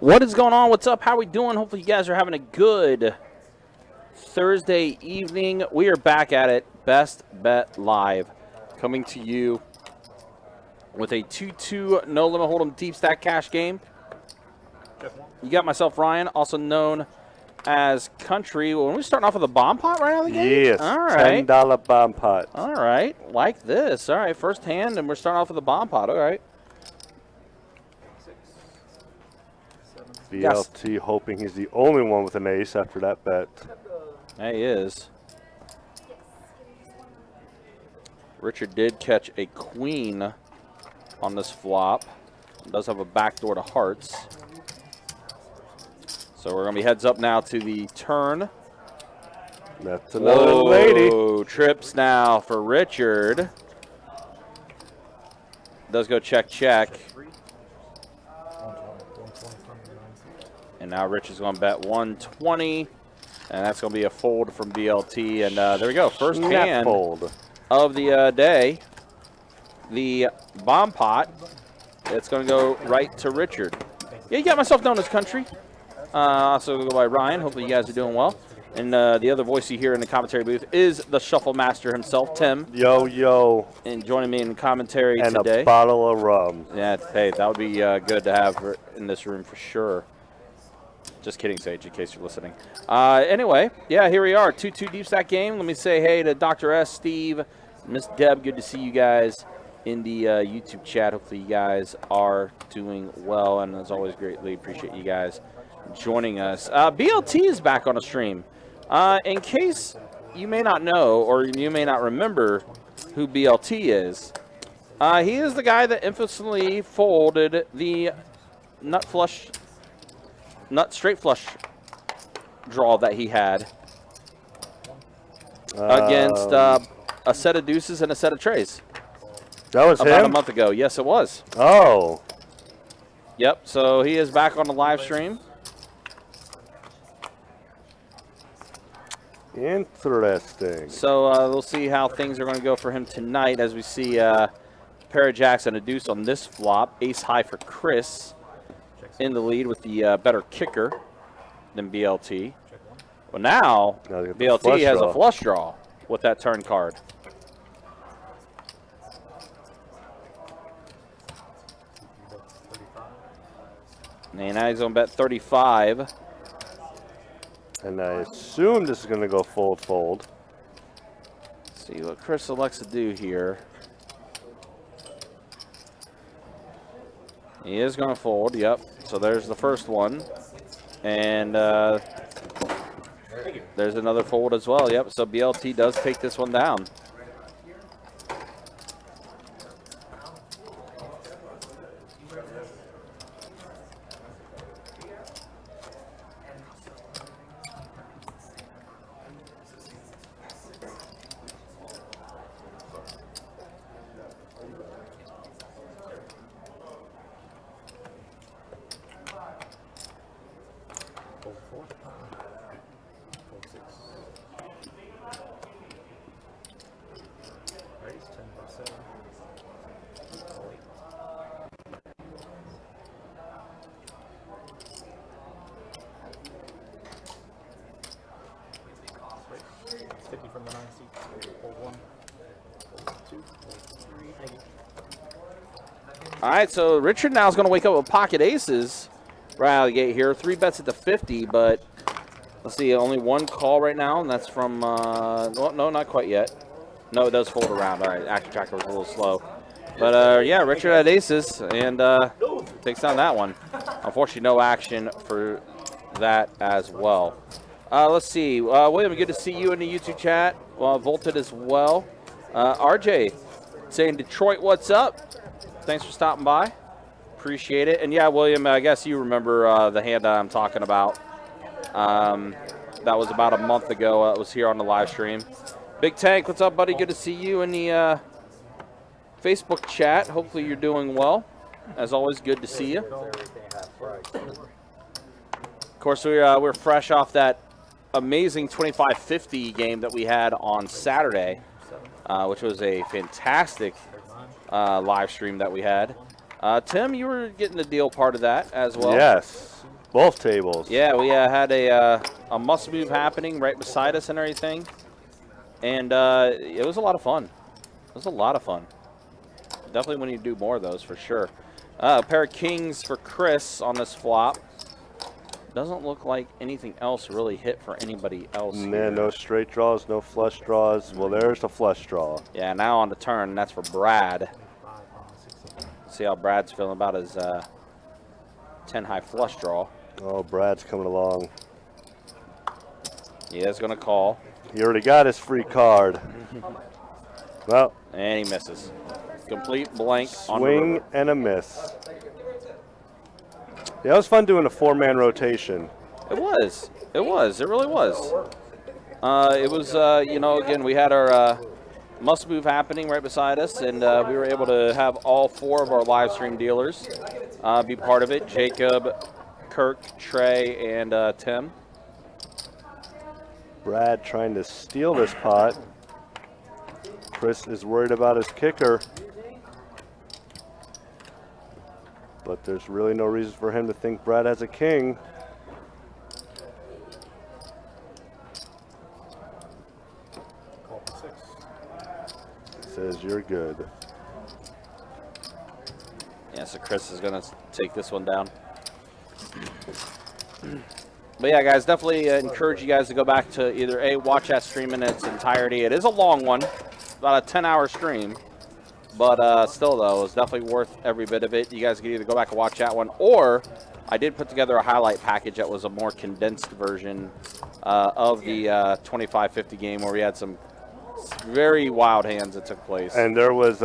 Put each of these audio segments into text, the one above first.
What is going on? What's up? How are we doing? Hopefully you guys are having a good Thursday evening. We are back at it. Best Bet Live, coming to you with a 2-2 no limit hold'em deep stack cash game. You got myself, Ryan, also known as Country. Well, we're starting off with a bomb pot right out of the gate? Yes, all right. $10 bomb pot. All right, like this. All right, first hand, and we're starting off with a bomb pot. All right. BLT hoping he's the only one with an ace after that bet. Yeah, he is. Richard did catch a queen on this flop. Does have a backdoor to hearts. So we're going to be heads up now to the turn. That's another lady. Trips now for Richard. Does go check, check. And now Rich is going to bet 120. And that's going to be a fold from BLT. And there we go. First hand fold of the day. The bomb pot. It's going to go right to Richard. Yeah, you got myself known as Country. Also go by Ryan. Hopefully you guys are doing well. And the other voice you hear in the commentary booth is the Shuffle Master himself, Tim. Yo, yo. And joining me in commentary and today. And a bottle of rum. Yeah, hey, that would be good to have in this room for sure. Just kidding, Sage, in case you're listening. Anyway, yeah, here we are, 2-2 deep stack game. Let me say hey to Dr. S, Steve, Miss Deb. Good to see you guys in the YouTube chat. Hopefully you guys are doing well, and as always, greatly appreciate you guys joining us. BLT is back on a stream. In case you may not know or you may not remember who BLT is, he is the guy that infamously folded the nut straight flush draw that he had against a set of deuces and a set of trays. That was about him? a month ago. Yes, it was. Oh. Yep, so he is back on the live stream. Interesting. So we'll see how things are going to go for him tonight as we see pair of jacks and a deuce on this flop. Ace high for Chris in the lead with the better kicker than BLT. Well, now BLT has a flush draw with that turn card. And now he's going to bet 35. And I assume this is going to go fold. See what Chris elects to do here. He is going to fold, yep. So there's the first one. And there's another fold as well, yep. So BLT does take this one down. All right, so Richard now is going to wake up with pocket aces right out of the gate here. 3 bets at the 50, but let's see, only one call right now, and that's from, well, no, not quite yet. No, it does fold around. All right, Active Tracker was a little slow. But, yeah, Richard had aces and takes down that one. Unfortunately, no action for that as well. Let's see. William, good to see you in the YouTube chat. Volted as well. RJ saying, Detroit, what's up? Thanks for stopping by. Appreciate it. And, yeah, William, I guess you remember the hand I'm talking about. That was about a month ago. It was here on the live stream. Big Tank, what's up, buddy? Good to see you in the Facebook chat. Hopefully you're doing well. As always, good to see you. Of course, we're fresh off that amazing 25-50 game that we had on Saturday, which was a fantastic live stream that we had. Tim, you were getting the deal part of that as well. Yes, both tables. Yeah, we had a must move happening right beside us and everything, and it was a lot of fun. It was a lot of fun. Definitely when you do more of those for sure. A pair of kings for Chris on this flop. Doesn't look like anything else really hit for anybody else. Nah, no straight draws, no flush draws. Well, there's the flush draw. Yeah, now on the turn, that's for Brad. See how Brad's feeling about his 10 high flush draw. Oh, Brad's coming along. He is going to call. He already got his free card. Well. And he misses. Complete blank on the swing river. And a miss. Yeah, it was fun doing a 4-man rotation. It was. It was. It really was. It was, you know, again, we had our must move happening right beside us, and we were able to have all 4 of our live stream dealers be part of it. Jacob, Kirk, Trey, and Tim. Brad trying to steal this pot. Chris is worried about his kicker. But there's really no reason for him to think Brad has a king. says you're good. Yeah, so Chris is going to take this one down. But yeah, guys, definitely encourage you guys to go back to either watch that stream in its entirety. It is a long one, about a 10-hour stream. But still, though, it's definitely worth every bit of it. You guys can either go back and watch that one, or I did put together a highlight package that was a more condensed version of the 25-50 game where we had some very wild hands that took place. And there was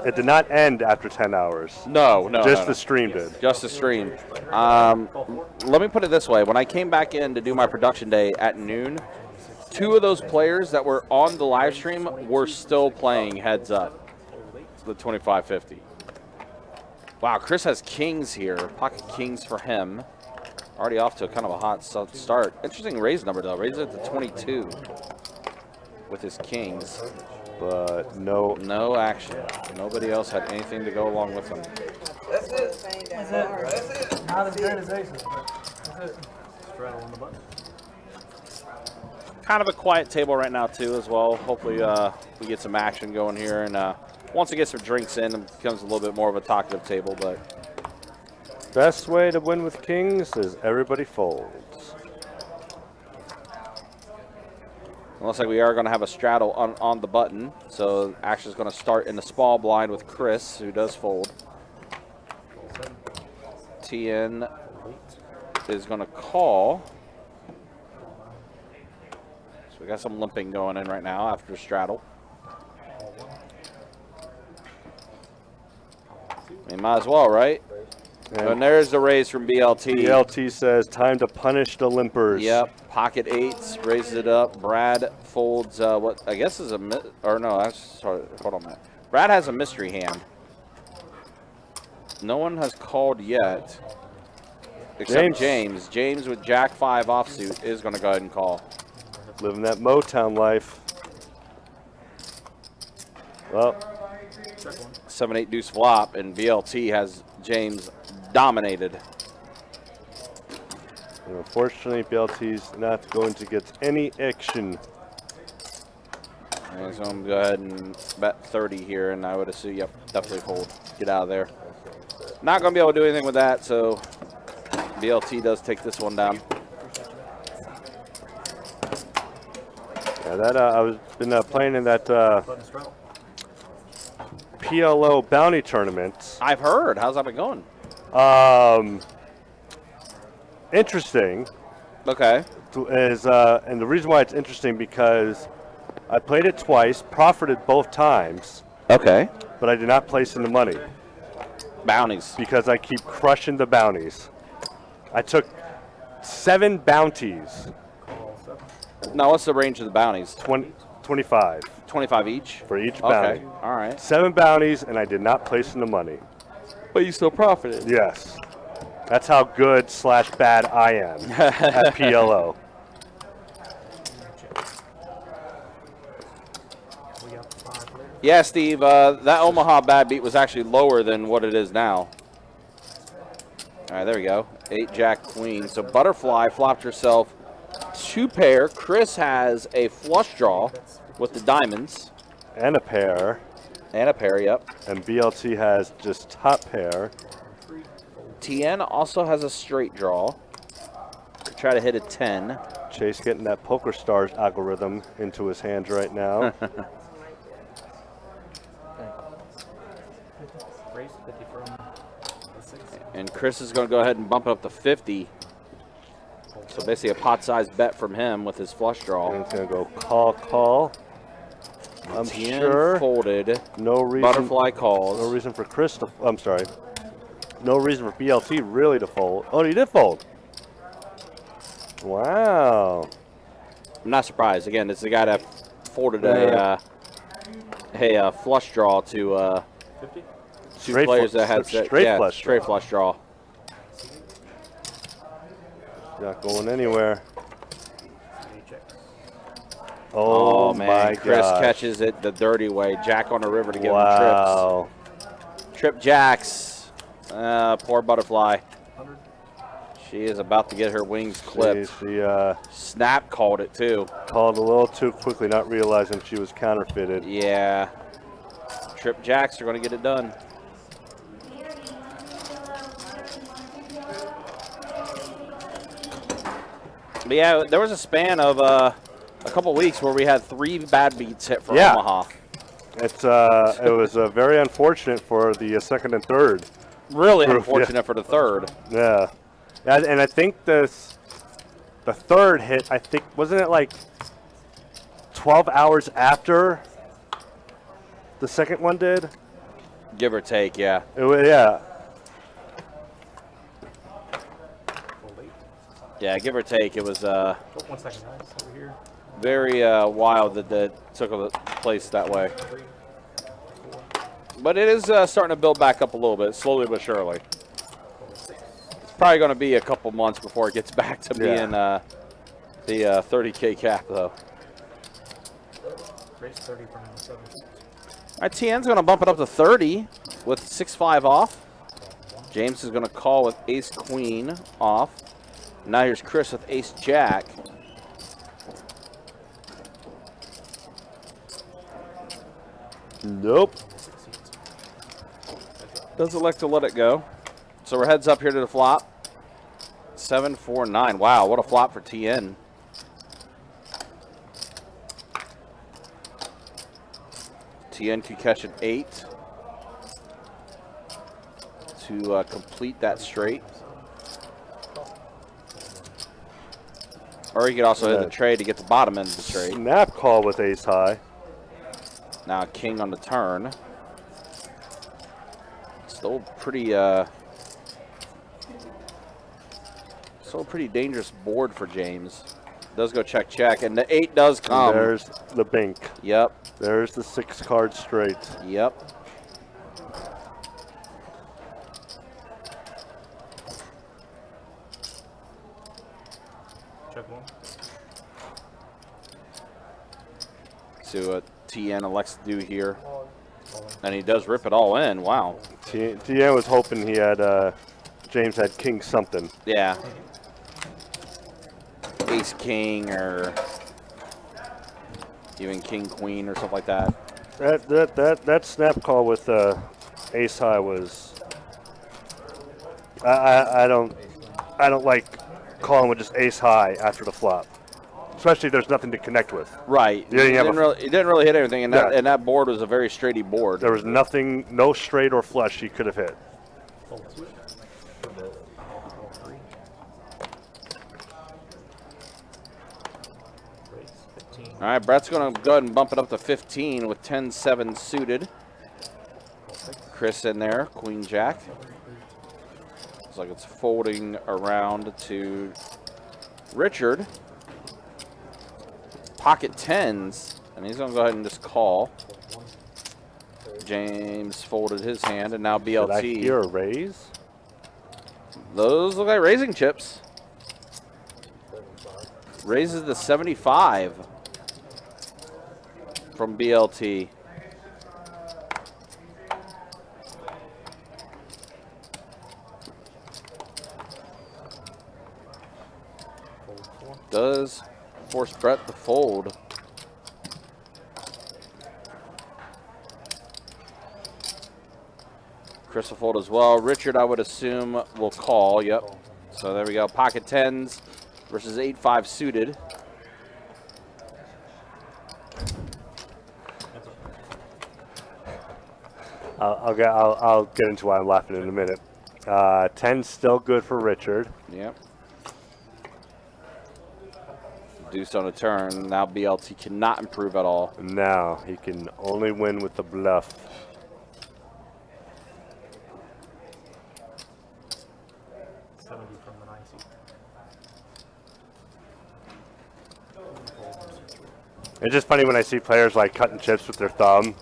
it did not end after 10 hours. No. The stream did. Just the stream. Let me put it this way. When I came back in to do my production day at noon, 2 of those players that were on the live stream were still playing heads up, the 25-50. Wow, Chris has kings here. Pocket kings for him. Already off to kind of a hot start. Interesting raise number, though. Raise it to 22 with his kings. But no action. Nobody else had anything to go along with him. That's it. That's it. Not as great as aces, but that's it. Straddle on the button. Kind of a quiet table right now, too, as well. Hopefully we get some action going here. And once we get some drinks in, it becomes a little bit more of a talkative table. But best way to win with kings is everybody folds. it looks like we are going to have a straddle on the button. So action is going to start in the small blind with Chris, who does fold. TN is going to call. So we got some limping going in right now after straddle. We might as well, right? And there's the raise from BLT. BLT says time to punish the limpers. Yep, pocket 8s, raises it up. Brad folds what I guess is hold on a minute. Brad has a mystery hand. No one has called yet, except James. James with Jack 5 offsuit is going to go ahead and call. Living that Motown life. Well, 7-8 deuce flop, and BLT has James dominated. and unfortunately, BLT's not going to get any action. And so I'm going to go ahead and bet 30 here, and I would assume, yep, definitely fold. Get out of there. Not going to be able to do anything with that, so BLT does take this one down. Yeah, that I've been playing in that PLO bounty tournament. I've heard. How's that been going? Interesting. Okay. And the reason why it's interesting because I played it twice, profited both times. Okay. But I did not place in the money. Bounties. Because I keep crushing the bounties. I took 7 bounties. Now, what's the range of the bounties? 25. 25 each? For each bounty. Okay, all right. 7 bounties, and I did not place in the money. But you still profited. Yes. That's how good / bad I am at PLO. Yeah, Steve, that Omaha bad beat was actually lower than what it is now. All right, there we go. 8 Jack Queen. So Butterfly flopped herself 2 pair. Chris has a flush draw with the diamonds. And a pair. And a pair, yep. And BLT has just top pair. TN also has a straight draw. Try to hit a 10. Chase getting that Poker Stars algorithm into his hands right now. And Chris is going to go ahead and bump it up to 50. So basically a pot-sized bet from him with his flush draw. And it's going to go call. I'm sure. Folded. No reason. Butterfly calls. No reason for Chris to. I'm sorry. No reason for BLT really to fold. Oh, he did fold. Wow. I'm not surprised. Again, it's the guy that folded a flush draw to 2 players that had straight flush draw. Not going anywhere. Oh man, my Chris gosh. catches it the dirty way. Jack on the river to give Wow. him trips. Trip jacks. Poor Butterfly. She is about to get her wings clipped. She Snap called it, too. called a little too quickly, not realizing she was counterfeited. Yeah. Trip jacks are going to get it done. But yeah, there was a span of a couple weeks where we had 3 bad beats hit for Omaha. It was very unfortunate for the second and third. Really unfortunate for the third. Yeah. And I think the third hit, I think, wasn't it like 12 hours after the second one did? Give or take, yeah. Yeah. Yeah, give or take. It was 1 second, guys. Over here. very wild that took place that way. But it is starting to build back up a little bit, slowly but surely. It's probably going to be a couple months before it gets back to being the 30K cap, though. Race 30 from 7. All right, TN's going to bump it up to 30 with 6-5 off. James is going to call with ace-queen off. Now here's Chris with ace-jack. Nope. Does elect to let it go. So we're heads up here to the flop. 7-4-9. Wow, what a flop for TN. TN could catch an 8 to complete that straight. Or he could also hit the trade to get the bottom end of the trade. Snap call with ace high. Now king on the turn. Still pretty dangerous board for James. Does go check check, and the 8 does come. There's the bink. Yep. There's the 6 card straight. Yep. Check 1. See what TN elects to do here. And he does rip it all in. Wow. TN was hoping he had, James had king something. Yeah. Ace king or even king queen or something like that. That snap call with ace high was. I don't like calling with just ace high after the flop, especially if there's nothing to connect with. Right. You didn't He didn't really hit anything, and that board was a very straighty board. There was nothing, no straight or flush he could have hit. All right, Brett's going to go ahead and bump it up to 15 with 10-7 suited. Chris in there, queen jack. Looks like it's folding around to Richard. Pocket 10s, and he's going to go ahead and just call. James folded his hand, and now BLT. Did I hear a raise? Those look like raising chips. Raises to 75 from BLT. Does force Brett to fold. Chris will fold as well. Richard, I would assume, will call. Yep. So there we go. Pocket 10s versus 8-5 suited. I'll get into why I'm laughing in a minute. 10 still good for Richard. Yep. Deuce on a turn. Now BLT cannot improve at all. Now he can only win with the bluff. It's just funny when I see players like cutting chips with their thumb,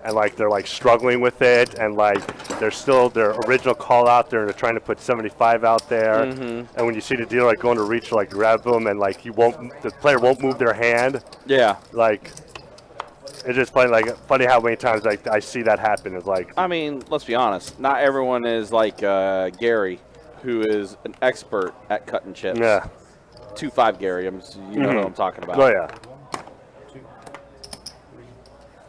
and like they're like struggling with it, and like they're still their original call out there, and they're trying to put 75 out there. And when you see the dealer like going to reach, like grab them, and like the player won't move their hand. Yeah. Like it's just funny how many times like I see that happen. It's like, I mean, let's be honest. Not everyone is like Gary, who is an expert at cutting chips. Yeah. 2-5 Gary, you know what I'm talking about. Oh, yeah.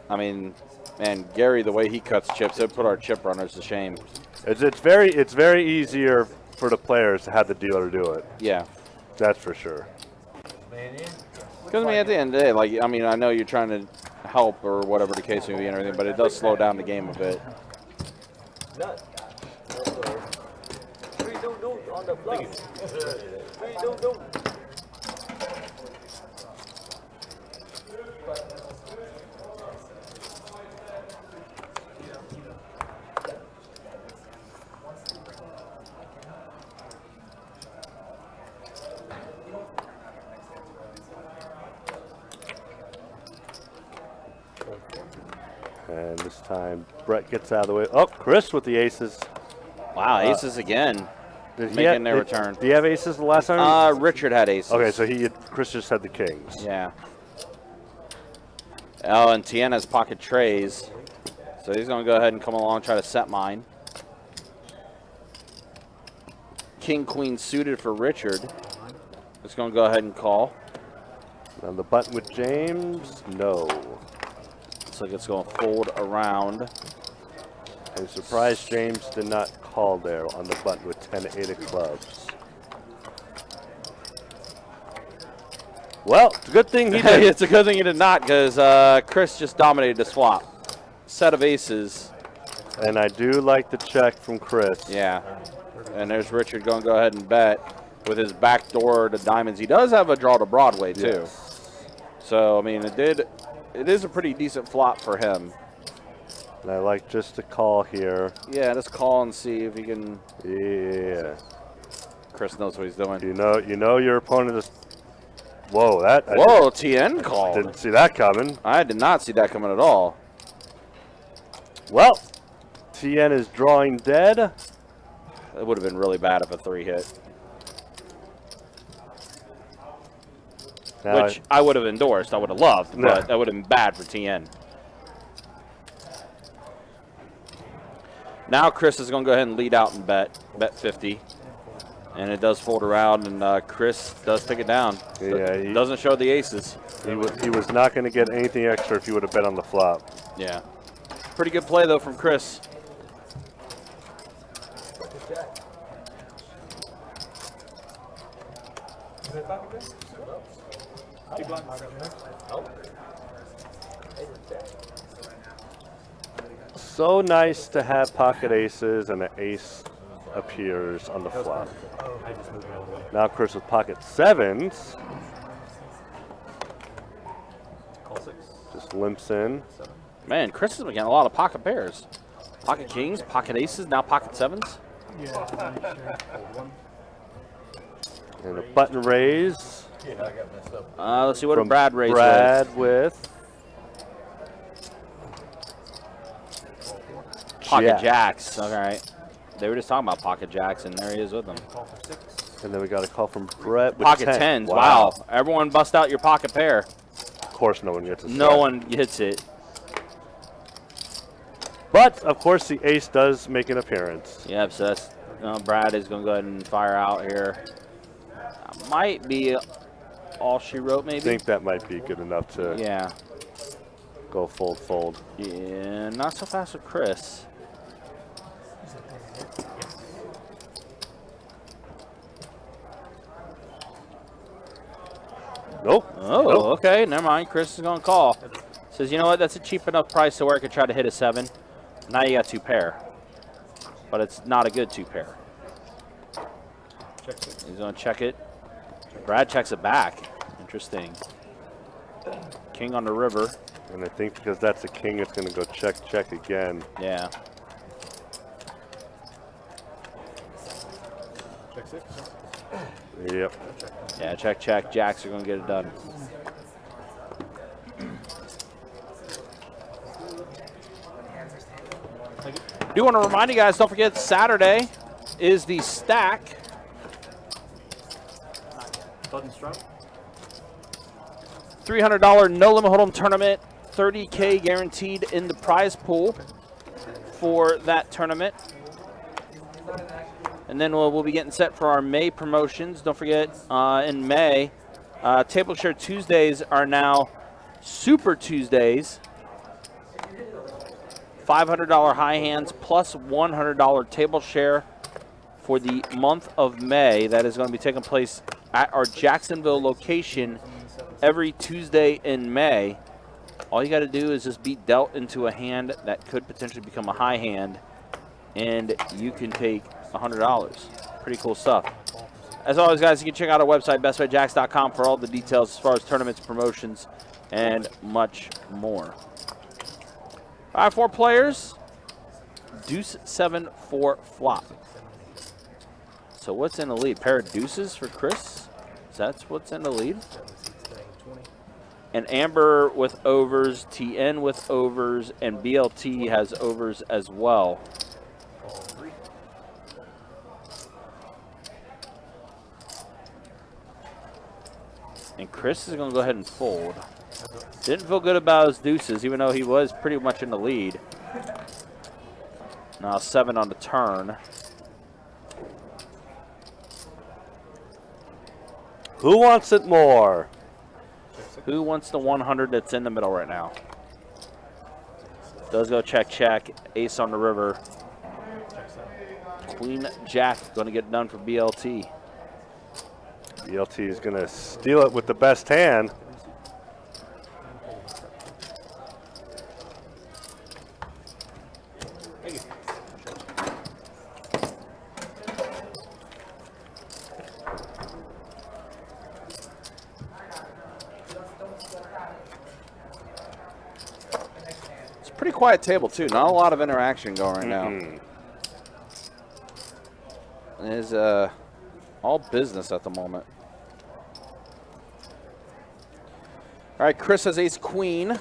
I mean, man, Gary, the way he cuts chips, it would put our chip runners to shame. It's very easier for the players to have the dealer do it. Yeah. That's for sure. Because, I mean, at the end of the day, like, I mean, I know you're trying to help or whatever the case may be and everything, but it does slow down the game a bit. And this time, Brett gets out of the way. Oh, Chris with the aces. Wow, aces again. Making their return. Do you have aces the last time? Richard had aces. Okay, so Chris just had the kings. Yeah. Oh, and Tien has pocket trays. So he's going to go ahead and come along and try to set mine. King, queen suited for Richard. Just going to go ahead and call. On the button with James, no. Looks like it's going to fold around. I'm surprised James did not call there on the button with 10-8 of clubs. Well, it's a good thing he did. It's a good thing he did not, because Chris just dominated the swap. Set of aces. And I do like the check from Chris. Yeah. And there's Richard going to go ahead and bet with his back door to diamonds. He does have a draw to Broadway, too. Yes. So, I mean, it is a pretty decent flop for him. And I like just to call here. Yeah, just call and see if he can. Yeah. Chris knows what he's doing. You know your opponent is. Whoa, that. Whoa, Tien called. Didn't see that coming. I did not see that coming at all. Well, Tien is drawing dead. It would have been really bad if a 3 hit. Now Which I would have endorsed. I would have loved, No. but that would have been bad for Tien. Now Chris is going to go ahead and lead out and bet 50. And it does fold around, and Chris does take it down. Yeah, he doesn't show the aces. He was not going to get anything extra if he would have bet on the flop. Yeah. Pretty good play, though, from Chris. So nice to have pocket aces and an ace appears on the flop. Now Chris with pocket sevens. Just limps in. Man, Chris has been getting a lot of pocket pairs. Pocket kings, pocket aces, now pocket sevens. And a button raise. Let's see what from Brad raised Brad with pocket jacks. All right. They were just talking about pocket jacks, and there he is with them. And then we got a call from Brett with Pocket tens. Wow. Everyone bust out your pocket pair. Of course no one gets a No set. one hits it. But, of course, the ace does make an appearance. Yep, so that's Brad is going to go ahead and fire out here. Might be all she wrote, maybe. I think that might be good enough to go fold. Yeah, not so fast with Chris. Nope. Oh, Nope. okay. Never mind. Chris is going to call. Says, you know what? That's a cheap enough price to where I could try to hit a 7. Now you got 2 pair. But it's not a good 2 pair. He's going to check it. Brad checks it back. Interesting. King on the river. And I think because that's a king, it's going to go check again. Yeah. Check 6. Yep. Yeah, check. Jacks are going to get it done. I do want to remind you guys, don't forget Saturday is the stack. $300 no limit hold'em tournament, $30K guaranteed in the prize pool for that tournament. And then we'll be getting set for our May promotions. Don't forget, in May, Table Share Tuesdays are now Super Tuesdays. $500 high hands plus $100 table share for the month of May. That is going to be taking place at our Jacksonville location every Tuesday in May. All you got to do is just be dealt into a hand that could potentially become a high hand, and you can take $100. Pretty cool stuff. As always, guys, you can check out our website, bestbetjacks.com, for all the details as far as tournaments, promotions, and much more. All right, 4 players. Deuce 7 4 flop. So what's in the lead? Pair of deuces for Chris. That's what's in the lead. And Amber with overs, TN with overs, and BLT has overs as well. And Chris is going to go ahead and fold. Didn't feel good about his deuces, even though he was pretty much in the lead. Now 7 on the turn. Who wants it more? Who wants the 100 that's in the middle right now? Does go check, check. Ace on the river. Queen, Jack, going to get done for BLT. BLT is going to steal it with the best hand. Pretty quiet table, too. Not a lot of interaction going right now. It is all business at the moment. All right, Chris has ace queen.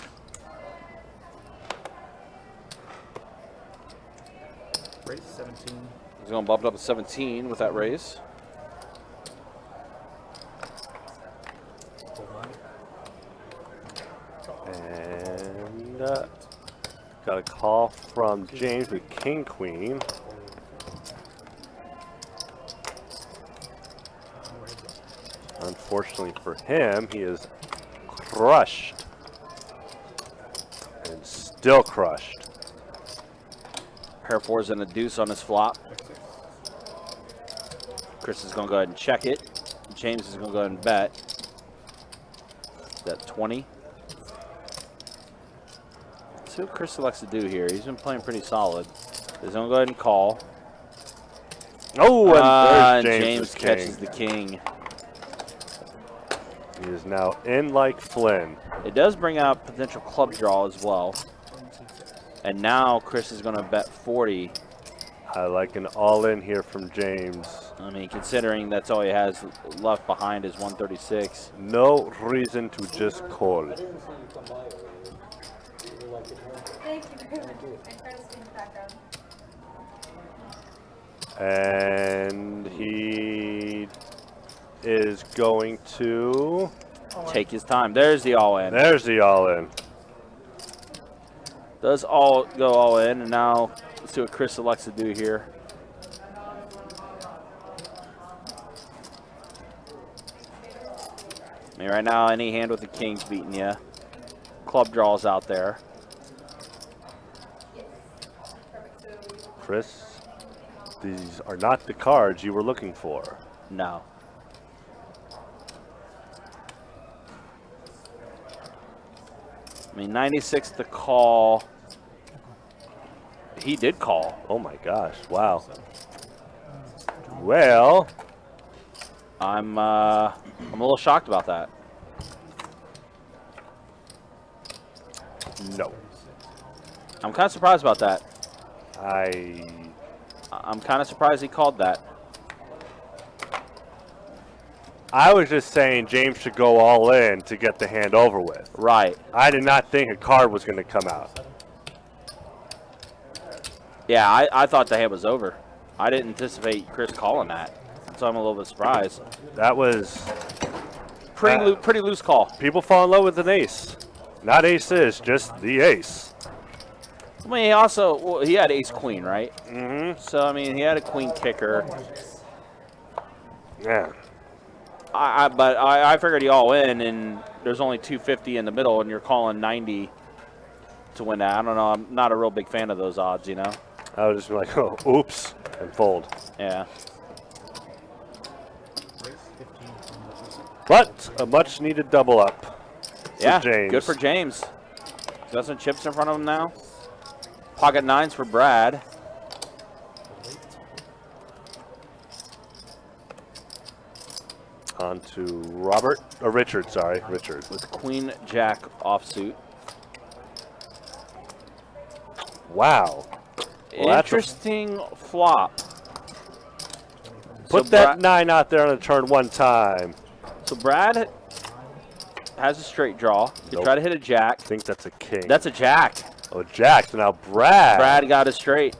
Raise 17. He's going to bump it up to 17 with that raise. And got a call from James with king queen. Unfortunately for him, he is crushed. And still crushed. Pair of 4s and a deuce on his flop. Chris is going to go ahead and check it. James is going to go ahead and bet. Is that 20? Let's see what Chris selects to do here. He's been playing pretty solid. He's going to go ahead and call. Oh, and there's James catches the king. He is now in like Flynn. It does bring out potential club draw as well. And now Chris is going to bet 40. I like an all-in here from James. I mean, considering that's all he has left behind is 136. No reason to just call. Thank you very much. I try to stay in the background. And he is going to take his time. There's the all-in. There's the all-in. Does all go all in, and now let's see what Chris elects to do here. I mean, right now, any hand with the king's beating you. Club draws out there. Chris, these are not the cards you were looking for. No. I mean, 96 to call. He did call. Oh my gosh! Wow. Well, I'm a little shocked about that. no. I'm kind of surprised about that. I'm kind of surprised he called that. I was just saying James should go all in to get the hand over with. Right. I did not think a card was going to come out. Yeah, I thought the hand was over. I didn't anticipate Chris calling that, so I'm a little bit surprised. That was Pretty loose call. people fall in love with an ace. Not aces, just the ace. I mean, he also, well, he had ace queen, right? Mm-hmm. So, I mean, he had a queen kicker. Yeah. But I figured he all in, and there's only 250 in the middle, and you're calling 90 to win that. I don't know. I'm not a real big fan of those odds, you know? I would just be like, oh, oops, and fold. Yeah. But a much-needed double up. Yeah, James. good for James. Got some chips in front of him now. Pocket nines for Brad. On to Richard, sorry, Richard. With Queen Jack offsuit. Wow. Well, that's Interesting flop. Put So that 9 out there on the turn one time. So Brad has a straight draw. You Nope. try to hit a jack. I think that's a king. That's a jack. Oh, jack. So now Brad. Brad got a straight.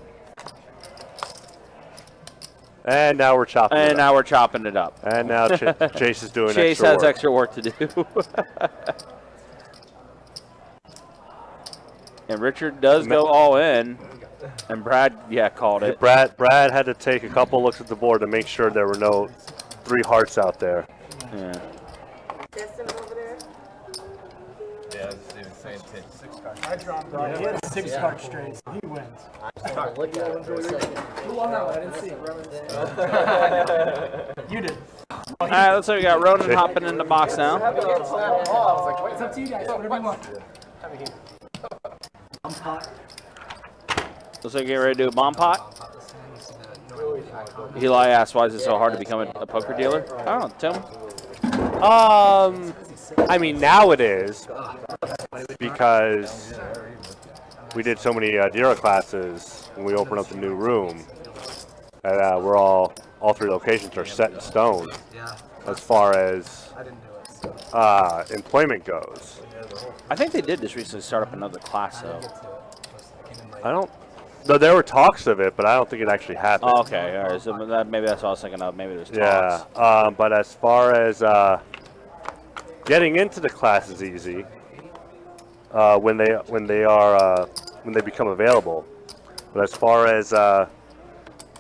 And now we're chopping it And up. now we're chopping it up. And now Chase is doing Chase extra has work. extra work to do. And Richard does go all in. And Brad, called it. Brad had to take a couple looks at the board to make sure there were no 3 hearts out there. Yeah. Justin over there. Yeah, it's the same thing. I dropped Brian. He had a 6-card straight, so he wins. Look at it for a second. Who won that one? I didn't see it. You did. All right, looks like we got Ronan hopping in the box now. It's up to you guys. Whatever you want. I'm hot. Looks like you're ready to do a bomb pot. Eli asked, why is it so hard to become a poker dealer? I don't know, Tim. I mean, now it is because we did so many dealer classes when we opened up the new room. And we're all 3 locations are set in stone as far as employment goes. I think they did just recently start up another class, though. No, there were talks of it, but I don't think it actually happened. Oh, okay, all right. So maybe that's what I was thinking of. Maybe there's talks. Yeah, but as far as getting into the class is easy when they become available. But as far as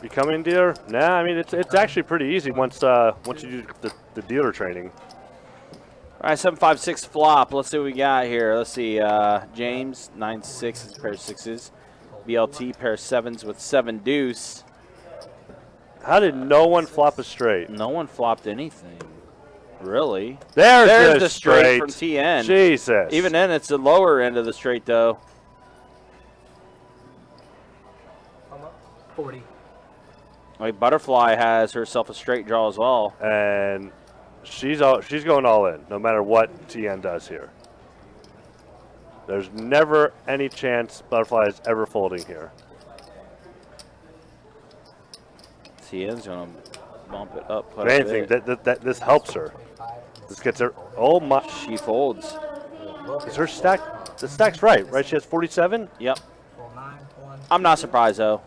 becoming a dealer, nah. I mean, it's actually pretty easy once you do the dealer training. All right, 7-5-6 flop. Let's see what we got here. Let's see. James 9-6 is a pair of 6s. BLT pair of 7s with 7 deuce. How did no one flop a straight? No one flopped anything, really. There's the straight from TN. Jesus. Even then, it's the lower end of the straight, though. 40. Like Butterfly has herself a straight draw as well. And she's going all in, no matter what TN does here. There's never any chance Butterfly is ever folding here. TN's going to bump it up. If anything, that this helps her. This gets her. Oh my! She folds. Is her stack? The stack's right. She has 47. Yep. I'm not surprised though.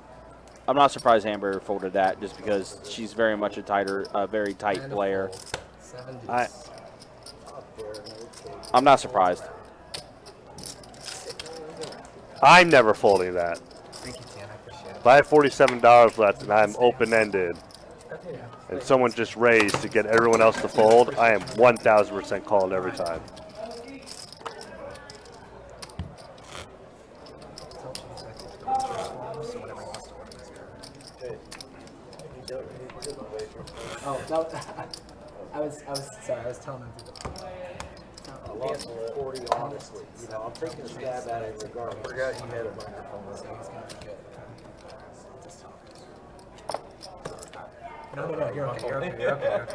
I'm not surprised Amber folded that just because she's very much a very tight player. I'm not surprised. I'm never folding that. Thank you, Tan. I appreciate it. If I have $47 left and I'm open-ended, and someone just raised to get everyone else to fold, I am 1,000% calling every time. Oh, I was sorry. I was telling him to. I lost 40 honestly. I'm taking a stab at it regardless. I forgot you had a microphone. So he's gonna be good. Just talk. No, you're okay. You're okay.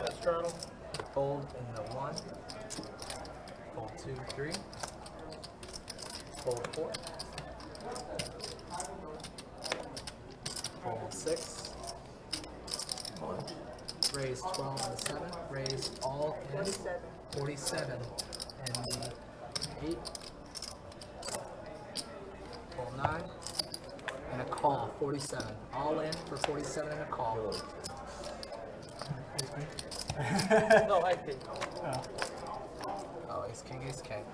Fold in the 1. Fold 2, 3. Fold 4. Fold 6. Raise 12 and the 7. Raise all in 47 and the 8. Fold 9 and a call 47. All in for 47 and a call. No, I think. Oh, ace king, ace king.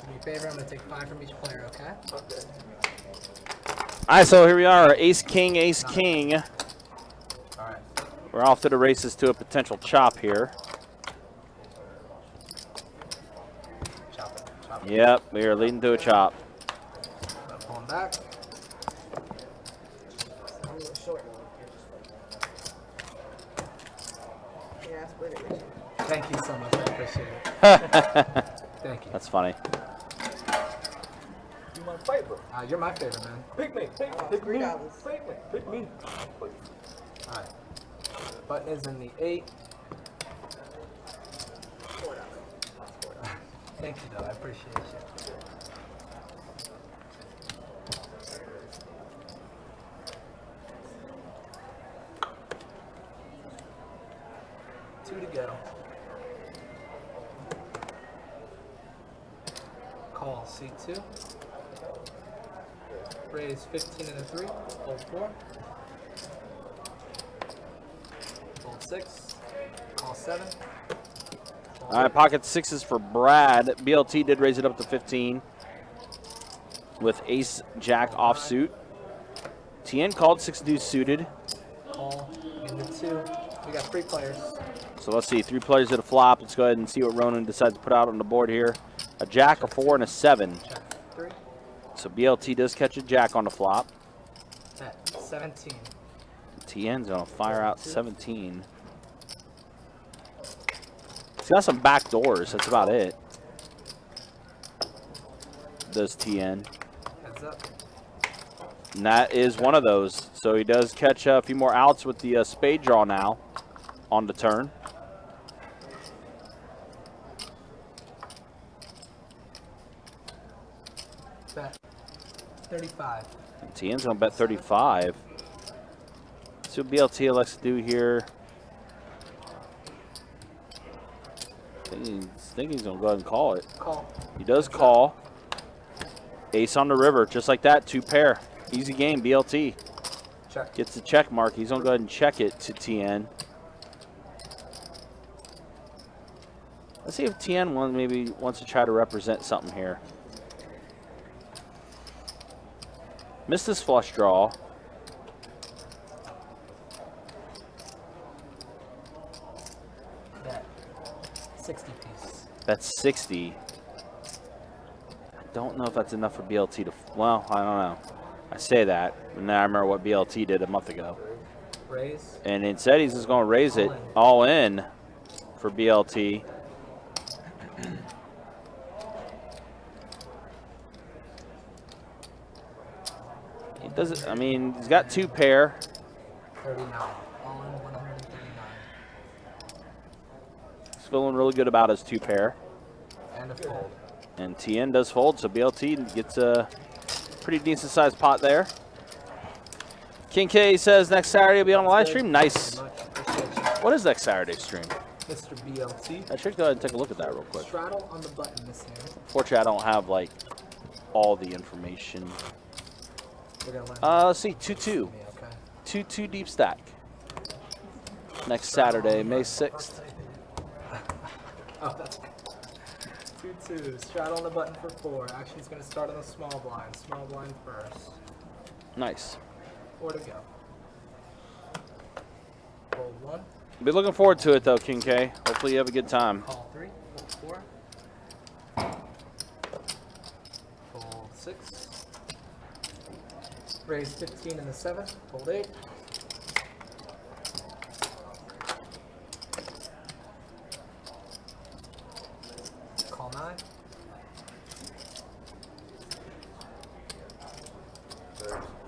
Do me a favor, I'm going to take 5 from each player, okay? Okay. All right, so here we are, ace, king, ace, king. All right. We're off to the races to a potential chop here. Chop it. Chop it. Yep, we are leading to a chop. Pull him back. Yeah, split it, Richard. Thank you so much. I appreciate it. Thank you. That's funny. You my favorite. You're my favorite, man. Pick me. Pick me. $3. Pick me. Pick me. All right. Button is in the 8. $4. Thank you, though. I appreciate you. Two to go. Call C2. Raise 15 and a 3. Fold 4. Fold 6. Call 7. Fold All right, pocket 6s for Brad. BLT did raise it up to 15 with ace, jack offsuit. TN called 6 deuce suited. Call into 2. We got 3 players. So let's see, 3 players at a flop. Let's go ahead and see what Ronan decides to put out on the board here. A jack, a 4, and a 7. Check 3. So BLT does catch a jack on the flop. Bet 17. TN's gonna fire out 17. He's got some back doors. That's about it. Does TN. Heads up. And that is one of those. So he does catch a few more outs with the spade draw now on the turn. Bet 35. And TN's gonna bet 35. See what BLT elects to do here. I think he's gonna go ahead and call it. Call. He does call. Ace on the river, just like that, 2 pair. Easy game, BLT. Check. Gets the check mark. He's gonna go ahead and check it to TN. Let's see if TN maybe wants to try to represent something here. Missed this flush draw. Bet 60 piece. That's 60. I don't know if that's enough for BLT to, well, I don't know. I say that, and then I remember what BLT did a month ago. Raise. And instead he's just going to raise it all in for BLT. He does it, I mean, he's got 2 pair. 39. All in 139. He's feeling really good about his 2 pair. And a fold. And TN does fold, so BLT gets a pretty decent sized pot there. King K says next Saturday will be on the live stream. Nice. Very much. Appreciate you. What is next Saturday's stream? Mr. BLT. I should go ahead and take a look at that real quick. Straddle on the button this hand. Fortunately, I don't have like all the information. We're gonna let Let's see, 2-2. me, okay? 2-2 deep stack. Next Saturday, May 6th. Oh, that's good. 2-2. Straddle on the button for 4. Action's gonna start on the small blind. Small blind first. Nice. 4 to go. Fold 1. Be looking forward to it though, King K. Hopefully you have a good time. Call 3. Fold 4. Fold 6. Raise 15 in the 7. Fold 8. Call 9.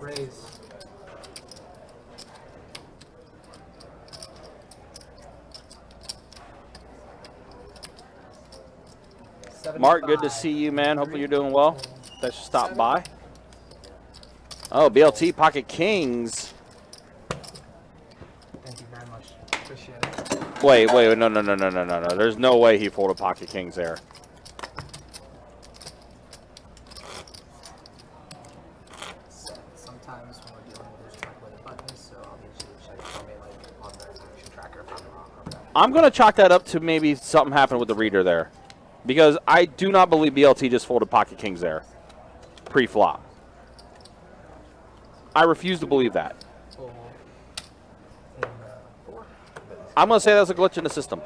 Raise. Mark, good to see you, man. Hopefully you're doing well. Thanks for stopping by. Oh, BLT Pocket Kings. Thank you very much. Appreciate it. Wait, no. There's no way he folded Pocket Kings there. Sometimes when we're dealing with those calculated buttons, so I'll need you to check for me like on the action tracker if I'm wrong. Okay. I'm going to chalk that up to maybe something happened with the reader there. Because I do not believe BLT just folded pocket kings there pre-flop. I refuse to believe that. Fold. Four. I'm going to say that's a glitch in the system.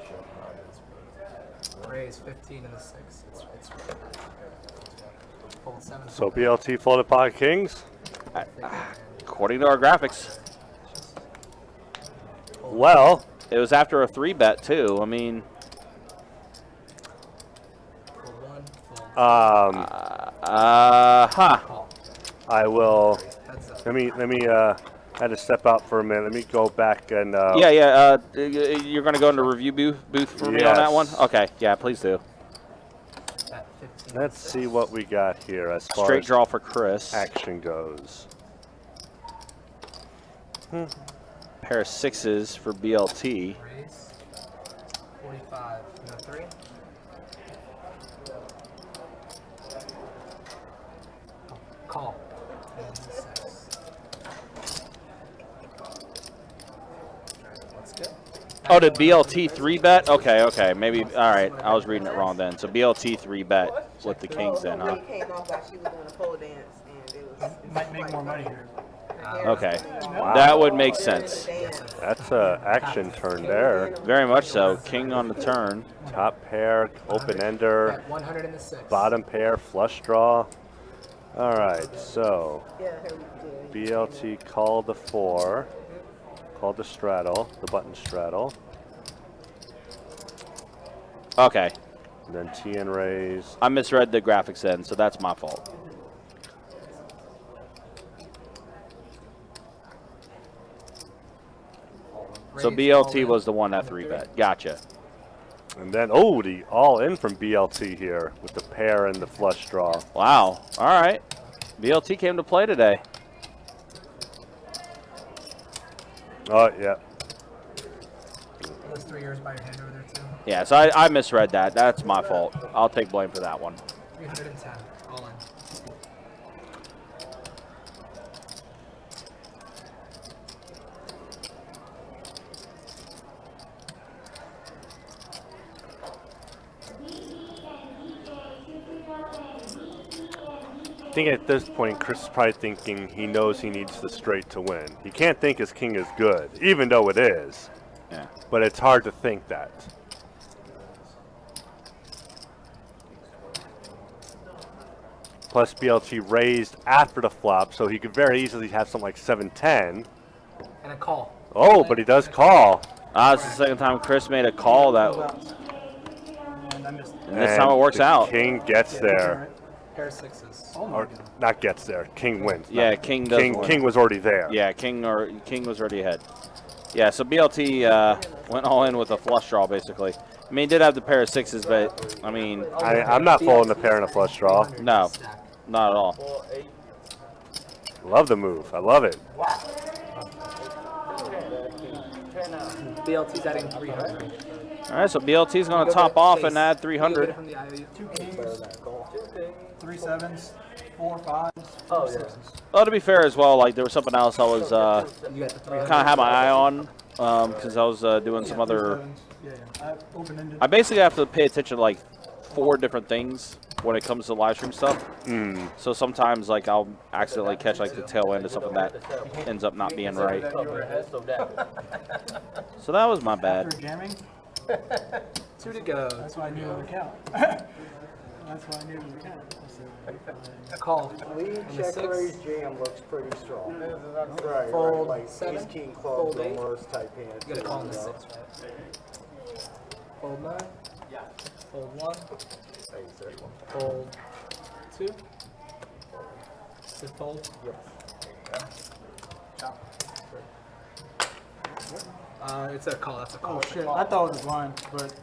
Raise 15 in the 6. It's fold 7. So BLT folded pocket kings. According to our graphics. Well, It was after a 3-bet, too. I mean, Fold 1. Fold. I will. That's it. Let me. I had to step out for a minute. Let me go back and. yeah. You're going to go into review booth for me on that one? Yes. Okay, yeah, please do. At 15. Let's see what we got here as far Straight as draw for Chris. action goes. Pair of 6s for BLT. Raise. 45. No 3. Call. And 6. That's good. Oh, did BLT 3-bet? Okay. Maybe, all right. I was reading it wrong then. So BLT 3-bet with the kings then, huh? It came off like she was doing a pole dance, and it was. Might make more money here. Okay. That would make sense. That's a action turn there. Very much so. King on the turn. Top pair, open ender, At 100 in the 6. bottom pair, flush draw. All right, so Yeah, here we go. BLT called the 4, called the straddle, the button straddle, Okay. and then TN raise. I misread the graphics then, so that's my fault. So Raise, BLT all was in. the one that 3-bet. Gotcha. And then, oh, the all in from BLT here with the pair and the flush draw. Wow. All right. BLT came to play today. Oh, yeah. Those 3 years by your hand over there, too. Yeah, so I misread that. That's my fault. I'll take blame for that one. 310. All in. I think at this point, Chris is probably thinking he knows he needs the straight to win. He can't think his king is good, even though it is. Yeah. But it's hard to think that. Plus BLT raised after the flop, so he could very easily have something like 7-10. And a call. Oh, but he does call. It's the second time Chris made a call that, And I missed. and this time it works the out. King gets there. Pair of 6s. Oh my Or god. not gets there. King wins. Yeah, King does win. King was already there. Yeah, King was already ahead. Yeah, so BLT went all in with a flush draw, basically. I mean, he did have the pair of 6s, but, I mean, I'm not folding the pair in a flush draw. no, not at all. Love the move. I love it. BLT's adding 300. All right, so BLT's going to top off and add 300. From the IOU. 2 kings, 3 sevens, 4 fives, 4 sixes. Well, to be fair as well, like, there was something else I was You got the 300. kind of had my eye on because I was doing some other. Yeah. I open-ended. I basically have to pay attention to like 4 different things when it comes to live stream stuff. So sometimes like I'll accidentally catch like the tail end of something that ends up not being right. So that was my bad. After jamming, 2 to go. that's why I knew it would count. That's why I knew it would count. A call. Lead On the check 6. raise jam looks pretty strong. Right, Fold right, like 7, ace king fold clubs 8. almost type hands. You got a call on the 6, right? Fold 9. Fold 1. Fold 2. Just fold. It's a call. That's a call. Oh shit, I thought it was a blind, but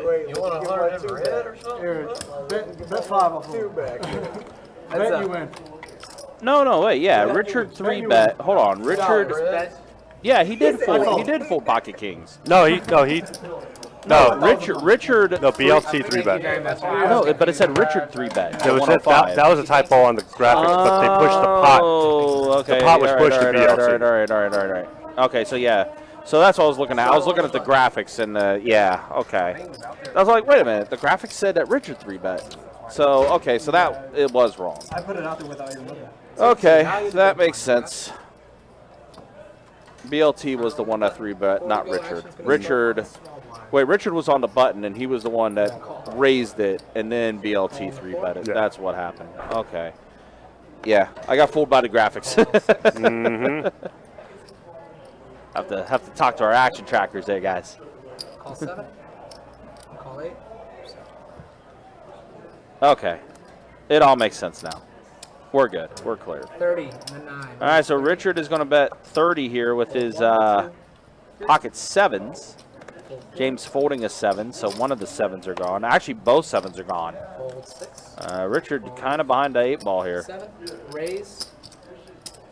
Wait, you want 100 in red or here, bet 5 off Two of back. Bet you win. No, wait, yeah, Richard 3-bet. Hold on, Richard. Yeah, he did fold. He did fold pocket kings. No, Richard. No, BLT Thank you 3-bet. very much. No, but it said Richard 3-bet. That was a typo on the graphics, but they pushed the pot. Oh, okay. The pot was pushed to All BLT. right. Okay, so yeah, So that's what I was looking at. I was looking at the graphics and yeah, okay. I was like, wait a minute. The graphics said that Richard 3-bet. So, okay, so that, it was wrong. I put it out there without even looking. Okay, that makes sense. BLT was the one that 3-bet, not Richard. Richard, wait, Richard was on the button, and he was the one that raised it, and then BLT 3-bet it. Yeah. That's what happened. Okay. Yeah, I got fooled by the graphics. Have to talk to our action trackers there, guys. Call 7. Call 8. Okay. It all makes sense now. We're good. We're clear. 30 and a 9. All right, so Richard is going to bet 30 here with his pocket 7s. James folding a 7, so one of the 7s are gone. Actually, both 7s are gone. Fold 6. Richard kind of behind the 8 ball here. 7. Raise.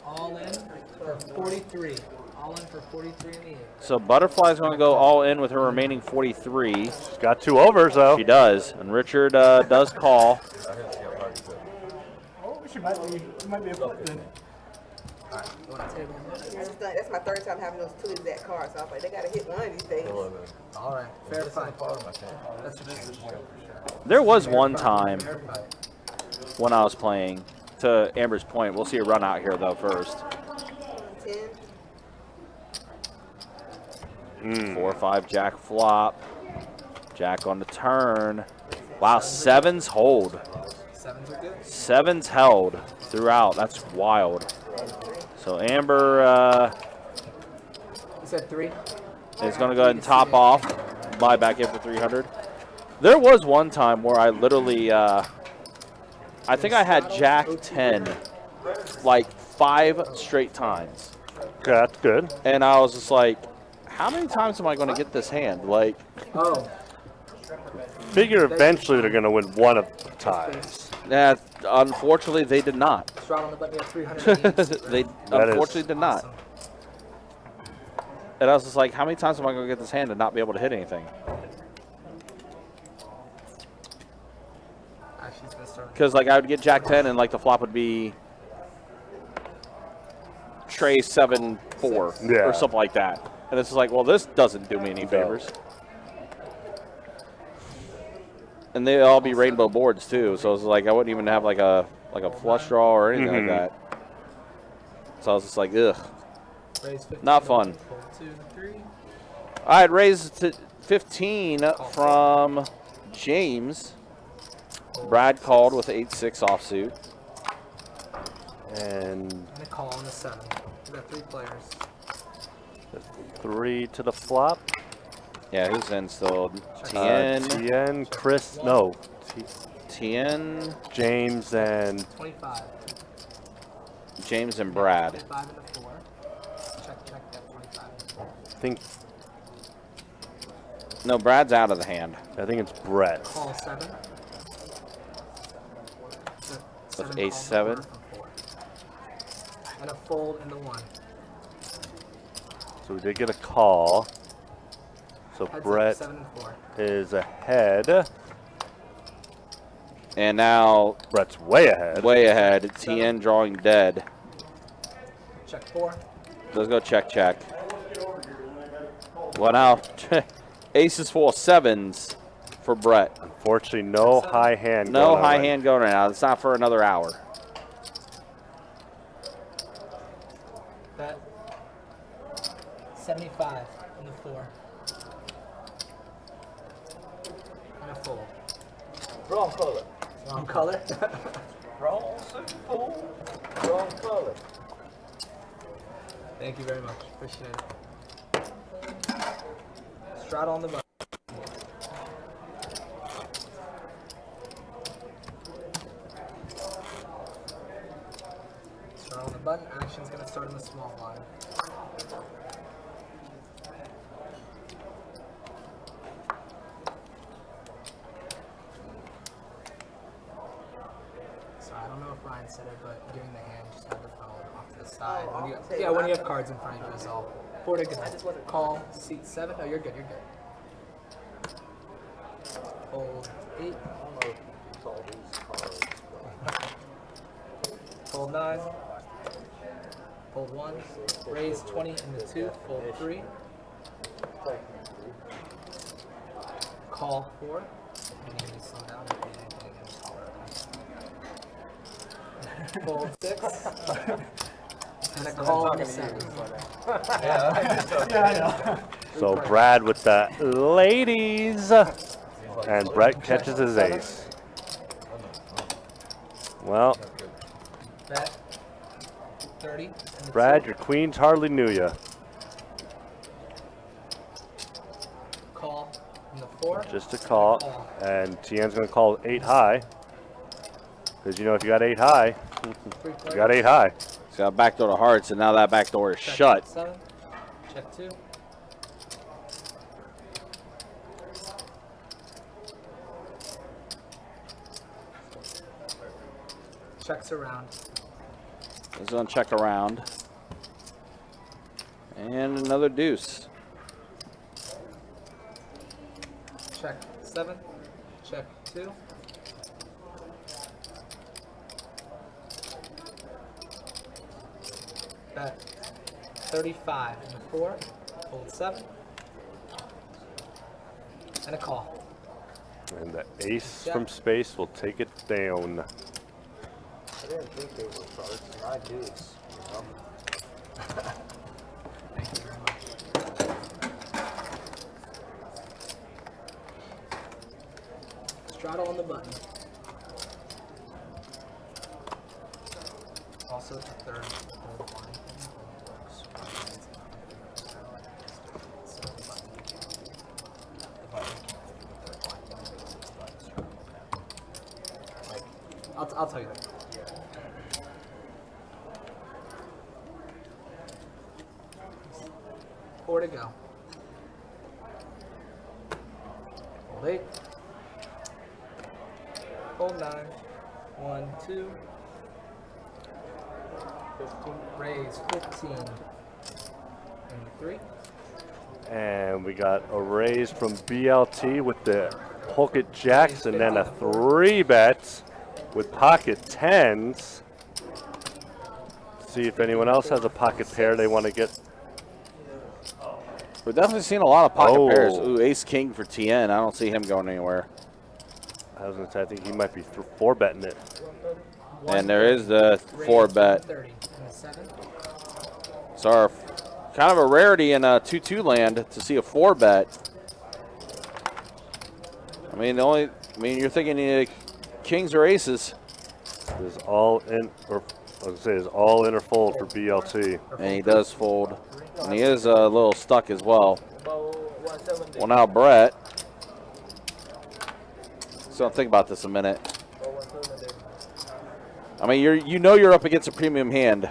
All in for 43. All in for 43 in the 8. So Butterfly's going to go all in with her remaining 43. She's got 2 overs, though. She does, and Richard does call. Oh, she might be a flip then. You want to table them? That's my third time having those 2 exact cards. So I was like, they gotta hit one of these things. All right. Fair fight. That's There was one time fair fight. when I was playing, to Amber's point. We'll see a run out here, though, first. 10. 4-5 Jack flop. Jack on the turn. Wow, 7s hold. 7s are good. 7s held throughout. That's wild. So Amber You said 3. is going to go ahead and top off. Buy back in for 300. There was one time where I literally, I think I had Jack 10 like 5 straight times. Okay, that's good. And I was just like, how many times am I going to get this hand? Like, Oh. Figure eventually they're going to win one of the ties. unfortunately, they did not. Stride on the button. You have 300 each. They That unfortunately is did not. Awesome. And I was just like, how many times am I going to get this hand and not be able to hit anything? Actually, it's going to start. Because like I would get Jack 10 and like the flop would be Tray 7-4 Yeah. or something like that. And it's just like, well, this doesn't do me any favors. And they'd all be rainbow boards too, so it's like I wouldn't even have like a flush draw or anything like that. So I was just like, ugh. Raise 15. Not fun. Fold 2 and 3. All right, raised to 15 from James. Brad called with 8-6 offsuit. And I'm going to call on the 7. We got 3 players. 3 to the flop. Yeah, who's in still? Tien, Tien, Chris, no. Tien, James and 25. James and Brad. 5 and a 4. Check that 25. I think No, Brad's out of the hand. it's Brett. Call 7. With ace-7. And a fold in the 1. So we did get a call. So Heads up, Brett 7 and 4. is ahead. And now, Brett's way ahead. way ahead, Tien drawing dead. Check 4. Let's go check, check. Well, now, aces full of 7s for Brett. Unfortunately, no high hand. No going on high right hand going right now. It's not for another hour. Bet 75 in the 4. And a fold. Wrong color. Wrong color. Wrong suit, fool. Wrong color. Thank you very much. Appreciate it. Straddle on the button. Straddle on the button. Action's going to start in the small blind. So I don't know if Ryan said it, but giving the hand, just have the phone off to the side. Oh, When you, I'll take yeah, it when you out. have cards in front of you is all. 4 to go. Call, seat 7. No, you're good, you're good. Fold 8. Fold 9. Fold 1. Raise 20 in the 2. Fold 3. Call 4. You need to slow down if you didn't get Fold 6. And a call on the 7. Yeah, I know. So Brad with the ladies, and Brett catches his ace. Well, Bet 30. And the Brad, 2. your queens hardly knew you. Call on the 4. Just a call, and Tien's going to call 8 high. Because you know if you got 8 high, you got 8 high. He's got a backdoor to hearts, and now that back door is Check shut. 7. Check 2. Checks around. He's going to check around. And another deuce. Check 7. Check 2. Bet 35 and a 4. Hold 7. And a call. And the ace from space will take it down. I didn't think they were cards, and I do. Thank you very much. Straddle on the button. Also, it's a third line. I'll tell you that. Four to go. Hold 8. Hold 9. 1, 2. 15. Raise 15. And 3. And we got a raise from BLT with the pocket jacks, and then a 3-bet with pocket 10s. See if anyone else has a pocket pair they want to get. We're definitely seeing a lot of pocket pairs. Oh. Ooh, ace king for TN. I don't see him going anywhere. I was going to say, I think he might be 4-betting it. And there is the 4-bet. 30 and a 7. So our, kind of a rarity in 2-2 land to see a 4-bet. I mean, you're thinking kings or aces. Is all in, or I was going to say, is all in or fold for BLT. And he does fold. And he is a little stuck as well. Well, now Brett. So think about this a minute. I mean, you're up against a premium hand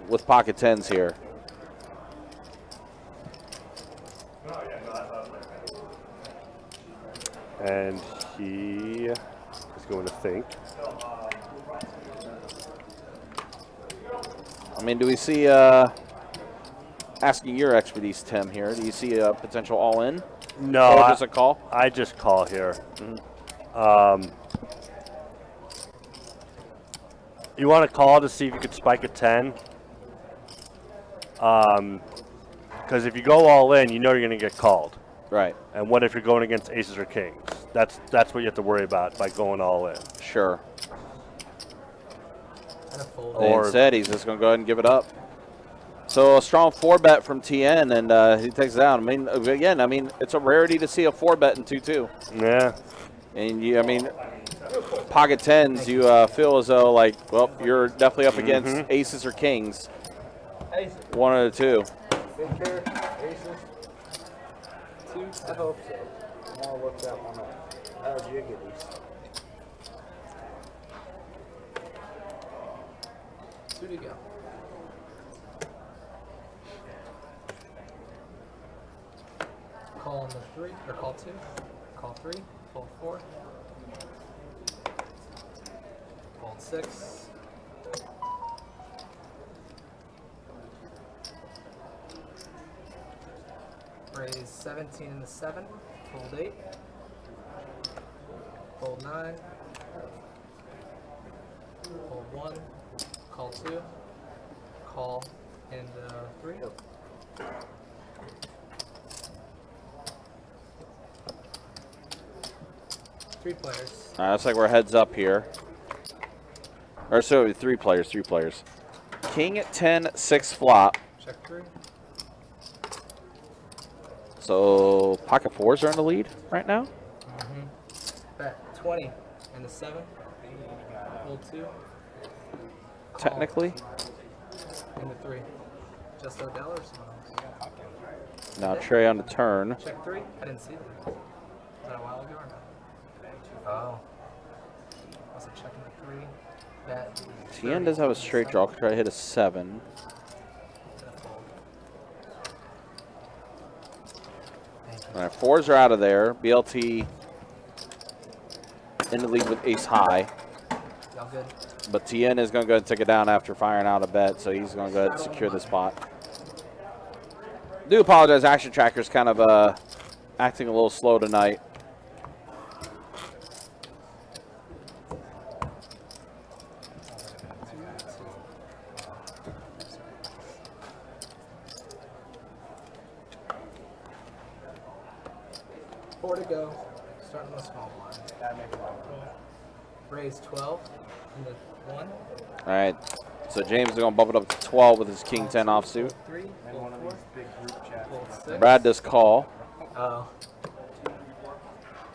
with pocket 10s here. And he is going to think. I mean, do we see, asking your expertise, Tim, here, do you see a potential all-in? No, Or just a call? I just call here. You want to call to see if you could spike a 10. Because if you go all in, you know you're going to get called. Right. And what if you're going against aces or kings? That's what you have to worry about by going all in. Sure. And a fold. Or- Instead, he's just going to go ahead and give it up. So a strong 4-bet from TN, and he takes it down. I mean, again, it's a rarity to see a 4-bet in 2-2. Yeah. And pocket 10s, you feel as though, well, you're definitely up against aces or kings. One of the two. Big pair, aces. 2. I hope so. Now look that one up. How did you get these? 2 to go. Call on the 3, or call 2. Call 3. Fold 4. Fold 6. Raise 17 and the 7. Fold 8. Fold 9. Fold 1. Call 2. Call and 3. 3 players. All right, looks like we're heads up here. Or so 3 players, 3 players. King 10, 6 flop. Check 3. So pocket 4s are in the lead right now. Bet 20 and the 7. Hold 2. Technically. And the 3. Just Odell or someone else? Now Trey on the turn. Check 3. I didn't see that. Was that a while ago or no? Oh. Was it checking the 3? Bet. Tien does have a straight draw. Could try to hit a 7. All right, 4s are out of there. BLT in the lead with ace high. Y'all good? But Tien is going to go ahead and take it down after firing out a bet, so he's going to go ahead and secure the spot. Do apologize, Action Tracker's kind of acting a little slow tonight. Four to go. Starting with small blind. Raise 12 and the 1. All right, so James is going to bump it up to 12 with his king 10 offsuit. 3. Hold 4. Hold 6. Brad does call. Oh.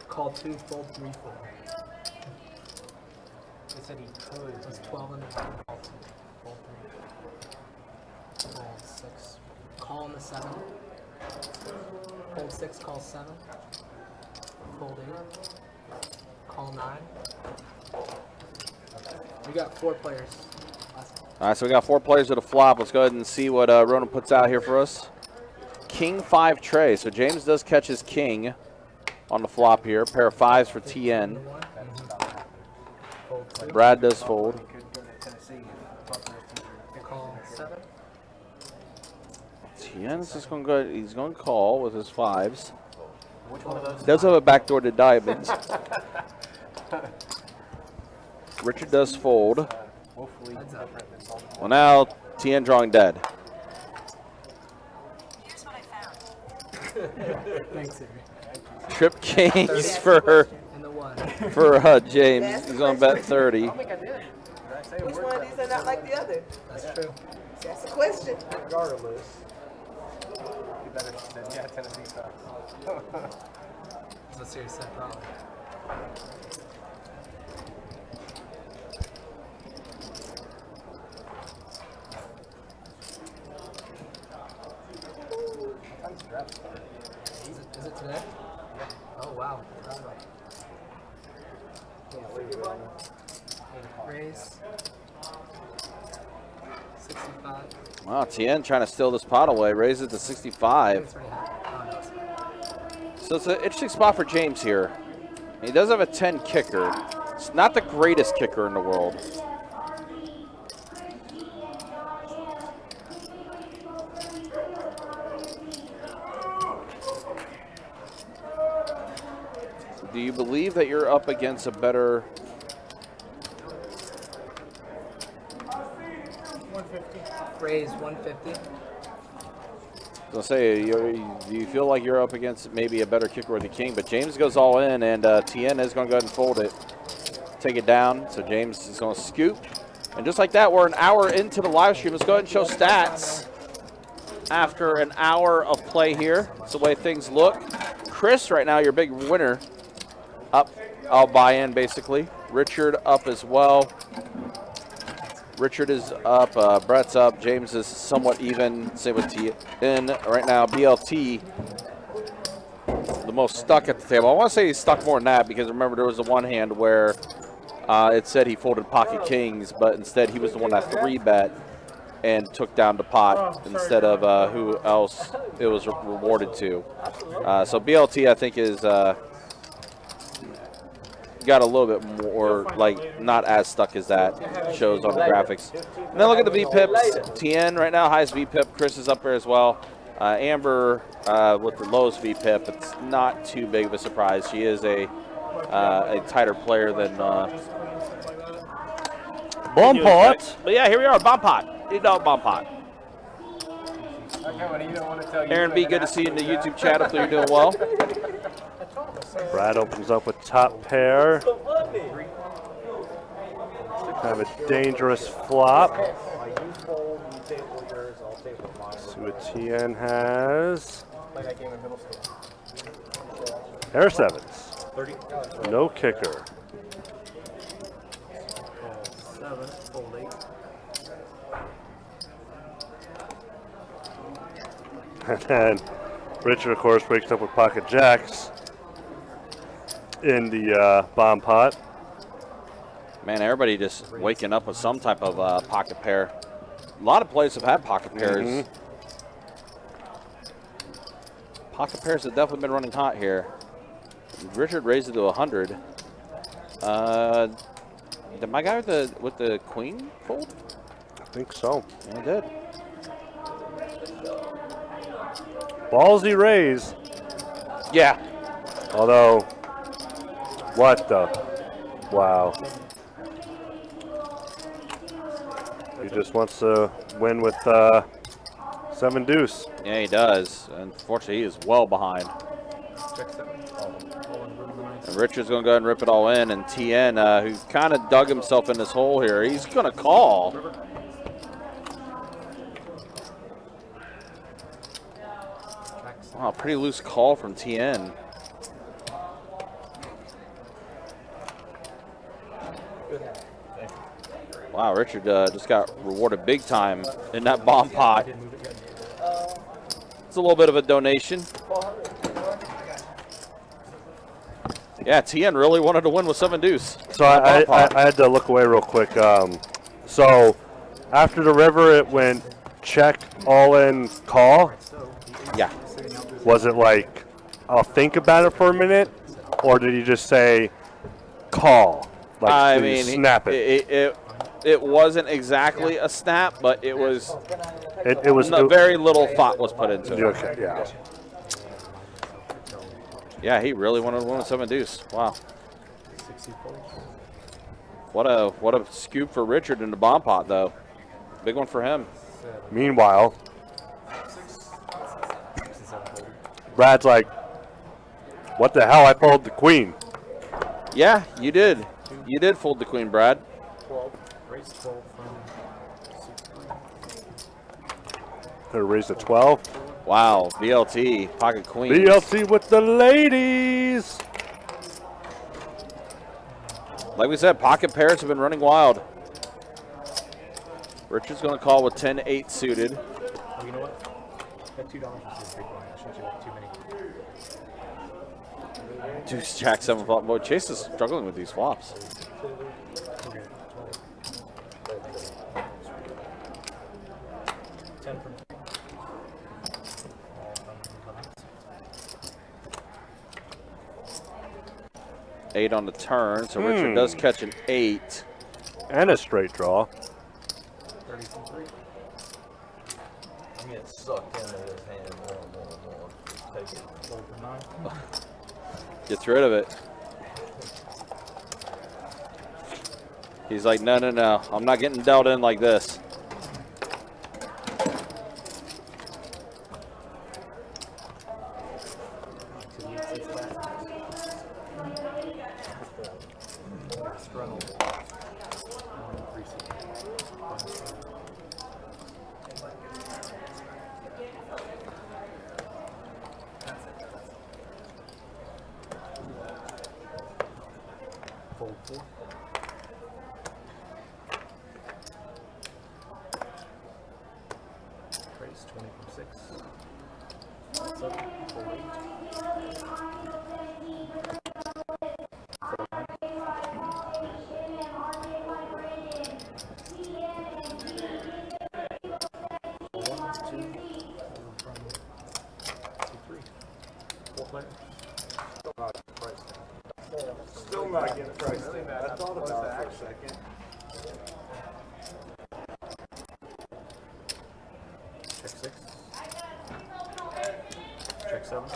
Call 2, fold 3, 4. They said he could. It was 12 and the 1. Call 2. Fold 3. Fold 6. Call in the 7. Fold 6, call 7. Fold 8. Call 9. We got 4 players. All right, so we got 4 players at a flop. Let's go ahead and see what Ronan puts out here for us. King 5 Trey. So James does catch his king on the flop here. Pair of 5s for TN. Brad does fold. Call 7. TN's just going to go. He's going to call with his 5s. Does have a backdoor to diamonds. Richard does fold. Well, now TN drawing dead. Here's what I found. Thanks, Harry. Trip kings for And the 1. James. He's going to bet 30. Which one of these are not like the other? That's true. That's the question. Regardless, It's a serious set problem. Is it today? Oh, wow. Raise. 65. Wow, Tien trying to steal this pot away. Raise it to 65. It's already happened. Oh, no, it's not. So it's an interesting spot for James here. He does have a 10 kicker. It's not the greatest kicker in the world. Do you believe that you're up against a better... 150. Raise 150. I'll say, do you feel like you're up against maybe a better kicker with the king? But James goes all in, and Tien is going to go ahead and fold it. Take it down. So James is going to scoop. And just like that, we're an hour into the live stream. Let's go ahead and show stats after an hour of play here. That's the way things look. Chris, right now, your big winner. Up. I'll buy in, basically. Richard up as well. Richard is up, Brett's up, James is somewhat even, same with Tien. Right now, BLT, the most stuck at the table. I want to say he's stuck more than that because remember there was the one hand where it said he folded pocket kings, but instead he was the one that 3-bet and took down the pot instead of who else it was rewarded to. So BLT, I think, is got a little bit more, like, not as stuck as that shows on the graphics. And then look at the VPIPs. Tien right now, highest VPIP. Chris is up there as well. Amber with the lowest VPIP. It's not too big of a surprise. She is a tighter player than Bompot. But yeah, here we are, Bompot. Bompot. Aaron B, good to see you in the YouTube chat. Hopefully you're doing well. Brad opens up with top pair. Kind of a dangerous flop. You fold, you table yours, I'll table mine. See what TN has. Play that game in middle school. Pair of sevens. 30. No kicker. Call 7, fold 8. And then Richard, of course, wakes up with pocket jacks in the bomb pot. Man, everybody just waking up with some type of pocket pair. A lot of players have had pocket pairs. Pocket pairs have definitely been running hot here. Richard raised it to 100. Did my guy with the queen fold? I think so. Yeah, he did. Ballsy raise. Yeah. Although, what the? Wow. He just wants to win with 7 deuce. Yeah, he does. Unfortunately, he is well behind. Check 7. And Richard's going to go ahead and rip it all in. And TN, who kind of dug himself in this hole here, he's going to call. Wow, pretty loose call from TN. Wow, Richard just got rewarded big time in that bomb pot. It's a little bit of a donation. Yeah, TN really wanted to win with 7 deuce. So I had to look away real quick. So after the river, it went check, all in, call. Yeah. Was it like, I'll think about it for a minute? Or did he just say, call? Like, I did he mean, snap it. It wasn't exactly a snap, but it was. It was Very little thought was put into it. Okay, yeah. Yeah, he really wanted to win with 7 deuce. Wow. What a scoop for Richard in the bomb pot though. Big one for him. Meanwhile, Brad's like, what the hell? I folded the queen. Yeah, you did. You did fold the queen, Brad. 12. Raise 12 from Could raise to 12. Wow, BLT, pocket queen. BLT with the ladies. Like we said, pocket pairs have been running wild. Richard's going to call with 10-8 suited. Oh, you know what? That $2 is a big one. I shouldn't you like too many. Deuce, jack, 7 flop. Boy, Chase is struggling with these flops. Okay. 10 from 3. All from behind. 8 on the turn, so Richard does catch an 8. And a straight draw. 30 from 3. I'm getting sucked into this hand more and more and more. Just take it. 12 from 9. Gets rid of it. He's like, no, no, no. I'm not getting dealt in like this. Struggle. Fold 4. Raise 20 from 6. 7. Fold 8. Still not getting priced. I thought about it for a second. Check 6. Check 7.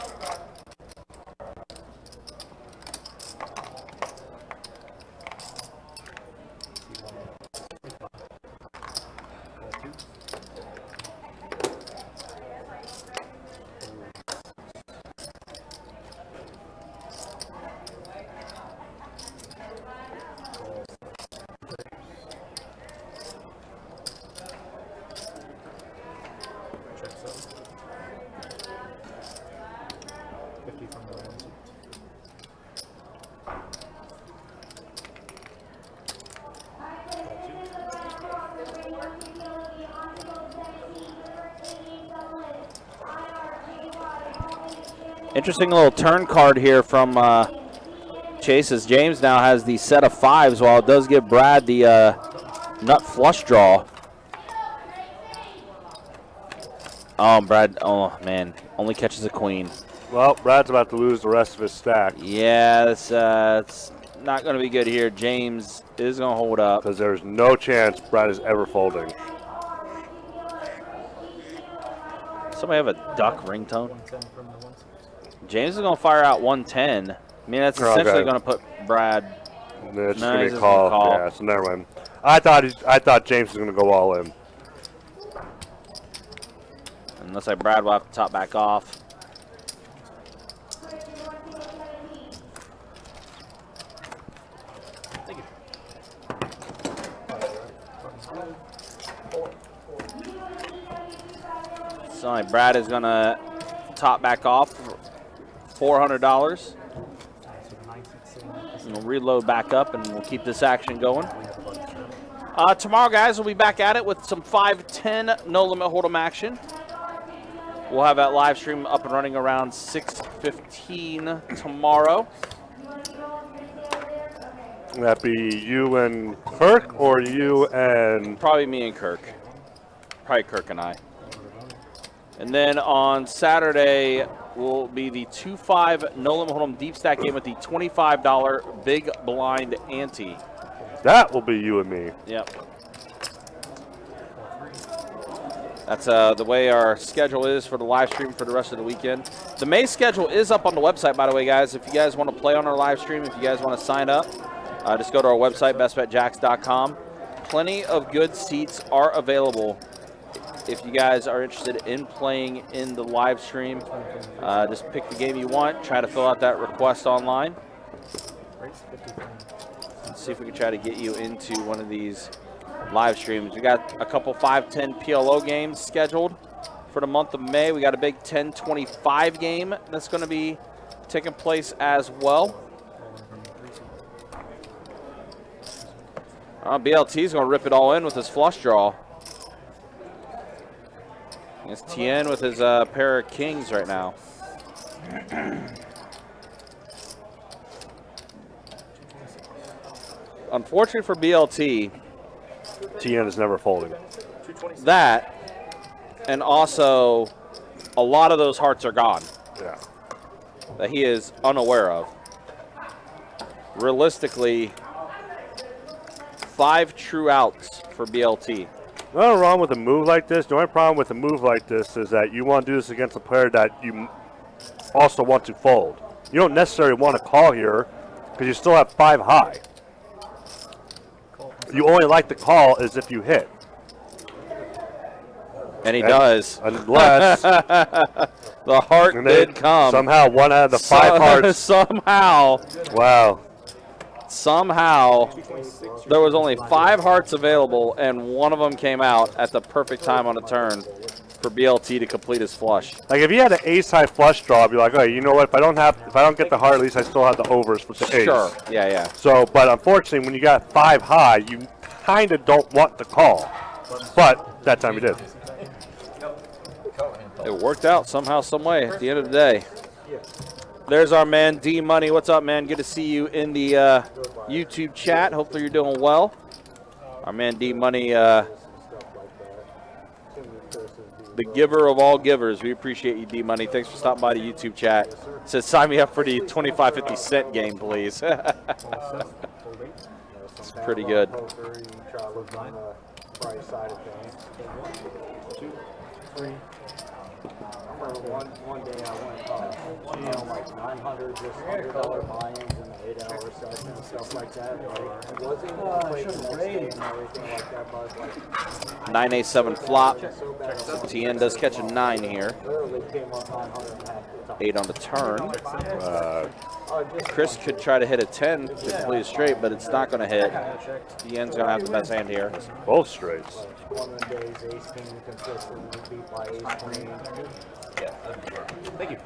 Interesting little turn card here from Chase, as James now has the set of 5s, while it does give Brad the nut flush draw. Oh, Brad, oh man, only catches a queen. Well, Brad's about to lose the rest of his stack. Yeah, it's not going to be good here. James is going to hold up. Because there's no chance Brad is ever folding. Somebody have a duck ringtone? James is going to fire out 110. I mean, that's essentially going to put Brad. It's No, going he's to be just a call. gonna call. Yeah, so never mind. I thought James was going to go all in. And looks like Brad will have to top back off. So like Brad is going to top back off for $400. And we'll reload back up, and we'll keep this action going. Tomorrow, guys, we'll be back at it with some 5-10 no-limit hold'em action. We'll have that live stream up and running around 6:15 tomorrow. Would that be you and Kirk or you and... Probably me and Kirk. Probably Kirk and I. And then on Saturday will be the 2-5 no-limit hold'em deep stack game with the $25 big blind ante. That will be you and me. Yep. That's the way our schedule is for the live stream for the rest of the weekend. The May schedule is up on the website, by the way, guys. If you guys want to play on our live stream, if you guys want to sign up, just go to our website, bestbetjacks.com. Plenty of good seats are available. If you guys are interested in playing in the live stream, just pick the game you want. Try to fill out that request online. Let's see if we can try to get you into one of these live streams. We got a couple 5-10 PLO games scheduled for the month of May. We got a big 10-25 game that's going to be taking place as well. BLT is going to rip it all in with his flush draw. It's Tien with his pair of kings right now. Unfortunately for BLT, Tien is never folding. that, and also a lot of those hearts are gone Yeah. that he is unaware of. Realistically, 5 true outs for BLT. Nothing wrong with a move like this. The only problem with a move like this is that you want to do this against a player that you also want to fold. You don't necessarily want to call here because you still have 5 high. You only like to call as if you hit. And he does. Unless the heart did come. somehow one out of the 5 hearts. Somehow, there was only 5 hearts available, and one of them came out at the perfect time on the turn for BLT to complete his flush. Like if you had an ace high flush draw, I'd be like, oh, you know what? If I don't get the heart, at least I still have the overs with the ace. Sure. Yeah. So, but unfortunately, when you got 5 high, you kind of don't want to call. But that time you did. It worked out somehow, some way at the end of the day. There's our man D Money. What's up, man? Good to see you in the YouTube chat. Hopefully you're doing well. Our man D Money, the giver of all givers. We appreciate you, D Money. Thanks for stopping by the YouTube chat. Says sign me up for the 25-50 cent game, please. It's pretty good. One day I went, like 900 just $100 buy-ins in an 8-hour session and stuff like that. Like, it wasn't even played the next day and everything like that, but I was like, 9-8-7 flop. Tien does catch a 9 here. literally came up 900 and half the time. 8 on the turn. Chris could try to hit a 10 to complete a straight, but it's not going to hit. Tien's going to have the best hand here. Both straights. One of the days, ace king consistently beat by ace queen. Thank you.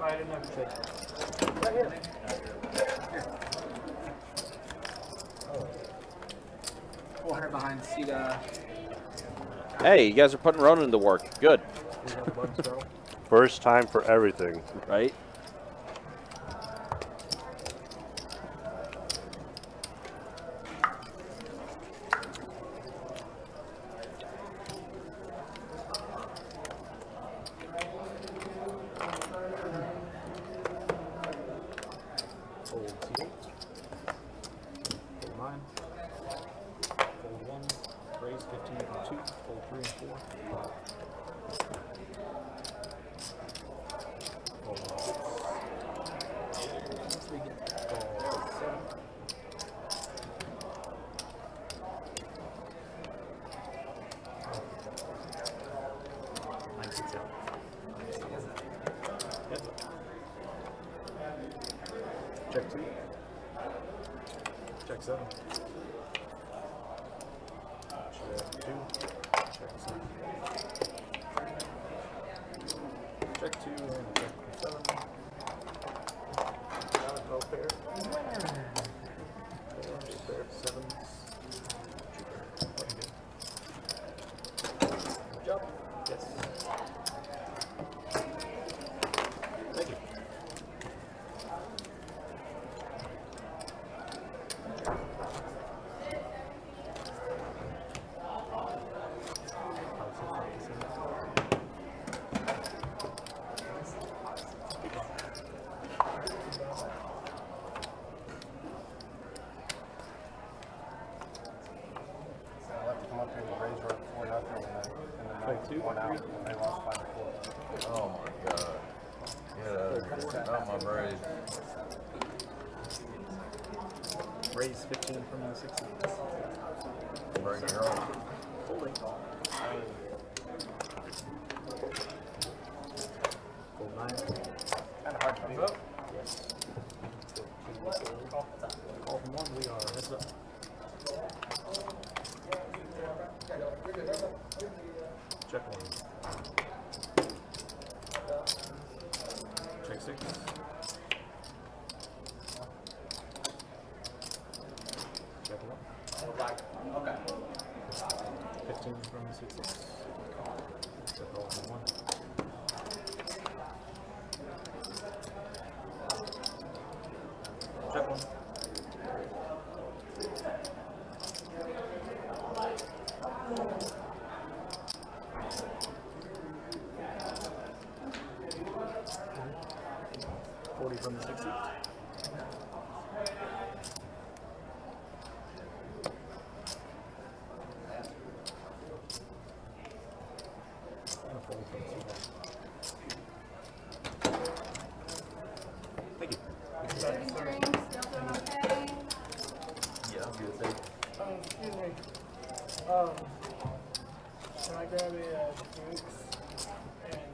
Behind Cedar. Hey, you guys are putting Ronan to work. Good. First time for everything. Right? 2, fold 3 and 4. Fold 6. 3 again. Fold 7. Check 2. Check 7. Check 2. Check 7. Check 2 and check 7. No fair. Pair. 7. 2 pair. Looking good. Good job. Yes. Thank you. Oh my god. Yeah, not my braids. Raise 15 from the 60. Break your arm. Folding. Fold 9. Kind of hard to beat. Yes. Call from 1. We are heads up. Check 1. Check 6. Check 1. Okay. 15 from the 6. Check all from 1. Check 1. From the 60. And a fold from the 2. Thank you. Saving drinks, still doing okay? Yeah, I'm good. Thank you. Excuse me. Can I grab a Dukes and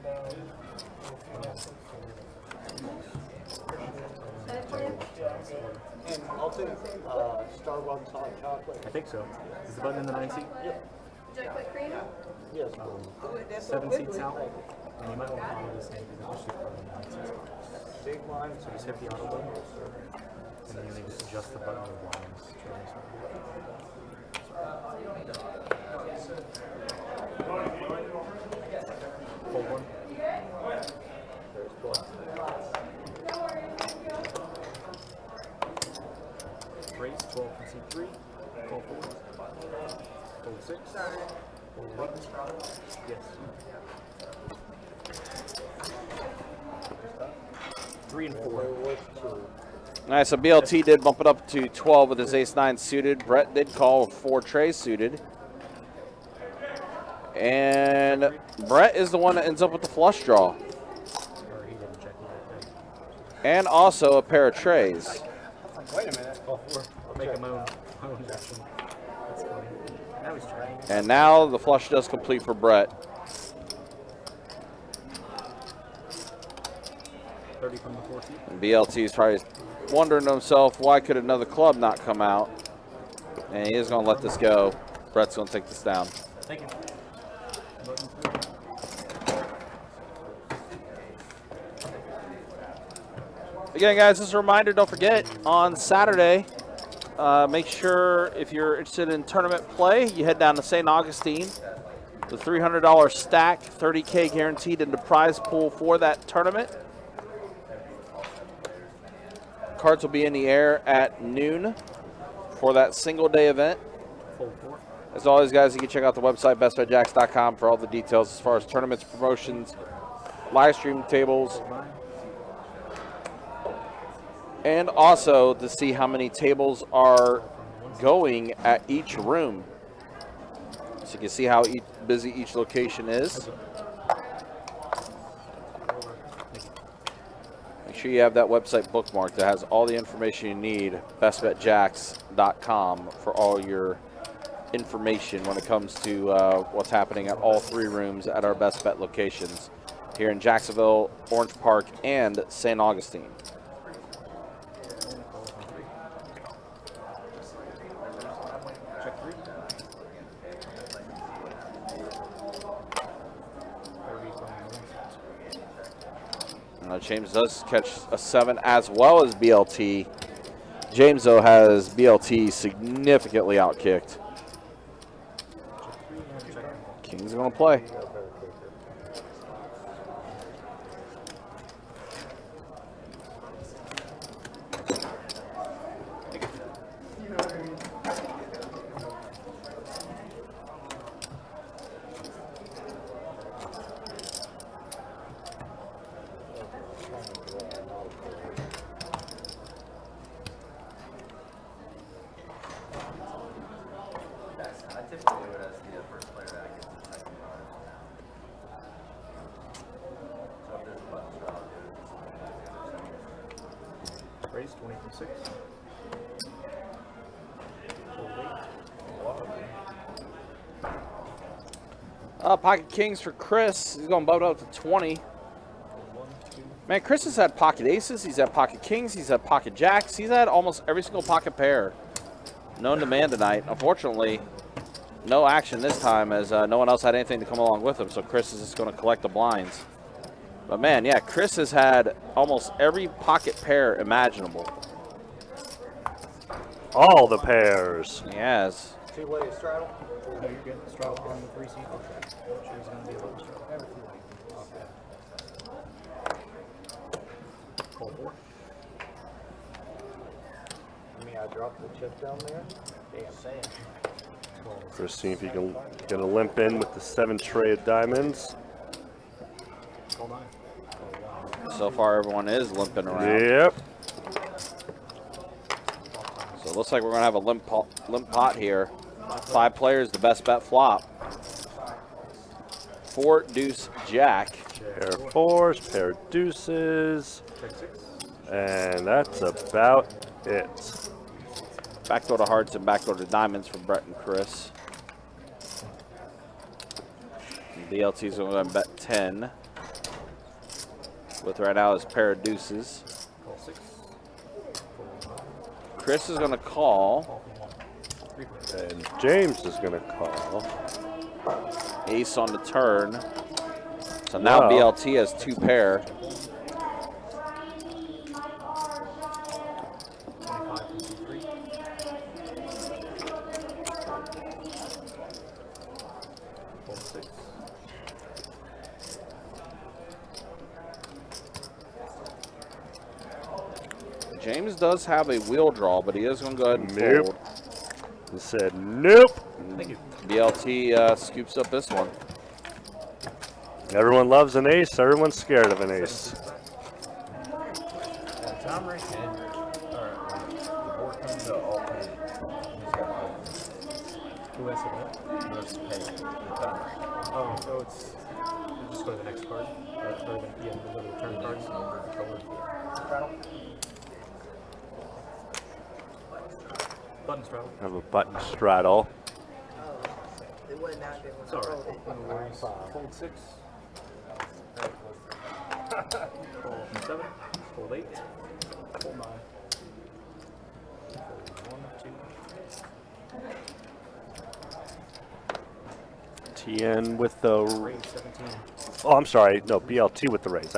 And I'll take Starbucks hot chocolate. I think so. Is the button in the 9 seat? Yep. Would you like whipped cream? Yes. 7 seats out. And you might want to follow this thing because it's just button in the 9 seats. Big line. So just hit the auto button. And then you need to adjust the button with lines. Hold 1. There's one. Raise 12 from C3. Call forward. Hold 6. Hold 8. Yes. 3 and 4. All right, so BLT did bump it up to 12 with his ace-9 suited. Brett did call 4 trays suited. And Brett is the one that ends up with the flush draw. Or he didn't check it. And also a pair of trays. Wait a minute. Call 4. I'll make my own action. That's funny. Now he's trying. And now the flush does complete for Brett. 30 from the 4 seat. And BLT is probably wondering to himself, why could another club not come out? And he is going to let this go. Brett's going to take this down. Thank you. Button 3. Again, guys, just a reminder, don't forget, on Saturday, make sure if you're interested in tournament play, you head down to St. Augustine. The $300 stack, $30K guaranteed in the prize pool for that tournament. Cards will be in the air at noon for that single day event. Fold 4. As always, guys, you can check out the website, bestbetjacks.com, for all the details as far as tournaments, promotions, live stream tables, and also to see how many tables are going at each room. So you can see how busy each location is. Make sure you have that website bookmarked that has all the information you need, bestbetjacks.com, for all your information when it comes to what's happening at all 3 rooms at our Best Bet locations here in Jacksonville, Orange Park, and St. Augustine. Check 3. 30 James does catch a 7 as well as BLT. James, though, has BLT significantly outkicked. King's going to play. I typically would ask the first player that gets the second card. So if there's a button draw, Raise 20 from 6. Pocket Kings for Chris. He's going to bump it up to 20. Man, Chris has had pocket aces. He's had pocket kings. He's had pocket jacks. He's had almost every single pocket pair known to man tonight. Unfortunately, no action this time as no one else had anything to come along with him. So Chris is just going to collect the blinds. But man, yeah, Chris has had almost every pocket pair imaginable. All the pairs. He has. 2-way straddle. No, you're good. Straddle on the 3 seat. Okay. Sure he's going to be able to straddle. Everything. Okay. Call 4. I mean, I dropped the chip down there. Damn. Chris, see if you can get a limp in with the 7 tray of diamonds. Call 9. So far, everyone is limping around. Yep. So it looks like we're going to have a limp pot here. 5 players, the best bet flop. 4 deuce jack. Pair of 4s, pair of deuces. Check 6. And that's about it. Backdoor to hearts and backdoor to diamonds for Brett and Chris. And BLT's going to go and bet 10. With right now his pair of deuces. Call 6. Chris is going to call. And James is going to call. Ace on the turn. So now Wow. BLT has 2 pair. 25 from C3. Call 6. James does have a wheel draw, but he is going to go ahead and Nope. fold. He said nope. Thank you. BLT scoops up this one. Everyone loves an ace. Everyone's scared of an ace. Tom Ray and the board comes to all paid. Who has it? Most paid. The Tom Ray. Oh, so it's just go to the next card. Or the, yeah, the return card. Next number of colors. Button straddle. Have a button straddle. Oh, it wasn't out there when It's all I right. rolled it. No worries. Fold 6. Fold 7. Fold 8. Fold 9. Fold 1, 2. TN with the. Raise 17. Oh, I'm sorry. No, BLT with the raise.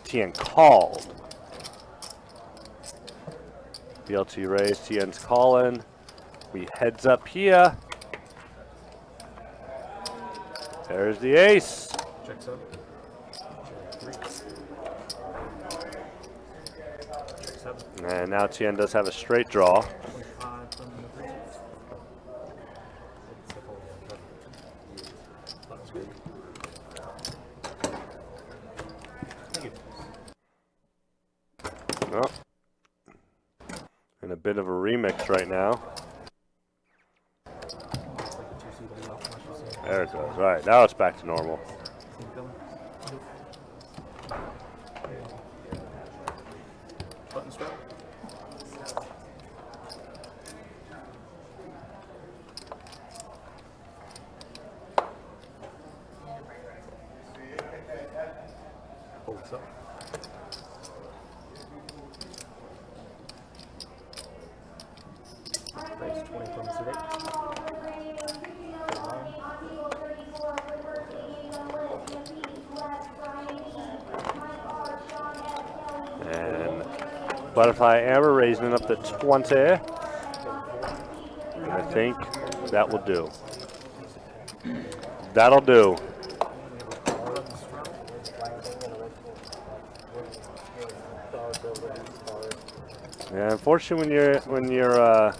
TN called. BLT raise. TN's calling. We heads up here. There's the ace. Checks up. Check 3. Check 7. And now TN does have a straight draw. 25 from the 3. It's a fold. Button's good. Thank you. Oh. In a bit of a remix right now. Looks like the 2 seat on the There it goes. All right, now it's back to normal. Button strap. Folds up. Raise 20 from the 8. And Butterfly Amber raising it up to 20. And I think that will do. That'll do. Yeah, unfortunately, when you're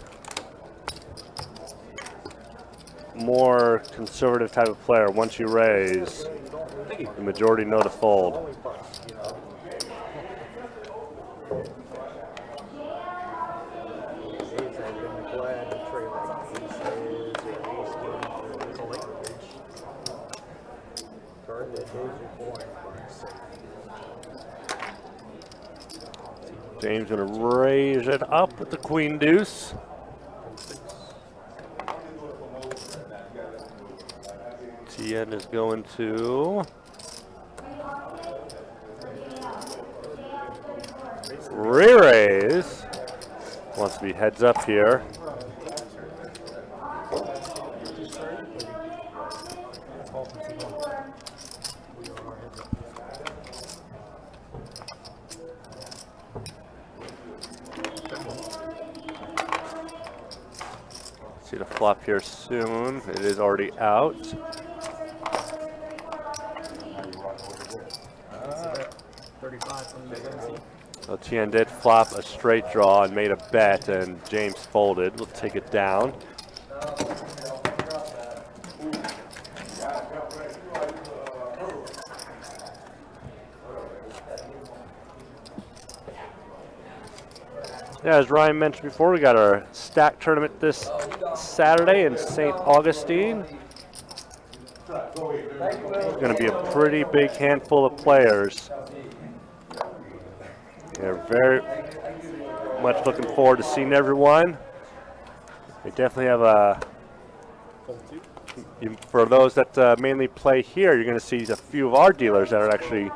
more conservative type of player, once you raise, the majority know to fold. James gonna raise it up with the queen deuce. Tien is going to re-raise. Wants to be heads up here. See the flop here soon. It is already out. 35 from the 17. So Tien did flop a straight draw and made a bet, and James folded. We'll take it down. Yeah, as Ryan mentioned before, we got our stack tournament this Saturday in St. Augustine. It's going to be a pretty big handful of players. They're very much looking forward to seeing everyone. They definitely have a... For those that mainly play here, you're going to see a few of our dealers that are actually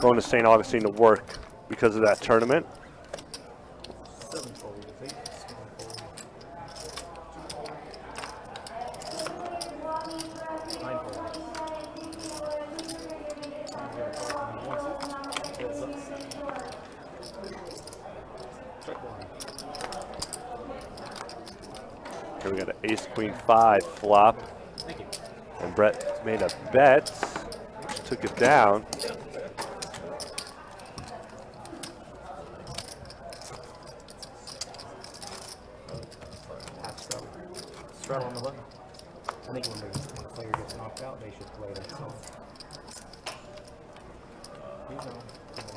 going to St. Augustine to work because of that tournament. 7 folds, 8, 7 folds. 9 folds. Here we got an ace queen 5 flop. Thank you. And Brett made a bet, took it down. Half straddle. Straddle on the button. I think when the player gets knocked out, they should play that song. You know, from the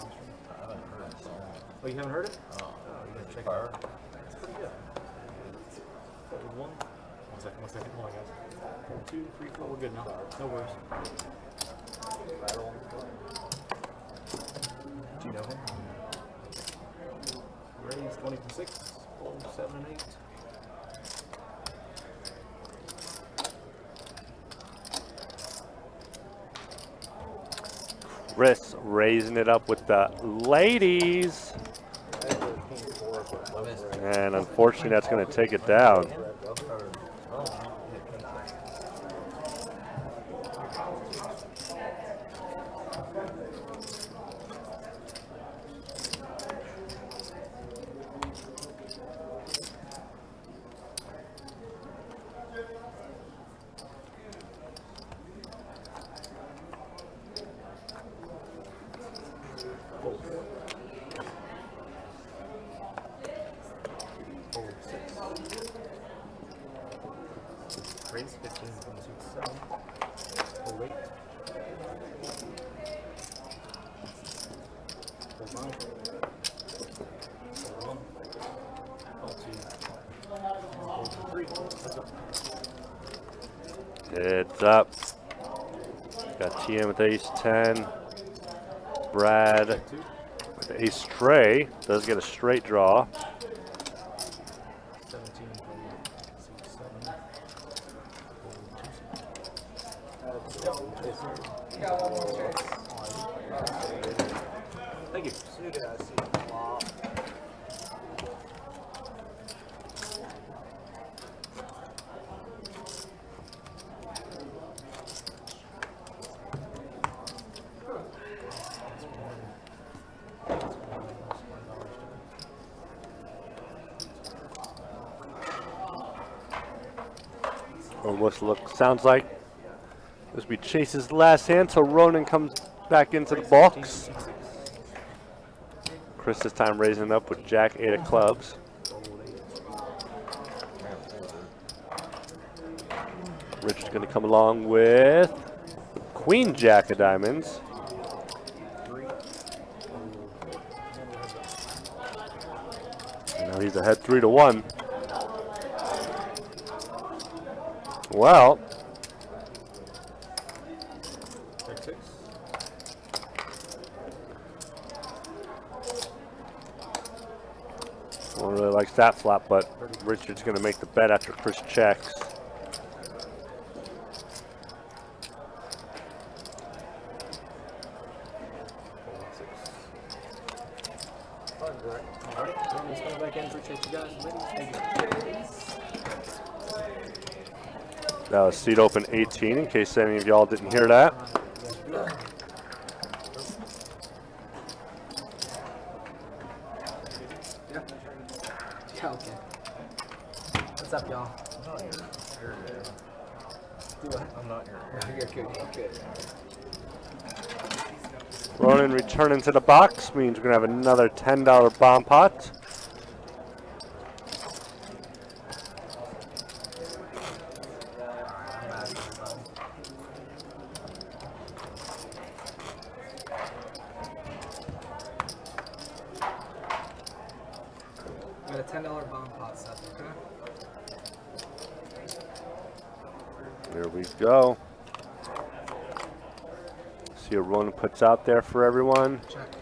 last room. Oh, you haven't heard it? Oh, you gotta check it out. It's pretty good. One second, hold on guys. 2, 3, 4, we're good now. No worries. Do you know him? Raise 20 from 6, fold 7 and 8. Chris raising it up with the ladies. And unfortunately, that's going to take it down. Raise 15 from 7. Hold 8. Hold 9. Hold 1. Hold 2. Hold 3. Heads up. Got TM with ace 10. Brad with ace straight. Does get a straight draw. 17 from 6, 7. Thank you. Almost sounds like this will be Chase's last hand till Ronan comes back into the box. Chris this time raising up with Jack 8 of clubs. Richard's going to come along with Queen Jack of diamonds. And now he's ahead 3-1. Well, no one really likes that flop, but Richard's going to make the bet after Chris checks. That was seat open 18, in case any of y'all didn't hear that. Okay. What's up, y'all? I'm not here. You're good. Ronan returning to the box means we're going to have another $10 bomb pot. Got a $10 bomb pot set, okay? There we go. See what Ronan puts out there for everyone. Check.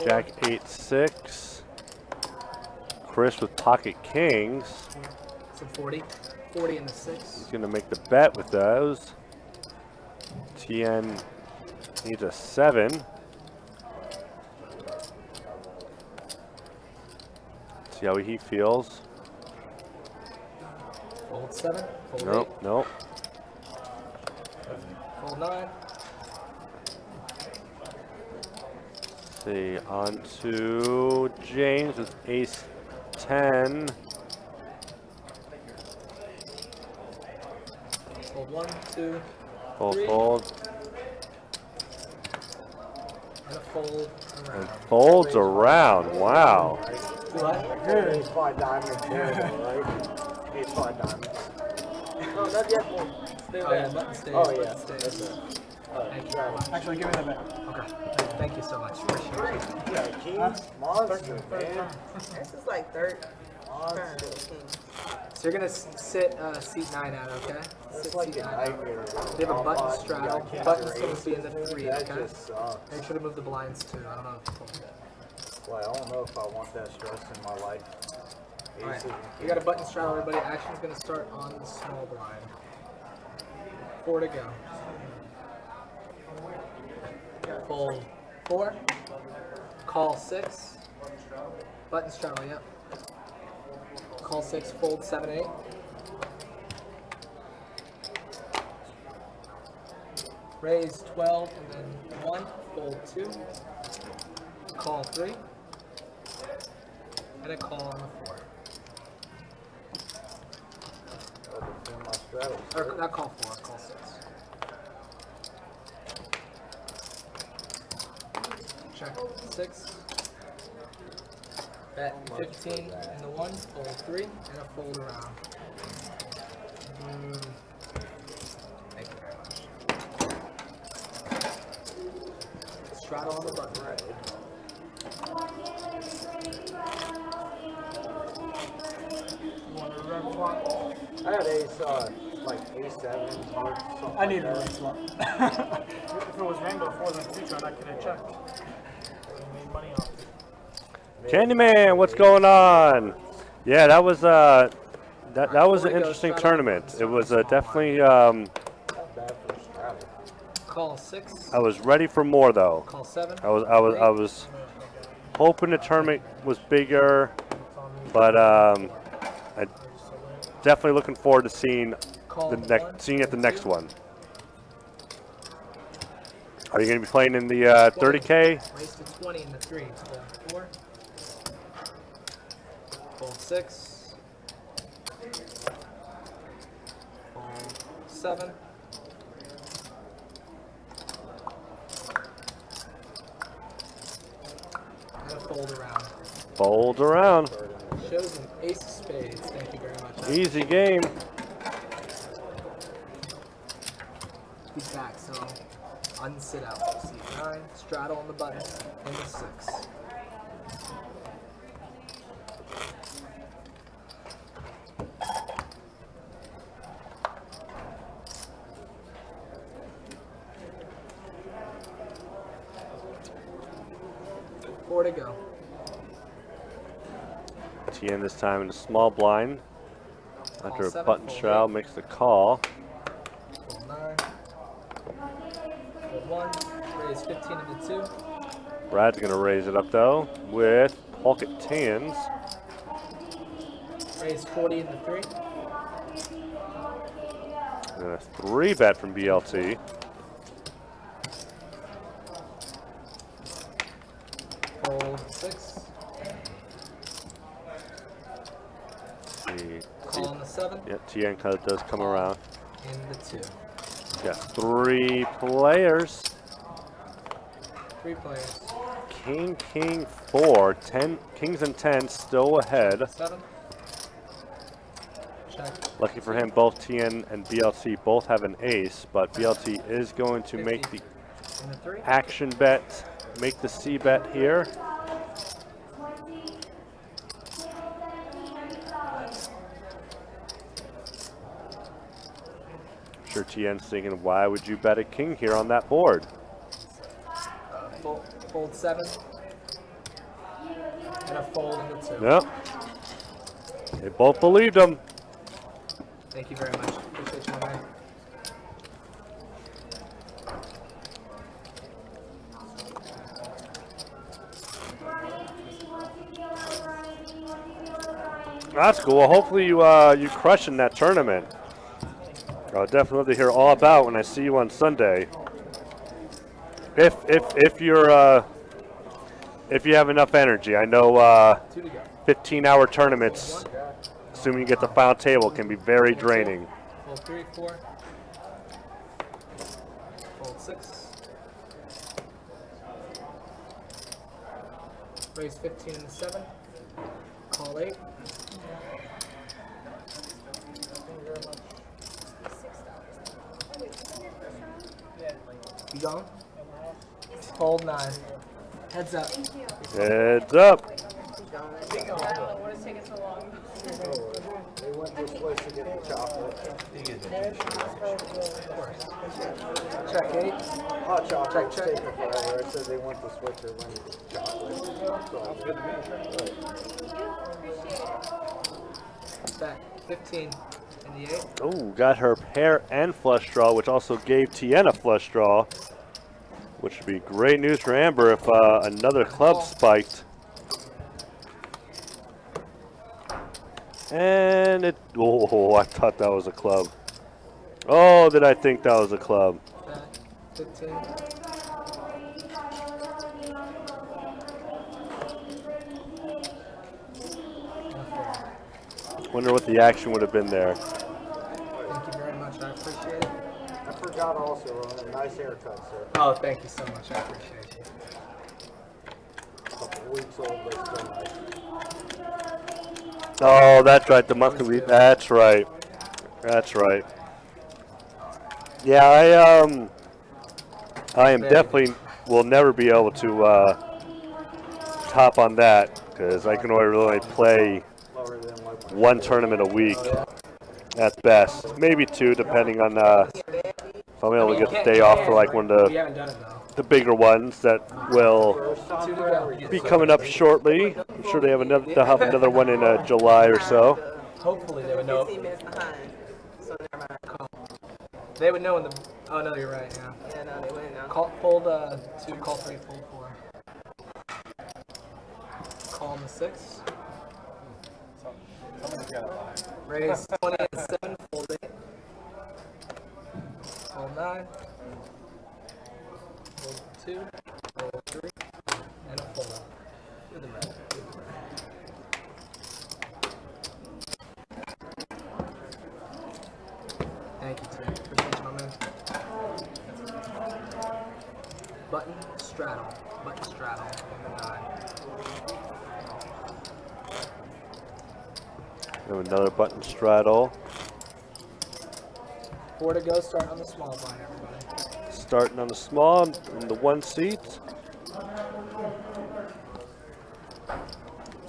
Jack 8-6. Chris with pocket kings. So 40. 40 and the 6. He's going to make the bet with those. TN needs a 7. See how he feels. Fold 7. Fold Nope, 8. nope. Fold 9. See, on to James with ace 10. Fold 1, 2, Fold, 3. fold. And a fold around. And folds around. Wow. Ace 5 diamonds here, right? Ace 5 diamonds. No, not yet. Oh, yeah, button stays. Oh, button yeah. stays. Thank you. Actually, give me that back. Okay. Thank you so much. Appreciate it. Yeah, King, monster, man. This is like third turn. So you're gonna sit seat 9 out, okay? It's Sit like seat a 9 out. nightmare. They have a button straddle. Button's gonna be in the 3, That okay? just sucks. Make sure to move the blinds too. I don't know if you told me that. Well, I don't know if I want that stress in my life. Alright, Aces and we got a button straddle, everybody. Action's gonna start on the small blind. 4 to go. Fold 4. Call 6. Button straddle, yep. Call 6, fold 7, 8. Raise 12 and then 1, fold 2. Call 3. And a call on the 4. defend my strategy. Or not call 4, call 6. Check 6. Bet 15 and the 1, fold 3, and a fold around. Thank you very much. Straddle on the button. Right. You want to run one? I had ace like A7, heart, something I need like a that. race slot. If it was Rainbow 4 in the future, I could have checked. We made money off it. Candyman, what's going on? Yeah, that was that was an interesting tournament. It was definitely. Not bad for straddle. Call 6. I was ready for more though. Call 7. I was hoping the tournament was bigger, but I definitely looking forward to seeing Call seeing it the next one. Are you going to be playing in the 30K? Race to 20 in the 3. Fold 4. Fold 6. Fold 7. And a fold around. Fold around. Shows an ace of spades. Thank you very much. Easy game. He's back, so unsit out. See 9, straddle on the button, and the 6. Four to go. TN this time in a small blind. After a seven, button fold shroud eight. makes the call. Fold 9. Fold 1. Raise 15 into 2. Brad's going to raise it up though with pocket tens. Raise 40 into 3. And a 3-bet from BLT. Fold 6. Call on the 7. Yeah, TN kind of does come around. In the 2. Got 3 players. 3 players. King, king, 4. 10 kings and 10 still ahead. 7. Check. Lucky for him, both TN and BLT both have an ace, but BLT is going to make the In the 3. action bet, make the C bet here. I'm sure TN's thinking, why would you bet a king here on that board? Fold 7. And a fold in the 2. Yep. They both believed him. Thank you very much. Appreciate you, my man. That's cool. Well, hopefully you you crush in that tournament. I'll definitely love to hear all about when I see you on Sunday. If you're if you have enough energy, I know 15-hour tournaments, assuming you get the final table, can be very draining. Fold 3, 4. Fold 6. Raise 15 in the 7. Call 8. You going? Fold 9. Heads up. Heads up. What is taking so long? They went this way to get the chocolate. Check 8. Hot chocolate Check. taking forever. It said they went to switch it when you get chocolate. Sounds good to me. Back 15 in the 8. Oh, got her pair and flush draw, which also gave TN a flush draw, which would be great news for Amber if another club spiked. And it, oh, I thought that was a club. Oh, did I think that was a club? Back 15. Wonder what the action would have been there. Thank you very much. I appreciate it. I forgot also, Ron, a nice haircut, sir. Oh, thank you so much. I appreciate you. A couple weeks old, but still nice. Oh, that's right, the monthly week. That's right. That's right. Yeah, I am definitely will never be able to top on that because I can only really play Lower than like my one tournament a week. at best. Maybe 2, depending on if I'm able to get the day off for like one of We haven't done it though. the bigger ones that will 2 to go. be coming up shortly. I'm sure they'll have another one in July or so. Hopefully they would know. 15 minutes behind. So never mind. They would know in the. Oh no, you're right. Yeah. Yeah, no, they went now. Fold 2, call 3, fold 4. Call in the 6. Someone's got it behind. Raise 20 and 7, fold 8. Fold 9. Fold 2, fold 3, and a fold out. Do the red. Thank you, Tim. Appreciate you, my man. Button straddle. Button straddle. And 9. We have another button straddle. 4 to go. Start on the small blind, everybody. Starting on the small, in the 1 seat.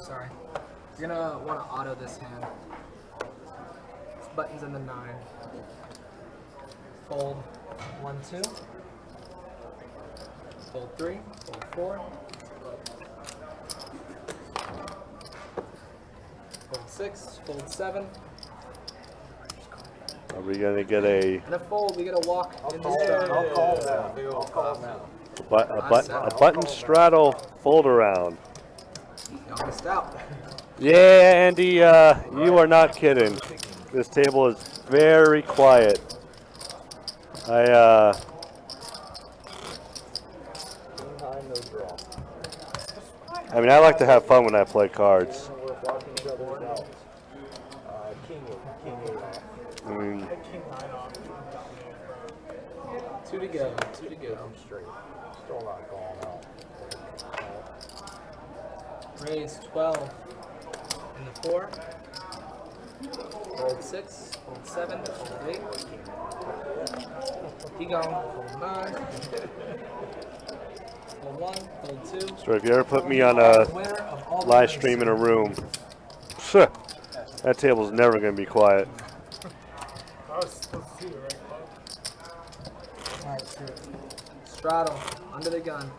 Sorry. You're gonna want to auto this hand. This button's in the 9. Fold 1, 2. Fold 3. Fold 4. Fold 6. Fold 7. Are we going to get a And a fold. We get a walk in I'll call now. I'll call now. button straddle fold around? Y'all missed out. Yeah, Andy, you are not kidding. This table is very quiet. Behind no draw. I mean, I like to have fun when I play cards. We're blocking each other's out. King 8 off. I mean, 2 to go. 2 to go. I'm straight. Still not calling out. Raise 12 in the 4. Fold 6. Fold 7. Fold 8. Keep going. Fold 9. Fold 1. Fold 2. so if you ever put me on a Winner of all the live winners. stream in a room, that table's never going to be quiet. I was supposed to see it, right? Alright, screw it. Straddle. Under the gun.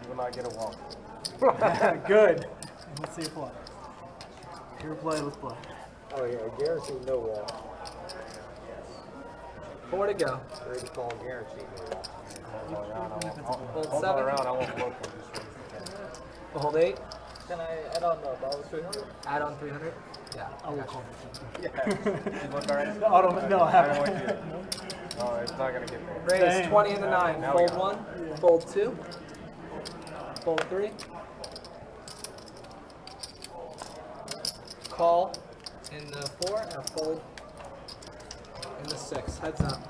You will not get a walk. Good. Let's see you play. Here play, let's play. Oh yeah, guaranteed no wall. 4 to go. Ready to call guaranteed no wall. Fold Hold 7. around, I won't look. Hold 8. Can I add on the $300? Add on 300. Yeah. I will call You look already? No, I haven't. Oh, it's not gonna get me. Raise 20 in the 9. Now we Fold got 1. Fold 2. Fold 3. Call in the 4 or fold in the 6. Heads up.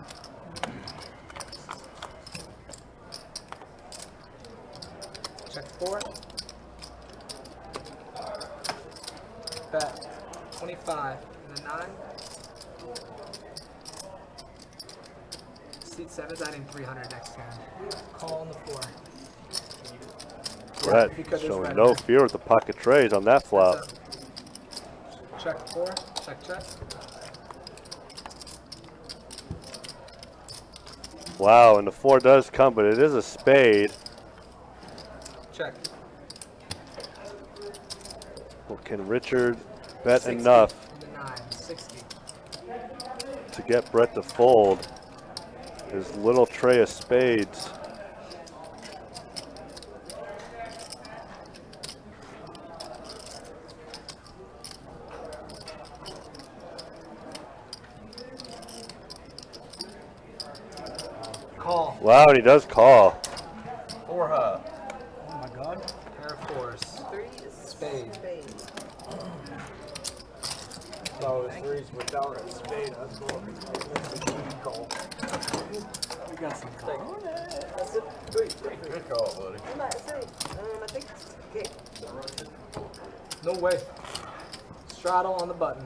Check 4. Bet 25 in the 9. Seat 7 is adding 300 next hand. Call on the 4. Brett because it's showing red. no fear with the pocket trays on that flop. Check 4. Check, check. Wow, and the 4 does come, but it is a spade. Check. Well, can Richard bet 60 enough in the 9. 60. to get Brett to fold his little tray of spades? Call. Wow, and he does call. For her. Oh my god. Pair of 4s. 3 Spade. spades. So it's threes without a spade. That's what we call. We got some call. That's it. 3. Good call, buddy. I'm about to say, I think, okay. No way. Straddle on the button.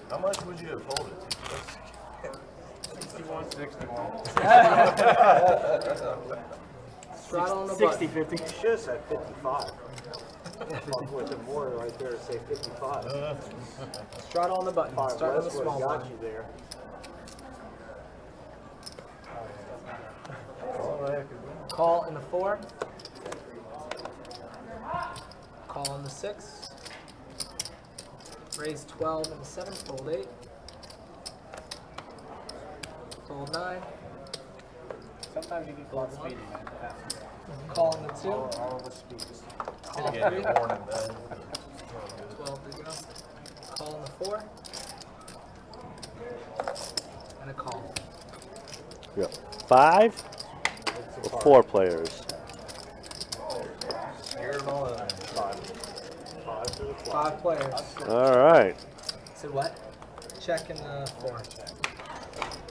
How much would you have folded? 61, 61. Throttle on the 60, button. 50. You should have said 55. Fuck with it more right there, say 55. Throttle on the button. Five Start on the less would small have got button. you there. Call in the 4. Call in the 6. Raise 12 in the 7. Fold 8. Fold 9. Sometimes you get caught speeding, man. Call in the 2. All the speeds. Call in the 3. 12 to go. Call in the 4. And a call. Yeah. 5 or 4 players? Five players. All right. So what? Check in the 4.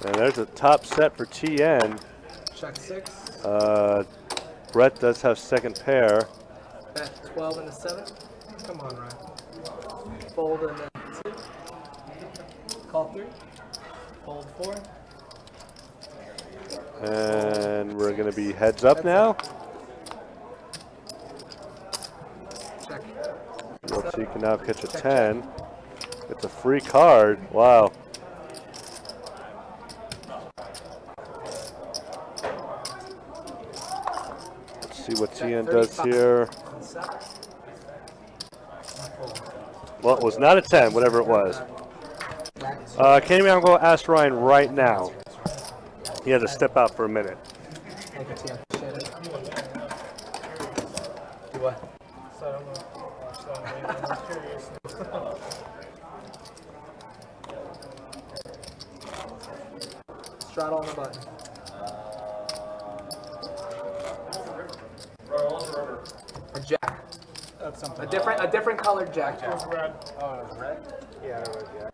And there's a top set for TN. Check 6. Brett does have second pair. Bet 12 in the 7. Come on, Ryan. Fold in the 2. Call 3. Fold 4. And we're going to be heads up now. Check. So you can now catch a 10. It's a free card. Wow. Let's see what TN does here. Well, it was not a 10, whatever it was. Candy Man, I'm going to ask Ryan right now. He had to step out for a minute. Thank you, TM. Appreciate it. Do what? So I don't know. So I'm curious. Straddle on the button. A jack. That's something. A different colored jack. It's red. Oh, it was red? Yeah, it was, yeah.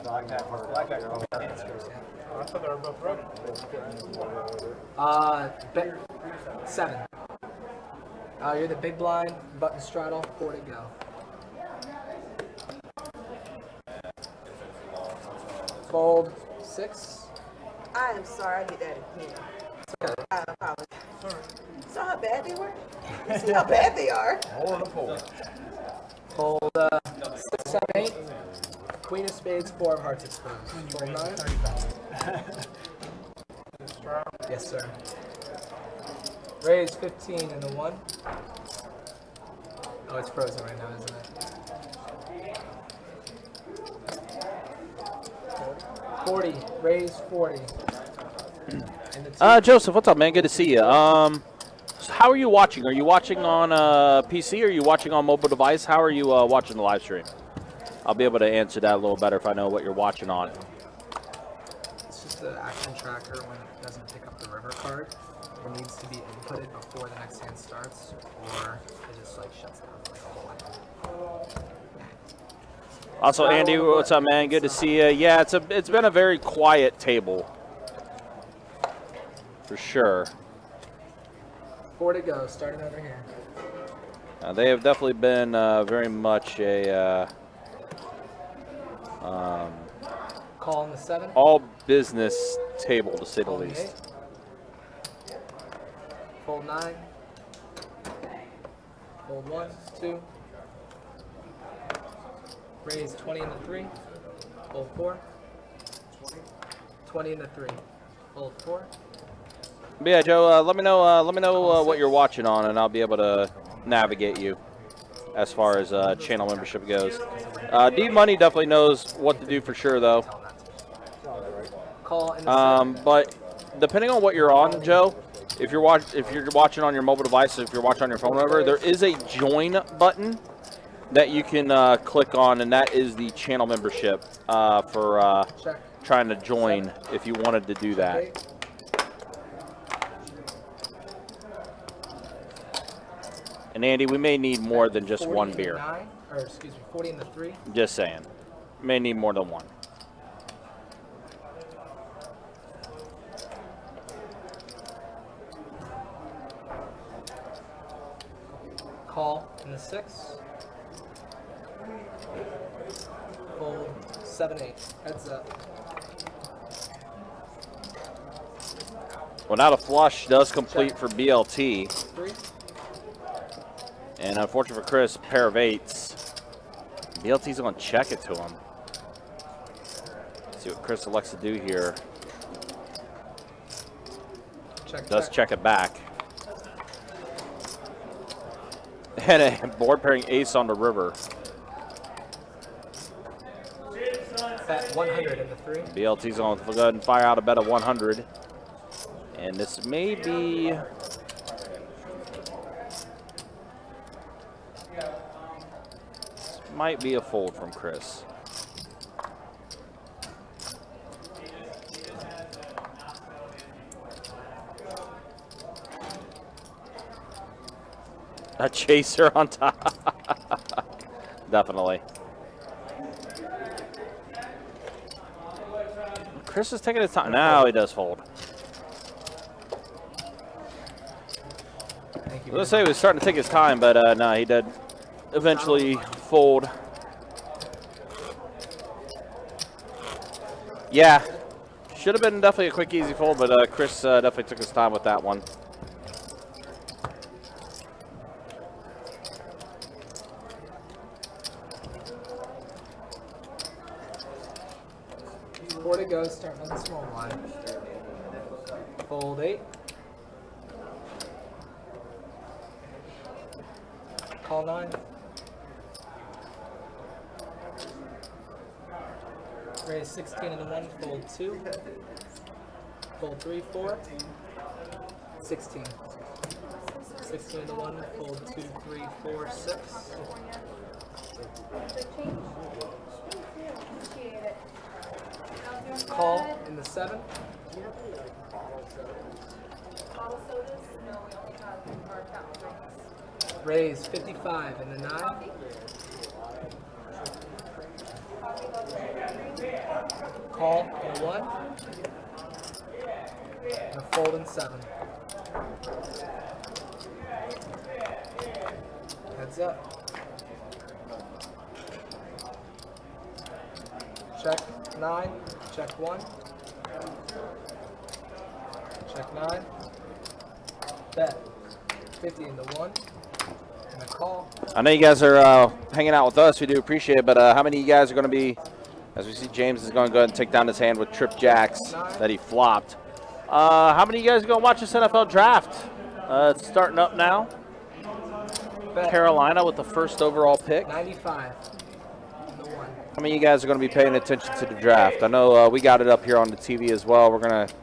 Black guy. Oh, I thought they were both red. Bet 7. You're the big blind. Button straddle. 4 to go. Fold 6. I am sorry, I did that again. I apologize. You saw how bad they were? You see how bad they are? Fold 6, 7, 8. Queen of spades, 4 of hearts exposed. Fold 9. Yes, sir. Raise 15 in the 1. Oh, it's frozen right now, isn't it? 40. Raise 40. In the 2. Joseph, what's up, man? Good to see you. So how are you watching? Are you watching on PC? Or are you watching on mobile device? How are you watching the live stream? I'll be able to answer that a little better if I know what you're watching on. It's just the action tracker when it doesn't pick up the river card. It needs to be inputted before the next hand starts, or it just like shuts down for like a whole line. Also, Andy, what's up, man? Good to see you. Yeah, it's been a very quiet table, for sure. 4 to go, starting over here. They have definitely been very much a Call in the 7. all business table, to say the Call in the least. 8. Fold 9. Fold 1, 2. Raise 20 in the 3. Fold 4. 20 in the 3. Fold 4. But yeah, Joe, let me know what you're watching on, and I'll be able to navigate you as far as channel membership goes. D Money definitely knows what to do for sure, though. Call in the 7. But depending on what you're on, Joe, if you're watching on your mobile device, if you're watching on your phone, whatever, there is a join button that you can click on, and that is the channel membership for Check. trying to join if you wanted to do that. Check 8. And Andy, we may need more than just 40 one in the beer. 9, or excuse me, 40 in the 3. Just saying. May need more than one. Call in the 6. Fold 7, 8. Heads up. Well, now the flush does complete for BLT. 3. And unfortunately for Chris, pair of 8s. BLT's going to check it to him. Let's see what Chris elects to do here. Does check it back. And a board pairing ace on the river. Bet 100 in the 3. BLT's going to go ahead and fire out a bet of 100. And this may be... This might be a fold from Chris. A chaser on top. Definitely. Chris is taking his time. Now he does fold. I was going to say he was starting to take his time, but no, he did eventually fold. Yeah. Should have been definitely a quick, easy fold, but Chris definitely took his time with that one. Four to go, starting on the small line. Fold 8. Call 9. Raise 16 into 1, fold 2. Fold 3, 4. 16. 16 into 1, fold 2, 3, 4, 6. Call in the 7. Raise 55 in the 9. Call in the 1. And a fold in 7. Heads up. Check 9. Check 1. Check 9. Bet 50 into 1. And a call. I know you guys are hanging out with us. We do appreciate it. But how many of you guys are going to be, as we see James is going to go ahead and take down his hand with trip jacks that he flopped. How many of you guys are going to watch this NFL draft? It's starting up now. Bet Carolina with the first overall pick. 95 in the 1. How many of you guys are going to be paying attention to the draft? I know we got it up here on the TV as well. We're going to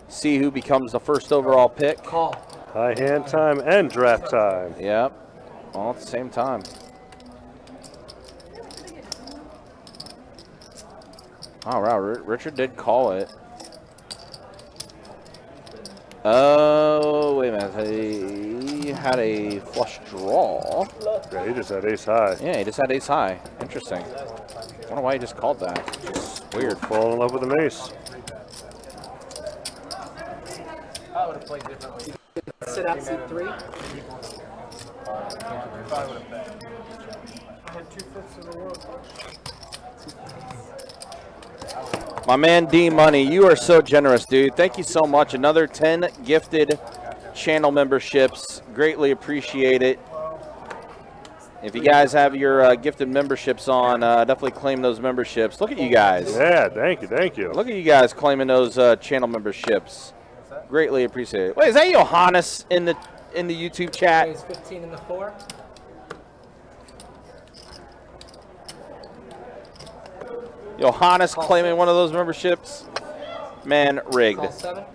see who becomes the first overall pick. Call. High hand time and draft time. Yep. All at the same time. Oh, wow. Richard did call it. Oh, wait a minute. He had a flush draw. Yeah, he just had ace high. Yeah, he just had ace high. Interesting. I wonder why he just called that. It's weird. Fall in love with an ace. I would have played differently. Sit out seat 3. I had 2 fifths in the world. My man D Money, you are so generous, dude. Thank you so much. Another 10 gifted channel memberships. Greatly appreciate it. If you guys have your gifted memberships on, definitely claim those memberships. Look at you guys. Yeah, thank you, thank you. Look at you guys claiming those channel memberships. Greatly appreciate it. Wait, is that Johannes in the YouTube chat? Raise 15 in the 4. Johannes claiming one of those memberships? Man, rigged. Call 7.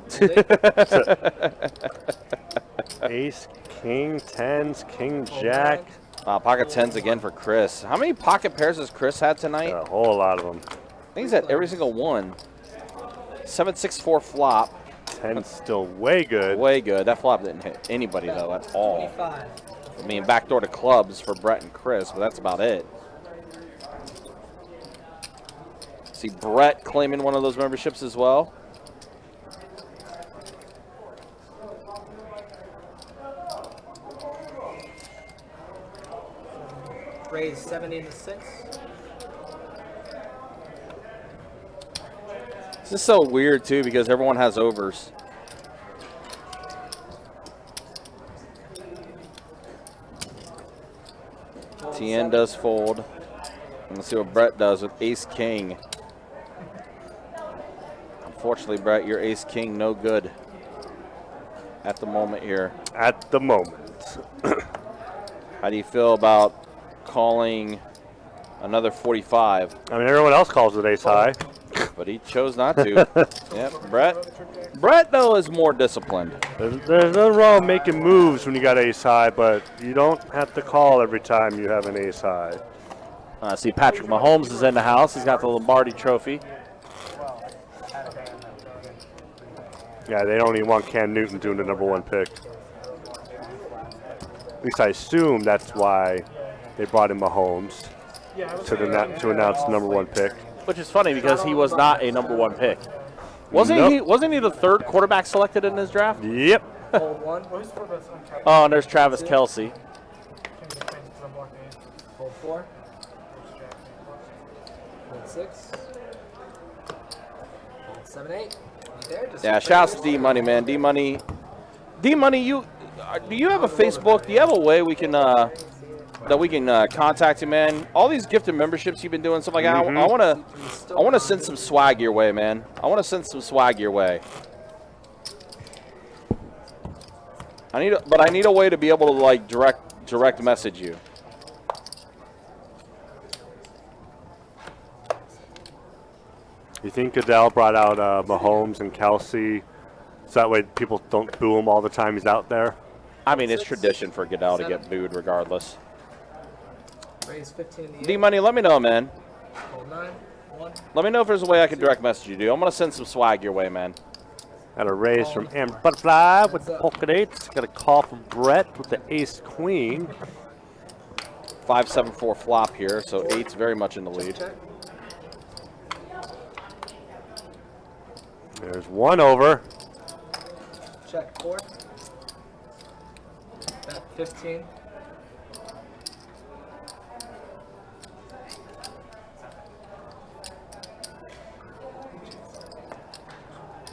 Ace, king, tens, king, Call jack. 9. Pocket 10s again for Chris. How many pocket pairs has Chris had tonight? A whole lot of them. I think he's had every single one. 7-6-4 flop. 10's still way good. Way good. That flop didn't hit anybody, though, at all. 25. I mean, backdoor to clubs for Brett and Chris, but that's about it. See Brett claiming one of those memberships as well. Raise 70 into 6. This is so weird, too, because everyone has overs. Tien does fold. And let's see what Brett does with Ace King. Unfortunately, Brett, your Ace King no good at the moment here. At the moment. How do you feel about calling another 45? I mean, everyone else calls it ace high. But he chose not to. Yep, Brett, though, is more disciplined. There's nothing wrong with making moves when you got ace high, but you don't have to call every time you have an ace high. See, Patrick Mahomes is in the house. He's got the Lombardi trophy. Yeah, they only want Cam Newton doing the number 1 pick. At least I assume that's why they brought in Mahomes to announce the number 1 pick. Which is funny because he was not a number 1 pick. Wasn't he the 3rd quarterback selected in this draft? Yep. Fold 1. Oh, and there's Travis Kelce. Fold 4. Fold 6. Fold 7, 8. There, just Yeah, shouts to D-Money, man. D-Money, do you have a Facebook? Do you have a way we can that we can contact you, man? All these gifted memberships you've been doing, stuff like that. I want to send some swag your way, man. I want to send some swag your way. I need a way to be able to like direct message you. You think Goodell brought out Mahomes and Kelce so that way people don't boo him all the time he's out there? I mean, it's tradition for Goodell to get booed regardless. Raise 15 in the D-Money, let me know, man. Fold 9. 1. Let me know if there's a way I can direct message you, dude. I'm going to send some swag your way, man. Got a raise from Amber Butterfly with the pocket 8s. Got a call from Brett with the ace queen. 5-7-4 flop here, so 8's very much in the lead. Check. There's 1 over. Check 4. Bet 15.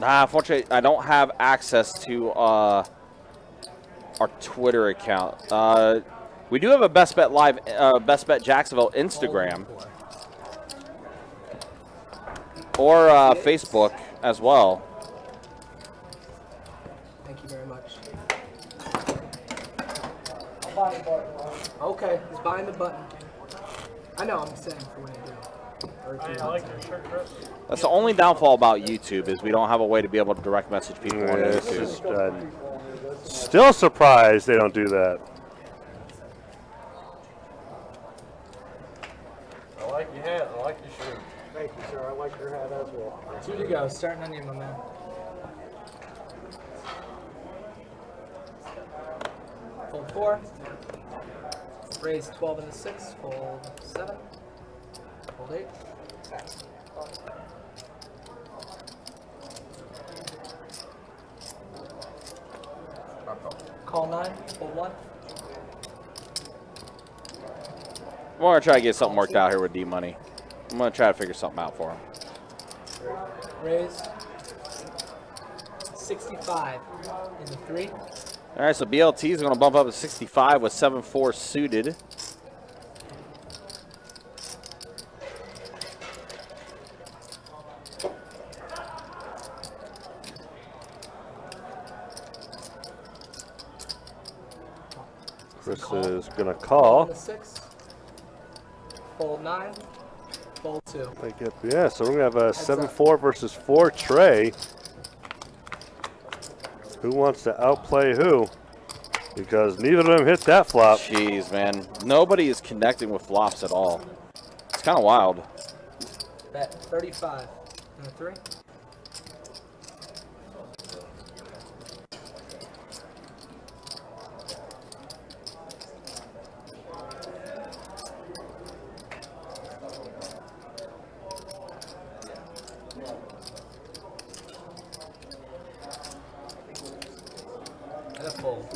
Nah, unfortunately, I don't have access to our Twitter account. We do have a Best Bet Live, Best Bet Jacksonville Instagram or Facebook as well. Thank you very much. Okay, he's buying the button. I know, I'm saying for when you do. Or if you I like your shirt, Chris. That's the only downfall about YouTube is we don't have a way to be able to direct message people on It's YouTube. just, still surprised they don't do that. I like your hat. I like your shirt. Thank you, sir. I like your hat as well. 2 to go, starting on you, my man. Fold 4. Raise 12 and a 6. Fold 7. Fold 8. Call 9. Fold 1. I'm going to try to get something worked out here with D-Money. I'm going to try to figure something out for him. Raise 65 in the 3. All right, so BLT is going to bump up to 65 with 7-4 suited. Chris is going to call. The 6. Fold 9. Fold 2. Yeah, so we're going to have a 7-4 versus 4 tray. Who wants to outplay who? Because neither of them hit that flop. Jeez, man. Nobody is connecting with flops at all. It's kind of wild. Bet 35 in the 3.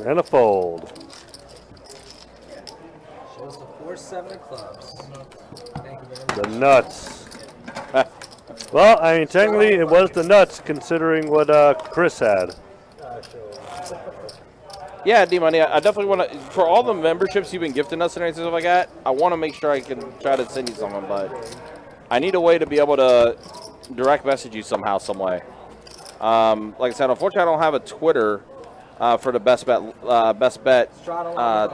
And a fold. Shows the 4-7 of clubs. Thank you very much. The nuts. Well, I mean, technically it was the nuts considering what Chris had. Yeah, D-Money, I definitely want to, for all the memberships you've been gifting us and everything stuff like that, I want to make sure I can try to send you something, but I need a way to be able to direct message you somehow, some way. Like I said, unfortunately, I don't have a Twitter for the Best Bet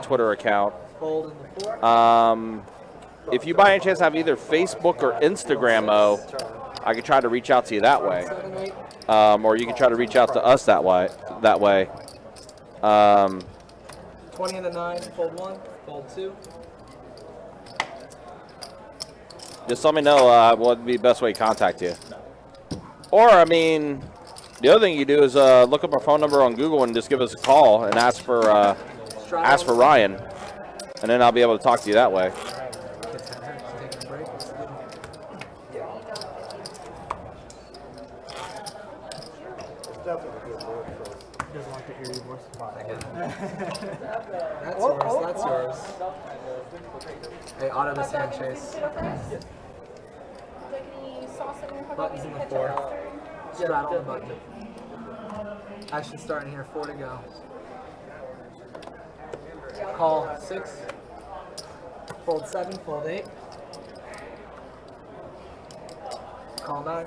Twitter account. Fold in the 4. If you by any chance have either Facebook or Instagram, I could try to reach out to you that way. 7, 8. Or you can try to reach out to us that way. 20 in the 9, fold 1, fold 2. Just let me know what would be the best way to contact you. Or, I mean, the other thing you do is look up our phone number on Google and just give us a call and ask for Ryan. And then I'll be able to talk to you that way. Doesn't like to hear your voice. That's yours. That's yours. Hey, auto this hand chase. Buttons in the 4. Straddle the button. Action starting here. 4 to go. Call 6. Fold 7. Fold 8. Call 9.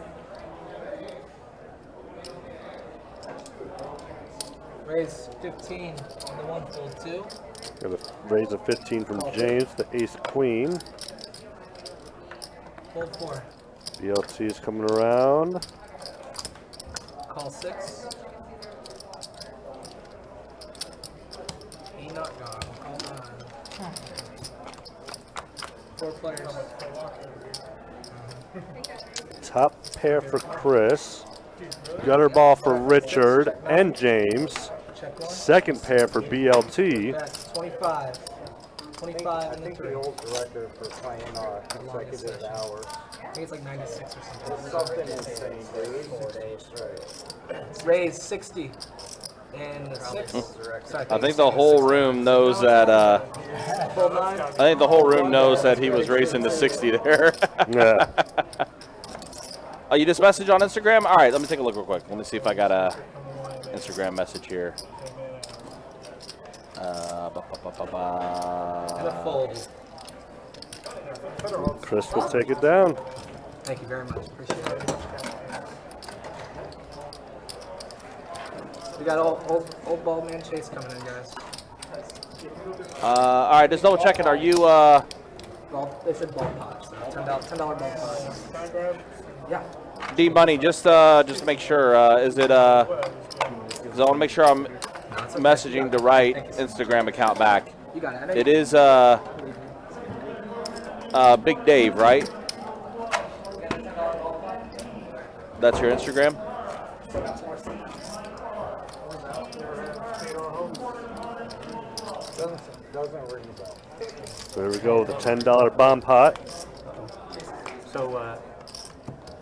Raise 15 in the 1, fold 2. Got a raise of 15 from James, the ace queen. Fold 4. BLT is coming around. Call 6. He not gone. Call 9. 4 players. Top pair for Chris. Gutter ball for Richard and James. Check 1. Second pair for BLT. That's 25. 25 in the 3. The old director for playing consecutive hours. I think it's like 96 or something. Something insane, dude. 4 days straight. Raise 60 in the 6. Sorry, I think the whole room knows that. Fold 9. I think the whole room knows that he was racing to 60 there. Yeah. Oh, you just messaged on Instagram? All right, let me take a look real quick. Let me see if I got a Instagram message here. And a fold. Chris will take it down. Thank you very much. Appreciate it. We got old bald man chase coming in, guys. All right, just double checking. Are you? They said ball pots. So $10 ball pots. Yeah. D Money, just to make sure, is it? 'Cause I want to make sure I'm messaging the right Instagram account back. You got it. It is Big Dave, right? That's your Instagram? Doesn't ring a bell. There we go, the $10 bomb pot. So,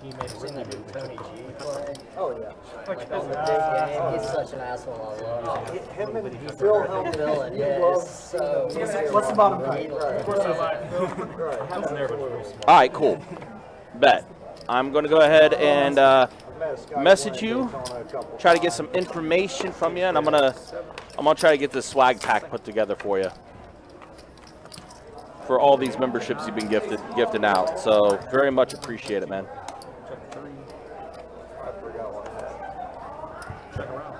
he made a Ricky move. Tony G play. Oh yeah. Like on the big game, he's such an asshole. I love him. Him and Phil helped Villain, He yeah, loves it's so. What's the bottom part? I was there, but it was really small. All right, cool. Bet. I'm going to go ahead and message you, try to get some information from you, and I'm gonna try to get this swag pack put together for you for all these memberships you've been gifting out. So very much appreciate it, man. Check 3. I forgot what Check around.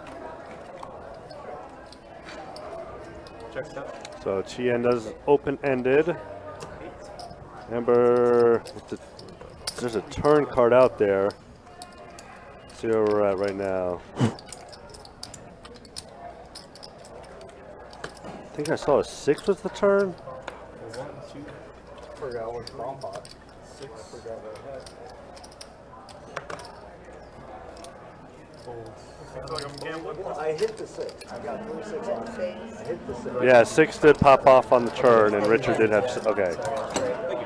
Check step. So Tien does open-ended. Remember, there's a turn card out there. Let's see where we're at right now. I think I saw a 6 was the turn. 1, 2, I forgot which bomb pot. 6. Forgot what I had. Fold. I feel like I'm gambling. I hit the 6. I got 3 6 on it. I hit the 6. Yeah, 6 did pop off on the turn, and Richard did have. Okay.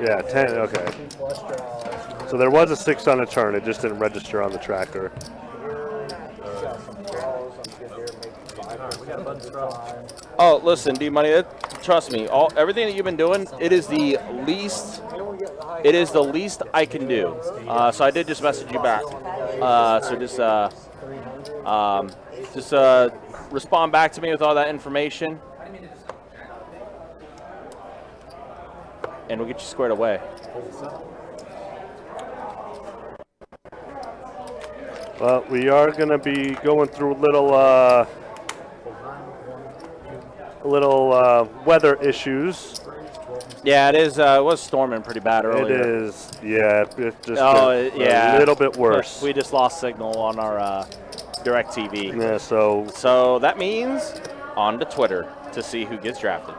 Yeah, 10. Okay. So there was a 6 on the turn. It just didn't register on the tracker. Got some draws. I'm good here. Maybe 5 We got a button straw. Oh, listen, D Money, trust me. Everything that you've been doing, it is the least. It is the least I can do. So I did just message you back. So just Just respond back to me with all that information, and we'll get you squared away. Well, we are going to be going through a little weather issues. Yeah, it is. It was storming pretty bad earlier. It is. Yeah, it's just yeah. a little bit worse. We just lost signal on our DirecTV. Yeah, So that means on to Twitter to see who gets drafted.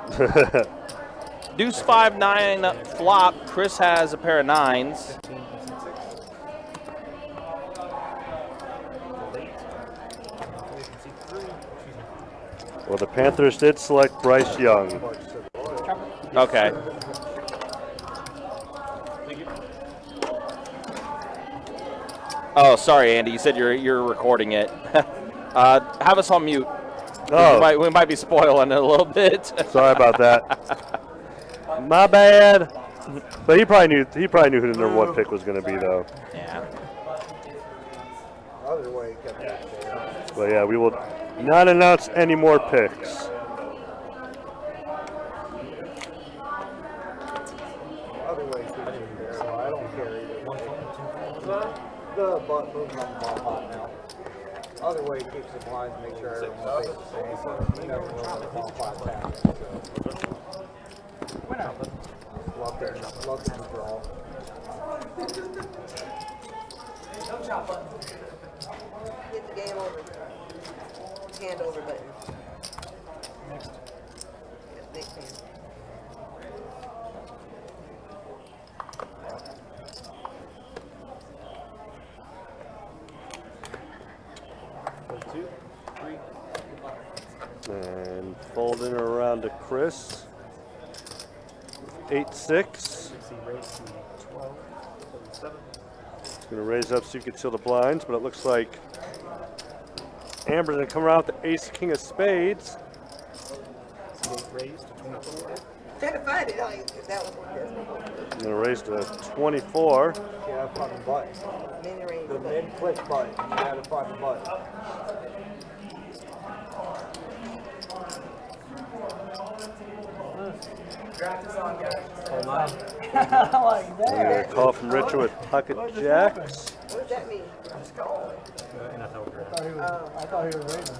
Deuce 5-9 flop. Chris has a pair of 9s. Well, the Panthers did select Bryce Young. Okay. Oh, sorry, Andy. You said you're recording it. Have us on mute. Oh, We might be spoiling it a little bit. sorry about that. My bad. But he probably knew who the number 1 pick was going to be, though. Yeah. Other way, kept that there. But yeah, we will not announce any more picks. Other way keeps it there, so I don't care either. The butt moves on the ball hot now. Other way keeps the blinds, make sure everyone stays the same, so you never know when the ball hot's happening. Love to draw. Hit the game over. Hand over button. Next. Yes, next hand. And folding around to Chris. 8-6. It's going to raise up so you can seal the blinds, but it looks like Amber's going to come around with the ace king of spades. Raised to 24. Trying to find it. That was what this was. Going to raise to 24. Yeah, fucking button. Mini range The button. mid-click button. You gotta fucking button. Hold on. We're going to call from Richard with pocket jacks. What does that mean? I thought he was raising.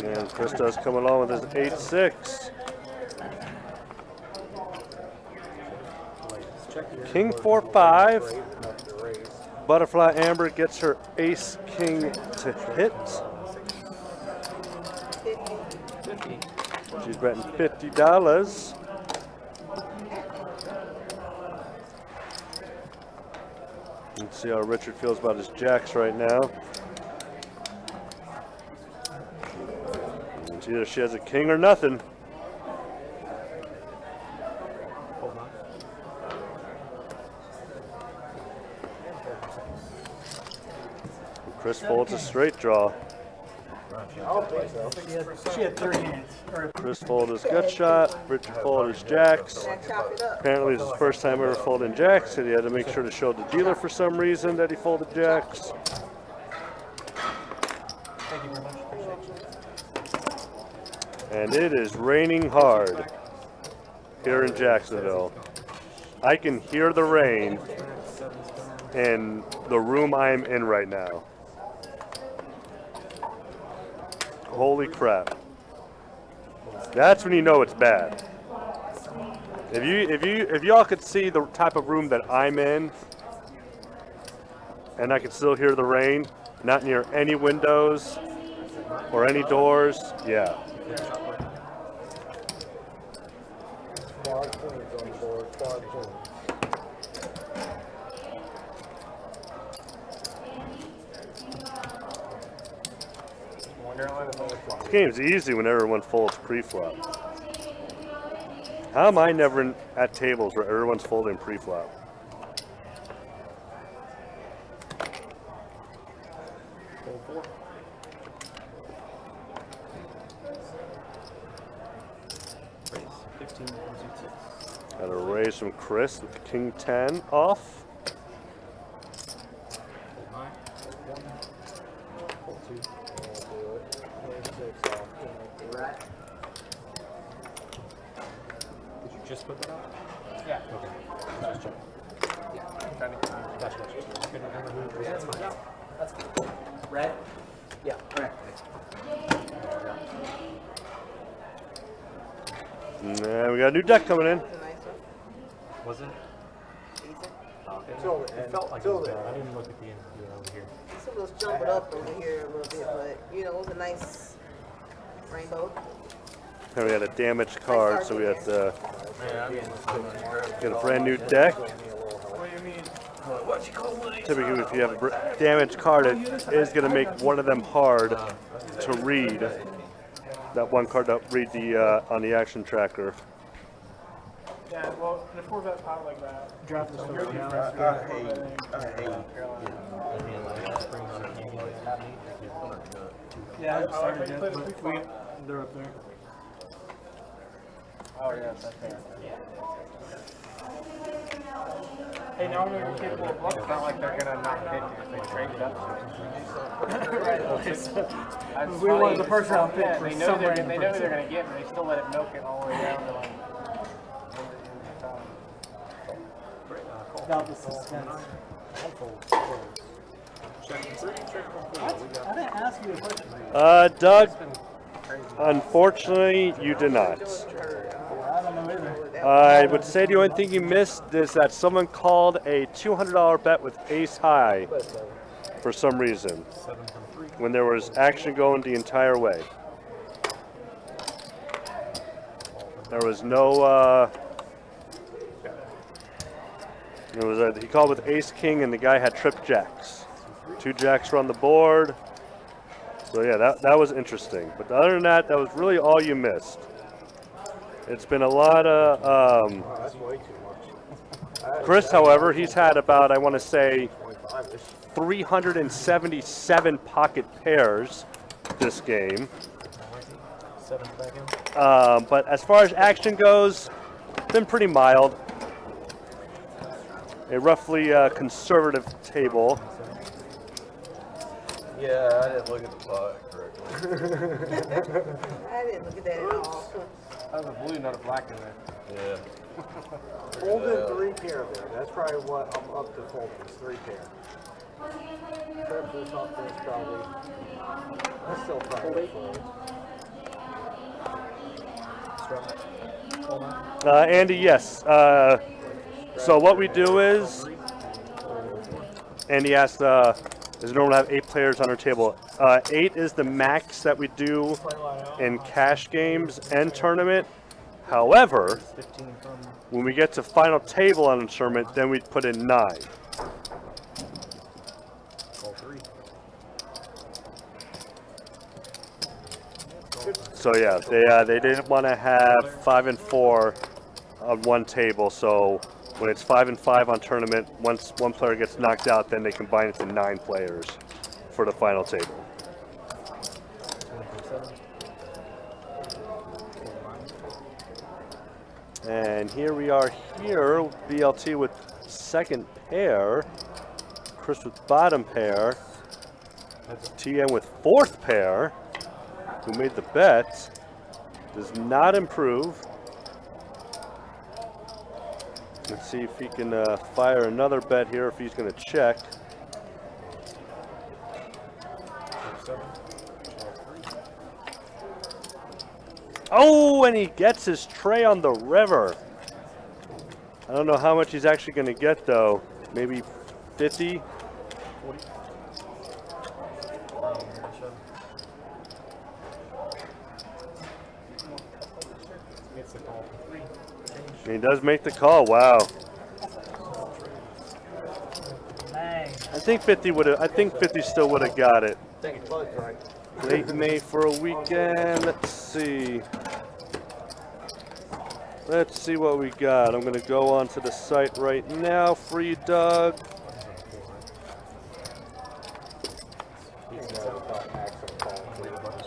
And Chris does come along with his 8-6. King 4-5. Butterfly Amber gets her ace king to hit. She's betting $50. Let's see how Richard feels about his jacks right now. It's either she has a king or nothing. Chris folds a straight draw. I don't think so. She had 3 hands. Chris folded his gut shot. Richard folded his jacks. Can I chop it up? Apparently, this is his first time ever folding jacks, and he had to make sure to show the dealer for some reason that he folded jacks. Thank you very much. Appreciate you. And it is raining hard here in Jacksonville. I can hear the rain in the room I'm in right now. Holy crap. That's when you know it's bad. If y'all could see the type of room that I'm in, and I can still hear the rain, not near any windows or any doors, yeah. Quad queens on the board. Quad queens. This game's easy when everyone folds pre-flop. How am I never at tables where everyone's folding pre-flop? Got a raise from Chris with King 10 off. Did you just put that out? Yeah. Okay. Just check. Gotcha. Couldn't remember who it was. That's fine. That's good. Red? Yeah, red. And we got a new deck coming in. Nice one. Was it? Decent. Okay. It felt like it was bad. I didn't look at the end over here. Some of those jumping up over here a little bit, but you know, it was a nice rainbow. And we had a damaged card, so we had to get a brand new deck. What do you mean? Typically, if you have a damaged card, it is going to make one of them hard to read. That one card that read the on the action tracker. Yeah, well, in a 4-bet pot like that, Draft this you're over different. now. Yeah, I started yet, but they're up there. Oh, yeah, that's fair. Hey, now we're going to keep the bluff. It's not like they're going to not hit you if they trade it up. We wanted the first round pick for some random They know who they're going to get, but they still let it milk it all the way down to like... Without the suspense. I didn't ask you a question. Doug, unfortunately, you did not. I don't know either. I would say the only thing you missed is that someone called a $200 bet with ace high for some reason when there was action going the entire way. There was no, he called with ace king and the guy had trip jacks. 2 jacks were on the board. So yeah, that was interesting. But other than that, that was really all you missed. It's been a lot of, Chris, however, he's had about, I want to say, 377 pocket pairs this game. But as far as action goes, it's been pretty mild. A roughly conservative table. Yeah, I didn't look at the pot correctly. I didn't look at that at all. That was a blue, not a black in there. Yeah. Folded 3 pair there. That's probably what I'm up to folding, is 3 pair. Trips or something is probably, that's still probably fold. Andy, yes. So what we do is, Andy asked, is normal to have 8 players on our table. 8 is the max that we do in cash games and tournament. However, when we get to final table on a tournament, then we put in 9. So yeah, they didn't want to have 5 and 4 on one table. So when it's 5 and 5 on tournament, once one player gets knocked out, then they combine it to 9 players for the final table. And here we are here, BLT with second pair, Chris with bottom pair, TM with fourth pair, who made the bet, does not improve. Let's see if he can fire another bet here, if he's going to check. Oh, and he gets his tray on the river. I don't know how much he's actually going to get, though. Maybe 50? 40? He does make the call. Wow. I think 50 would have. I think 50 still would have got it. Late May for a weekend. Let's see. Let's see what we got. I'm going to go onto the site right now for you, Doug.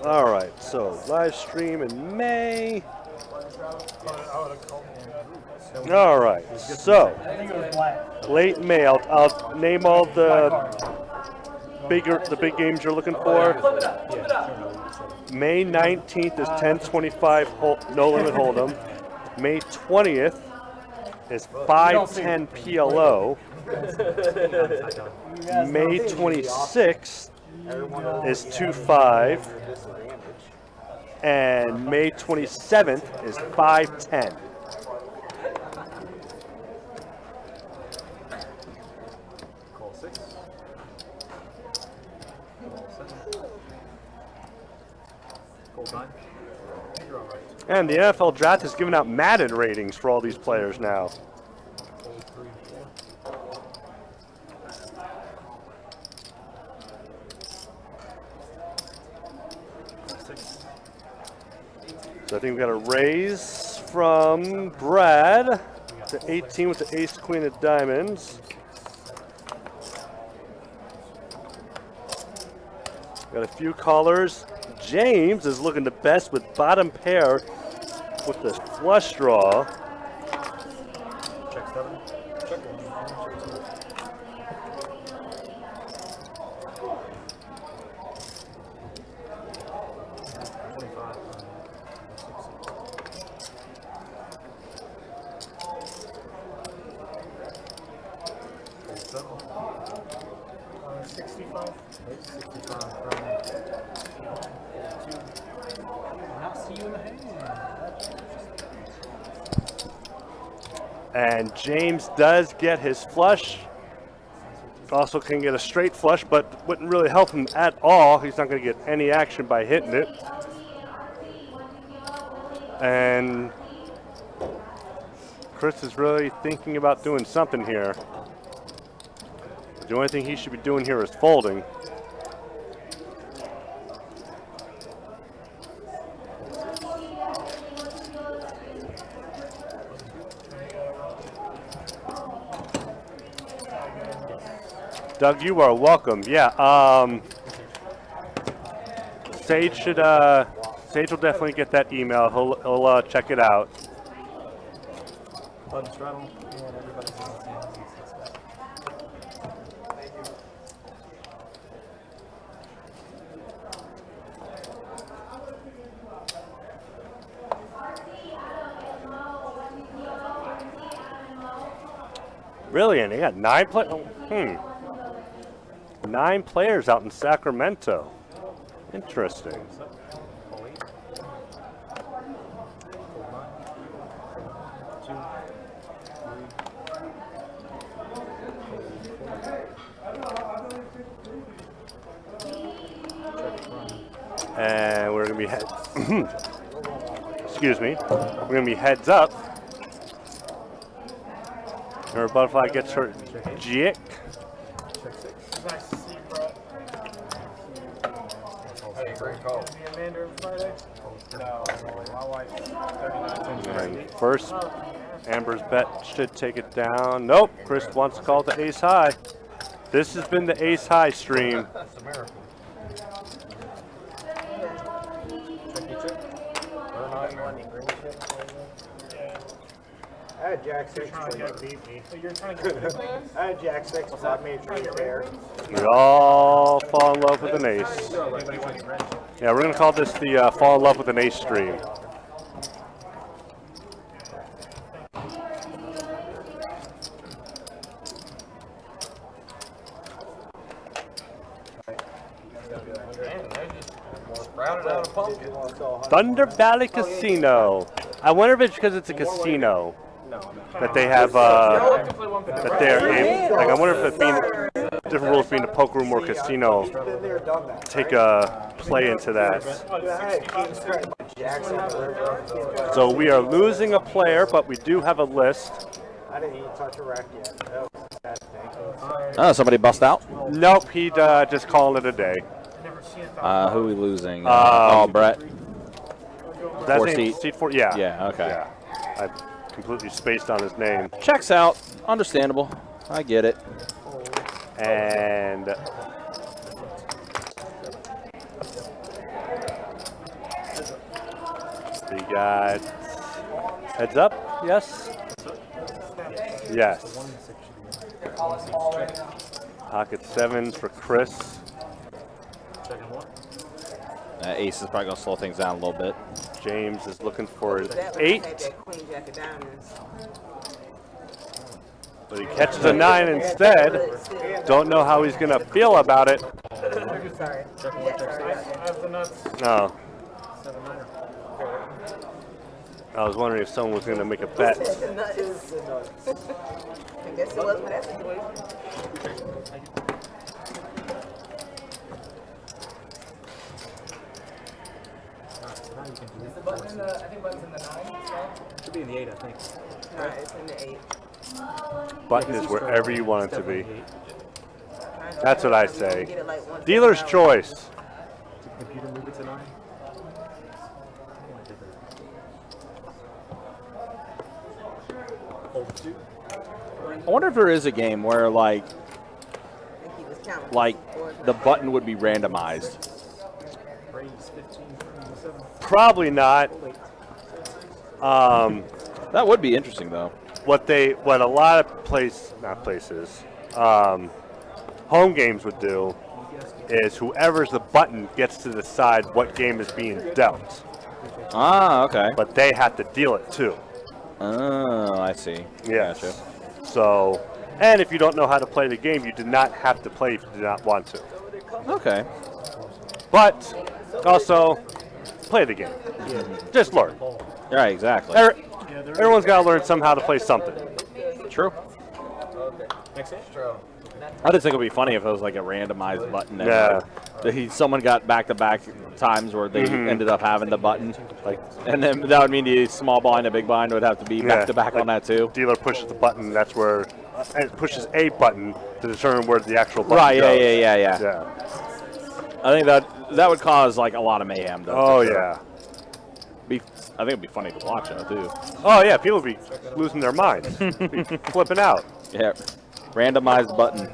All right. So live stream in May. All right, so late May. I'll name all the the big games you're looking for. May 19th is 1025 no limit hold'em. May 20th is 510 PLO. May 26th is 2-5. And May 27th is 510. Call 6. Call 7. Call 9. You're all right. And the NFL draft has given out Madden ratings for all these players now. Call 3 and 4. 6. So I think we've got a raise from Brad to 18 with the ace queen of diamonds. Got a few callers. James is looking the best with bottom pair with the flush draw. Check 7. Check 1. And James does get his flush. Also can get a straight flush, but wouldn't really help him at all. He's not going to get any action by hitting it. And Chris is really thinking about doing something here. The only thing he should be doing here is folding. Doug, you are welcome. Yeah, Sage should Sage will definitely get that email. He'll check it out. Button straddle. And everybody's in the same. Really, and they got 9 9 players out in Sacramento. Interesting. Call 8. Call 9, 2, 3. And we're gonna be excuse me. We're gonna be heads up. Her butterfly gets her jick. Nice to see you, Brett. Hey, great call. Is the Amanda Friday? No, my wife's 39. And first, Amber's bet should take it down. Nope, Chris wants to call it the ace high. This has been the ace high stream. That's a miracle. I had Jack 6. Trying to get beat me. So you're trying to get me. I had Jack 6 without me trying to pair. We all fall in love with an ace. Yeah, we're gonna call this the fall in love with an ace stream. Sprouted out a pumpkin. Thunder Valley Casino. I wonder if it's because it's a casino that they have that they're in. Like I wonder if it being different rules being a poker room or casino take a play into that. So we are losing a player, but we do have a list. I didn't even touch a rack yet. That was sad. Thank you. Oh, somebody bust out? Nope, he just calling it a day. Who are we losing? Oh, Brett. That's Four in seat? seat 4. Yeah. Yeah, okay. Yeah. I completely spaced on his name. Checks out. Understandable. I get it. And we got heads up. Yes. Yes. Pocket 7 for Chris. Second one. Ace is probably going to slow things down a little bit. James is looking for his That 8, had that queen jack of diamonds. but he catches a 9 instead. Don't know how he's going to feel about it. Sorry. Check one, Yeah, check sorry. six. I have the nuts. No. 7-9er. I was wondering if someone was going to make a bet. Nuts. I guess it was for that situation. So now you can do Is the button in the, I think button's in the 9, so? Should be in the 8, I think. Alright, it's in the 8. Button is wherever you want it to be. Definitely 8. That's what I say. Dealer's choice. Did the computer move it to 9? Hold 2. I wonder if there is a game where, like the button would be randomized. Raise 15 from 7. Probably not. That would be interesting, though. What a lot of home games would do is whoever's the button gets to decide what game is being dealt. Ah, okay. But they have to deal it too. Oh, I see. Yes. Gotcha. So, and if you don't know how to play the game, you do not have to play if you do not want to. Okay. But also, play the game. Just learn. Right, exactly. Everyone's got to learn somehow to play something. True. Next hit? I just think it would be funny if it was like a randomized button. And Yeah. like, someone got back-to-back times where they ended up having the button. And then that would mean the small blind and big blind would have to be back-to-back on that too. Dealer pushes the button, that's where it pushes a button to determine where the actual button Right, goes. yeah. I think that would cause like a lot of mayhem, though. Oh, for sure. yeah. I think it'd be funny to watch though too. Oh, yeah, people would be losing their minds. Be flipping out. Yeah, randomized button.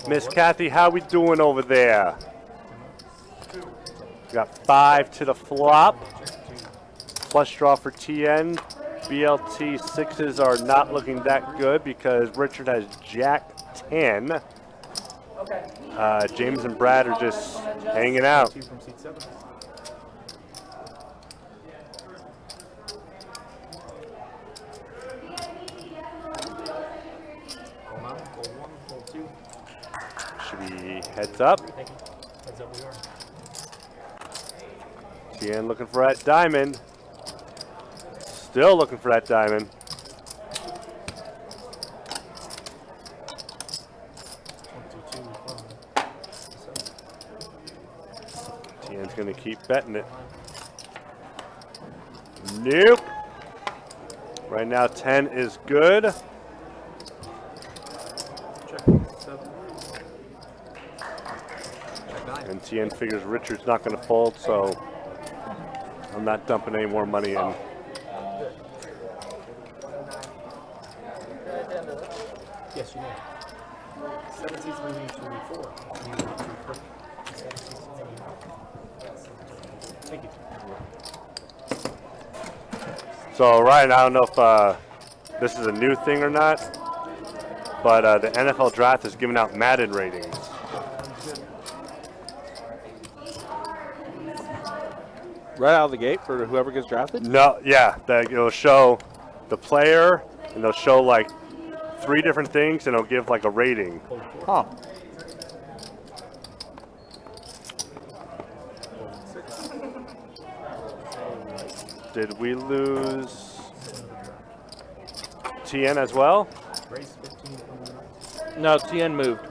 Miss Kathy, how we doing over there? Got 5 to the flop. Flush draw for TN. BLT 6s are not looking that good because Richard has Jack 10. James and Brad are just hanging out. 2 from seat 7. Hold on. Hold 1. Hold 2. Should be heads up. Thank you. Heads up we are. TN looking for that diamond. Still looking for that diamond. 22 from 7. TN's going to keep betting it. Nope. Right now 10 is good. Check 7. Check 9. And TN figures Richard's not going to fold, so I'm not dumping any more money in. Yes, you may. 7 seats moving to 4. Thank you. So Ryan, I don't know if this is a new thing or not, but the NFL draft is giving out Madden ratings. Right out of the gate for whoever gets drafted? No, yeah, it'll show the player, and they'll show like 3 different things, and it'll give like a rating. Huh. Did we lose TN as well? Race 15 from the 9. No, TN moved.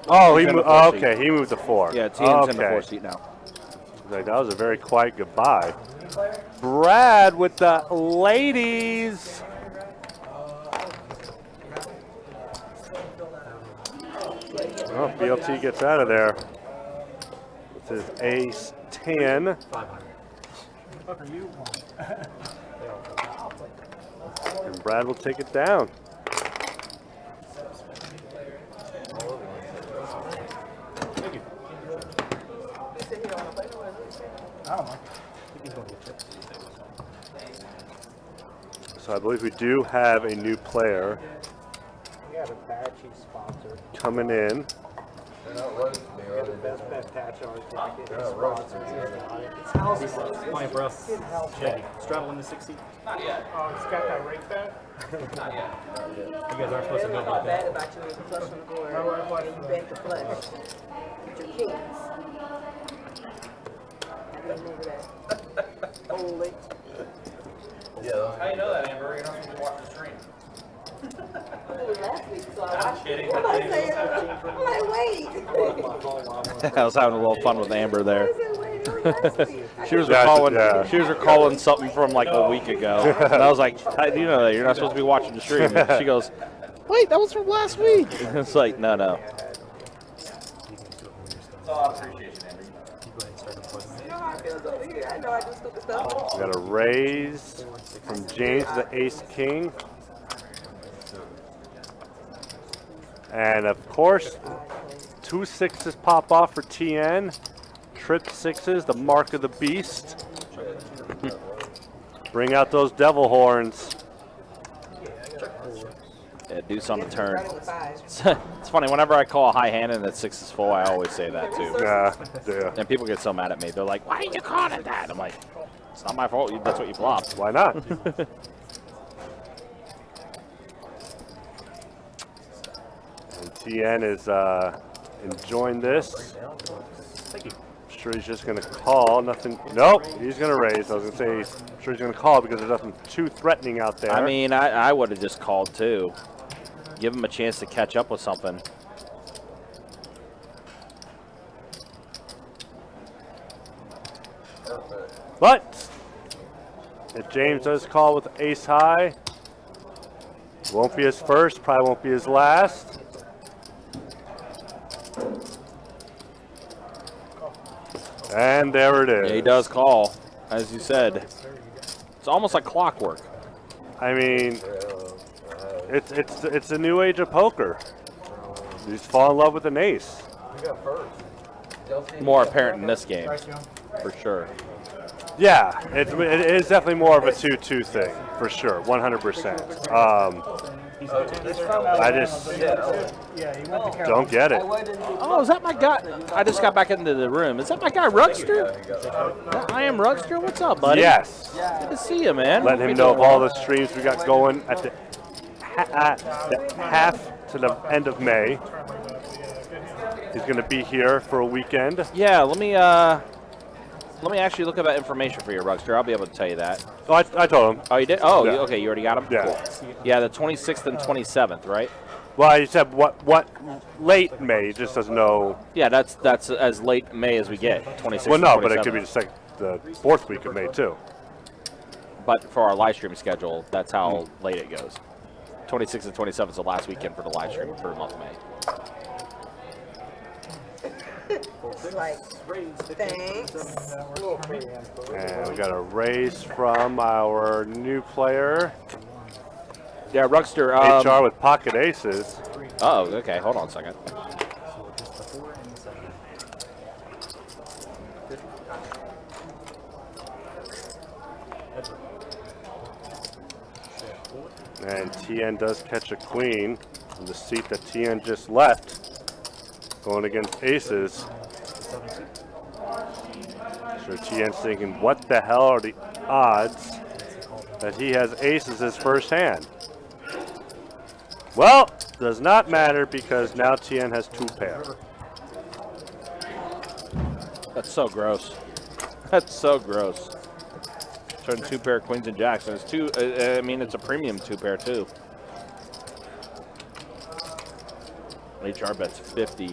Oh, he He's in moved. the 4 Okay, he moved to 4. Yeah, TN's in the Okay. 4 seat now. Like, that was a very quiet goodbye. Brad with the ladies. Oh, BLT gets out of there. This is ace 10. 500. What are you? And Brad will take it down. Thank you. I don't know. He's going to get chips. So I believe we do have a new player We got a Apache sponsor. coming in. You're the best bet patch on it. Fine, bro. Shaggy. Straddle in the 60. Oh, it's got that rate back? You guys aren't supposed to know Not about bad that. about you in flush on the board. Oh, And you bet the flush. With your kings. I remember that. Holy. How you know that, Amber? You're not supposed to watch the stream. It was last week, so I watched kidding. it. I'm like, wait. I was having a little fun with Amber there. I said, wait, it was last week. She was Yeah, recalling. yeah. She was recalling something from like a week ago, and I was like, "How do you know that? You're not supposed to be watching the stream." And she goes, "Wait, that was from last week." It's like, no. It's all appreciation, Amber. You know how it feels over here. I know I do stupid stuff. We got a raise from James to the ace king. And of course, 2 6s pop off for TN. Trip 6s, the mark of the beast. Bring out those devil horns. Yeah, deuce on the turn. Running with five. It's funny. Whenever I call a high hand and that 6 is full, I always say that too. Yeah. And people get so mad at me. They're like, "Why are you calling it that?" I'm like, "It's not my fault. That's what you flopped." Why not? And TN is enjoying this. I'm sure he's just going to call. Nothing. Nope. He's going to raise. I was going to say, I'm sure he's going to call because there's nothing too threatening out there. I mean, I would have just called too. Give him a chance to catch up with something. But if James does call with ace high, won't be his first, probably won't be his last. And there it is. Yeah, he does call, as you said. It's almost like clockwork. I mean, it's a new age of poker. You just fall in love with an ace. More apparent in this game, for sure. Yeah, it is definitely more of a 2-2 thing, for sure, 100%. I just don't get it. Oh, is that my guy? I just got back into the room. Is that my guy, Rugster? I am Rugster. What's up, buddy? Yes. Good to see you, man. Letting him know of all the streams we got going at the half to the end of May. He's going to be here for a weekend. Yeah, let me actually look up that information for you, Rugster. I'll be able to tell you that. Oh, I told him. Oh, you did? Oh, Yeah. okay. You already got him? Yeah. Cool. Yeah, the 26th and 27th, right? Well, he said what late May. He just doesn't know. Yeah, that's as late May as we get. 26th. Well, and no, but it 27th. could be the fourth week of May too. But for our live stream schedule, that's how late it goes. 26th and 27th is the last weekend for the live stream for the month of May. Like, thanks. And we got a raise from our new player, Yeah, Rugster. HR with pocket aces. Oh, okay. Hold on a second. And TN does catch a queen from the seat that TN just left, going against aces. So TN's thinking, what the hell are the odds that he has aces as first hand? Well, does not matter because now TN has 2 pair. That's so gross. That's so gross. Turn 2 pair of queens and jacks. And it's two. I mean, it's a premium 2 pair too. HR bets 50.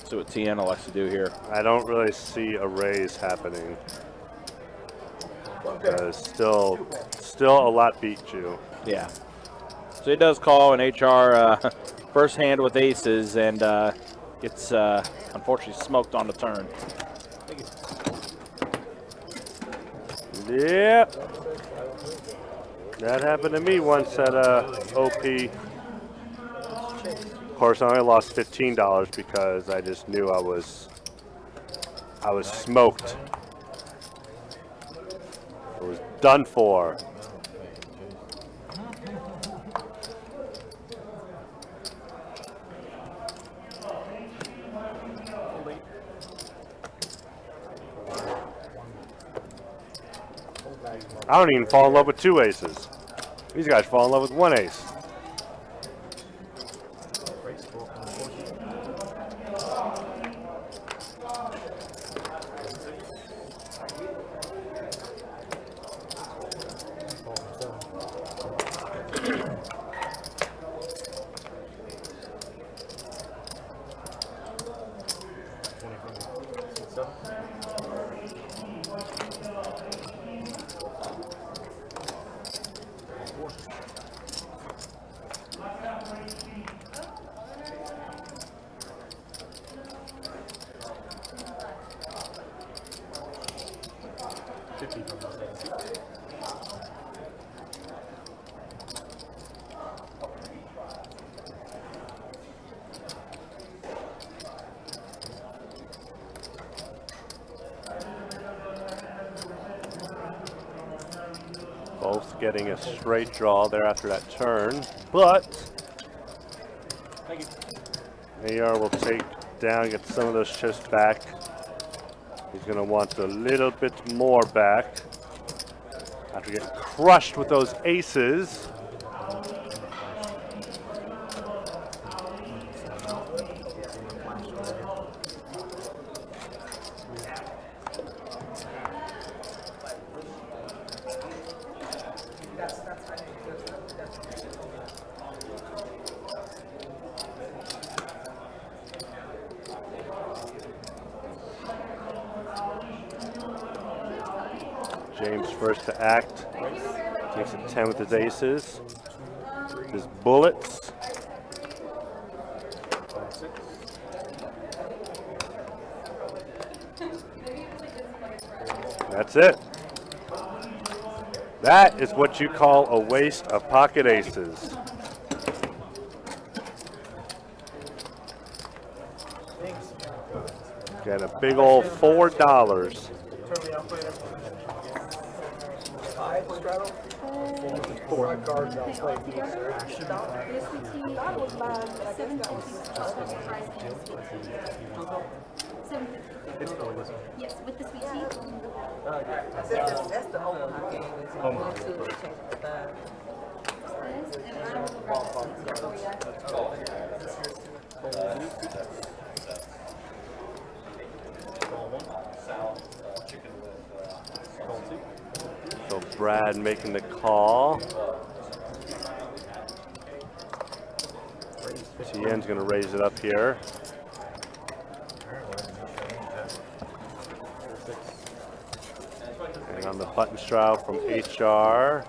See what TN elects to do here. I don't really see a raise happening. Because still a lot beat you. Yeah. So he does call an HR first hand with aces and gets unfortunately smoked on the turn. Yep. That happened to me once at OP. Of course, I only lost $15 because I just knew I was smoked. It was done for. I don't even fall in love with 2 aces. These guys fall in love with 1 ace. Both getting a straight draw there after that turn, but AR will take down, get some of those chips back. He's going to want a little bit more back after getting crushed with those aces. James first to act, takes a 10 with his aces, his bullets. That's it. That is what you call a waste of pocket aces. Got a big old $4. Four cards I'll play. Yes, with the sweet tea. That's the Omaha game. It's going to change the bag. So Brad making the call. TN's going to raise it up here. And on the button straw from HR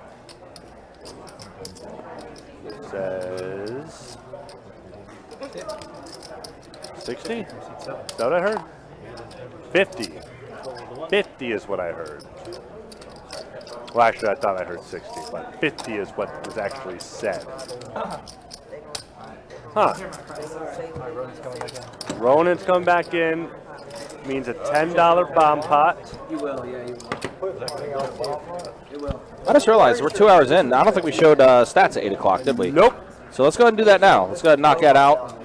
says 60? Is that what I heard? 50. 50 is what I heard. Well, actually, I thought I heard 60, but 50 is what was actually said. Huh. Ronan's coming back in. Means a $10 bomb pot. You will, yeah, you will. You will. I just realized we're 2 hours in. I don't think we showed stats at 8 o'clock, did we? Nope. So let's go ahead and do that now. Let's go ahead and knock that out.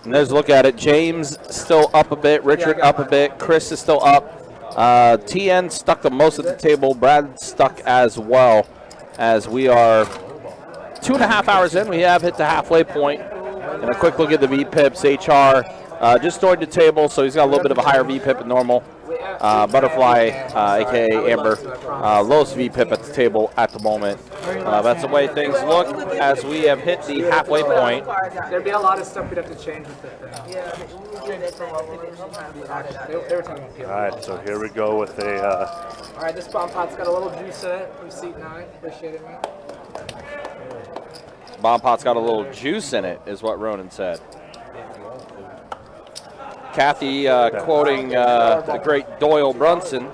And there's a look at it. James still up a bit. Richard up a bit. Chris is still up. TN stuck the most at the table. Brad stuck as well, as we are 2.5 hours in. We have hit the halfway point. And a quick look at the VPIPs. HR just joined the table, so he's got a little bit of a higher VPIP than normal. Butterfly, aka Amber, lowest VPIP at the table at the moment. That's the way things look as we have hit the halfway point. There'd be a lot of stuff we'd have to change with it. They were talking about PL. All right, so here we go with a. All right, this bomb pot's got a little juice in it from seat 9. Appreciate it, man. Bomb pot's got a little juice in it, is what Ronan said. Kathy, quoting the great Doyle Brunson,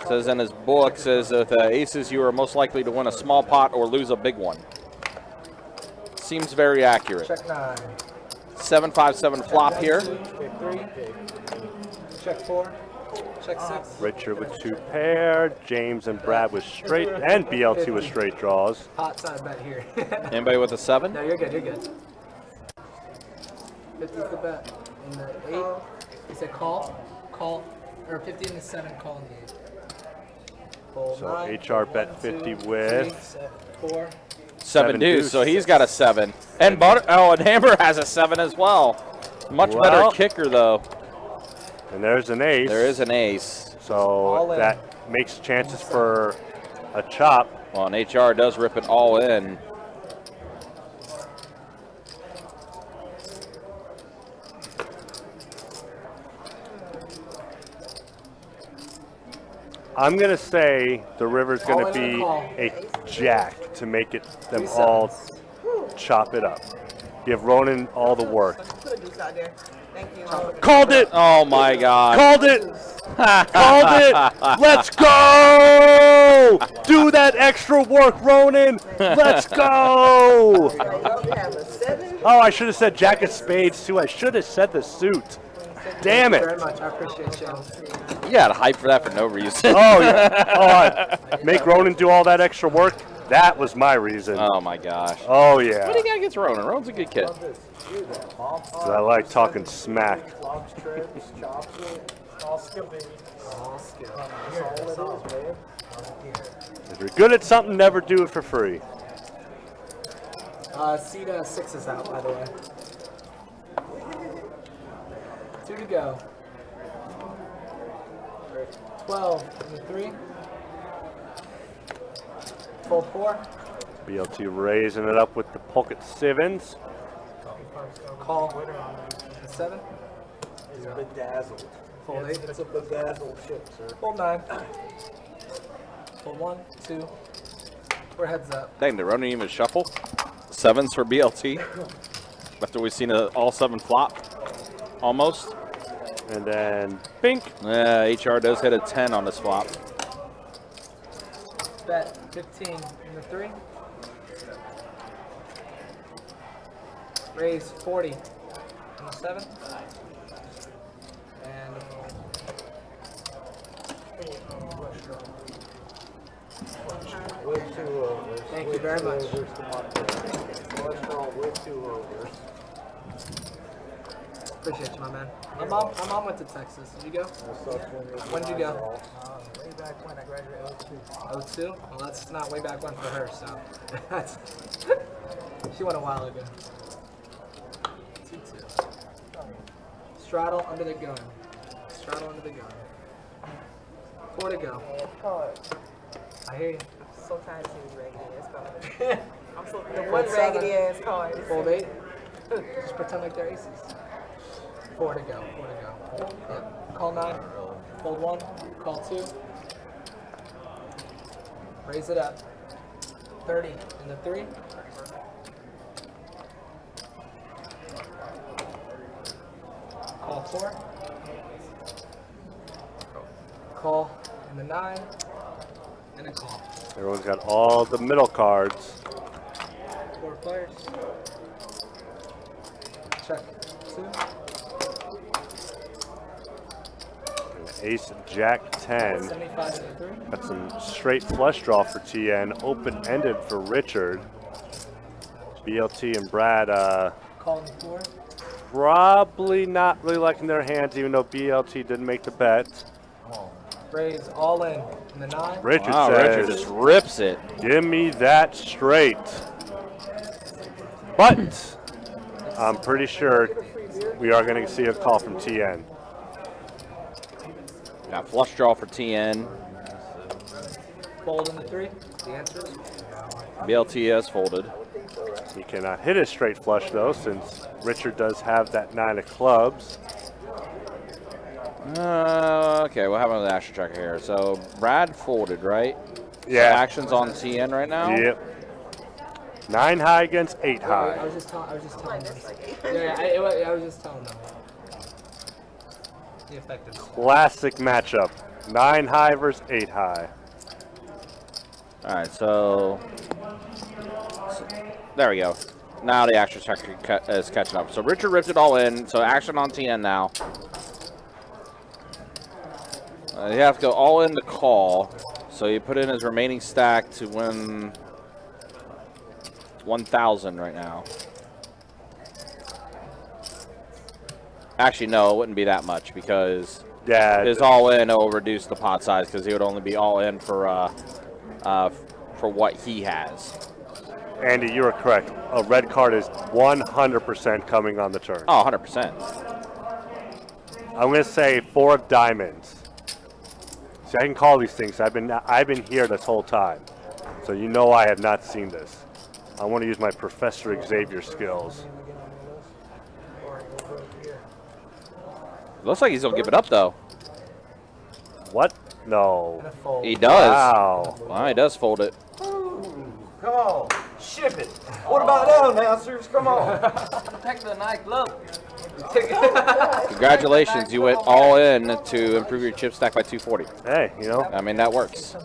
says in his book, says with aces you are most likely to win a small pot or lose a big one. Seems very accurate. Check 9. 7-5-7 flop here. Check 3. Check 4. Check 6. Richard with 2 pair, James and Brad with straight, and BLT with straight draws. Hot side bet here. Anybody with a 7? No, you're good, you're good. 50 is the bet. In the 8, he said call, or 50 in the 7, call in the 8. Fold So 9. HR bet 50 with 4. 7 deuce, so he's got a 7. And and Hammer has a 7 as well. Much better kicker, though. And there's an ace. There is an ace. So that makes chances for a chop. Well, and HR does rip it all in. I'm going to say the river's going to be a jack to make it them all chop it up. Give Ronan all the work. Put a deuce out there. Thank you. Called it! Oh my God. Called it! Called it! Let's go! Do that extra work, Ronan! Let's go! Oh, I should have said jack of spades too. I should have said the suit. Damn it! Thank you very much. I appreciate you. You got hype for that for no reason. Oh, yeah. Make Ronan do all that extra work? That was my reason. Oh my gosh. Oh, yeah. What do you got against Ronan? Ronan's a good kid. 'Cause I like talking smack. All skill, baby. All skill. If you're good at something, never do it for free. Seed 6 is out, by the way. 2 to go. 12 in the 3. Fold 4. BLT raising it up with the pocket sevens. Call 7. He's bedazzled. Fold 8. It's a bedazzled ship, sir. Fold 9. Fold 1, 2. We're heads up. Dang, did Ronan even shuffle? 7s for BLT. After we've seen all 7 flop. Almost. And then bink. Yeah, HR does hit a 10 on this flop. Bet 15 in the 3. Raise 40 in the 7. And With 2 overs. thank you very much. Cholesterol with 2 overs. Appreciate you, my man. My mom went to Texas. Did you go? When did you go? Way back when I graduated 02? Well, that's not way back when for her, so. That's she went a while ago. 2-2. Straddle under the gun. Straddle under the gun. 4 to go. I hear you. So tired of seeing raggedy ass card. I'm so the Fold one 7. raggedy ass card. Fold 8. Just pretend like they're aces. 4 to go. 4 to go. Yep. Call 9. Fold 1. Call 2. Raise it up. 30 in the 3. Call 4. Call in the 9. And a call. Everyone's got all the middle cards. 4 players. Check. 2. Ace, Jack, 10. 75 in the 3. Got some straight flush draw for TN. Open-ended for Richard. BLT and Brad Call in the 4. probably not really liking their hands, even though BLT didn't make the bet. Raise all in the 9. Richard Wow, says, Richard just rips it. give me that straight. But I'm pretty sure we are going to see a call from TN. Got flush draw for TN. Fold in the 3. The answer is BLT has folded. He cannot hit a straight flush, though, since Richard does have that 9 of clubs. Okay, what happened with the action tracker here? So Brad folded, right? Yeah. So action's on TN right now. Yep. 9 high against 8 I high. was just telling them. Yeah, I was just telling them. The effective. Classic matchup. 9 high versus 8 high. All right, so there we go. Now the action tracker is catching up. So Richard ripped it all in. So action on TN now. You have to go all in to call. So you put in his remaining stack to win 1,000 right now. Actually, no, it wouldn't be that much because Yeah. His all-in will reduce the pot size because he would only be all-in for what he has. Andy, you are correct. A red card is 100% coming on the turn. Oh, 100%. I'm going to say 4 of diamonds. See, I can call these things. I've been here this whole time, so you know I have not seen this. I want to use my Professor Xavier skills. Looks like he's gonna give it up though. What? No. He does. Wow. Well, he does fold it. Come on, ship it. What about now, announcers? Come on. Protect the nightclub. Congratulations, you went all in to improve your chip stack by 240. Hey, you know. I mean, that works.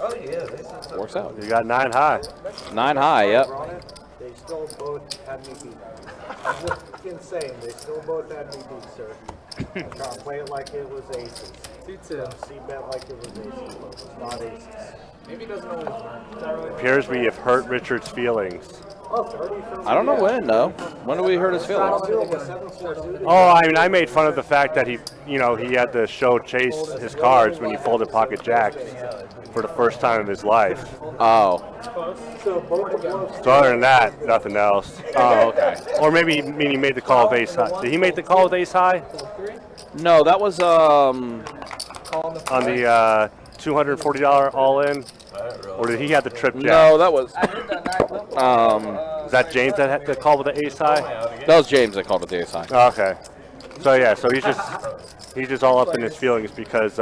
Oh yeah, Works out. You got 9 high. 9 high, yep. they still both had me beat. I'm just insane. They still both had me beat, sir. I try to play it like it was aces. 2-2. C-bet like it was aces, but it was not aces. Maybe he doesn't always run. Is that really? Appears we have hurt Richard's feelings. Oh, 30 for I don't know when though. When do we hurt his feelings? Oh, I mean, I made fun of the fact that he had to chase his cards when he folded pocket jacks for the first time in his life. Oh. So other than that, nothing else. Oh, okay. Or maybe he made the call with ace high. Did he make the call with ace high? No, that was On the $240 all in? Or did he have the trip jack? no, that was Is that James that had the call with the ace high? that was James that called it the ace high. Okay. So yeah, so he's just all up in his feelings because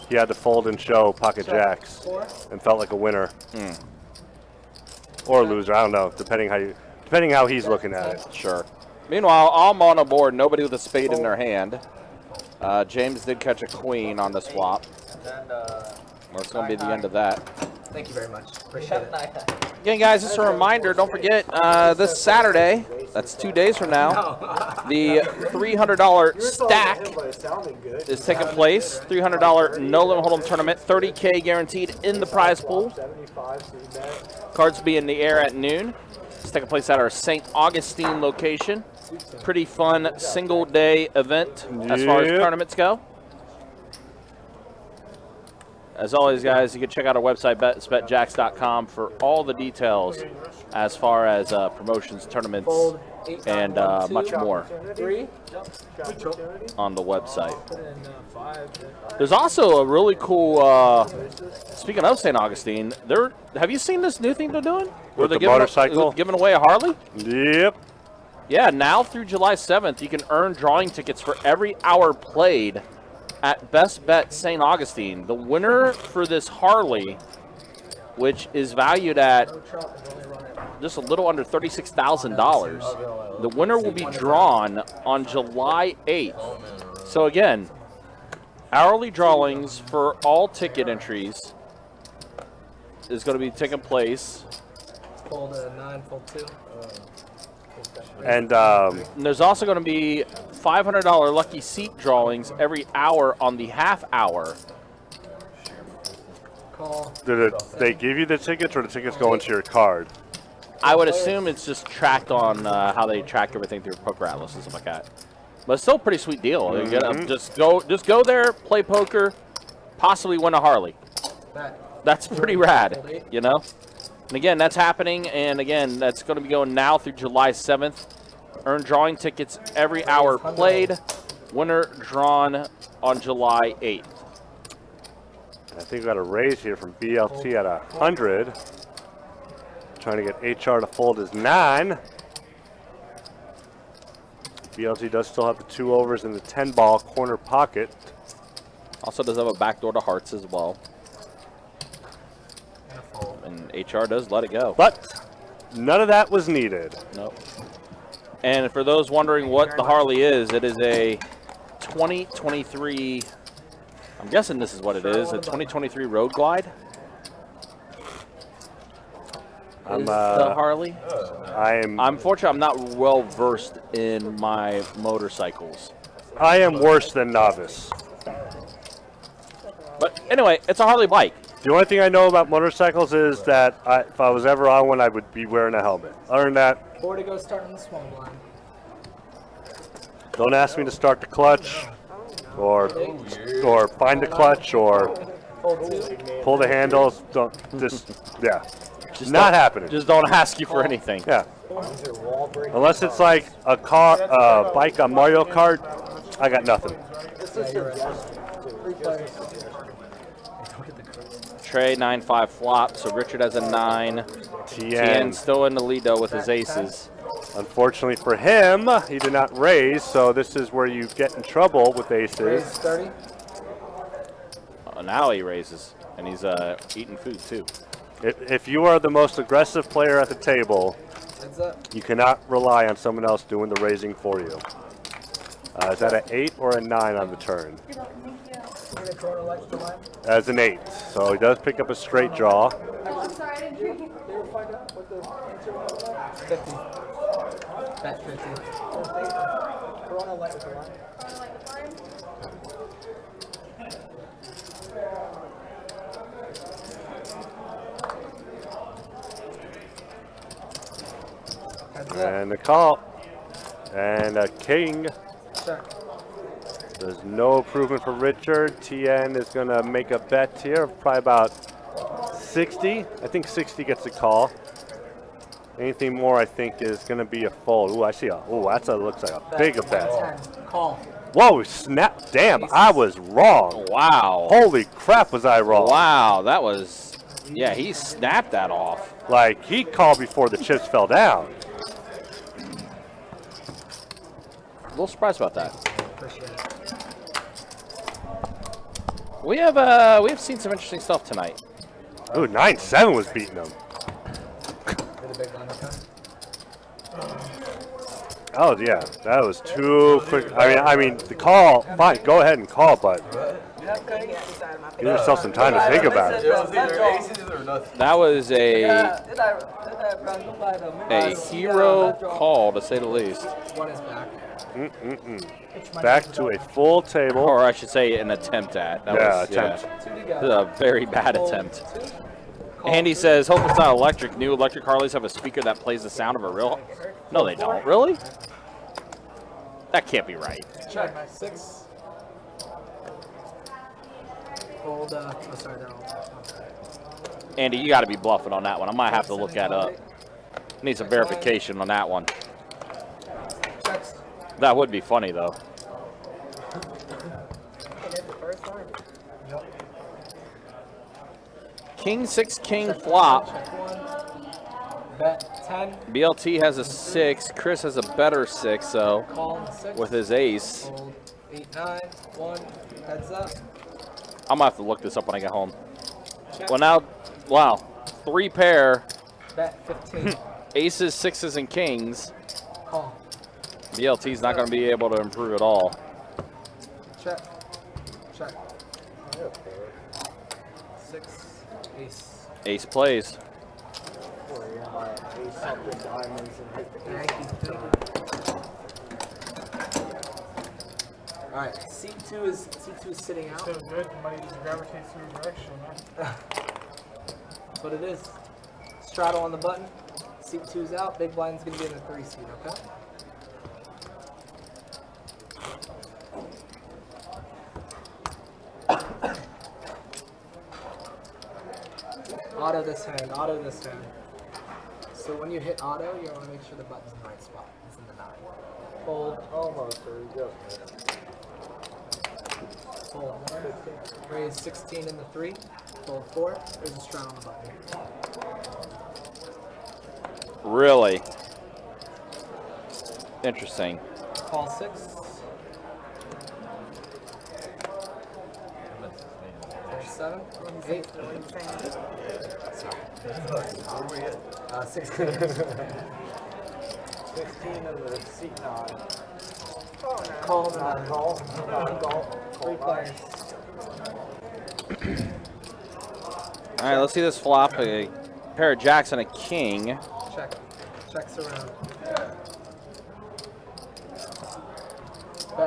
he had to fold and show pocket jacks and felt like a winner. Or a loser, I don't know, depending how he's looking at it. Sure. Meanwhile, I'm on a board, nobody with a spade in their hand. James did catch a queen on the swap. That's going to be the end of that. Thank you very much. Appreciate it. Again, guys, just a reminder, don't forget, this Saturday, that's 2 days from now, the $300 stack is taking place. $300 no-limit hold'em tournament, $30K guaranteed in the prize pool. Cards will be in the air at noon. It's taking place at our St. Augustine location. Pretty fun single-day event as far as tournaments go. As always, guys, you can check out our website, bestbetjacks.com, for all the details as far as promotions, tournaments, and much more on the website. There's also a really cool, speaking of St. Augustine, have you seen this new thing they're doing? Where With the motorcycle? Giving away a Harley? Yep. Yeah, now through July 7th, you can earn drawing tickets for every hour played at Best Bet St. Augustine. The winner for this Harley, which is valued at just a little under $36,000, the winner will be drawn on July 8th. So again, hourly drawings for all ticket entries is going to be taking place. Fold 9, fold 2. And And there's also going to be $500 lucky seat drawings every hour on the half hour. Call. did they give you the tickets, or the tickets go into your card? I would assume it's just tracked on how they track everything through Poker Atlas and stuff like that. But it's still a pretty sweet deal. You get, just go there, play poker, possibly win a Harley. That's pretty rad, you know? And again, that's happening, and again, that's going to be going now through July 7th. Earn drawing tickets every hour played. Winner drawn on July 8th. I think we got a raise here from BLT at 100. Trying to get HR to fold his 9. BLT does still have the 2 overs in the 10-ball corner pocket. Also does have a backdoor to hearts as well. And HR does let it go. But none of that was needed. Nope. And for those wondering what the Harley is, it is a 2023, I'm guessing this is what it is, a 2023 Road Glide. Is the Harley? I'm fortunate I'm not well versed in my motorcycles. I am worse than novice. But anyway, it's a Harley bike. The only thing I know about motorcycles is that if I was ever on one, I would be wearing a helmet. Other than that, 4 to go starting the small blind. don't ask me to start the clutch. or find the clutch, or Fold 2. pull the handles. Don't just yeah. Just Not don't- happening. Just don't ask you for anything. Yeah. Unless it's like a car, bike on Mario Kart, I got nothing. Trey 9-5 flop, so Richard has a 9. TN. TN still in the lead though with his aces. Unfortunately for him, he did not raise, so this is where you get in trouble with Raise aces. 30. Now he raises, and he's eating food too. If you are the most aggressive player at the table, Heads up. you cannot rely on someone else doing the raising for you. Is that an 8 or a 9 on the turn? You're welcome, thank you. Need a Corona light for mine? As an 8, so he does pick up a straight draw. Oh, I'm sorry, I didn't hear you. 50. Bet 50. Corona light with the line. Oh, like the farm? Heads up. And a call. And a king. Check. There's no improvement for Richard. TN is going to make a bet here of probably about 60. I think 60 gets a call. Anything more, I think, is going to be a fold. Ooh, I see a. Ooh, looks like a big bet. 10. Call. Whoa, snap. Damn, I was wrong. Wow. Holy crap, was I wrong. Wow, that was, yeah, he snapped that off. Like, he called before the chips fell down. A little surprised about that. Appreciate it. We have seen some interesting stuff tonight. Ooh, 9-7 was beating him. Did a big line, okay? Oh, yeah, that was too quick. I mean, the call, fine, go ahead and call, but give yourself some time to think about it. That was a hero call, to say the least. One is back. Back to a full table. Or I should say an attempt at. That Yeah, was, attempt. This is a very bad attempt. Andy says, hope it's not electric. New electric Harleys have a speaker that plays the sound of a real... No, they don't. Really? That can't be right. Check. 6. Hold, oh, sorry, they're all. Andy, you got to be bluffing on that one. I might have to look that up. Need some verification on that one. Checks. That would be funny, though. King 6, King flop. Check 1. Bet 10. BLT has a 6. Chris has a better 6, so Call on the 6. with his ace. Hold 8, 9. 1. Heads up. I'm going to have to look this up when I get home. Check. Well, now, wow. 3 pair. Bet 15. Aces, 6s, and kings. Call. BLT's not going to be able to improve at all. Check. Check. 6. Ace. Ace plays. Alright, C2 is sitting out. So good, money just gravitates to your direction, man. That's what it is. Straddle on the button. C2's out. Big blind's gonna be in the 3 seat, okay? Auto this hand, auto this hand. So when you hit auto, you want to make sure the button's in the right spot. It's in the 9. Fold. Almost, or just Fold 1. Raise 16 in the 3. Fold 4. There's a straddle on the button. Really? Interesting. Call 6. There's 7. 8. 16. 16 in the seat 9. Call the 9. Call. 3 players. All right, let's see this flop. A pair of jacks and a king. Check. Checks around.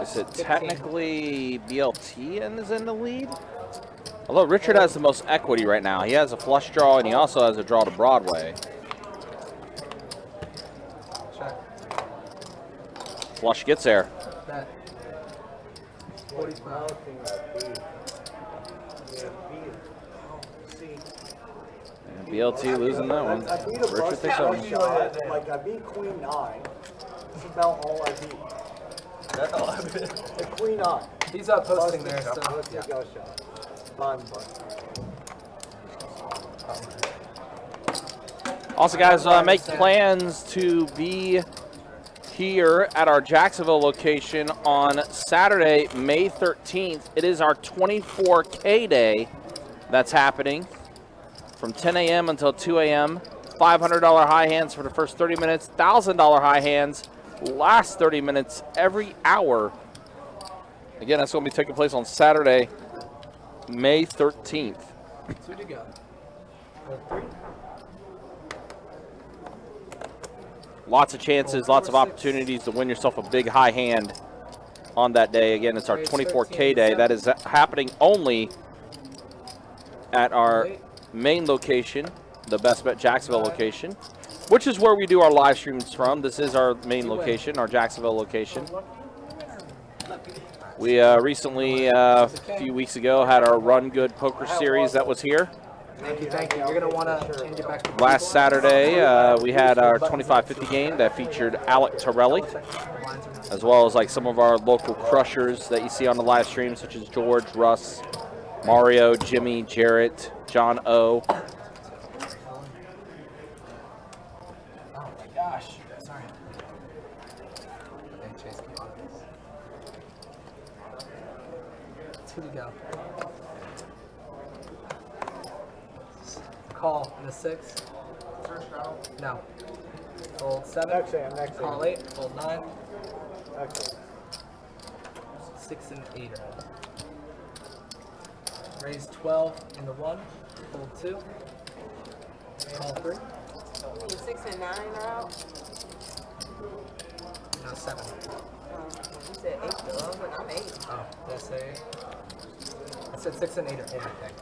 Is it technically BLT and is in the lead? Although Richard has the most equity right now. He has a flush draw and he also has a draw to Broadway. Check. Flush gets there. Bet. 45. And BLT losing that one. I beat a Richard bus thinks so. shot. Like I beat Queen 9. That's about all I beat. That's all I've been. The Queen 9. He's up posting there, so Let's yeah. go shot. Fun, but. Also, guys, make plans to be here at our Jacksonville location on Saturday, May 13th. It is our 24K day that's happening from 10 a.m. until 2 a.m. $500 high hands for the first 30 minutes, $1,000 high hands last 30 minutes every hour. Again, that's going to be taking place on Saturday, May 13th. Two to go. Lots of chances, lots of opportunities to win yourself a big high hand on that day. Again, it's our 24K day. That is happening only at our main location, the Best Bet Jacksonville location, which is where we do our live streams from. This is our main location, our Jacksonville location. We recently, a few weeks ago, had our Run Good Poker Series that was here. Thank you, thank you. You're going to want to change it back to Last Saturday, we had our 25-50 game that featured Alec Torelli, as well as like some of our local crushers that you see on the live stream, such as George, Russ, Mario, Jimmy, Jarrett, John O. Oh my gosh. Sorry. Okay, Chase, keep on this. Two to go. Call in the 6. No. Fold 7. Next hand. Call 8. Fold 9. Excellent. 6 and 8. Raise 12 in the 1. Fold 2. Call 3. 6 and 9 are out. No, 7. You said 8 though, but I'm 8. Oh, did I say 8? I said 6 and 8 are in, I think.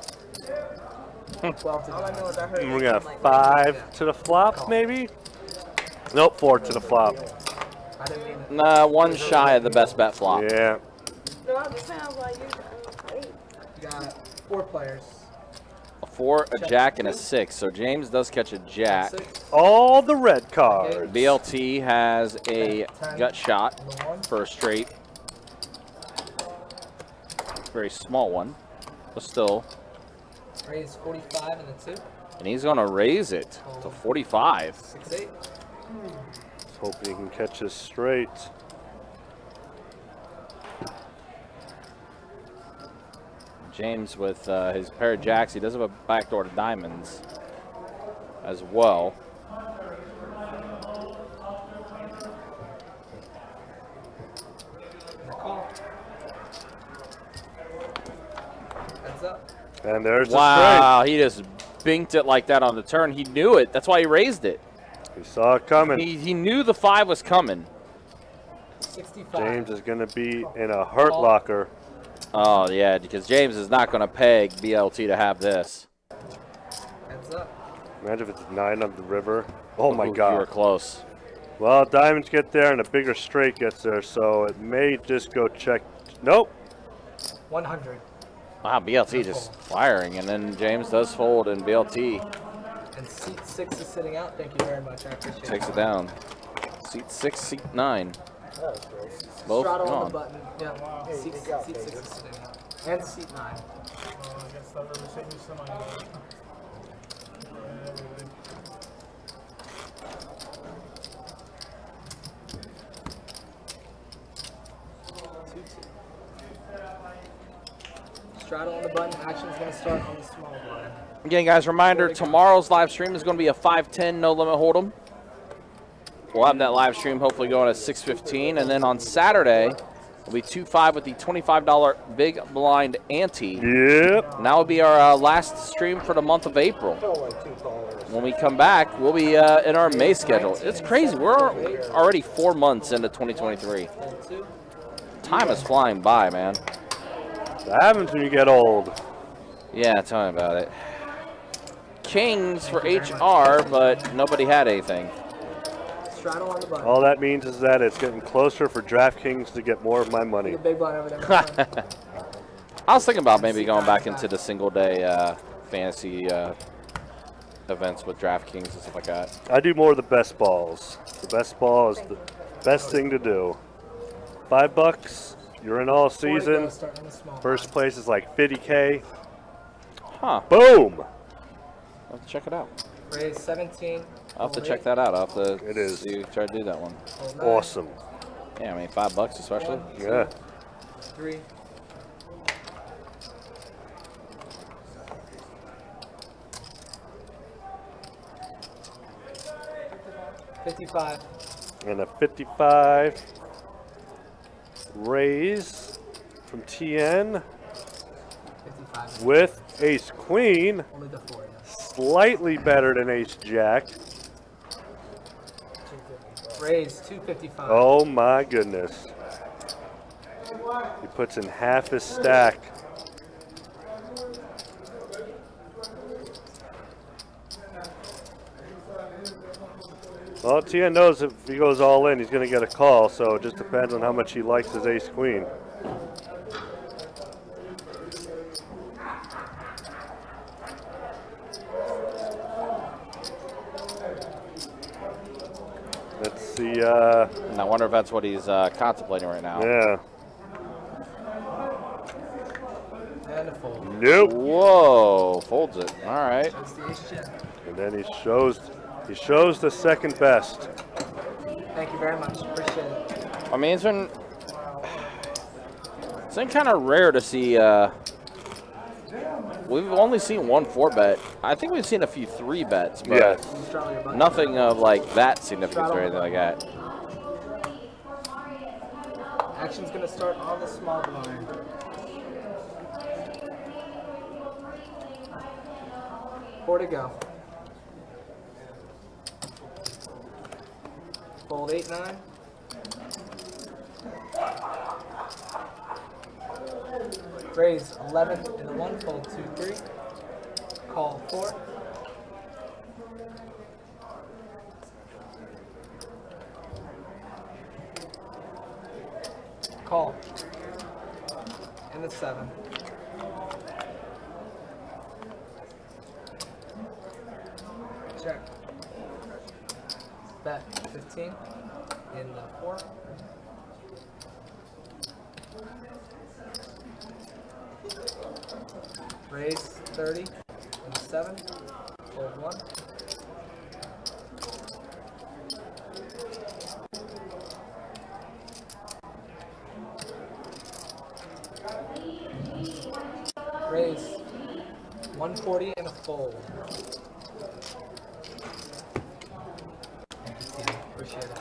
12 to All I know is I heard. We got like 5 to the flop, maybe? Nope, 4 to the flop. I didn't mean it. Nah, one shy of the best bet flop. Yeah. No, I'm just saying why you 8. You got 4 players. A 4, a jack, and a 6. So James does catch a jack. 6. All the red cards. BLT has a gut shot In the 1. for a straight. Very small one, but still. Raise 45 in the 2. And he's going to raise it to 45. 6 8. Let's hope he can catch this straight. James with his pair of jacks. He does have a backdoor to diamonds as well. And a call. Heads up. And there's the Wow, he just binked it like that on the turn. He knew it. That's why he raised it. straight. He saw it coming. He knew the 5 was coming. 65. James is going to be in a hurt locker. Oh, yeah, because James is not going to peg BLT to have this. Heads up. Imagine if it's 9 on the river. Oh my Ooh, you were God. close. Well, diamonds get there and a bigger straight gets there, so it may just go check. Nope. 100. Wow, BLT just firing, and then James does fold, and BLT And seat 6 is sitting out. Thank you very much. I appreciate takes it down. Seat 6, seat 9. Both Straddle on the gone. button. Yeah. Seat 6 is sitting out. And seat 9. Straddle on the button. Action's going to start on the small blind. Again, guys, reminder, tomorrow's live stream is going to be a 5-10 no limit hold'em. We'll have that live stream hopefully going at 6:15, and then on Saturday will be 2-5 with the $25 big blind ante. Yep. And that will be our last stream for the month of April. When we come back, we'll be in our May schedule. It's crazy. We're already 4 months into 2023. Time is flying by, man. That happens when you get old. Yeah, tell me about it. Kings for HR, but nobody had anything. Straddle on the button. All that means is that it's getting closer for DraftKings to get more of my money. The big blind over there. my friend. I was thinking about maybe going back into the single day fantasy events with DraftKings and stuff like that. I do more of the best balls. The best ball is the best thing to do. $5, you're in all 40 season. goes, starting on the small First blind. place is like 50K. Huh. Boom! I'll have to check it out. Raise 17. I'll have to fold check 8, that out. I'll have to It is. try to do that one. fold 9, Awesome. Yeah, I mean, $5 especially. 1, 2, Yeah. 3. $55. And a 55 raise from TN 55. with Ace Queen. Only the 4, yeah. Slightly better than Ace Jack. Raise 255. Oh my goodness. He puts in half his stack. Well, TN knows if he goes all in, he's going to get a call, so it just depends on how much he likes his Ace Queen. Let's see, And I wonder if that's what he's contemplating right now. yeah. And a fold. Nope. Whoa, folds it. All right. That's the ace jack. And then he shows the second best. Thank you very much. Appreciate it. I mean, it's been kind of rare to see. We've only seen one 4-bet. I think we've seen a few 3-bets, but Yes. Straddle your button. nothing of like that significance or anything like that. Action's gonna start on the small blind. Four to go. Fold 8, 9. Raise 11 and a 1. Fold 2, 3. Call 4. Call. And the 7. Check. Bet 15 in the 4. Raise 30 in the 7. Fold 1. Raise 140 and a fold. Thank you, Steve. Appreciate it.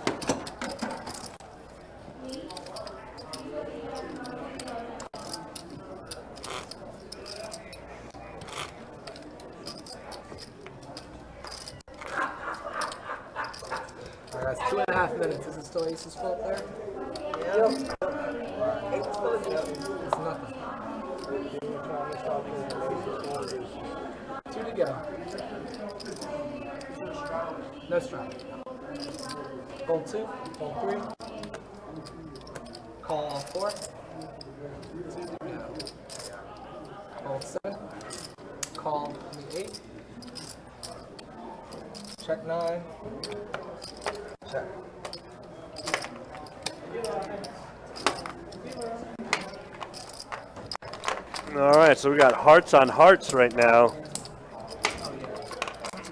Alright, that's 2.5 minutes. Is it still aces full up there? Yep. Aces full of juice. It's nothing. 2 to go. No strike. Fold 2, fold 3. Call 4. 2 to go. Fold 7. Call the 8. Check 9. Check. All right, so we got hearts on hearts right now.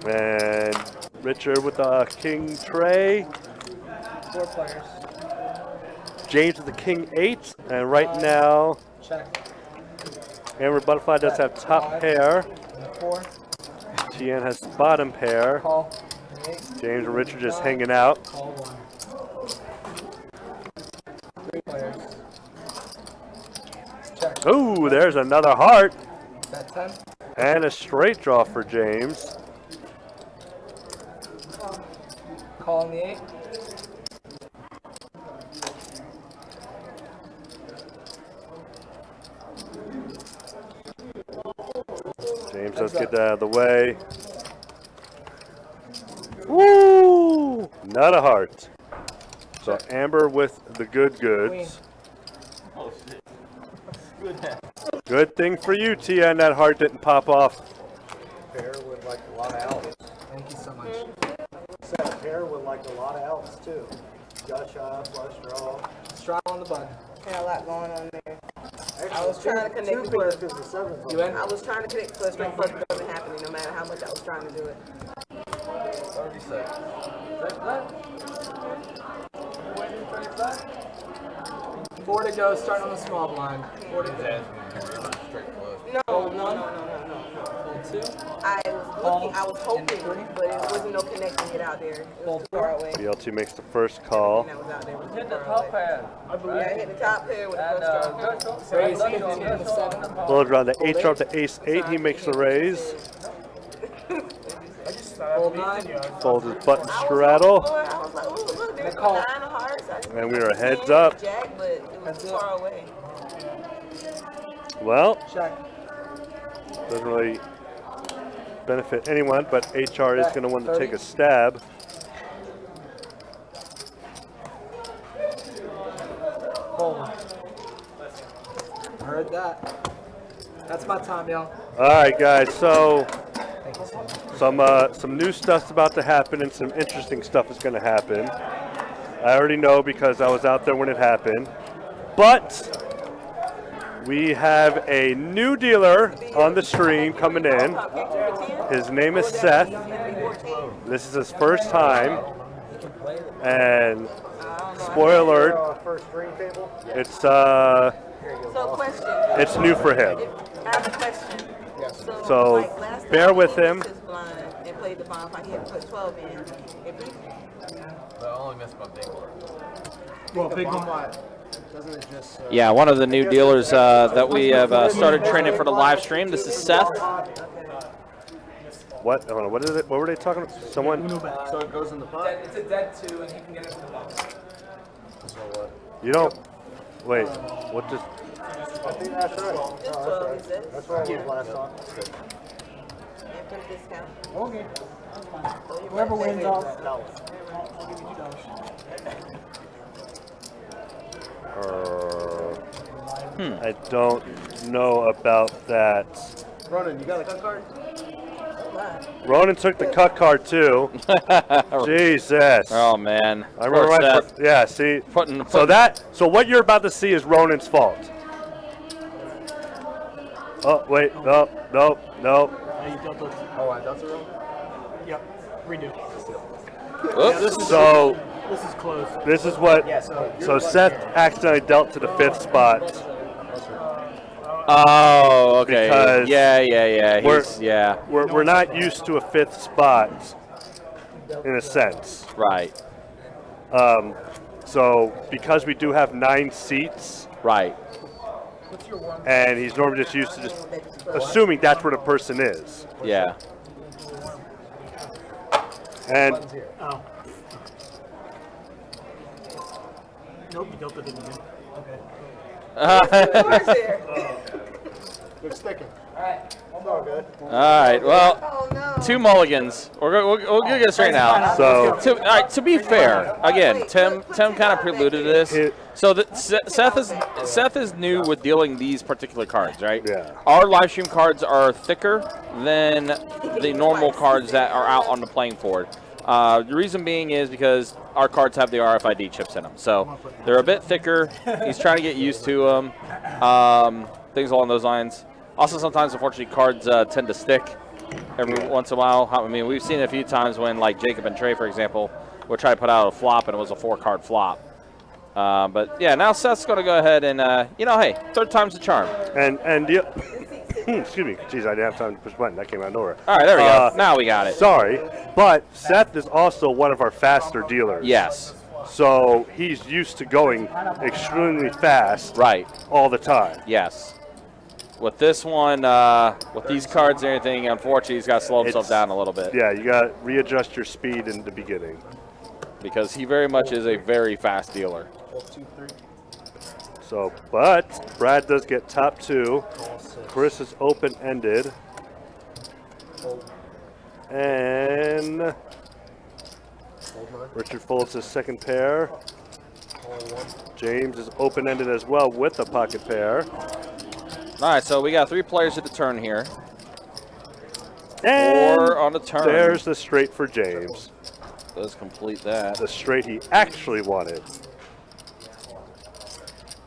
And Richard with the King Tray. 4 players. James with the King 8. And right now, Check. Amber Butterfly does have top pair. And the 4. TN has bottom pair. Call. And 8. James and Richard just hanging out. Call 1. 3 players. Check. Ooh, there's another heart. Bet 10. And a straight draw for James. Call on the 8. James does get that out of the way. Woo! Not a heart. So Amber with the good goods. Oh shit. Good thing for you, Tia, that heart didn't pop off. Pair with like a lot of outs. Thank you so much. Set a pair with like a lot of outs too. Gut shot, flush draw. Straw on the button. Got a lot going on there. Actually, I was trying to connect two the pairs first. because the sevens on You in? there. I was trying to connect the straight flush, but it wasn't happening no matter how much I was trying to do it. 30 seconds. Four to go, starting on the small blind. Four to go. No. Fold two. I was looking, I was hoping, but it wasn't no connecting it out there. It was too far away. BLT makes the first call. And that was out there. Was too Hit the far top away. pad. Yeah, I hit the top pair with the And first draw. Raise 15 to 7. Load around the HR to ace 8. He makes the raise. Fold 9. Folds his button straddle. I was like, ooh, look, there's call. 9 of hearts. And we are heads up. Jack, but it was too far away. Well, Check. doesn't really benefit anyone, but HR is going to want to take a stab. Fold. Heard that. That's my time, y'all. All right, guys. So Thank you so much. some new stuff's about to happen, and some interesting stuff is going to happen. I already know because I was out there when it happened. But we have a new dealer on the stream coming in. His name is Seth. This is his first time, and spoiler alert, First string table. it's So, question. it's new for him. I have a question. So, like last time bear he with him. missed his blind and played the bonfire, he had to put 12 in. If he But I only missed my big one. Well, big one. Doesn't it just... Yeah, one of the new dealers that we have started training for the live stream. This is Seth. What? Hold on, what is it? What were they talking about? Someone? So it goes in the pot. It's a dead 2, and he can get into the box. So what? You don't. Wait. What just? I think that's right. No, just that's 12, right. he said. That's what I was last time. And put a discount. Okay. So he Whoever went wins back off. in. I'll give you $2. I don't know about that. Ronan, you got a cut card? Ronan took the cut card too. Jesus. Oh man. I remember Poor my Seth. yeah. See. Putting So what you're about to see is Ronan's fault. Oh wait. No. No. No. Oh, I dealt it wrong? Yep. Redo. Oops. So This is close. this is what. So Seth accidentally dealt to the 5th spot. Oh, okay. Because Yeah. we're- He's, yeah. We're not used to a 5th spot, in a sense. Right. So because we do have 9 seats, Right. and he's normally just used to just assuming that's where the person is. Yeah. And Oh. Nope, you dealt it again. Okay. Cards there. Good sticking. Alright. All good. All right. Well, Oh, no. 2 mulligans. We'll get this right now. so All right, to be fair, again, Tim kind of preluded this. So Seth is new with dealing these particular cards, right? Yeah. Our live stream cards are thicker than the normal cards that are out on the playing board. The reason being is because our cards have the RFID chips in them, so they're a bit thicker. He's trying to get used to them, things along those lines. Also, sometimes, unfortunately, cards tend to stick every once in a while. I mean, we've seen it a few times when, like, Jacob and Trey, for example, would try to put out a flop, and it was a 4-card flop. But, yeah, now Seth's going to go ahead and, hey, 3rd time's the charm. and the excuse me, jeez, I didn't have time to push the button. That came out of nowhere. All right, there we go. Now we got it. Sorry, but Seth is also one of our faster dealers. Yes. So he's used to going extremely fast Right. all the time. Yes. With this one, with these cards and everything, unfortunately, he's got to slow himself down a little bit. Yeah, you got to readjust your speed in the beginning. Because he very much is a very fast dealer. So, but Brad does get top 2. Chris is open-ended. And Richard folds his second pair. James is open-ended as well with a pocket pair. All right, so we got 3 players at the turn here. And 4 on the turn. there's the straight for James. Does complete that. The straight he actually wanted.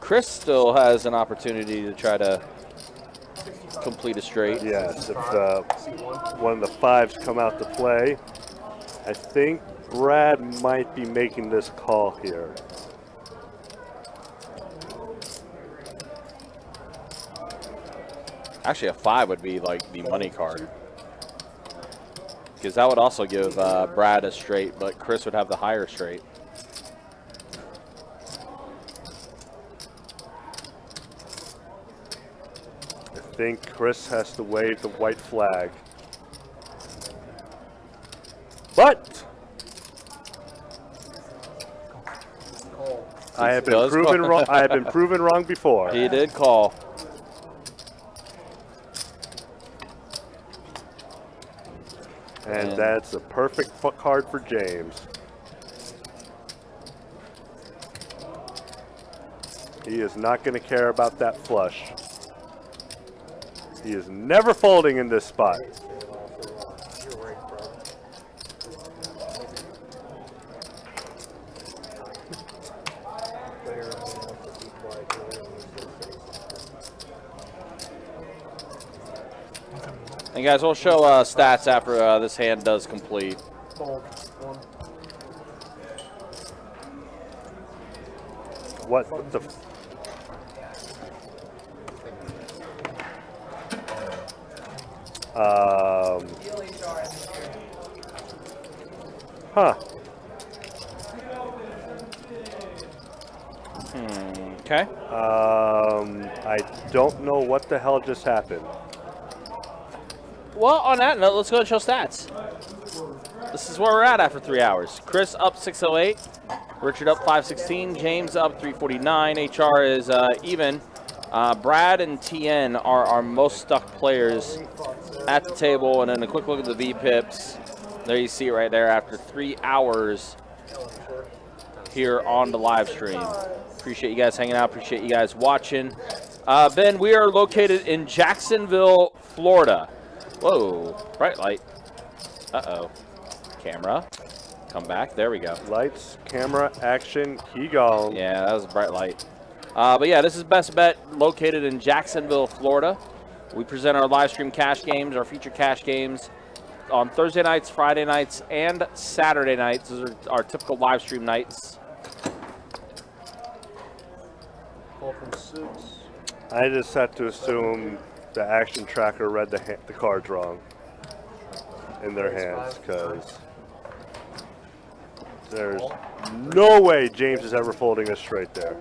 Chris still has an opportunity to try to complete a straight. Yes, if one of the 5s come out to play. I think Brad might be making this call here. Actually, a 5 would be like the money card. Because that would also give Brad a straight, but Chris would have the higher straight. I think Chris has to wave the white flag. But I have been proven wrong. I have been proven wrong before. He did call. And that's a perfect card for James. He is not going to care about that flush. He is never folding in this spot. And guys, we'll show stats after this hand does complete. What the? Huh. Okay. I don't know what the hell just happened. Well, on that note, let's go and show stats. This is where we're at after 3 hours. Chris up 608, Richard up 516, James up 349, HR is even. Brad and TN are our most stuck players at the table, and then a quick look at the V-pips. There you see it right there after 3 hours here on the live stream. Appreciate you guys hanging out. Appreciate you guys watching. Ben, we are located in Jacksonville, Florida. Whoa, bright light. Uh-oh. Camera. Come back. There we go. Lights, camera, action, key gone. Yeah, that was a bright light. But yeah, this is Best Bet located in Jacksonville, Florida. We present our live stream cash games, our feature cash games on Thursday nights, Friday nights, and Saturday nights. Those are our typical live stream nights. I just had to assume the action tracker read the cards wrong in their hands, because there's no way James is ever folding a straight there.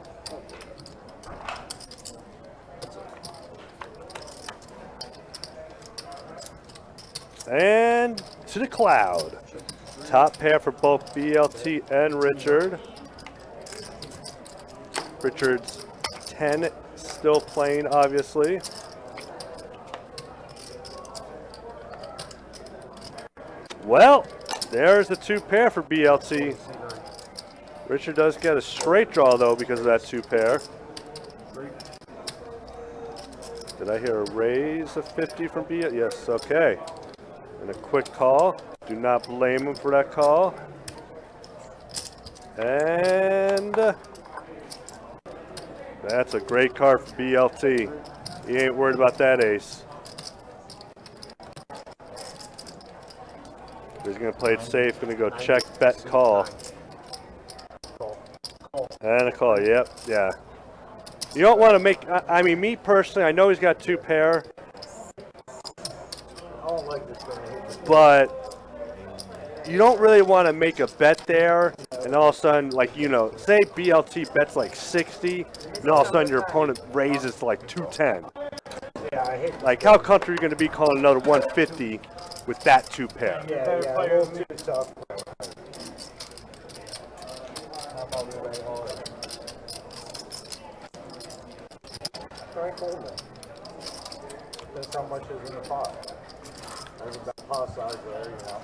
And to the cloud. Top pair for both BLT and Richard. Richard's 10 still playing, obviously. Well, there's the 2 pair for BLT. Richard does get a straight draw, though, because of that 2 pair. Did I hear a raise of 50 from BLT? Yes, okay. And a quick call. Do not blame him for that call. And that's a great card for BLT. He ain't worried about that ace. He's going to play it safe. Going to go check, bet, call. And a call. Yep. Yeah. You don't want to make. I mean, me personally, I know he's got 2 pair. But you don't really want to make a bet there, and all of a sudden, like, you know, say BLT bets like 60, and all of a sudden your opponent raises to like 210. Like, how comfortable are you going to be calling another 150 with that 2 pair? Yeah, a little too tough. Try folding. That's how much is in the pot. There's about pot size there, you know.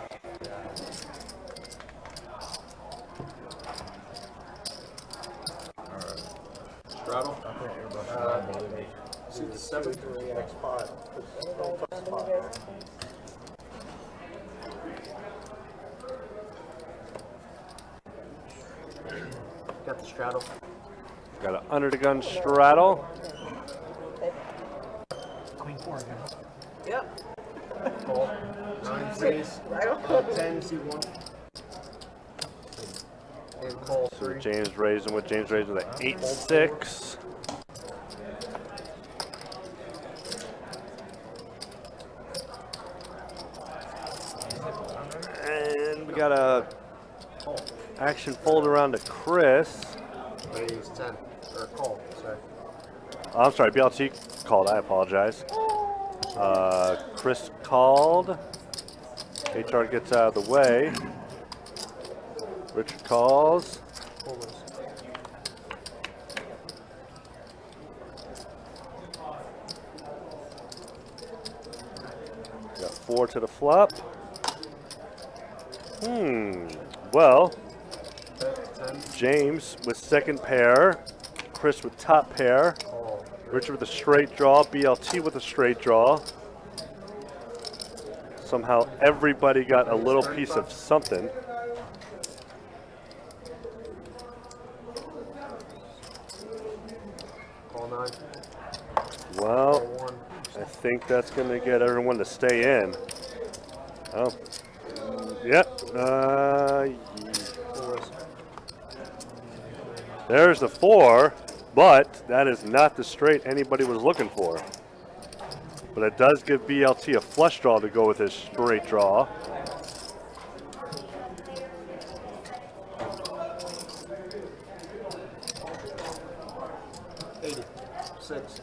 straddle. Suit the 7. 3x pot. Got the straddle. Got an under the gun straddle. Queen 4 again. Yep. Call. 9 threes. 10 C1. And call So 3. James raising with an 8-6. And we got a action fold around to Chris. Raise 10. Or call, sorry. Oh, I'm sorry, BLT called. I apologize. Chris called. HR gets out of the way. Richard calls. Got 4 to the flop. Well, James with second pair, Chris with top pair, Richard with a straight draw, BLT with a straight draw. Somehow everybody got a little piece of something. Call 9. Well, Call 1. I think that's going to get everyone to stay in. Oh, yep. There's the 4, but that is not the straight anybody was looking for. But it does give BLT a flush draw to go with his straight draw. Six.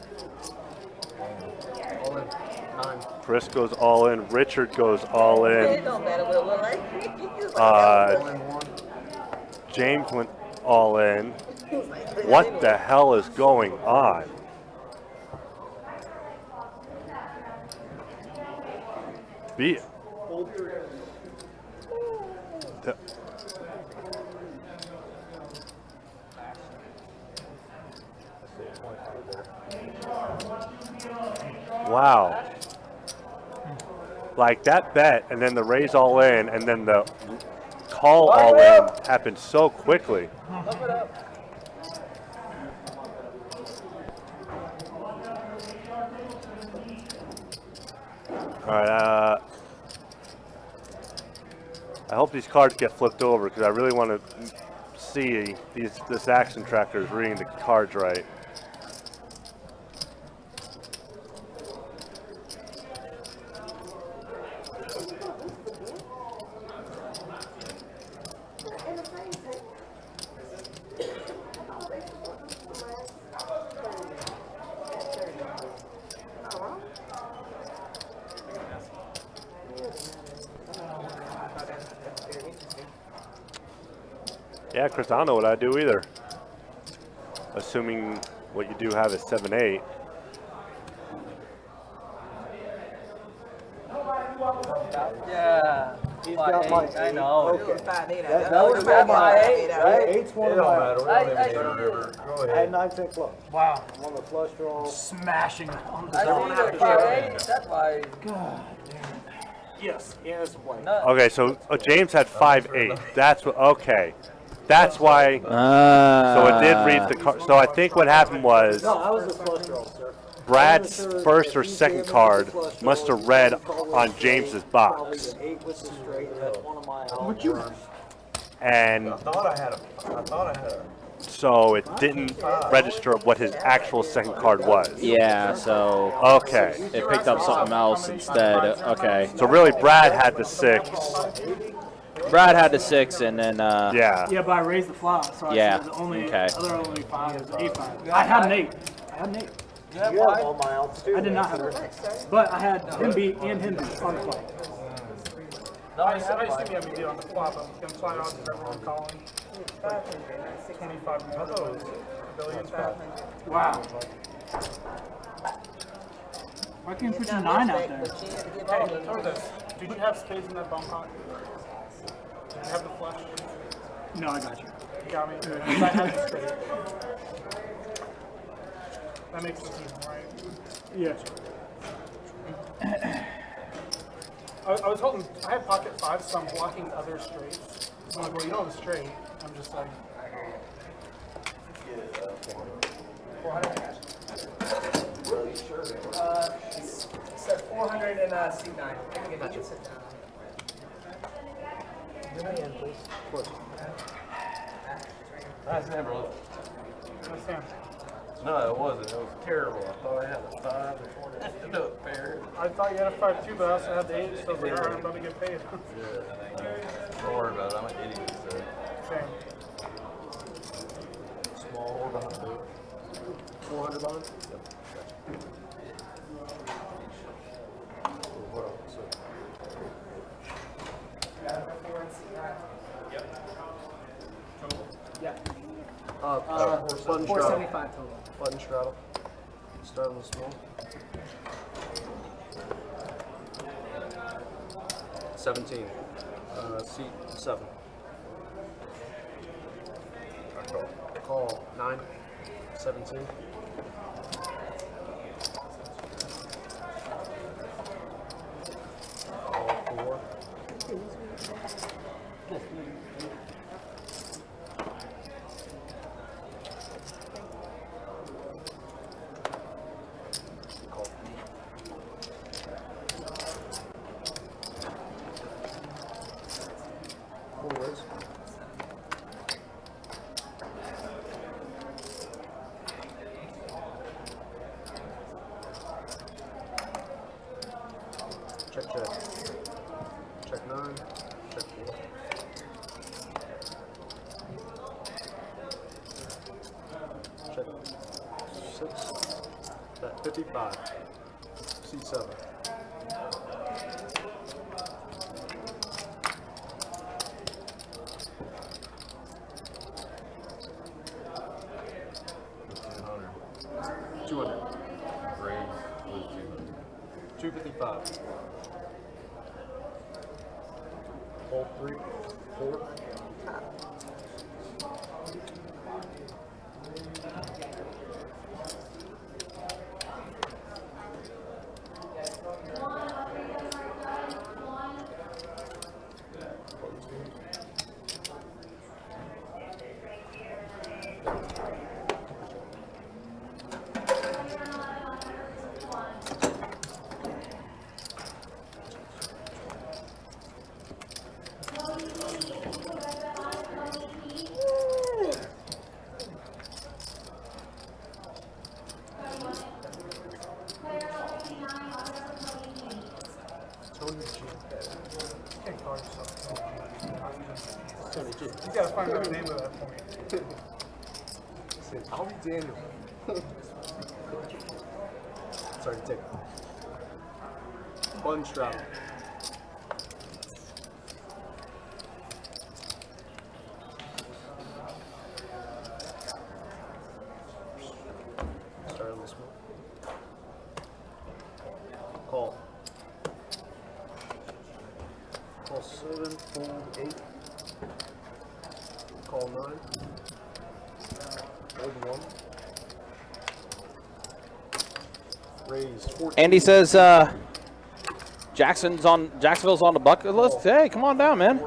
All in. 9. Chris goes all in. Richard goes all It in. don't matter what it look like. All in 1. James went all in. What the hell is going on? Wow. Like that bet and then the raise all in and then the call all in happened so quickly. All right, I hope these cards get flipped over because I really want to see this action tracker is reading the cards right. Yeah, Chris, I don't know what I do either. Assuming what you do have is 7-8. Yeah. He's got my 8. I know. Okay. 5-8. That was got my 8, 8, right? right? 8's one It of don't my. matter. We I- don't I- even need a river. Go I ahead. had 9-10 club. Wow. I'm on the flush draw. Smashing on the I zone. see the 5-8. That's why. Yes. Yeah, that's a blank. No. Okay, so James had 5-8. That's what. Okay, that's why. So it did read the card. So I think what happened was No, I was the flush draw, sir. Brad's first or second card must have read on James's box, Probably an 8 with the straight. That's one of my What you? and I thought I had a. so it didn't register what his actual second card was. Yeah, so Okay, it picked up something else instead. Okay. so really Brad had the 6. Brad had the 6 and then Yeah. Yeah, but I raised the flop, so Yeah, I said the only okay. other only 5 is 8-5. I had an 8. I had an 8. You have all my outs too. I did not have an 8. But I had him beat and him beat on the flop. No, I assume you have me beat on the flop. I'm going to sign on to everyone calling. 25 minutes. Wow. Why can't you put your 9 out there? Hey, tell me this. Did you have spades in that bum pot? Did you have the flush? No, I got you. You got me. I had the straight. That makes sense, right? Yeah. I was holding, I had pocket 5, so I'm blocking other straights. I'm like, well, you don't have a straight. I'm just like, 400. Said 400 and C9. I can get you to sit down. Nice hand, bro. that's him. No, it wasn't. It was terrible. I thought I had a 5 before it ended up fair. I thought you had a 5 too, but I also had the 8, so I was like, all right, I'm about to get paid. Don't worry about it. I'm an idiot, so. Same. Small 400 line? Button 475 total. Button straddle. Start on the small. 17. Seat 7. Call 9. 17. Call 4. Call. Forwards. Check, check. Check 9. Check 4. Check 6. That 55. C7. Raise was 200. 255. Hold 3. 4. Can't call yourself Tony G. You gotta find out the name of that for me. Tommy Daniel. Sorry, take it. Button straddle. Start on this one. Call. Call 7, fold 8. Call 9. Hold 1. Raise 14. Andy says Jacksonville's on the bucket list. Hey, come on down, man.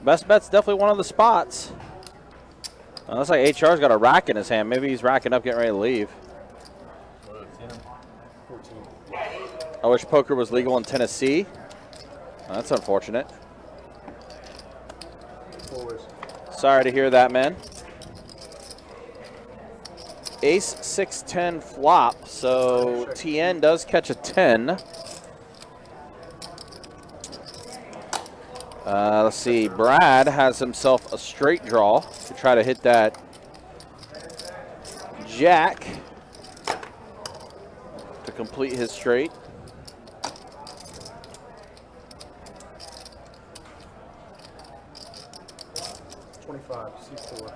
Best bet's definitely one of the spots. Looks like HR's got a rack in his hand. Maybe he's racking up, getting ready to leave. 14. I wish poker was legal in Tennessee. That's unfortunate. Forwards. Sorry to hear that, man. Ace 6-10 flop, so TN does catch a 10. Let's see, Brad has himself a straight draw to try to hit that jack to complete his straight. C4.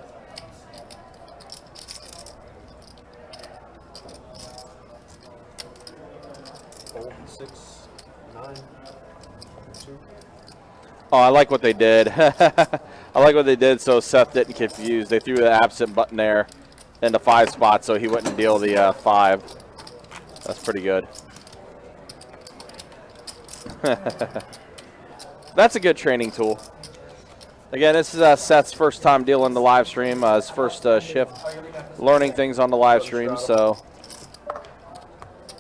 Fold 6, 9, 2. Oh, I like what they did. I like what they did so Seth didn't confuse. They threw the absent button there in the 5 spot, so he wouldn't deal the 5. That's pretty good. That's a good training tool. Again, this is Seth's first time dealing the live stream, his first shift, learning things on the live stream, so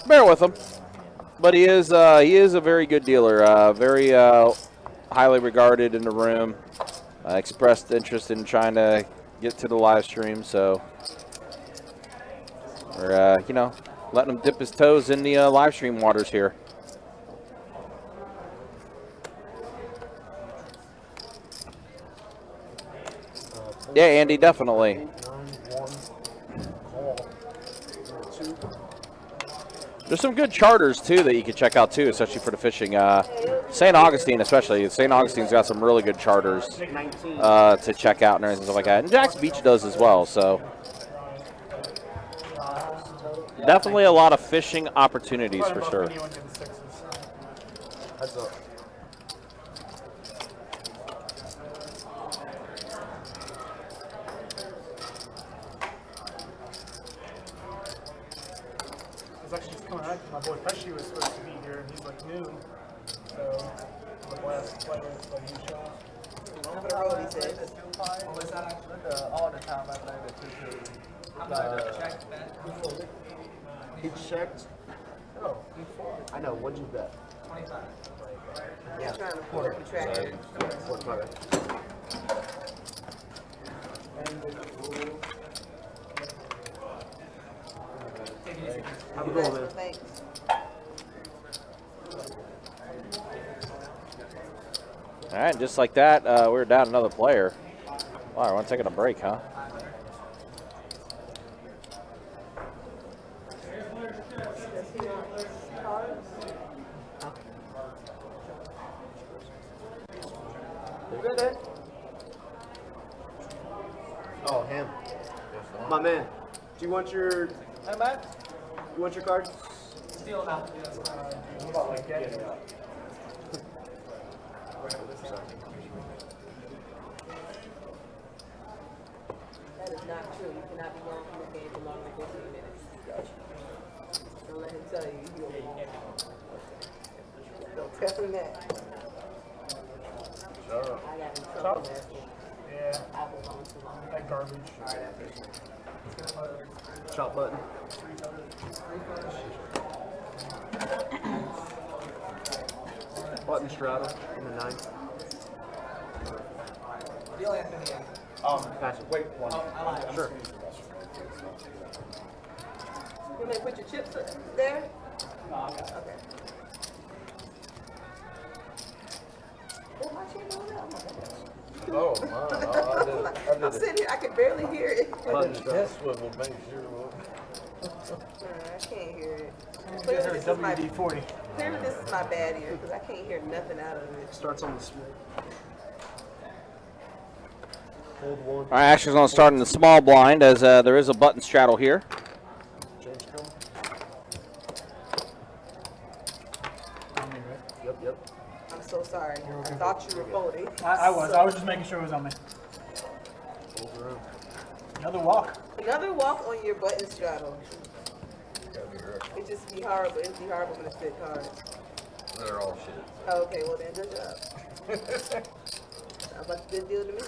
bear with him. But he is a very good dealer, very highly regarded in the room. Expressed interest in trying to get to the live stream, so we're you know, letting him dip his toes in the live stream waters here. Yeah, Andy, definitely. There's some good charters, too, that you can check out, too, especially for the fishing. St. Augustine, especially. St. Augustine's got some really good charters to check out and everything stuff like that. And Jack's Beach does as well, so definitely a lot of fishing opportunities for sure. Heads up. Actually just coming out. My boy Pesci was supposed to be here, and he's like noon. So the last play was like he shot. Over the road, he said. Was that actually all the time I played it too? How much checked that? He checked. Oh, I know. What'd you bet? 25. Yeah, trying to pull up the track. What's my bet? Have a good one, man. Thanks. All right, just like that, we're down another player. Wow, everyone's taking a break, huh? Oh, him. My man. Do you want your? Hey, man. You want your card? Steal now. That is not true. You cannot be wrong from the game for longer than 15 minutes. Don't let him tell you you'll be wrong. Don't tell him that. I got in trouble last week. Yeah, I was on too long. that garbage. Chop button. Button straddle in the 9. Deal Anthony. Pass it. Wait, one. I lied. Sure. You may put your chips there? Okay. Oh, my chair going out. Oh my gosh. Oh, I'm sitting here, I can barely hear it. Button straddle. I can't hear it. Clearly this, is my, WD-40. clearly this is my bad ear because I can't hear nothing out of it. Starts on the small. Hold one. All right, action's going to start in the small blind as there is a button straddle here. Change come. Yep. I'm so sorry. I thought you were folding. I was just making sure it was on me. Hold around. Another walk. Another walk on your button straddle. It just be horrible. It'd be horrible when it's good cards. They're all shit. Oh, okay, well then, good job. Sounds like a good deal to me.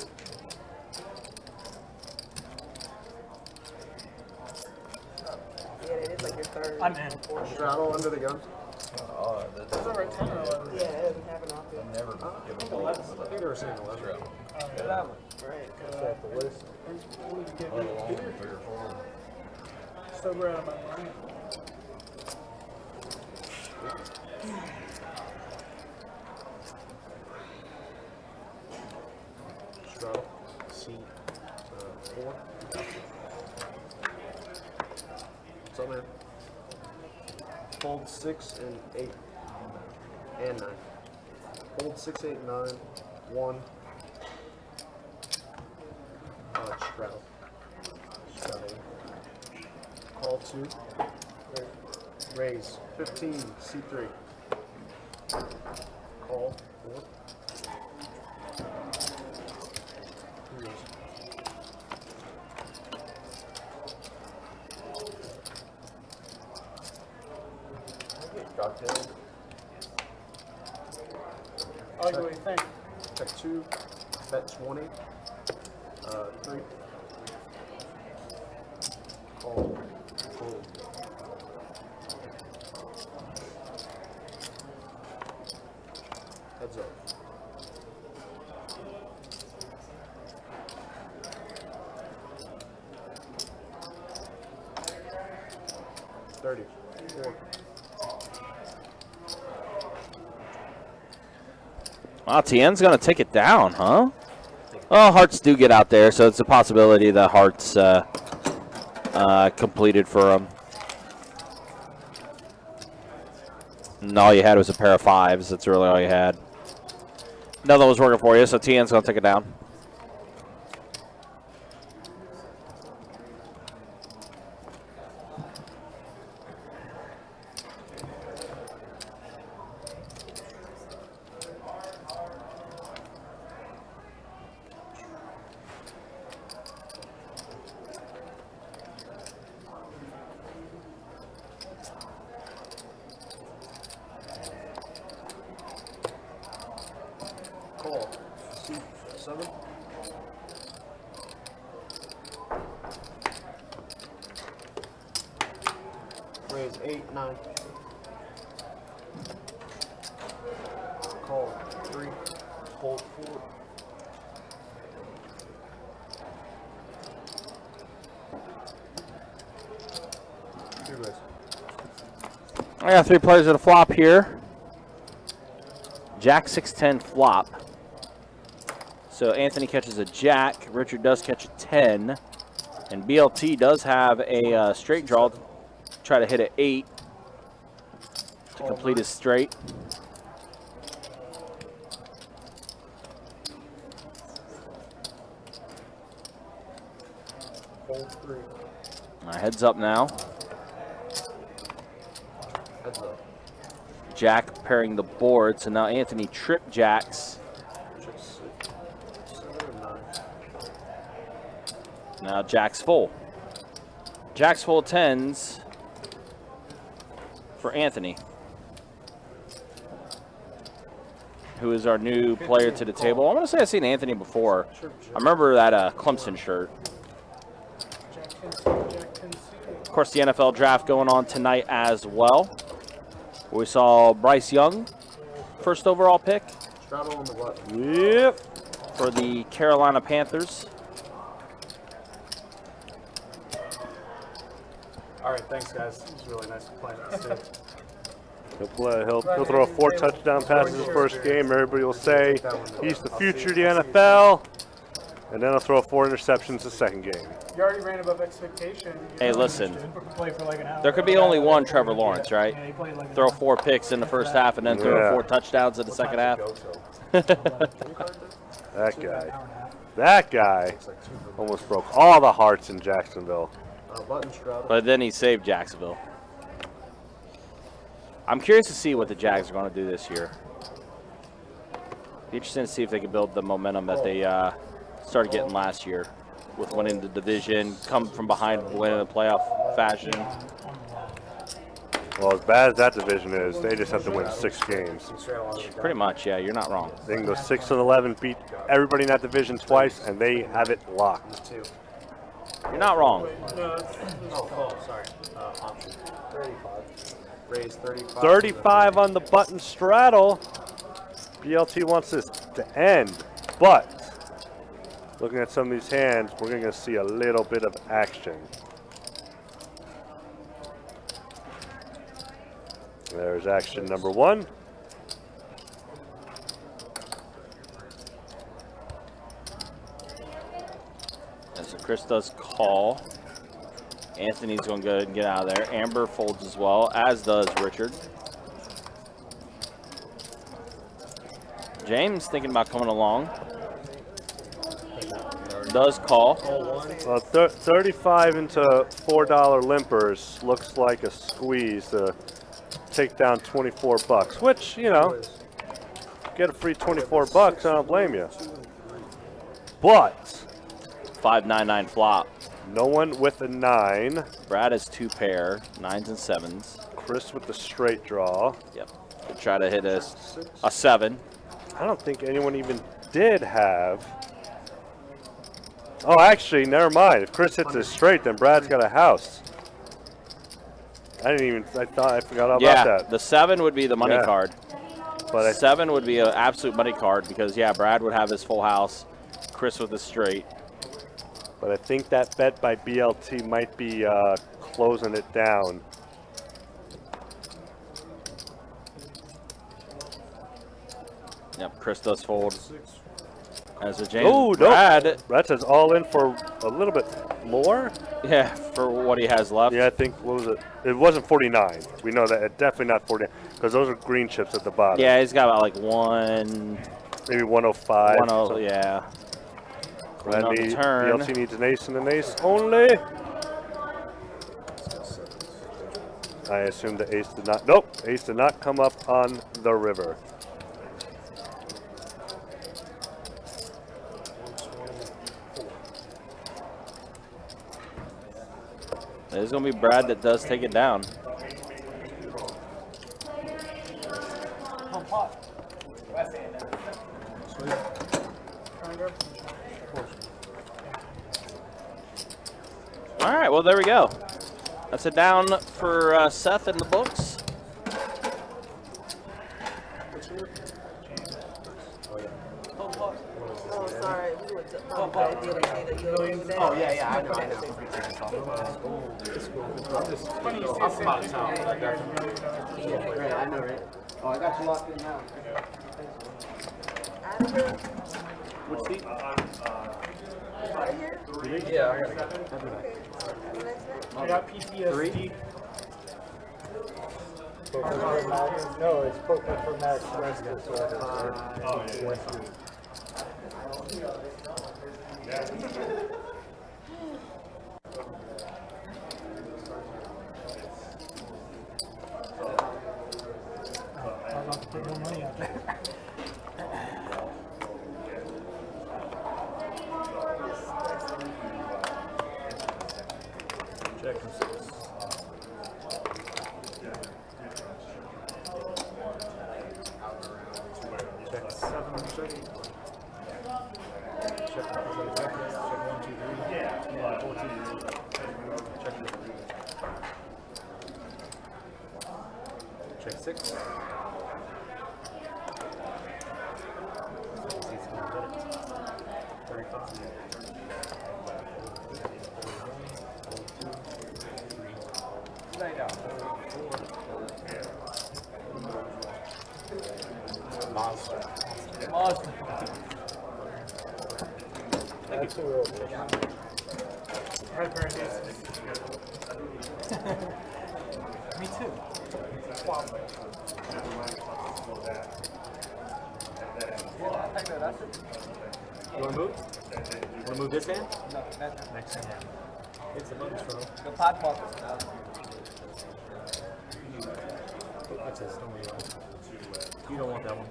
Yeah, it is like your third. I'm in. Straddle under the gun. Oh, Is that right? 10 or 11? Yeah, it doesn't happen often. never give them 11. I think they were saying 11. Right. That's off the list. Sober out of my mind. Straddle. C. 4. What's up, man? Hold 6 and 8. And 9. Hold 6, 8, 9. 1. Straddle. Straddle. Call 2. Raise. 15. C3. Call 4. Cocktail. I like the way you think. Check 2. Bet 20. 3. Call. Cool. Heads up. 30. 4. Wow, Tien's going to take it down, huh? Oh, hearts do get out there, so it's a possibility that hearts completed for him. And all you had was a pair of 5s. That's really all you had. Nothing was working for you, so Tien's going to take it down. Call. 7. Raise 8, 9. Call 3. Hold 4. Two guys. I got 3 players at a flop here. Jack 6-10 flop. So Anthony catches a jack, Richard does catch a 10, and BLT does have a straight draw to try to hit an 8 to complete his straight. Hold 3. Heads up now. Heads up. Jack pairing the board, so now Anthony trip jacks. Check 6. 7 and 9. Now Jack's full. Jack's full 10s for Anthony, who is our new player to the table. I want to say I've seen Anthony before. I remember that Clemson shirt. Of course, the NFL draft going on tonight as well. We saw Bryce Young, first overall pick. Straddle on the button. Yep. For the Carolina Panthers. All right, thanks, guys. It was really nice playing this too. He'll throw 4 touchdown passes his first game. Everybody will say he's the future of the NFL. And then he'll throw 4 interceptions the second game. You already ran above expectation. Hey, listen. Play for like an hour. There could be only one Trevor Lawrence, right? Throw 4 picks in the first half and then throw 4 touchdowns in the second half. That guy almost broke all the hearts in Jacksonville. But then he saved Jacksonville. I'm curious to see what the Jags are going to do this year. Be interesting to see if they can build the momentum that they started getting last year with winning the division, come from behind, winning the playoff fashion. Well, as bad as that division is, they just have to win 6 games. Pretty much, yeah, you're not wrong. They can go 6-11, beat everybody in that division twice, and they have it locked. You're not wrong. Sorry. Option 35. Raise 35. 35 on the button straddle. BLT wants this to end, but looking at some of these hands, we're going to see a little bit of action. There's action number 1. And so Chris does call. Anthony's going to go ahead and get out of there. Amber folds as well, as does Richard. James thinking about coming along. Does call. Well, 35 into $4 limpers looks like a squeeze to take down 24 bucks, which, you know, get a free 24 bucks, I don't blame you. But 599 flop. no one with a 9. Brad has 2 pair, 9s and 7s. Chris with the straight draw. Yep. To try to hit a 7. I don't think anyone even did have. Oh, actually, never mind. If Chris hits it straight, then Brad's got a house. I forgot all about that. The 7 would be the money card. But 7 would be an absolute money card because, Brad would have his full house, Chris with the straight. But I think that bet by BLT might be closing it down. Yep, Chris does fold. As a James. Oh, Brad. Brad says all in for a little bit more. Yeah, for what he has left. Yeah, I think, what was it? It wasn't 49. We know that. It's definitely not 49 because those are green chips at the bottom. Yeah, he's got about like 1. Maybe 105. 105, yeah. Brad on the turn. BLT needs an ace and an ace only. I assume the ace did not. Nope, ace did not come up on the river. It's going to be Brad that does take it down. All right, well, there we go. That's a down for Seth in the books. Oh, sorry. We were Oh, yeah, I know. I'm out of town. Right, I know, right? Oh, I got you locked in now. Which seat? Right here? Yeah, I gotta go. I got PTSD. No, it's poker for Max President. I'm about to put more money out there. Check and six. Check 7, check. Check 1, 2, 3. 14. Check 6. Monster. That's a real fish. Red paradise. Me too. You want to move? Want to move this hand? No, that's Next hand. It's a bonus roll. the pot box. That's his. Don't worry about it. You don't want that one.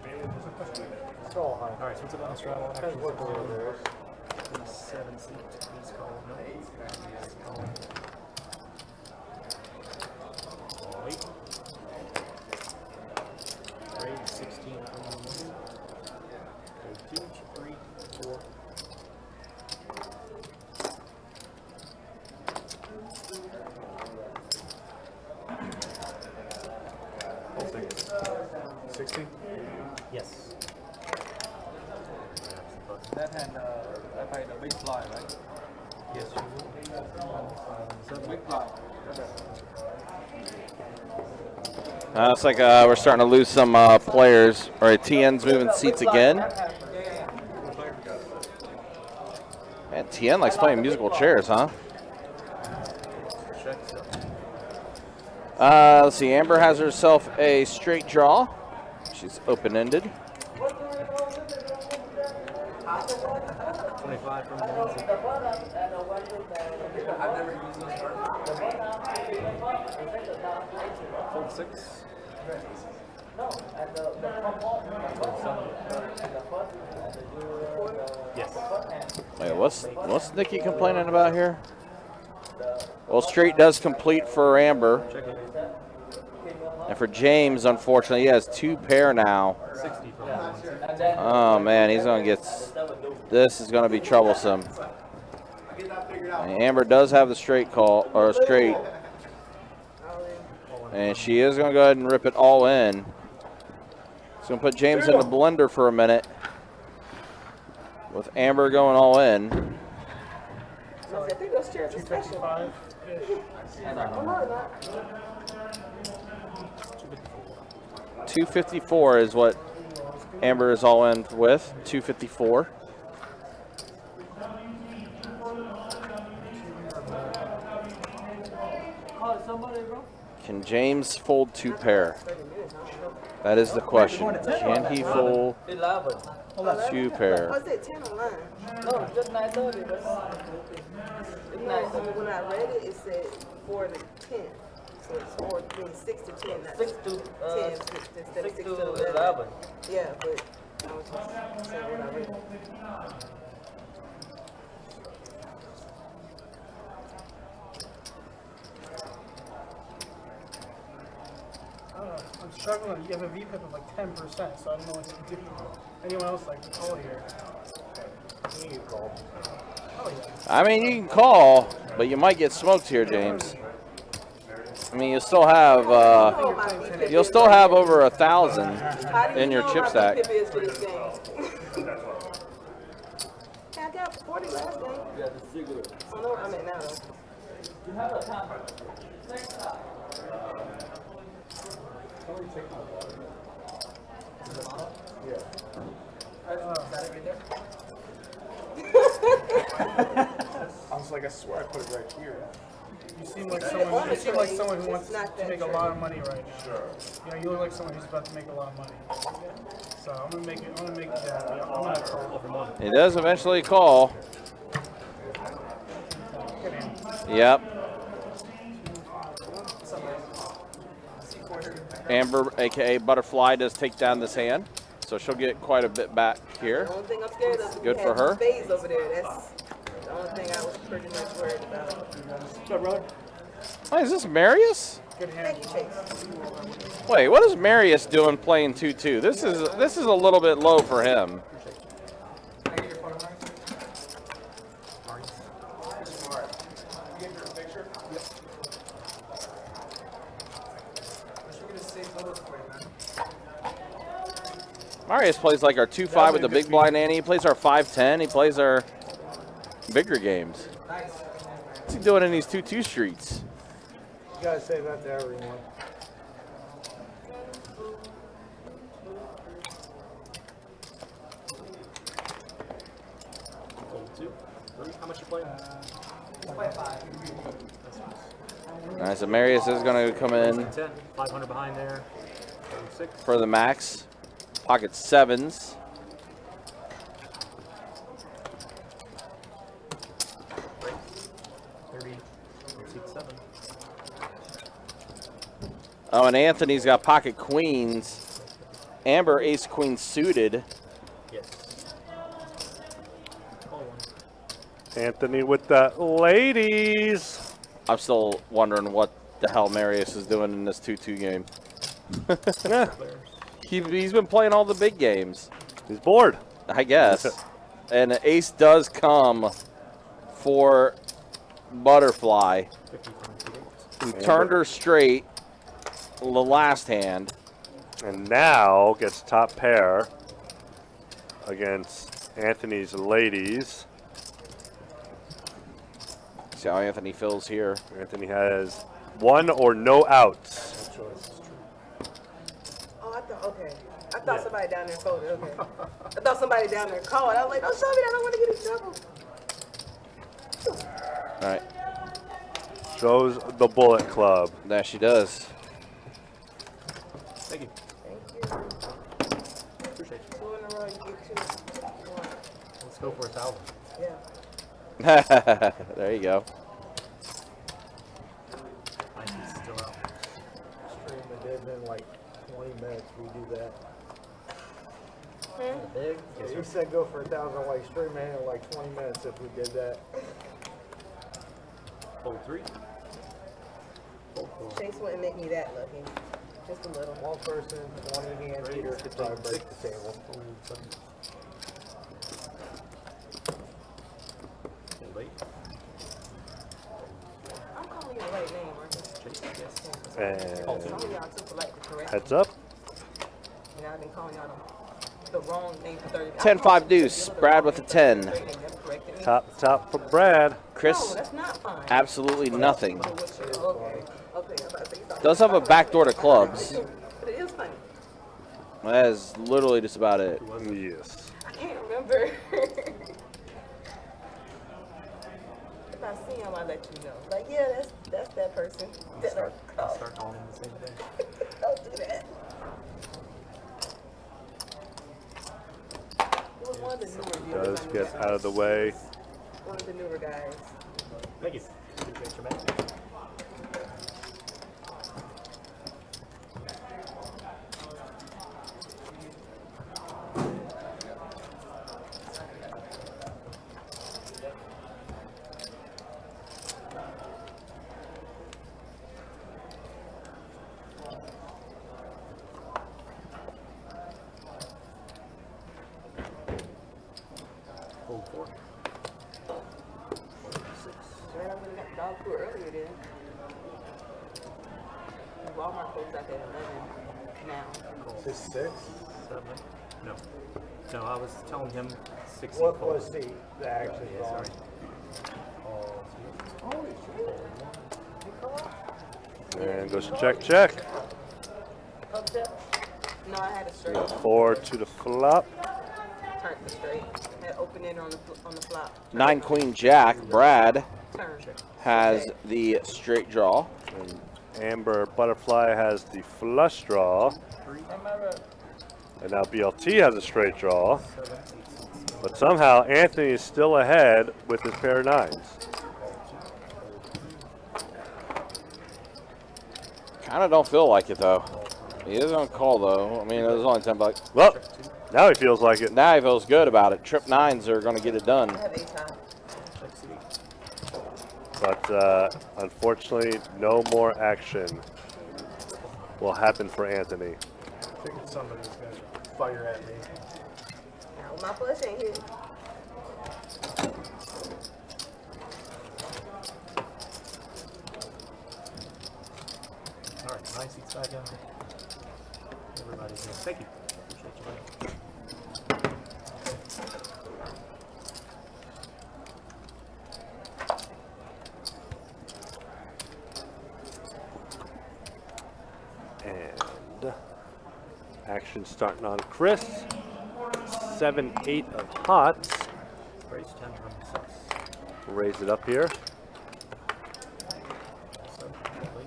It's all high. Alright, so what's a bonus roll? Depends what the order is. 7 seat. Please call. No. Please call. Wait. Grade 16. 2, 3, 4. I'll take it. 60? Yes. That hand, I played a big fly, right? Yes, you will. Big fly. Looks like we're starting to lose some players. All right, TN's moving seats again. Man, TN likes playing musical chairs, huh? Let's see, Amber has herself a straight draw. She's open-ended. 25 from Lindsay. I've never used those cards. Fold 6. Yes. Wait, what's Nikki complaining about here? Well, straight does complete for Amber. Check it. And for James, unfortunately, he has 2 pair now. 60 for one. Oh man, he's gonna get. This is gonna be troublesome. And Amber does have the straight call or straight, and she is gonna go ahead and rip it all in. It's gonna put James in the blender for a minute, with Amber going all in. I think those chairs are special. 254 is what Amber is all in with. 254. Can James fold 2 pair? That is the question. Can he fold 2 pair? Was it 10 or 9? No, just 9:30. No, when I read it, it said 4 to 10. So it's 4, means 6 to 10, not 6 to 10 instead of 6 to 11. 11. Yeah, but I was just saying what I read. I'm struggling. You have a VPIP of like 10%, so I don't know what to do. Anyone else like to call here? You call. Oh yeah. I mean, you can call, but you might get smoked here, James. I mean, you'll still have over 1,000 in your chip stack. I got 40 last game. Yeah, the cigarette. I know what I mean now though. You have a time. I was like, I swear I put it right here. You seem like someone. You seem like someone who wants to make a lot of money right now. Sure. You know, you look like someone who's about to make a lot of money. So I'm gonna make it. I'm gonna make it happen. I'm gonna call. He does eventually call. Yep. Amber, aka Butterfly, does take down this hand, so she'll get quite a bit back here. The only thing I'm scared of is Good we for had her. Phase over there. That's the only thing I was pretty much worried about. What's up, brother? Oh, is this Marius? Good hand. Thank you, Chase. Wait, what is Marius doing playing 2-2? This is a little bit low for him. Marius plays like our 2-5 with the big blind ante. He plays our 5-10. He plays our bigger games. What's he doing in these 2-2 streets? You gotta say that to everyone. How much you playing? All right, so Marius is going to come in 10, 500 behind there. 6. for the max. Pocket 7s. Oh, and Anthony's got pocket queens. Amber ace queen suited. Yes. Anthony with the ladies. I'm still wondering what the hell Marius is doing in this 2-2 game. He's been playing all the big games. He's bored, I guess. And the ace does come for Butterfly, who turned her straight the last hand. and now gets top pair against Anthony's ladies. See how Anthony feels here. Anthony has 1 or no outs. Oh, I thought somebody down there folded. Okay. I thought somebody down there called. I was like, don't show me that. I don't want to get in trouble. All right. Shows the Bullet Club. There she does. Thank you. Thank you. Appreciate you. 2 in a row, you get 2. Let's go for 1,000. Yeah. There you go. He's still out. Stream it did in like 20 minutes. We do that. Hmm? Yeah, you said go for 1,000 like stream it in like 20 minutes if we did that. Fold 3. Fold 4. Chase wouldn't make me that lucky. Just a little. One person, one hand eater could probably break the table. Late. I'm calling you the right name, aren't you? And Some of y'all too polite to correct heads me. up. And I've been calling y'all the wrong name for 30 10-5 deuce. Brad with a 10. Top for Brad. Chris, No, that's not fine. absolutely nothing. Okay. Okay. I'm about to say something. Does have a back door to clubs. But it is funny. That is literally just about it. Yes. I can't remember. If I see him, I'll let you know. Like, yeah, that's that person. Start calling them the same thing. Don't do that. It was one of the newer viewers. Does get out of the way. One of the newer guys. Thank you. Appreciate your man. Hold 4. Man, I would have got the dog food earlier then. Walmart closed out at 11 now. Is 6? 7. No. No, I was telling him 6. What was the action? Yeah, sorry. And goes check, check. No, I had a straight. 4 to the flop. Turned the straight. Had open in on the flop. 9 Queen Jack. Brad Turn. has the straight draw. And Amber Butterfly has the flush draw. And now BLT has a straight draw. But somehow Anthony is still ahead with his pair of 9s. Kind of don't feel like it though. He is on call though. I mean, it was only $10. Well, now he feels like it. Now he feels good about it. Trip 9s are going to get it done. I have 8 times. But unfortunately, no more action will happen for Anthony. I figured somebody's gonna fire at me. Now my flush ain't here. All right, 9 seats back down. Everybody's here. Thank you. Appreciate you, buddy. And action starting on Chris. 7-8 of hearts. Raise 10 from 6. Raise it up here. So, late.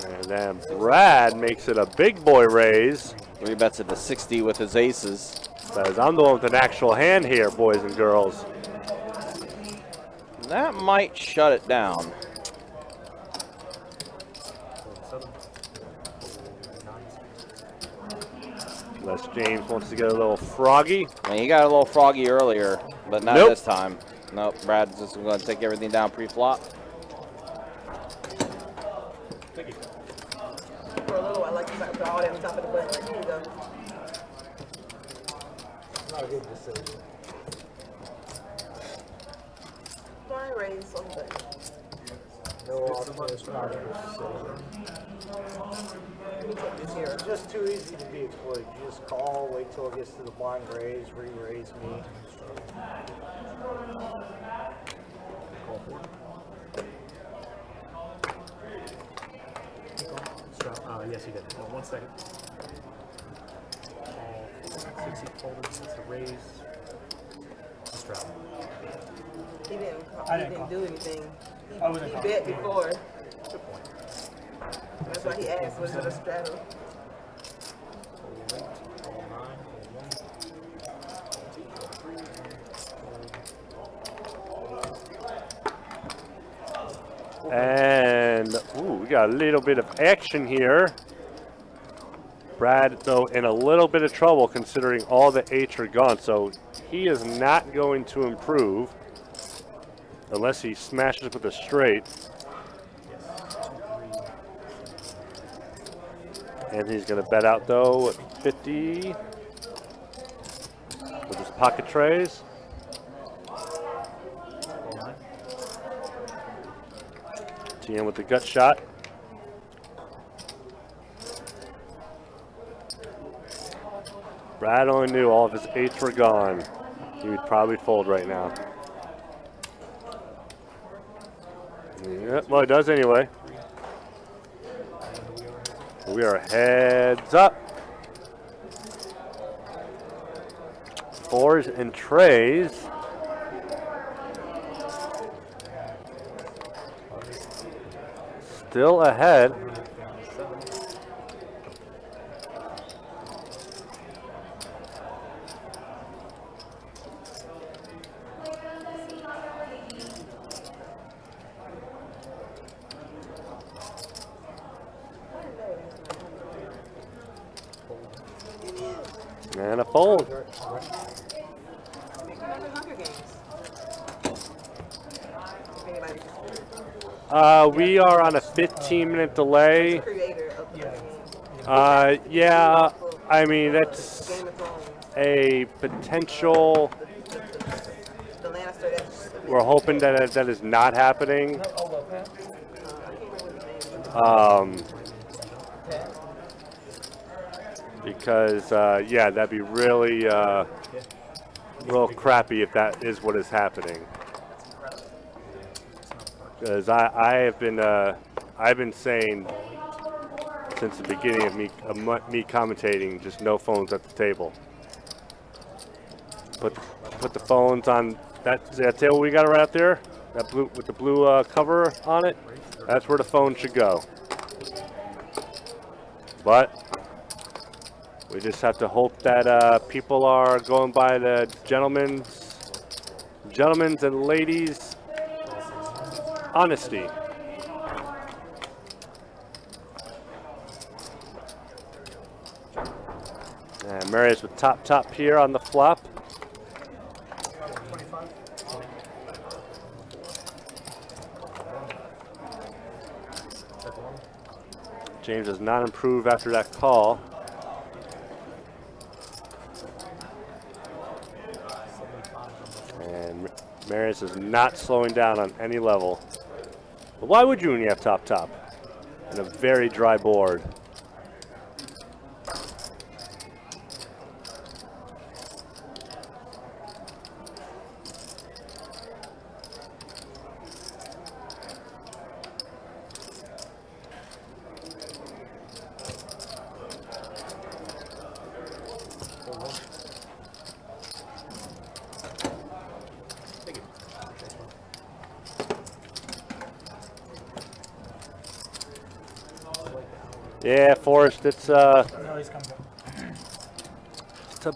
And then Brad makes it a big boy raise. 3 bets at the 60 with his aces. Says, I'm the one with an actual hand here, boys and girls. That might shut it down. 7. Unless James wants to get a little froggy. I mean, he got a little froggy earlier, but not Nope. this time. Nope, Brad's just going to take everything down pre-flop. Thank you. For a little, I like to put all that on top of the butt. Here you go. Not a good decision. Fine raise on the butt. No optimus, not a good decision. Let me take this here. It's just too easy to be exploited. You just call, wait till it gets to the blind raise, re-raise me. Call 4. Yes, you did. 1 second. 6 seat folded. It's a raise. Strap. He didn't do anything. I wasn't He calling. bet before. Good point. That's why he asked, was it a straddle? Hold late. Hold 9. Hold 1. Hold 2. Hold 3. And, ooh, we got a little bit of action here. Brad, though, in a little bit of trouble considering all the 8s are gone, so he is not going to improve unless he smashes with a straight. And he's going to bet out, though, at 50 with his pocket trays. TM with the gut shot. Brad only knew all of his 8s were gone. He would probably fold right now. Yep, well, he does anyway. We are heads up. 4s and trays. Still ahead. And a fold. We are on a 15-minute delay. Yeah, I mean, that's a potential. We're hoping that that is not happening. Because, yeah, that'd be really real crappy if that is what is happening. Because I've been saying since the beginning of me commentating, just no phones at the table. Put the phones on that table we got right out there, that blue with the blue cover on it. That's where the phone should go. But we just have to hope that people are going by the gentlemen's and ladies' honesty. And Marius with top here on the flop. James does not improve after that call. And Marius is not slowing down on any level. But why would you when you have top? And a very dry board. Yeah, Forrest, it's a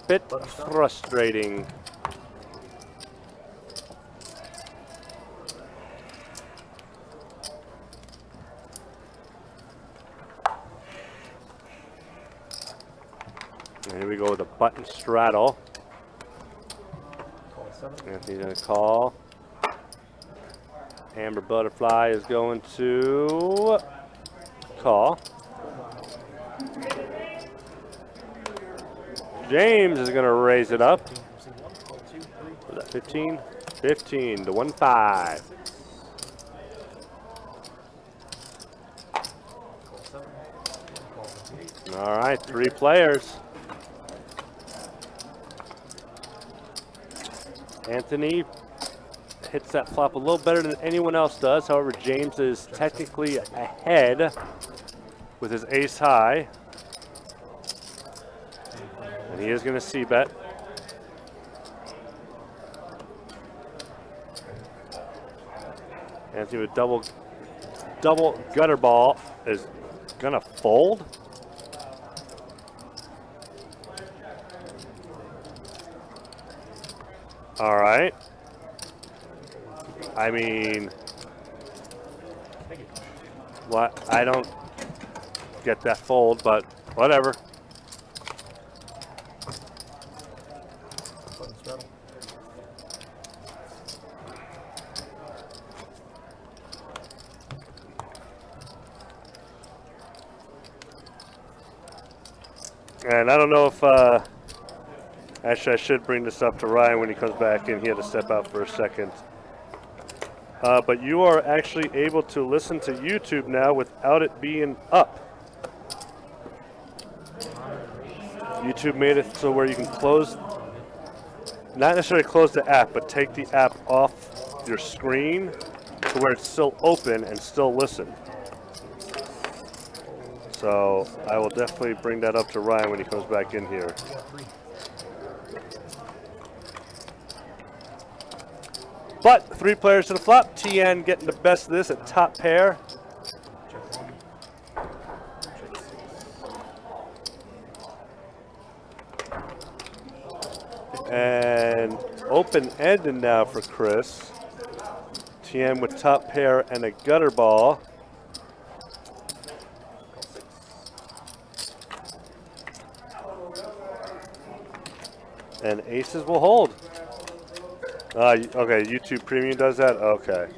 bit frustrating. And here we go with a button straddle. Anthony's gonna call. Amber Butterfly is going to call. James is going to raise it up. Was that 15? 15 to 1-5. All right, 3 players. Anthony hits that flop a little better than anyone else does. However, James is technically ahead with his ace high. And he is going to c-bet. Anthony with double gutter ball is going to fold. All right. I mean, what? I don't get that fold, but whatever. And I don't know if, actually I should bring this up to Ryan when he comes back in. He had to step out for a second. But you are actually able to listen to YouTube now without it being up. YouTube made it so where you can close, not necessarily close the app, but take the app off your screen to where it's still open and still listen. So I will definitely bring that up to Ryan when he comes back in here. But 3 players to the flop. TN getting the best of this at top pair. And open-ended now for Chris. TN with top pair and a gutter ball. And aces will hold. Okay, YouTube Premium does that? Okay.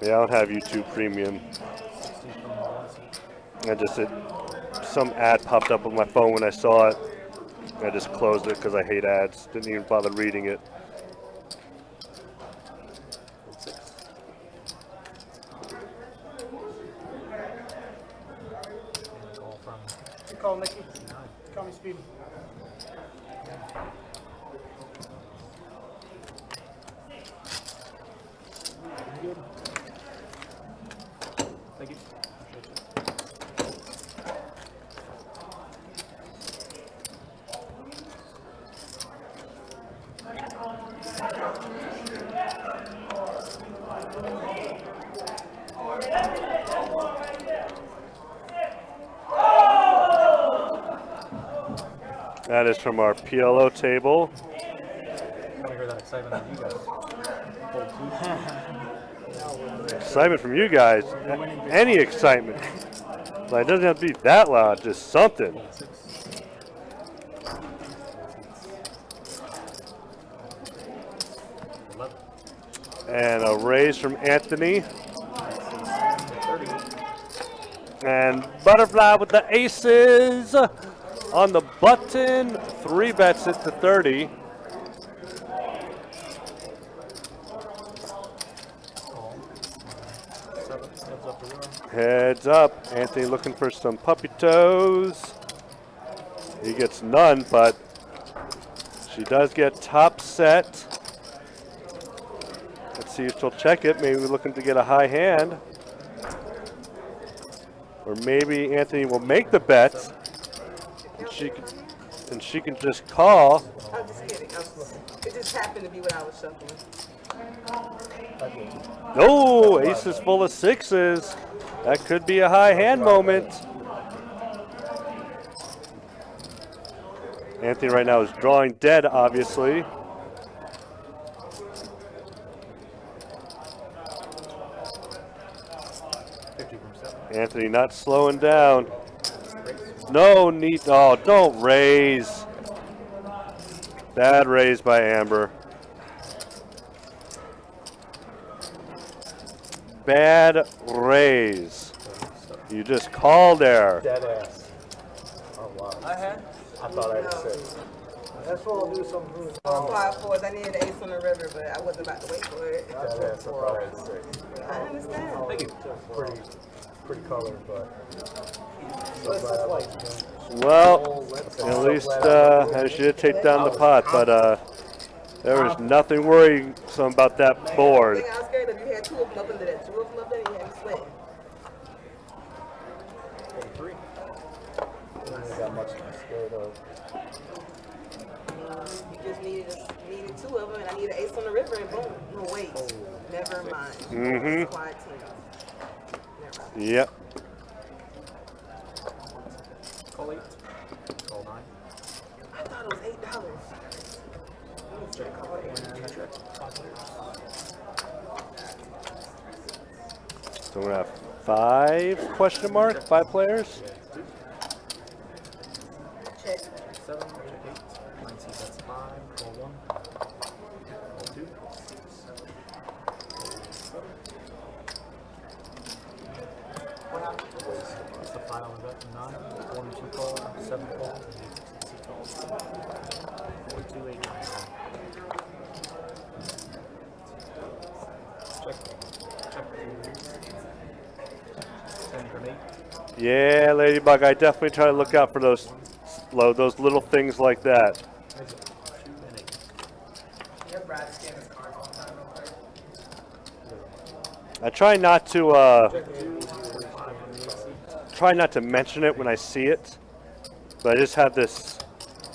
Yeah, I don't have YouTube Premium. Some ad popped up on my phone when I saw it. I just closed it because I hate ads. Didn't even bother reading it. Good call, Nicky. Call me Speedy. Thank you. That is from our PLO table. I want to hear that excitement from you guys. Excitement from you guys. Any excitement. Like, it doesn't have to be that loud, just something. And a raise from Anthony. And Butterfly with the aces on the button. 3 bets it to 30. Heads up. Anthony looking for some puppy toes. He gets none, but she does get top set. Let's see if she'll check it. Maybe we're looking to get a high hand. Or maybe Anthony will make the bet. And she can just call. I'm just kidding. It just happened to be what I was shuffling. No, aces full of 6s. That could be a high hand moment. Anthony right now is drawing dead, obviously. Anthony not slowing down. No need. Oh, don't raise. Bad raise by Amber. Bad raise. You just called there. Dead ass. Oh, wow. I thought I had 6. That's what I'll do something. 5 4s. I needed an ace on the river, but I wasn't about to wait for it. Dead ass. I thought I had 6. I understand. Thank you. Pretty colored, but. Well, at least she did take down the pot, but there was nothing worrisome about that board. I was scared if you had 2 of them up into that. 2 of them up there, you had me sweating. 3. Not got much to be scared of. You just needed 2 of them, and I needed an ace on the river, and boom. No, wait. Never mind. Mm-hmm. Quiet team. Never mind. Yep. Call 8. Call 9. I thought it was $8. So we're gonna have 5 question mark, 5 players. Check. 7. Check 8. 19. That's 5. Call 1. Call 2. 9, 1 2 call, 7 call, 6 call. 42, 8, 9. Check. Check. 10 from 8. Yeah, Ladybug, I definitely try to look out for those little things like that. 2 and 8. You have Brad scan his cards all the time real quick. I try not to mention it when I see it, but I just have this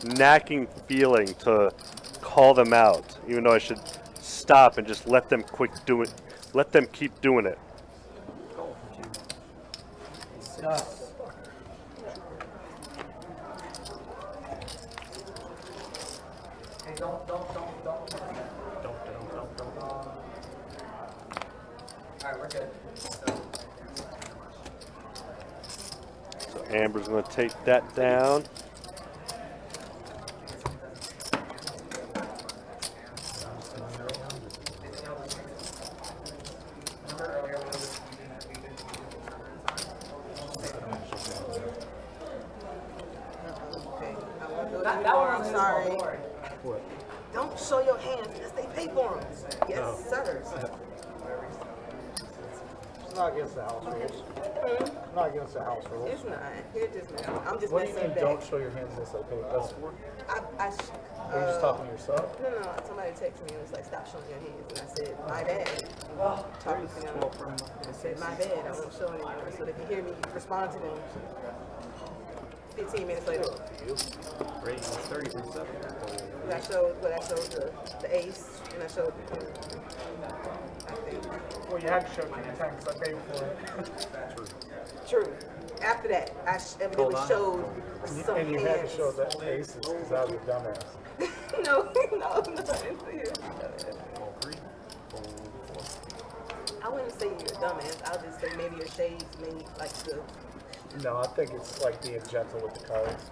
nagging feeling to call them out, even though I should stop and just let them let them keep doing it. Hey, don't. Alright, we're good. So Amber's going to take that down. I'm sorry. What? Don't show your hands unless they pay for them. Yes, sir. It's not against the house rules. Not against the house rules. It's not. It just messing. I'm just What do you messing mean back. don't show your hands unless they pay? That's for? Are Are you just talking to yourself? No. Somebody texted me and was like, "Stop showing your hands," and I said, "My bad." Talking to them, I said, "My bad. I won't show anymore," so they can hear me respond to them. 15 minutes later, Rating is 33-7. I showed the ace, and I showed the queen. I think. Well, you had to show it 10 times because I paid for it. True. After that, it was showed some And you had to hands. show the aces because I was a dumbass. No, I didn't see it. All 3. All 4. I wouldn't say you're a dumbass. I'll just say maybe your shades made like the. No, I think it's like being gentle with the cards.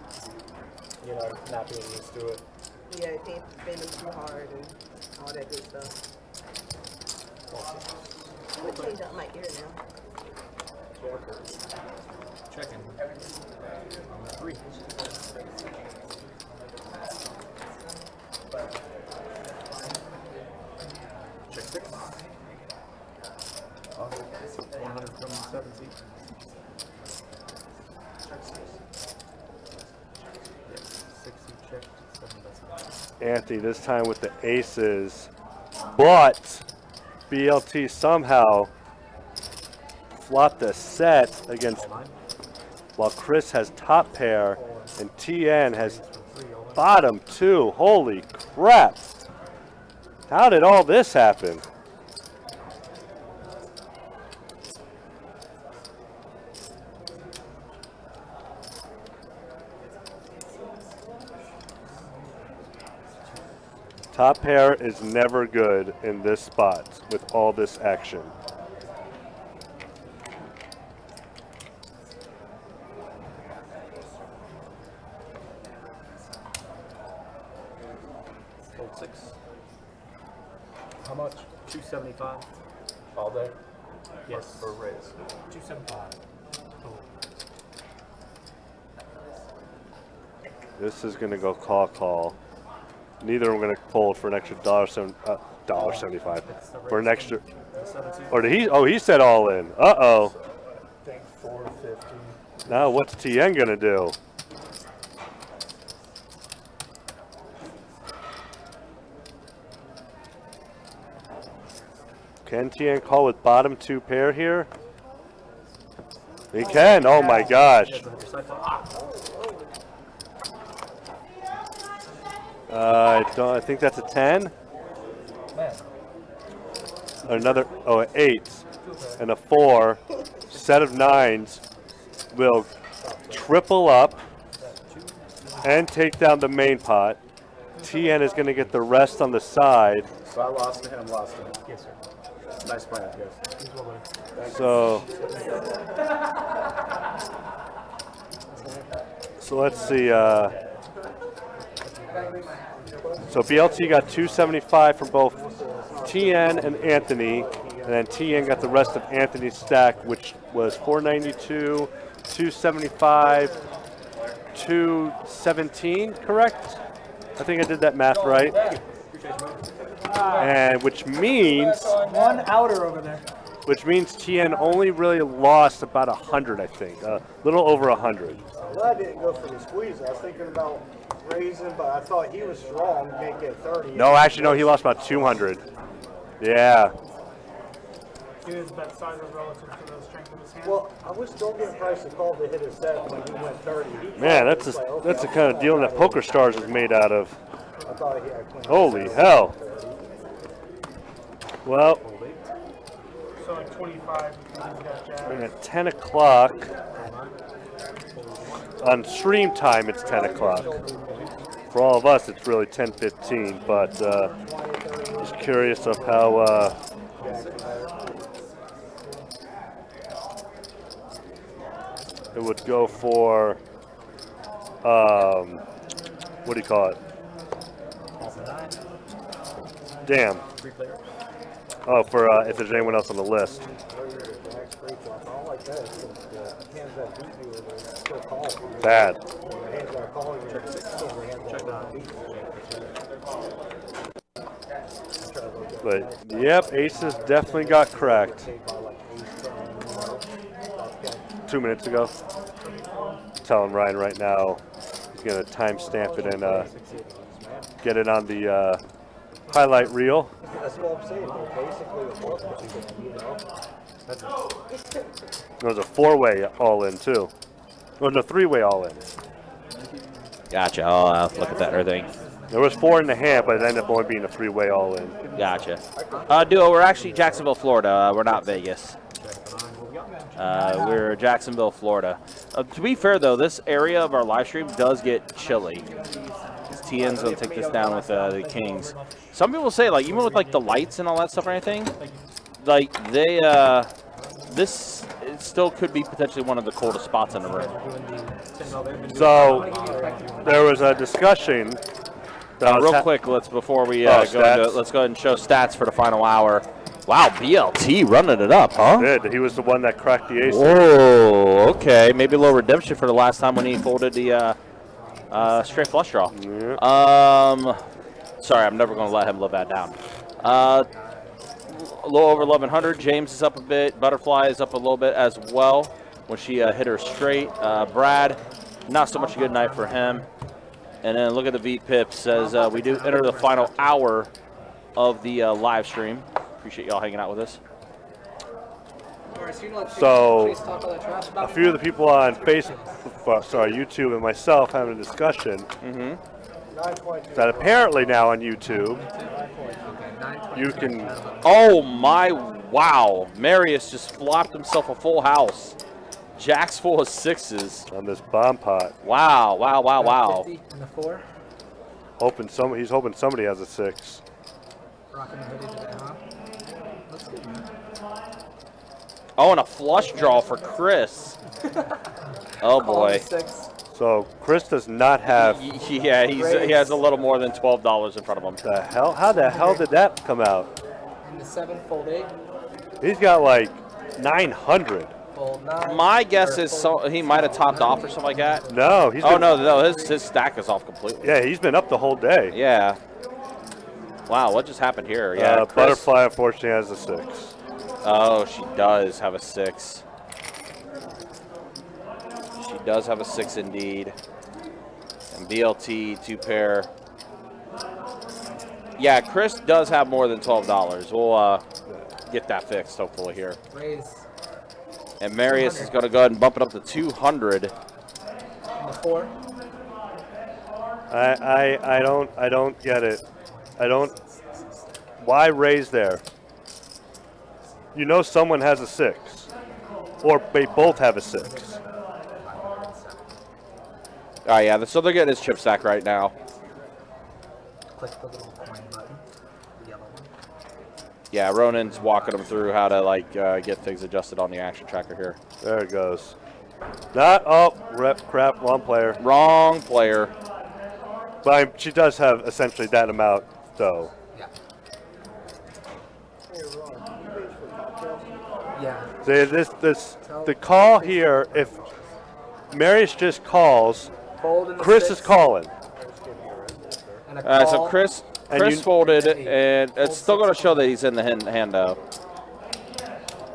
You know, not being used to it. Yeah, you can't bend them too hard and all that good stuff. I'm gonna change out my ear now. Checking. 3. Check 6. 100 from 7 seats. Yes, 6 seat check, 7 best. Anthony this time with the aces, but BLT somehow flopped a set against, while Chris has top pair and TN has bottom 2. Holy crap. How did all this happen? Top pair is never good in this spot with all this action. Hold 6. How much? 275. All day? Yes. For raise. 275. This is going to go call. Neither are going to fold for an extra $1.75 for an extra. Or did he? Oh, he said all in. Uh-oh. I think 450. Now what's TN going to do? Can TN call with bottom 2 pair here? He can. Oh my gosh. I think that's a 10. Another, an 8 and a 4. Set of 9s will triple up and take down the main pot. TN is going to get the rest on the side. So I lost to him, lost to him. Yes, sir. Nice plan, guys. So let's see. So BLT got 275 from both TN and Anthony, and then TN got the rest of Anthony's stack, which was 492, 275, 217, correct? I think I did that math right. And which means One outer over there. which means TN only really lost about 100, I think, a little over 100. Well, I didn't go for the squeeze. I was thinking about raising, but I thought he was strong, make it 30. No, actually, no, he lost about 200. Yeah. His bet size is relative to the strength of his hand. Well, I was still getting price to call to hit his set when he went 30. Man, that's the kind of deal that Poker Stars is made out of. I thought he had clean. Holy hell. Well, So like 25 because he's got jab. and at 10 o'clock, on stream time it's 10 o'clock. For all of us it's really 10:15, but just curious of how it would go for, what do you call it? Damn. Oh, for if there's anyone else on the list. Bad. But yep, Aces definitely got cracked. 2 minutes ago. Telling Ryan right now he's gonna timestamp it and get it on the highlight reel. That's what I'm saying. Basically, a fourth, There was a 4-way all-in too. Or no, 3-way all-in. Gotcha. Oh, look at that everything. There was 4 in the hand, but it ended up only being a 3-way all-in. Gotcha. Duo, we're actually Jacksonville, Florida. We're not Vegas. We're Jacksonville, Florida. To be fair, though, this area of our live stream does get chilly. TN's going to take this down with the Kings. Some people say, like, even with, like, the lights and all that stuff or anything, like, they, this it still could be potentially one of the coldest spots in the room. So, there was a discussion. Real quick, before we go into, let's go ahead and show stats for the final hour. Wow, BLT running it up, huh? Did. He was the one that cracked the ace. Oh, okay. Maybe a little redemption for the last time when he folded the straight flush draw. Yeah. Sorry, I'm never going to let him live that down. A little over 1,100. James is up a bit. Butterfly is up a little bit as well when she hit her straight. Brad, not so much a good night for him. And then look at the V-Pips as we do enter the final hour of the live stream. Appreciate y'all hanging out with us. So, a few of the people on Facebook, YouTube and myself having a discussion that apparently now on YouTube, you can... Oh my, wow. Marius just flopped himself a full house. Jack's full of 6s. On this bomb pot. Wow, wow, wow, wow. 50 and the 4. He's hoping somebody has a 6. Rocking the hoodie today, huh? Looks good, man. Oh, and a flush draw for Chris. Oh boy. So Chris does not have. Yeah, he has a little more than $12 in front of him. The hell? How the hell did that come out? And the 7, fold 8. He's got like 900. Fold 9. My guess is he might have topped off or something like that. No, no, his stack is off completely. Yeah, he's been up the whole day. Yeah. Wow, what just happened here? Yeah, Butterfly unfortunately has a 6. Oh, she does have a 6. She does have a 6 indeed. And BLT, 2 pair. Yeah, Chris does have more than $12. We'll get that fixed hopefully here. Raise. And Marius is going to go ahead and bump it up to 200. And the 4. I don't get it. Why raise there? You know someone has a 6. Or they both have a 6. Oh yeah, so they're getting his chip stack right now. Click the little coin button. The yellow one. Yeah, Ronan's walking them through how to get things adjusted on the action tracker here. There it goes. Crap, wrong player. Wrong player. But she does have essentially that amount, though. Yeah. See, the call here, if Marius just calls. Fold in the Chris six, is calling. and a All right, so call. Chris And you- folded, and it's still going to show that he's in the hand though.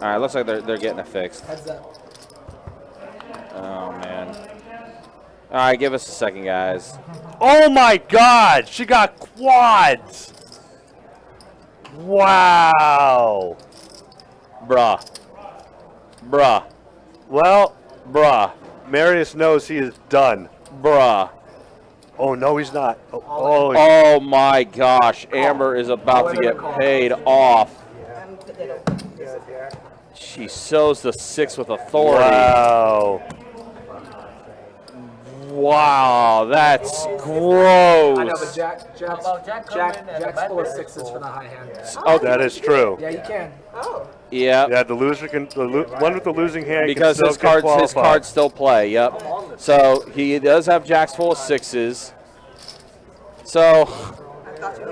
All right, looks like they're getting it fixed. Heads up. Oh man. All right, give us a second, guys. Oh my God! She got quads. Wow. Bruh. Well, Bruh. Marius knows he is done. Bruh. Oh no, he's not. Oh my gosh, Amber is about to get paid off. She shows the 6 with authority. Wow. Wow, that's I know, but gross. Jack's full of sixes for the high hand. Oh, That is true. Yeah, you can. Oh. yeah, Yeah, the loser can. One with the losing hand because can his still get cards qualified. still play. Yep. So he does have jacks full of 6s. So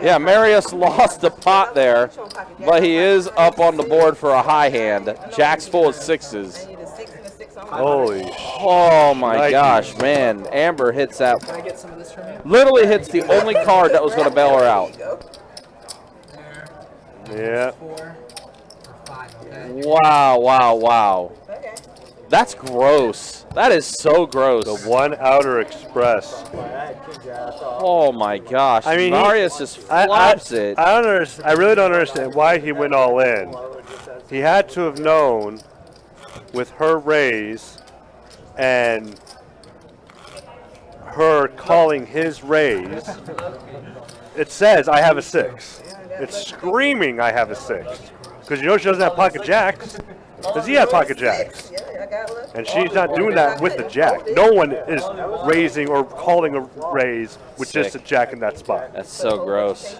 yeah, Marius lost the pot there, but he is up on the board for a high hand. Jacks full of 6s. I need a 6 and a 6 on Holy. Oh my Nike. gosh, man! Amber hits that. Can I get some of this from you? Literally hits the only card that was going to bail her out. Yeah. 4 or 5, okay? Wow. Okay. That's gross. That is so gross. The 1 outer express. Oh my gosh. I mean, Marius just flops it. I don't understand. I really don't understand why he went all in. He had to have known with her raise and her calling his raise. It says I have a 6. It's screaming I have a 6. Because you know she doesn't have pocket jacks. Does he have pocket jacks? Yeah, I got a little. And she's not doing that with the jack. No one is raising or calling a raise with just a jack in that spot. That's so gross.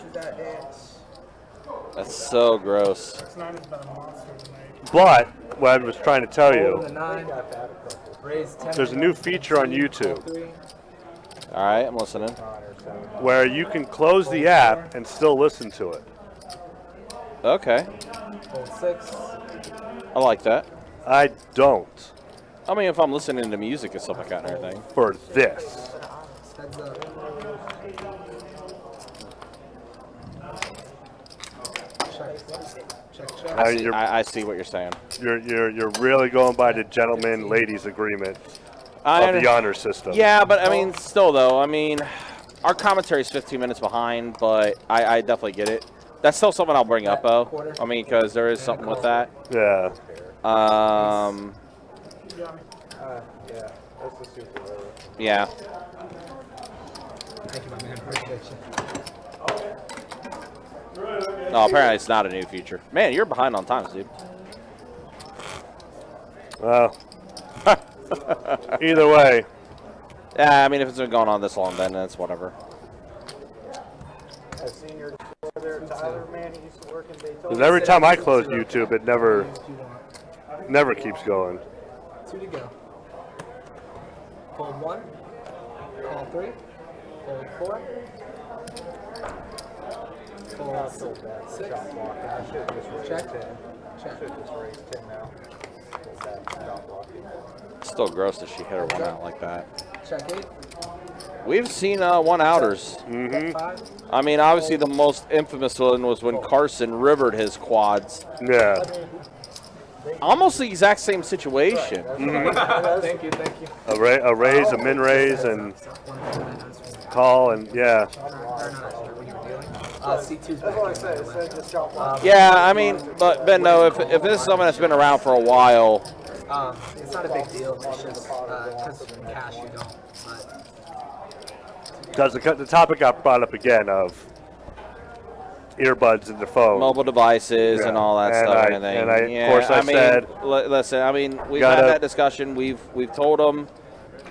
That's so gross. 6-9 has been a monster tonight. But what I was trying to tell Fold the you, 9. Raise 10. there's a new feature on YouTube 3. All right, I'm listening. where you can close the app and still listen to it. Okay. Fold 6. I like that. I don't. I mean, if I'm listening to music and stuff like that and everything. For this. Heads up. Check. I see what you're saying. You're really going by the gentleman ladies agreement of the honor system. Yeah, but I mean, still though, I mean, our commentary is 15 minutes behind, but I definitely get it. That's still something I'll bring up though. I mean, because there is something with that. Yeah. Yeah, that's a super rare. Yeah. Thank you, my man. Appreciate you. No, apparently it's not a new feature. Man, you're behind on times, dude. Well, either way. Yeah, I mean, if it's been going on this long, then it's whatever. A senior there, Tyler, man, he used to work in Daytona. Because every time I close YouTube, it never keeps going. 2 to go. Fold 1. Call 3. Fold 4. Fold 6. Check. Still gross that she hit her one out like that. Check 8. We've seen one outers. Mm-hmm. 5. I mean, obviously the most infamous one was when Carson rivered his quads. Yeah. Almost the exact same situation. Mm-hmm. Thank you. A raise, a min raise, and call, and yeah. C2's back. Yeah, I mean, but Ben, though, if this is something that's been around for a while, It's not a big deal. It's just because in cash you don't. Because the topic got brought up again of earbuds in the phone. mobile devices and all that And stuff I- and everything. and I- of yeah, course I mean, said, listen, I mean, we've gotta- had that discussion. We've told them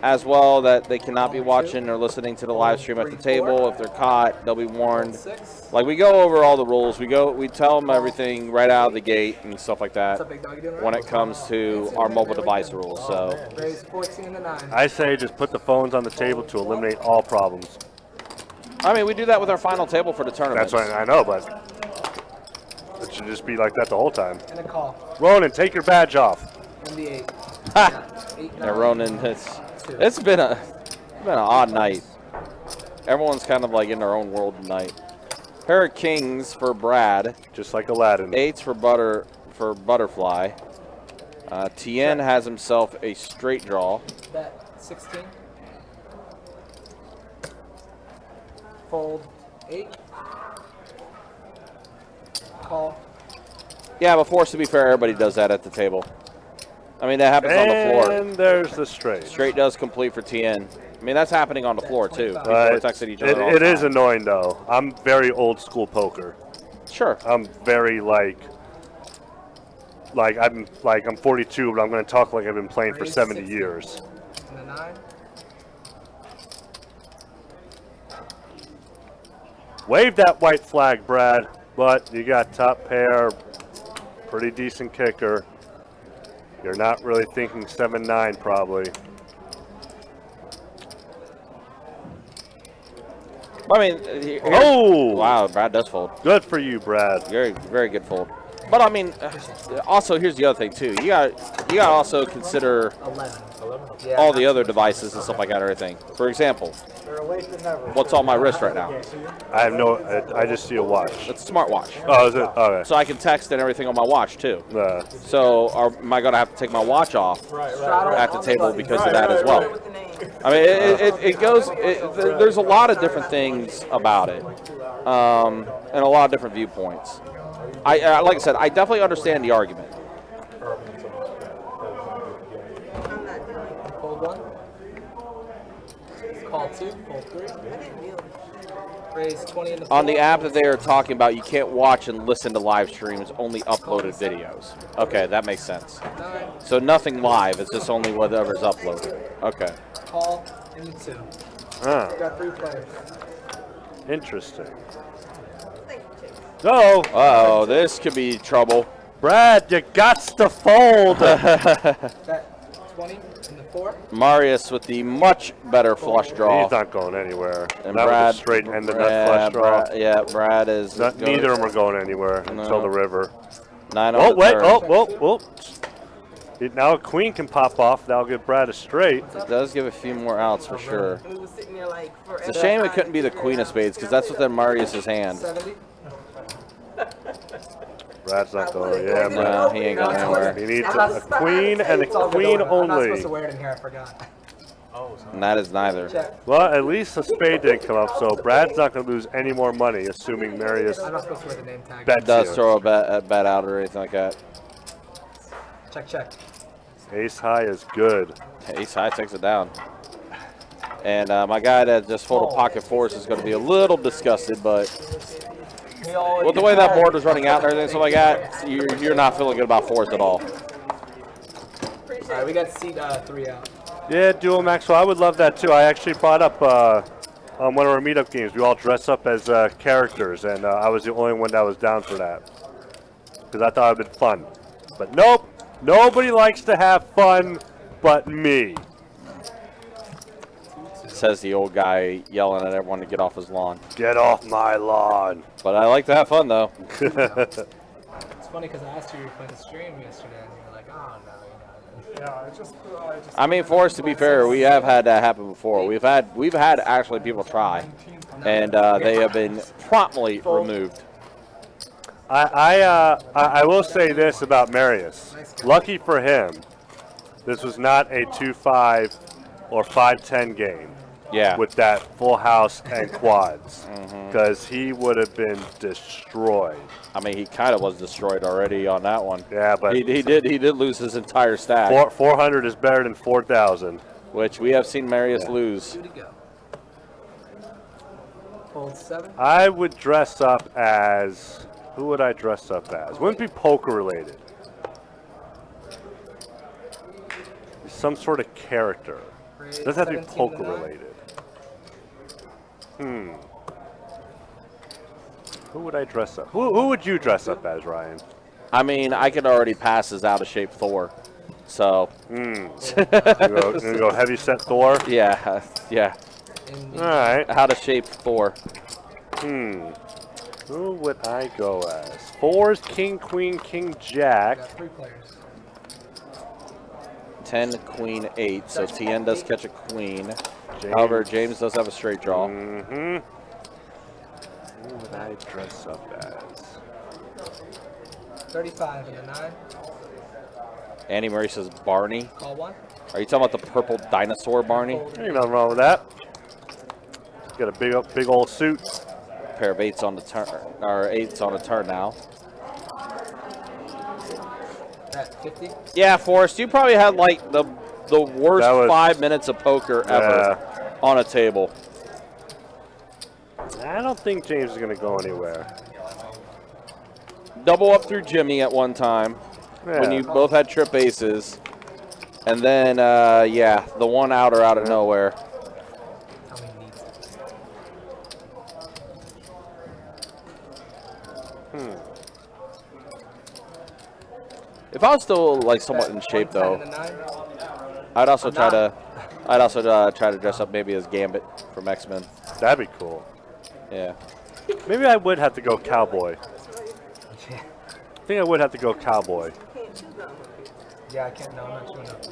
as well that they cannot be watching or listening to the live stream at the table. If they're caught, they'll be warned. 6. Like, we go over all the rules. We tell them everything right out of the gate and stuff like that What's up, big dog? You doing all when right? it comes to our mobile device rules. So, Raise 14 to 9. I say just put the phones on the table to eliminate all problems. I mean, we do that with our final table for the tournament. That's what I know, but it should just be like that the whole time. And a call. Ronan, take your badge off. And the 8. Ha! 8, Yeah, Ronan, it's 2. It's been an odd night. Everyone's kind of like in their own world tonight. Pair of kings for Brad. Just like Aladdin. 8s for Butterfly. Tien has himself a straight draw. Bet 16. Fold 8. Call. Yeah, but Force, to be fair, everybody does that at the table. I mean, that happens on the floor. And there's the straight. Straight does complete for Tien. I mean, that's happening on the floor, too. People But are texting each other all it the is time. annoying, though. I'm very old school poker. Sure. I'm very like I'm 42, but I'm going to talk like I've been playing for 70 years. And a 9. Wave that white flag, Brad. But you got top pair, pretty decent kicker. You're not really thinking 7-9 probably. I mean, Oh! Wow, Brad does fold. Good for you, Brad. Very, very good fold. But I mean, also here's the other thing too. You got to also consider 11. all the other devices and stuff like that. And everything. For example, what's on my wrist right now? I have no. I just see a watch. It's a smartwatch. Oh, is it? Okay. So I can text and everything on my watch too. So am I going to have to take my watch off at the table because of that as well? I mean, it goes. There's a lot of different things about it, and a lot of different viewpoints. I like I said, I definitely understand the argument. Fold 1. Call 2. Fold 3. Raise 20 in the On the app that they are talking about, you can't watch and listen to live streams, only uploaded videos. Okay, that makes sense. 9. So nothing live, it's just only whatever's uploaded. Okay. Call in the 2. Huh. Got 3 players. Interesting. No. Uh-oh, this could be trouble. Brad, you got to fold. Bet 20 in the 4. Marius with the much better flush draw. He's not going anywhere. And that Brad, was a straight end of nut flush draw. Brad is. Neither of them are going anywhere until the river. 9 Oh, on the wait. turn. Oh. Now a queen can pop off. That'll give Brad a straight. It does give a few more outs for sure. We was sitting there like It's a shame it couldn't be the queen of spades because that's within Marius's hand. 70. Brad's not going. Yeah, No, Brad. he ain't going anywhere. He needs a queen and a queen I'm not only. supposed to wear it in here. I forgot. And that is neither. Check. Well, at least a spade didn't come up, so Brad's not going to lose any more money, assuming Marius I'm not supposed to wear the name tag. bets Does you. throw a bet out or anything like that. Check. Ace high is good. Ace high takes it down. And my guy that just folded pocket fours is going to be a little disgusted, but with the way that board was running out and everything, stuff like that, you're not feeling good about fours at all. All right, we got seat 3 out. Yeah, Dual Maxwell, I would love that too. I actually brought up on one of our meetup games, we all dress up as characters, and I was the only one that was down for that. Because I thought it would be fun. But nope, nobody likes to have fun but me. Says the old guy yelling at everyone to get off his lawn. Get off my lawn. But I like to have fun, though. It's funny because I asked you playing the stream yesterday, and you were like, oh, no, Yeah, I just I mean, for us to be fair, we have had that happen before. We've had actually people try, and they have been promptly removed. I will say this about Marius. Lucky for him, this was not a 2-5 or 5-10 game. Yeah. With that full house and quads, because he would have been destroyed. I mean, he kind of was destroyed already on that one. Yeah, but he did lose his entire stack. 400 is better than 4,000, which we have seen Marius lose. 2 to go. Fold 7. I would dress up as, who would I dress up as? Wouldn't be poker related. Some sort of character. Doesn't have to be poker related. Who would I dress up? Who would you dress up as, Ryan? I mean, I could already pass as out of shape Thor. So. You go heavy set Thor? Yeah. All right. Out of shape Thor. Who would I go as? Fours, king, queen, king, jack. Got 3 players. 10, queen, 8. So TN does catch a queen. James. However, James does have a straight draw. Mm-hmm. Who would I dress up as? 35 and a 9. Andy Murray says Barney. Call 1. Are you talking about the purple dinosaur Barney? Ain't nothing wrong with that. Got a big old suit. Pair of 8s on the turn, or 8s on the turn now. At 50. Yeah, Forrest, you probably had like the worst That was- 5 minutes of poker ever on a table. I don't think James is going to go anywhere. Double up through Jimmy at one time when you both had trip aces. And then, yeah, the one outer out of nowhere. How many needs? If I was still like somewhat in shape 10 though, and a 9. I'd also I'm try not. to try to dress up maybe as Gambit from X-Men. That'd be cool. Yeah. Maybe I would have to go cowboy. I think I would have to go cowboy. Yeah, I can't. No, I'm not showing up.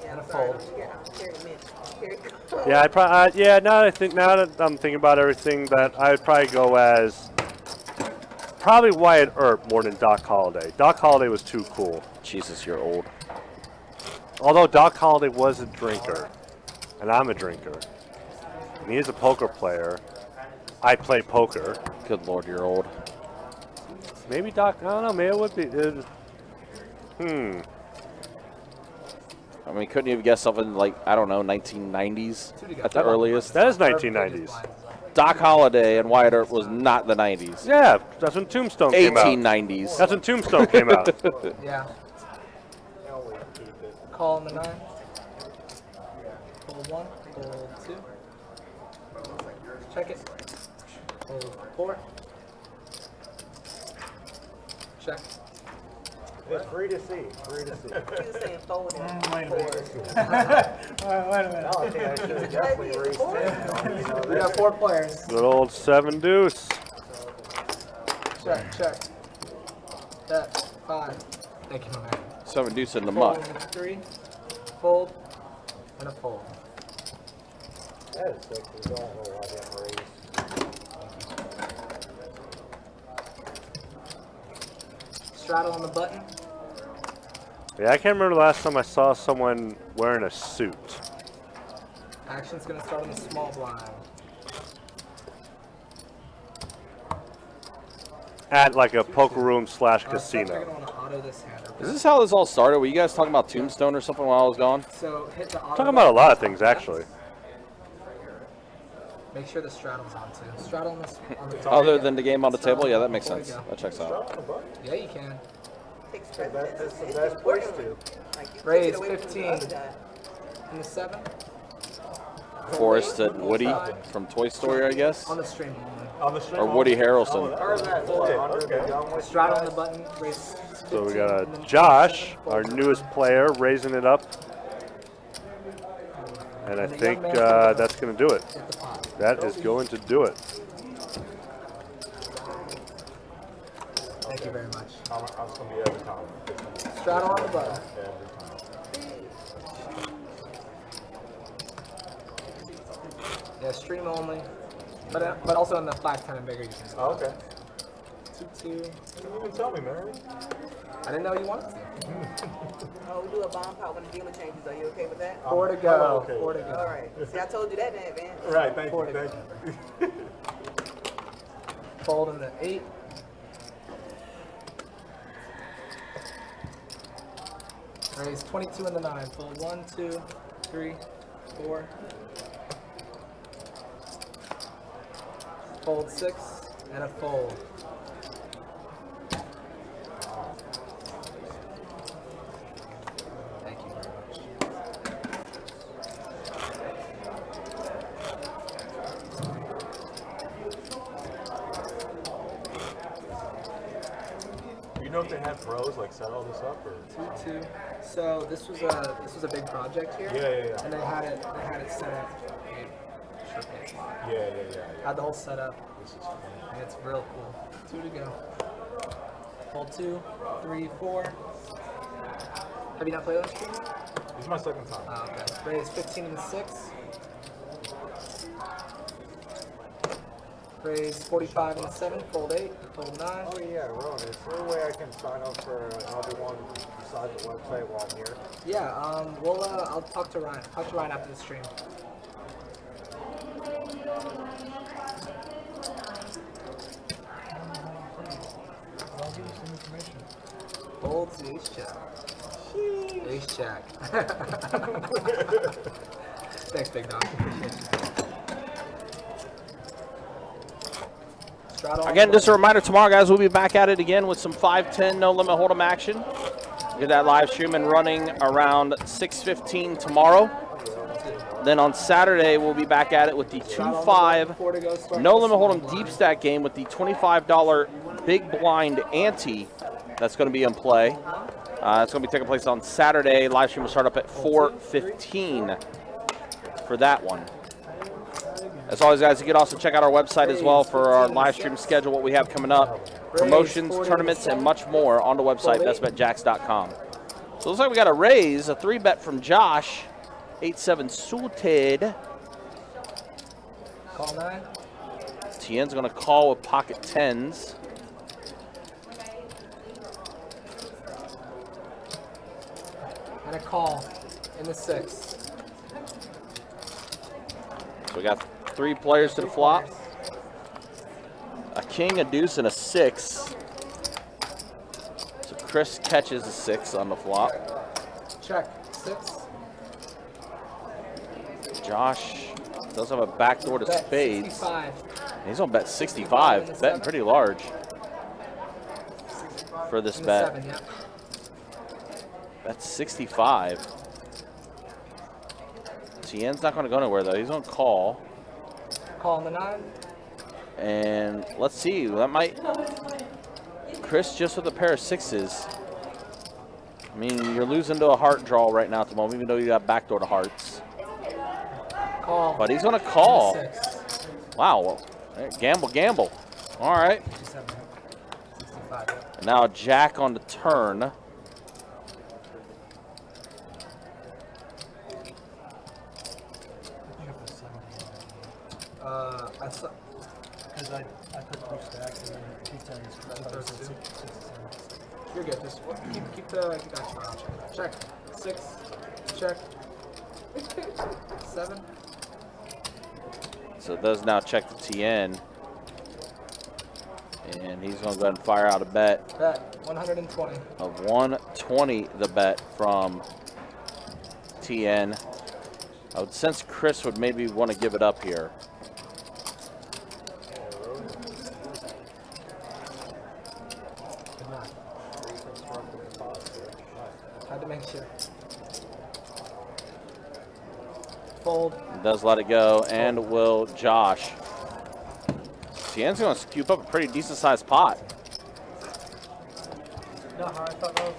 Yeah, And a I'm sorry. fold. Here, here it is. Here it comes. Yeah, I probably. Yeah, now that I'm thinking about everything, that I would probably go as probably Wyatt Earp more than Doc Holliday. Doc Holliday was too cool. Jesus, you're old. Although Doc Holliday was a drinker, and I'm a drinker, and he is a poker player. I play poker. Good Lord, you're old. Maybe Doc. I don't know. Maybe it would be. I mean, couldn't you have guessed something like, I don't know, 1990s at the earliest? That is 1990s. Doc Holliday and Wyatt Earp was not the 90s. Yeah, that's when Tombstone came out. 1890s. That's when Tombstone came out. Yeah. Call on the 9. Fold 1. Fold 2. Check it. Fold 4. Check. It's free to see. Free to see. He was saying fold and Wait a minute. fold. Wait a minute. No, I think I should have definitely raised it. We got 4 players. Good old 7 deuce. Check, check. Bet. 5. Thank you, my man. 7 deuce in the Fold muck. and a 3. Fold. And a fold. That is sick. There's all a whole lot of raised. Straddle on the button. Yeah, I can't remember the last time I saw someone wearing a suit. Action's gonna start on the small blind. At like a poker room / They're casino. gonna wanna auto this hand. Is this how this all started? Were you guys talking about Tombstone or something while I was gone? So hit the auto Talking about a lot of things actually. Make sure the straddle's on too. Straddle on the top. Other than the game on the table? Yeah, that makes Before we sense. go. That checks out. Yeah, you can. Takes That's precedence. the It's best place important. to. Like, you took Raise it away from the 15. other guy. In the 7. Forrest and Woody from Toy Story, I guess? On the stream only. On the stream. Or Woody Harrelson. Where's that 400 they done with? Straddle on the button. Raise 15. So we got and then Josh, fold. our newest player, raising it up. And I think that's going to do it. Hit the pot. That is going to do it. Thank you very much. I'm just going to be every time. Straddle on the button. Every time. Yeah, stream only. But also in the 5, 10 and bigger you can. Oh, okay. 2-2. You didn't even tell me, Mary. I didn't know you wanted to. Oh, we do a bomb pot when the dealer changes. Are you okay with that? 4 to I'm go. okay. 4 to go. All right. See, I told you that in advance. Right, thank you, 40. thank you. Fold in the 8. Raise 22 in the 9. Fold 1, 2, 3, 4. Fold 6 and a fold. Thank you very much. You know if they had pros like set all this up or? 2-2. So this was a big project here. Yeah. And they had it set up. Yeah. Had the whole setup. And it's real cool. 2 to go. Fold 2, 3, 4. Have you not played on stream? This is my second time. Okay. Raise 15 and 6. Raise 45 and 7. Fold 8. Fold 9. Oh yeah, Ron, is there a way I can sign up for another one besides the website while I'm here? Yeah. I'll talk to Ryan. Talk to Ryan after the stream. I'll give you some information. Fold to ace jack. Ace jack. Thanks, big dog. Again, just a reminder, tomorrow, guys, we'll be back at it again with some 5-10 no limit hold'em action. Get that live stream and running around 6:15 tomorrow. Then on Saturday, we'll be back at it with the 2-5 no limit hold'em deep stack game with the $25 big blind ante that's going to be in play. It's going to be taking place on Saturday. Live stream will start up at 4:15 for that one. As always, guys, you can also check out our website as well for our live stream schedule, what we have coming up, promotions, tournaments, and much more on the website, bestbetjacks.com. So it looks like we got a raise, a 3-bet from Josh, 8-7 suited. Call 9. Tien's going to call with pocket 10s. And a call in the 6. So we got 3 players to the flop. A king, a deuce, and a 6. So Chris catches a 6 on the flop. Check. 6. Josh does have a backdoor to Bet spades. 65. He's on bet 65, betting pretty large for this In the bet. 7, yeah. That's 65. Tien's not going to go anywhere, though. He's going to call. Call in the 9. And let's see. That might... Chris just with a pair of 6s. I mean, you're losing to a heart draw right now at the moment, even though you got backdoor to hearts. Call. But he's going to call. In the 6. Wow. Gamble, gamble. All right. 65. And now Jack on the turn. I saw. Because I put 3 stacks and then 2 tens. I thought it was 6 You're good. Just keep the action option. Check. 6. Check. 7. So it does now check the Tien. And he's going to go ahead and fire out a bet Bet 120. of 120, the bet from Tien. I would sense Chris would maybe want to give it up here. Had to make sure. Fold. Does let it go, and will Josh. Tien's going to scoop up a pretty decent sized pot. No, I thought that was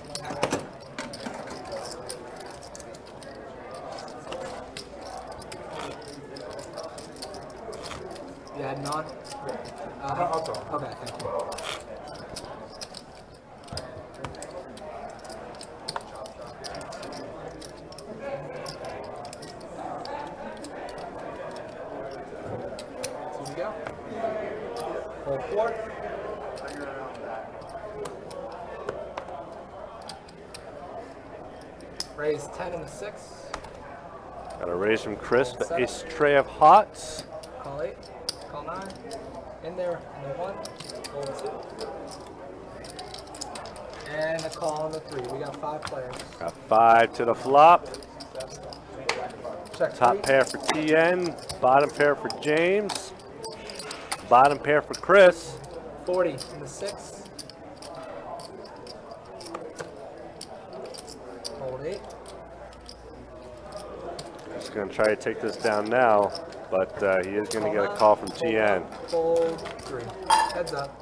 You had none? I'll tell him. Okay, thank you. So we go. Hold 4. Raise 10 and the 6. Got a raise from Chris, the ace tray of hearts. Call 8. Call 9. In there, in the 1. Hold 2. And a call on the 3. We got 5 players. Got 5 to the flop. Check. Top 3. pair for TN, bottom pair for James, bottom pair for Chris. 40 in the 6. Hold 8. Just going to try to take this down now, but he is going to get a call from TN. Fold 3. Heads up.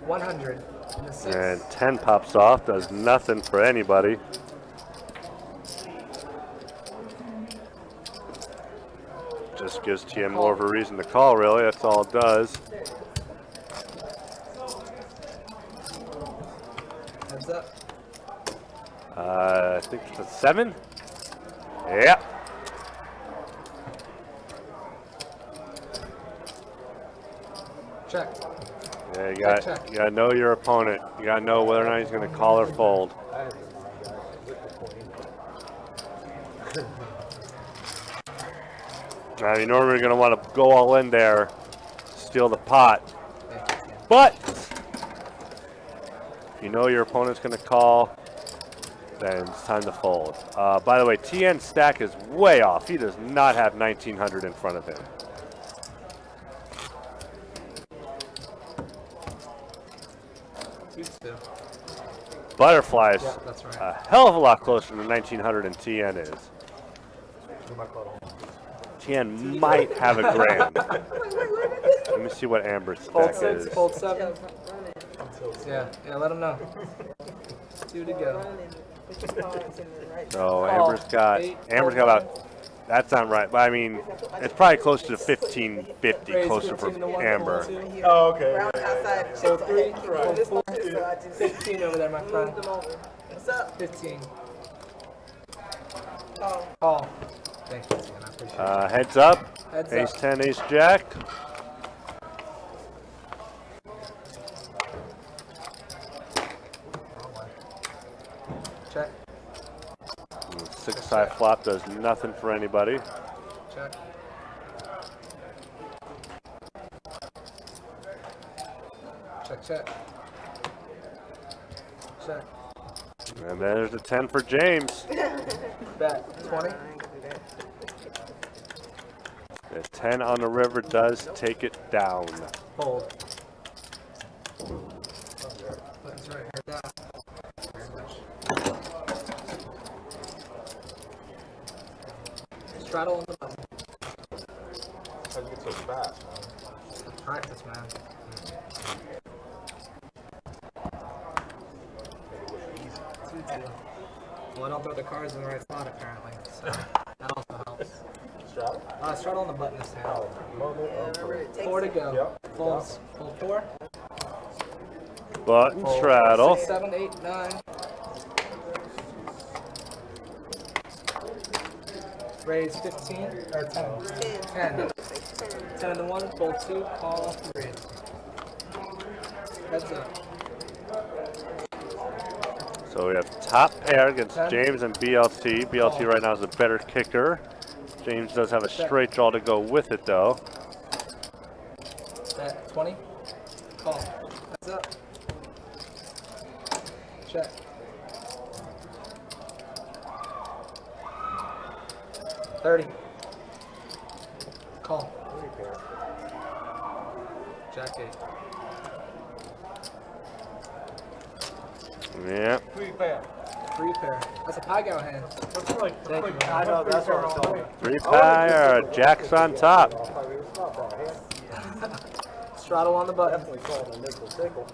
$100 in the 6. And 10 pops off, does nothing for anybody. Just Just gives TN more of a reason to call, really. That's all it does. Heads up. I think it's a 7. Yeah. Check. Yeah, you Check. gotta know your opponent. You gotta know whether or not he's gonna call or fold. Now, you normally gonna want to go all in there, steal the pot. But if you know your opponent's gonna call, then it's time to fold. By the way, TN's stack is way off. He does not have 1900 in front of him. Butterflies, Yeah, that's right. a hell of a lot closer than 1900 and TN is. TN might have a grand. Let me see what Amber's Fold stack 6, is. fold 7. Yeah, let him know. 2 to go. So Amber's got about, that's not right, but I mean, it's probably close to 1550 closer for Amber. Oh, okay. Round outside. So 3, Fold fold 4. so I just 15 over there, my friend. moved them over. What's up? 15. Oh. Call. Thank you, Tian. I appreciate it. Heads up, Heads ace up. 10, ace jack. Check. 6-side flop does nothing for anybody. Check. Check. Check. And there's the 10 for James. Bet. 20. The 10 on the river does take it down. Fold. That's right. Head down. Very much. Straddle on the button. How'd you get so fast, man? Practice, man. Well, I don't throw the cards in the right spot, apparently. So that also helps. Straddle? Straddle on the button this hand. Mobile. 4 to go. Yep. Folds. Fold 4. Button Fold straddle. 6, 7, 8, 9. Raise 15 or 10. 10. 10 to 1. Fold 2. Call 3. Heads up. So we have top pair against 10. James and BLT. BLT right now is a better kicker. James does have a straight draw to go with it, though. Bet 20. Call. Heads up. Check. $30. Call. Jack 8. Yeah. Free pair. That's a pie go hand. Thank you. I know, that's what I was telling you. 3 pair. Jack's on top. Straddle on the button. Definitely called a nickel tickle.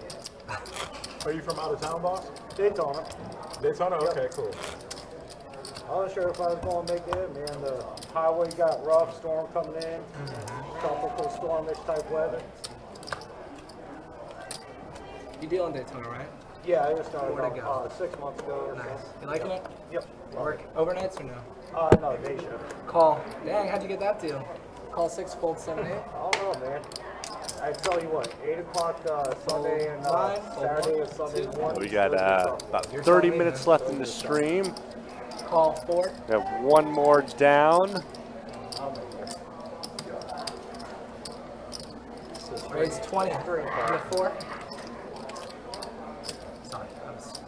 Are you from out of town, boss? Daytona. Daytona? Okay, cool. I wasn't sure if I was going to make it, man. The highway got rough, storm coming in, tropical stormish type weather. You deal in Daytona, right? Yeah, I just started Where'd it go? 6 months ago or Nice. so. You liking it? Yep. Work overnights or no? No, day shift. Call. Dang, how'd you get that deal? Call 6, fold 7, 8. I don't know, man. I tell you what, 8 o'clock Sunday and Nine, Saturday and Sunday 1. We got about 30 minutes left in the stream. Call 4. We have one more down. Raise 20. And the 4. Sorry, I was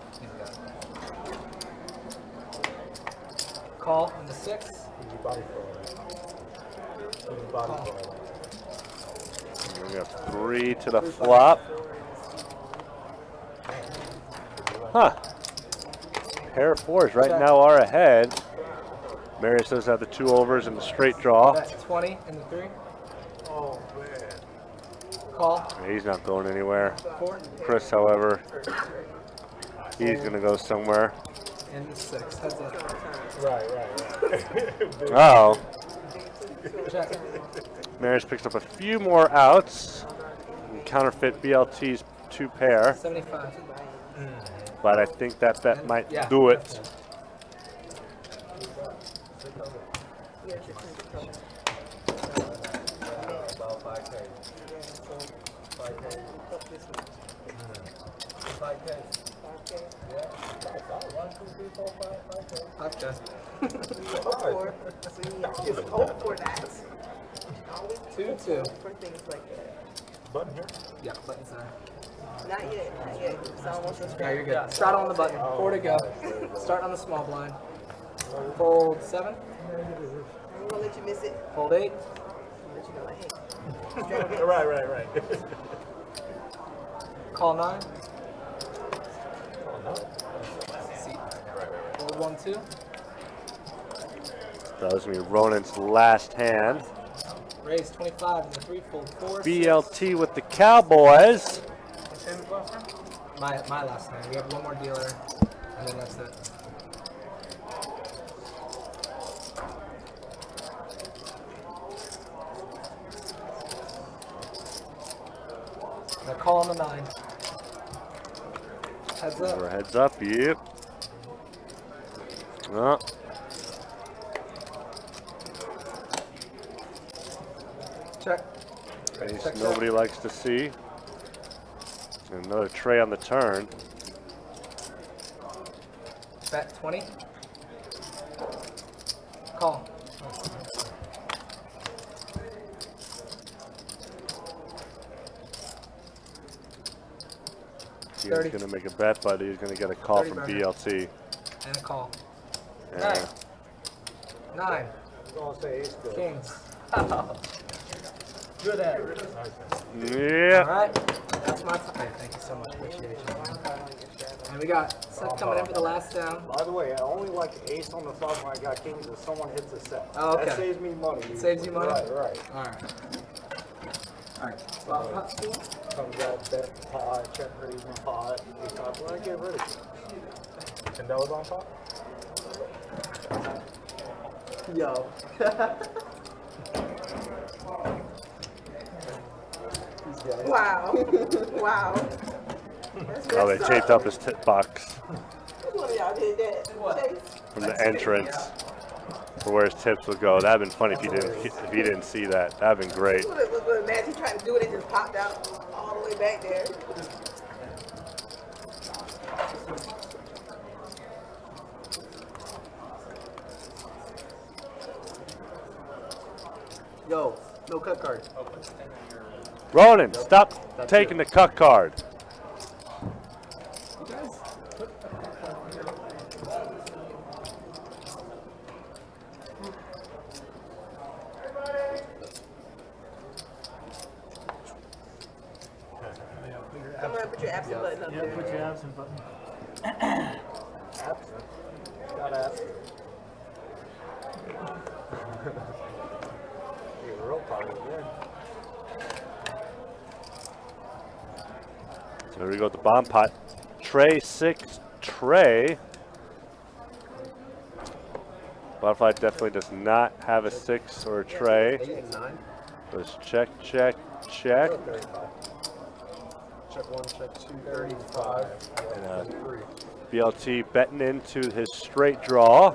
call in the 6. Call. We have 3 to the flop. Huh. Pair of 4s right now are ahead. Marius does have the 2 overs and the straight draw. Bet 20 and the 3. Oh, man. Call. He's not going anywhere. 4. Chris, however, he's going to go somewhere. And the 6. Heads up. Right. Oh. Check. Maris picks up a few more outs. And counterfeit BLT's 2 pair. 75. But I think that bet might Yeah, do it. that's Yeah, it's a couple. About 5K. Yeah, so 5K. fuck this one. 5K. 5K. Yeah. 1, 2, 3, 4, 5, 5K. 5K. Hope for. So you just hope for that. Always 2-2. for things like that. Button here. Yeah, button's there. Not yet, not yet. It's almost a Yeah, you're good. Start on the button. 4 to go. Start on the small blind. Fold 7. I'm gonna let you miss it. Fold 8. Let you know, like, hey. Right. Call 9. Seat. Fold 1, 2. That was going to be Ronan's last hand. Raise 25 in the 3. Fold 4. BLT with the Cowboys. My last name. We have one more dealer, and then that's it. Now call on the 9. Heads up. Or heads up, yep. Oh, Check. ace Check, nobody likes to see. And another tray on the turn. Bet 20. Call. He's 30. going to make a bet, but he's going to get a call 30 from burner. BLT. And a call. Yeah. 9. I'm gonna say ace good. Kings. Good at it. Yeah. Alright. That's my time. Hey, thank you so much. Appreciate you. And we got Seth coming in for the last down. By the way, I only like ace on the flop when I got kings if someone hits a set. Oh, okay. That saves me money. It saves you money? Right. Alright. Alright. Flop pot school. Comes out, bet pot, check raise my pot, ace top, when I get rid of it. $10 on top. Yo. Wow. Wow. Oh, they taped up his tip box Which one of y'all did that? Chase? from the entrance for where his tips would go. That'd been funny if he didn't see that. That'd been great. Imagine trying to do it and just popped out all the way back there. Yo, no cut card. Ronan, stop taking the cut card. You guys? Come on, put your absent button up Yeah, there. put your absent button. Absent. Got absent. You're real positive there. So here we go with the bomb pot. Tray 6, tray. Butterfly definitely does not have a 6 or a tray. 8 and 9. Let's check, check, check. Check 1, check 2, 35. And, BLT betting into his straight draw.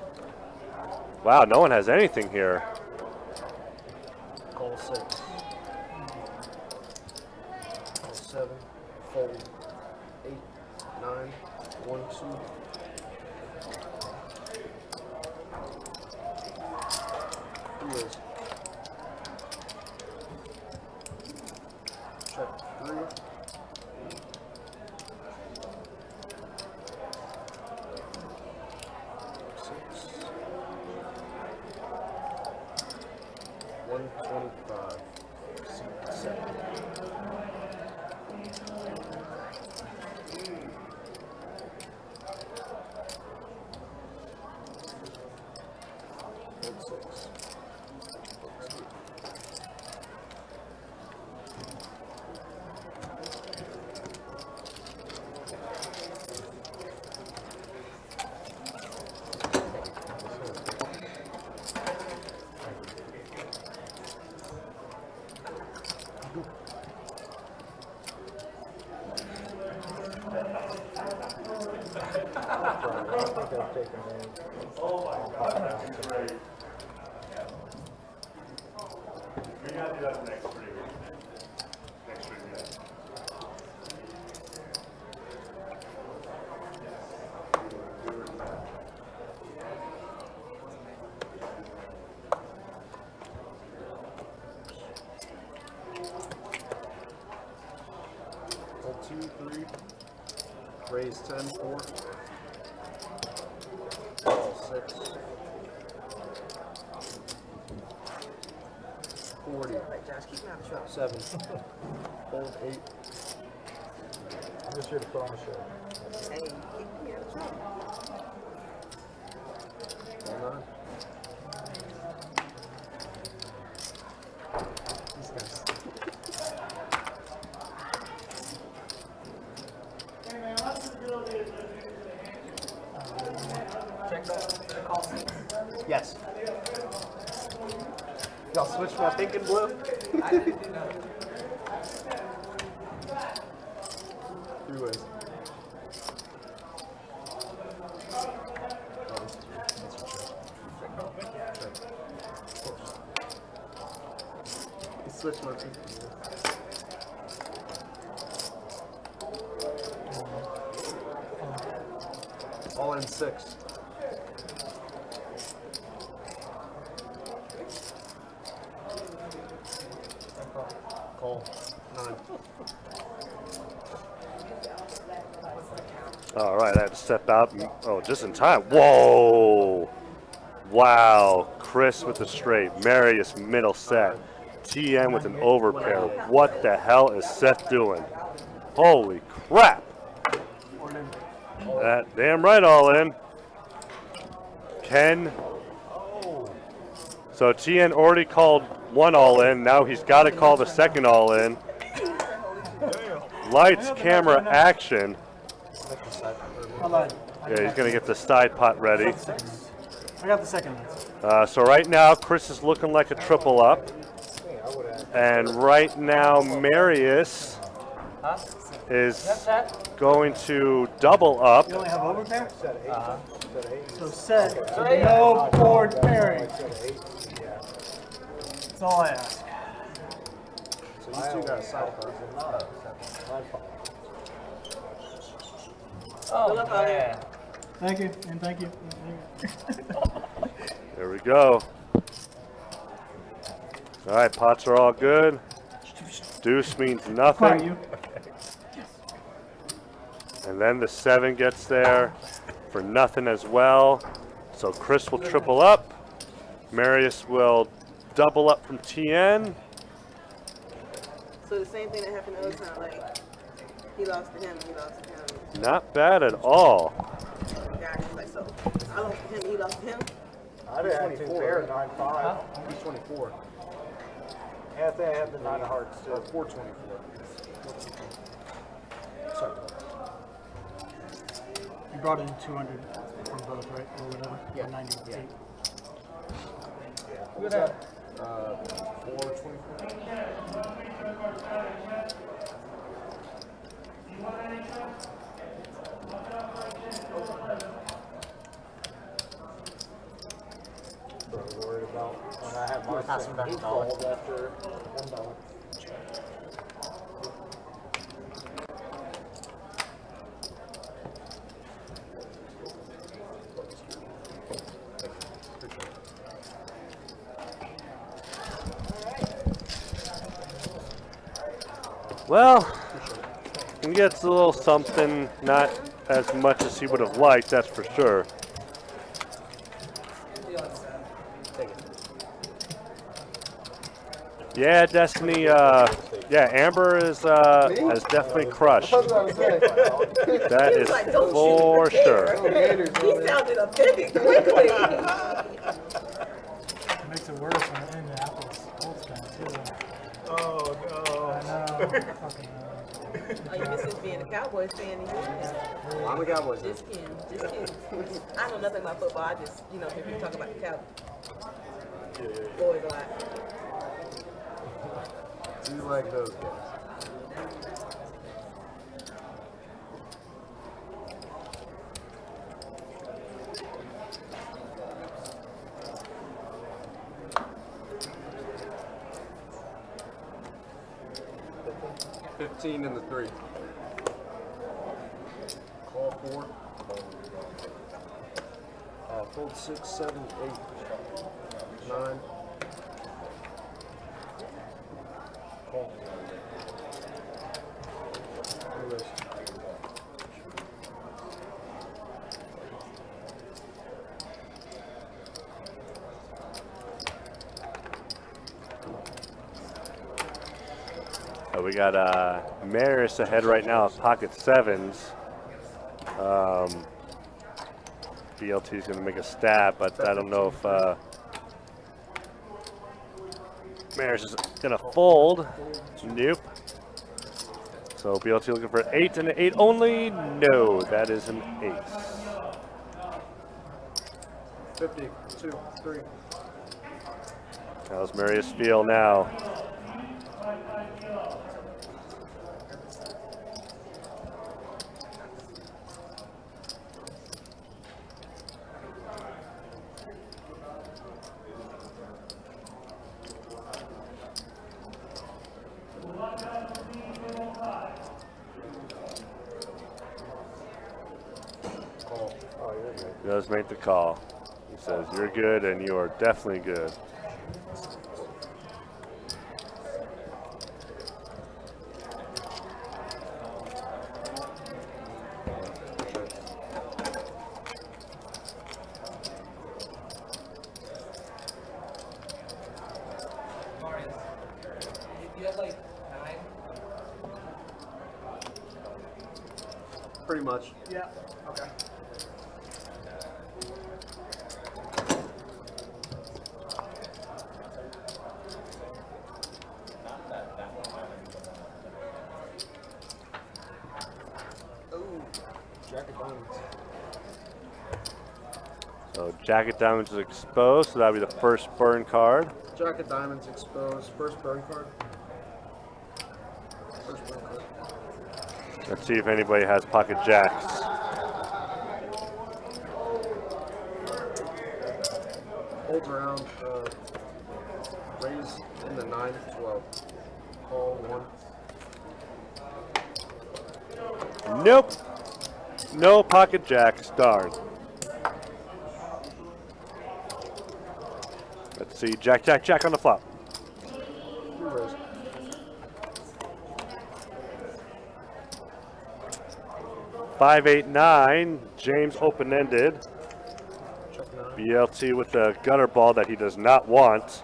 Wow, no one has anything here. Call 6. Call 7. Fold 8, 9, 1, 2. Here's. Check 3. taking me. We gotta do that next three. Next three minutes. Hold 2, 3. Raise 10, 4. Call 6. 40. Like Josh, keep me out of trouble. 7. Hold 8. I'm just here to put on a show. Hey, keep me out of trouble. Hold 9. These guys. Check that. Call 6. Yes. Y'all switch my pink and blue? I didn't do that. 3 ways. You switch my pink and blue. All in 6. Call 9. All right, I had to step out. Oh, just in time. Whoa! Wow. Chris with the straight. Marius middle set. TN with an overpair. What the hell is Seth doing? Holy crap! That damn right, all in. Ken. So TN already called one all in. Now he's got to call the second all in. Lights, camera, action. Yeah, he's gonna get the side pot ready. I got the second one. So right now, Chris is looking like a triple up, and right now Marius is going to double up. You only have overpair? So set, so no board pairing. That's all I ask. So these two got a side pot. Oh, Good luck out there. man. Thank you, and thank you. There we go. All right, pots are all good. Deuce means Fire nothing. you. And then the 7 gets there for nothing as well. So Chris will triple up. Marius will double up from TN. So the same thing that happened the other time, like he lost to him, he lost to him. Not bad at all. Guys, like so, I lost to him, he lost to him. I didn't have 2 pairs, 9-5. He's 24. Yeah, I think I have the 9 of hearts too. 424. Sorry. You brought in 200 from both, right? Or whatever? Yeah. 98. Yeah. Look at that. 424. So worried about when I have my Passing back he a dollar. called after $1. Well, he gets a little something, not as much as he would have liked, that's for sure. Yeah, Destiny, yeah, Amber is has definitely crushed. That is Like, don't for shoot the sure. bear. He sounded offended quickly. It makes it worse when it's in the apples. Colts fan, too. Oh no. I know. Fucking Are you missing being a Cowboys fan? I'm a Cowboys fan. Just kidding, just kidding. I know nothing about football. I just, hear people talk about the Cowboys. Boys a lot. Do you like those guys? 15 and the 3. Call 4. Fold 6, 7, 8, 9. Call. Anyways. We got Maris ahead right now of pocket 7s. BLT is going to make a stab, but I don't know if Maris is going to fold. Nope. So BLT looking for 8 and an 8 only. No, that is an ace. 50, 2, 3. How's Marius feel now? He does make the call. He says, you're good, and you are definitely good. You have like 9? Pretty much. Yeah. Okay. Jack of diamonds. So Jack of Diamonds is exposed, so that'll be the first burn card. Jack of diamonds exposed. First burn card. First burn card. Let's see if anybody has pocket jacks. Hold around. Raise in the 9, 12. Call 1. Nope. No pocket jacks. Darn. Let's see. Jack, Jack, Jack on the flop. You raise. Five, 8, 9. James open-ended. Check 9. BLT with the gutter ball that he does not want.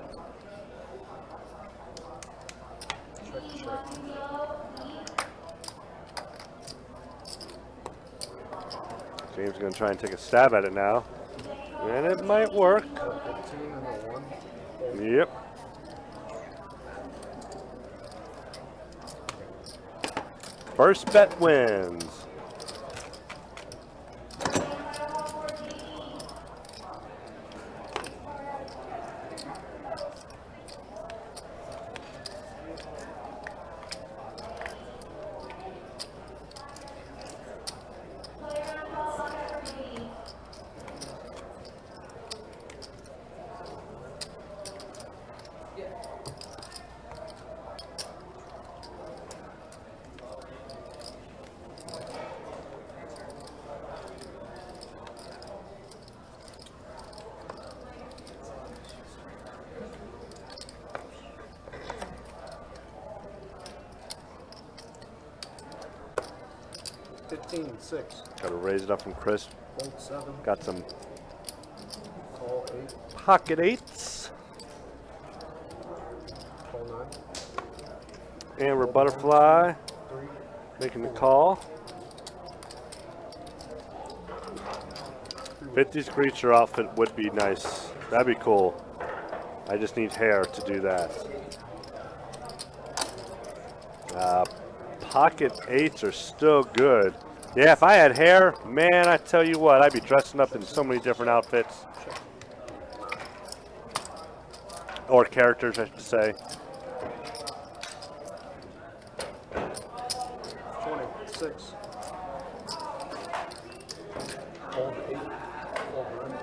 Check, check. James is going to try and take a stab at it now. And it might work. 15 and the 1. Yep. First bet wins. Six. Got to raise it up from Chris. Fold 7. Got some Call 8. pocket 8s. Call 9. Amber Butterfly 3. making the call. 50 Screecher outfit would be nice. That'd be cool. I just need hair to do that. Pocket 8s are still good. Yeah, if I had hair, man, I tell you what, I'd be dressing up in so many different outfits. Or characters, I should say. 26. Hold 8. Hold 9.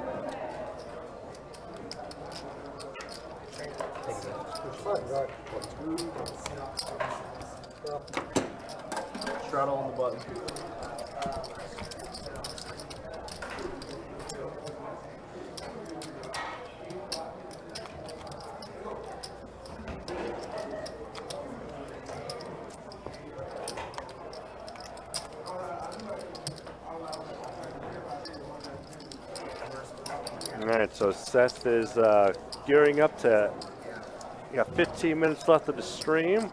Straddle on the button. All right, so Seth is gearing up to. You got 15 minutes left of the stream.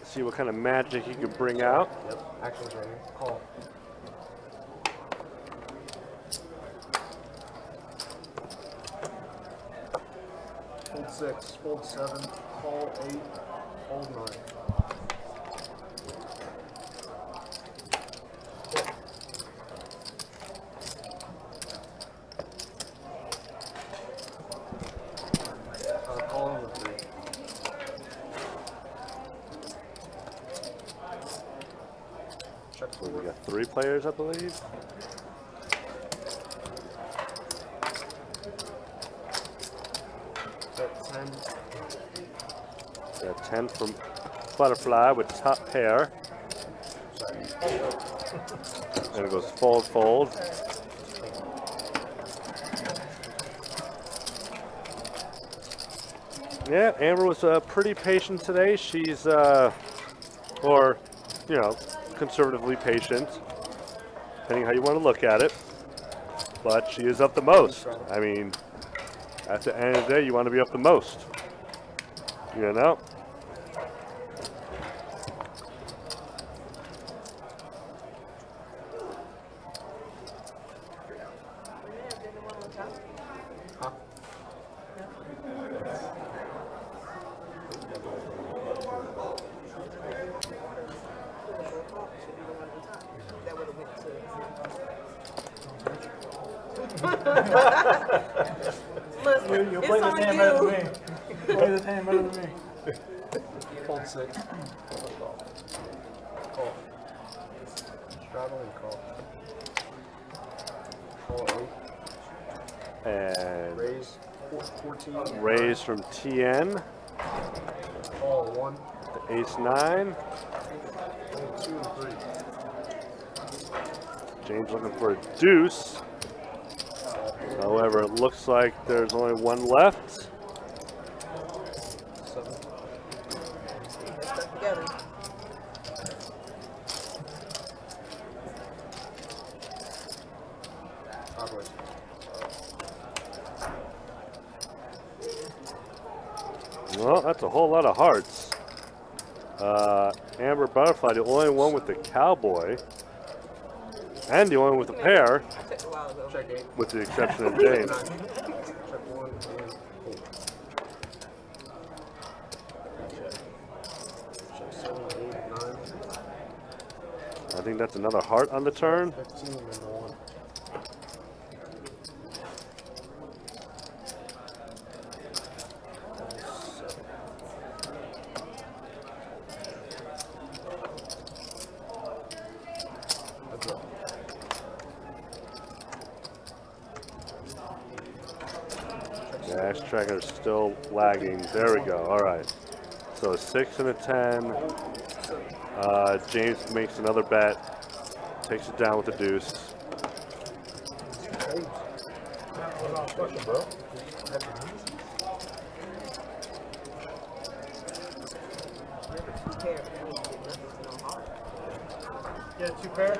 See what kind of magic he can bring out. Yep. Action's right here. Call. Fold 6, fold 7, call 8, hold 9. Call on the 3. Check So we forward. got 3 players, I believe. Set 10. Got 10 from Butterfly with top pair. And it goes fold, fold. Yeah, Amber was pretty patient today. She's, or, you know, conservatively patient, depending how you want to look at it. But she is up the most. I mean, at the end of the day, you want to be up the most. You know? You play this hand better than me. You play this hand better than me. Fold 6. Call. Straddle and call. Call 8. And Raise 14. raise from TN Call 1. to ace 9. Fold 2 and 3. James looking for a deuce. However, it looks like there's only one left. 7. Stuck together. Sideways. Well, that's a whole lot of hearts. Amber Butterfly, the only one with the cowboy, and the only one with the pair, I checked a while ago. Check 8. with the exception of James. Check 1 and hold. Check 7, 8, 9. I think that's another heart on the turn. 15 and 1. Dash tracker's still lagging. There we go. All right. So a 6 and a 10. James makes another bet. Takes it down with the deuce. Bro. Yeah, 2 pair.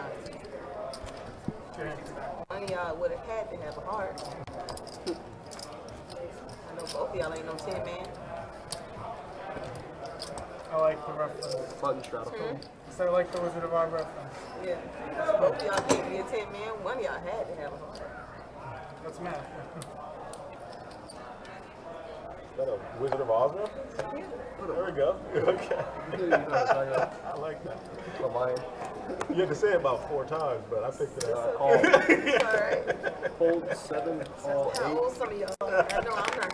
2 hands. One of y'all would have had to have a heart. I know both of y'all ain't no 10 man. I like the reference. Button straddle. So I like the Wizard of Oz reference. Yeah. Both of y'all can't be a 10 man. One of y'all had to have a heart. That's math. Is that a Wizard of Oz reference? There we go. Okay. I like that. From my end. You had to say it about 4 times, but I picked it up. Call. Alright. Fold 7, call How 8. old some of y'all are? I know I'm not.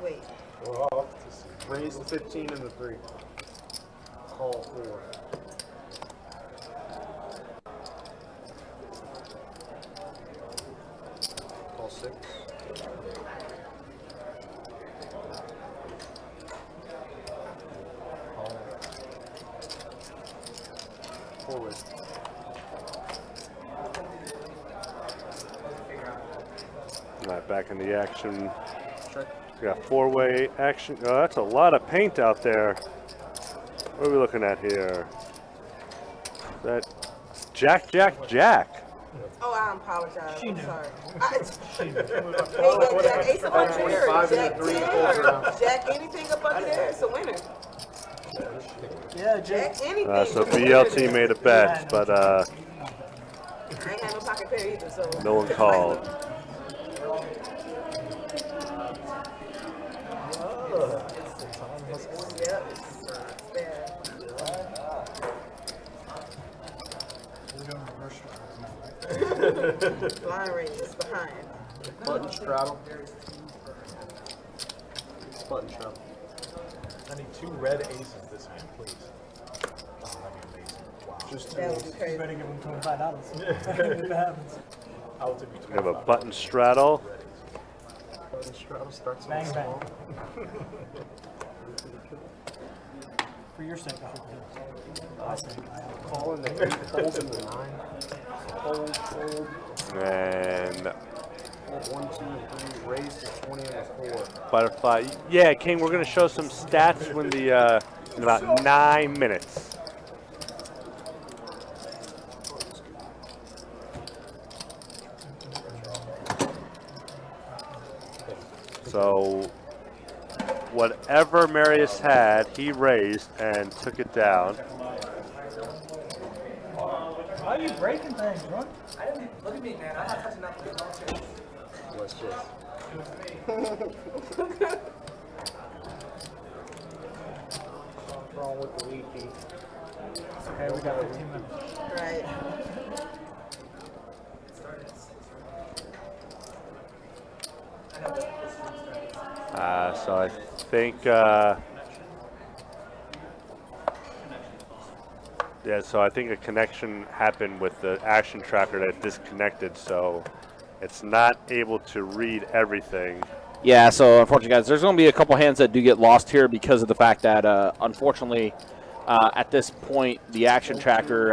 Wait. We're off. Raise 15 and the 3. Call 4. Call 6. 4-way. All right, back in the action. We got 4-way action. Oh, that's a lot of paint out there. What are we looking at here? That Jack. Oh, I apologize. I'm sorry. Hey, What Jack, if ace up under there. 25 and Jack then 3 10 fold or round? Jack anything up under there, it's a winner. Yeah, Jack anything. So BLT made a bet, but I ain't had no pocket pair either, so. no one called. Yep, it's there. Blind range is behind. Button straddle. Button straddle. I need 2 red aces this hand, please. Oh, that'd be amazing. Wow. Just That would be You crazy. better give him $25. If it happens. I will take you We have a 25. button straddle. Button straddle starts Bang, off bang. small. For your sake, I hope it Call in the 8, fold in the 9. Fold. And Fold 1, 2, and 3. Raise to 20 and a 4. butterfly. Yeah, King, we're going to show some stats when the in about 9 minutes. So whatever Marius had, he raised and took it down. Why are you breaking things, Ron? I didn't even, look at me, man. I'm not touching nothing. What's this? What's wrong with the leaky? Okay, we got 15 minutes. Right. So I think, yeah, so I think a connection happened with the action tracker that disconnected, so it's not able to read everything. Yeah, so unfortunately, guys, there's going to be a couple hands that do get lost here because of the fact that, unfortunately, at this point, the action tracker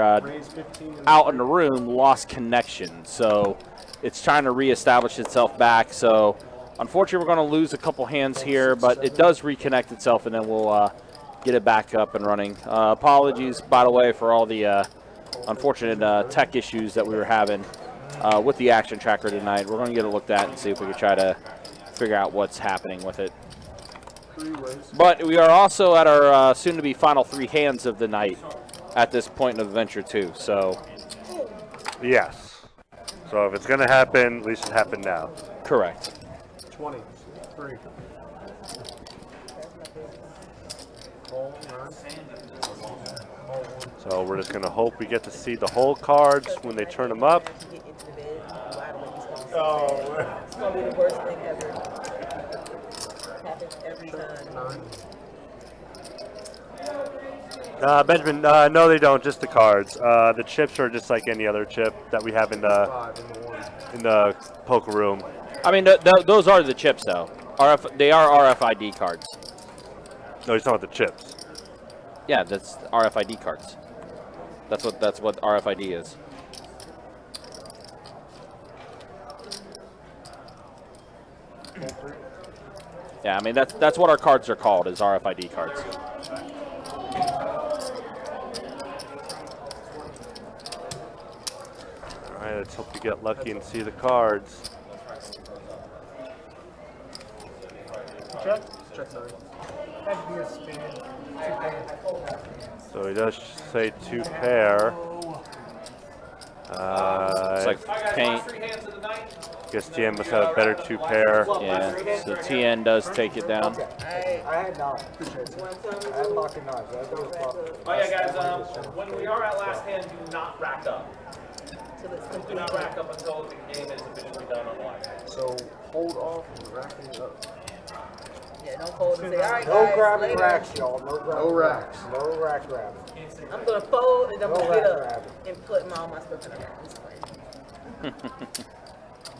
out in the room lost connection. So it's trying to reestablish itself back. So unfortunately, we're going to lose a couple hands here, but it does reconnect itself, and then we'll get it back up and running. Apologies, by the way, for all the unfortunate tech issues that we were having with the action tracker tonight. We're going to get it looked at and see if we can try to figure out what's happening with it. But we are also at our soon-to-be final 3 hands of the night at this point in the venture, too. So, Yes. So if it's going to happen, at least it happened now. correct. 20. 3. Call 9. So we're just going to hope we get to see the whole cards when they turn them up. Get into the bed, wide awake, it's gonna be Oh, sad. It's gonna be the worst thing ever. Happens every time. 9. Benjamin, no, they don't. Just the cards. The chips are just like any other chip that we have in the 5 in the 1. in the poker room. I mean, those are the chips, though. They are RFID cards. No, he's talking about the chips. Yeah, that's RFID cards. That's what RFID is. Yeah, I mean that's what our cards are called, is RFID cards. All right, let's hope we get lucky and see the cards. Check. Check 9. That'd be a spin. 2 pair. So he does say 2 pair. It's like paint. Guess TN must have a better 2 pair. Yeah, so TN does take it down. I had knowledge. I had pocket knowledge. Oh yeah, guys. When we are at last hand, do not rack up. Do not rack up until the game is officially done on live. So hold off and racking it up. Yeah, don't fold and say, all right, No guys, grabbing later. racks, y'all. No grabbing No racks. No rack grabbing. I'm gonna fold and I'm No gonna get rack up grabbing. and put all my stuff in a rack. It's fine.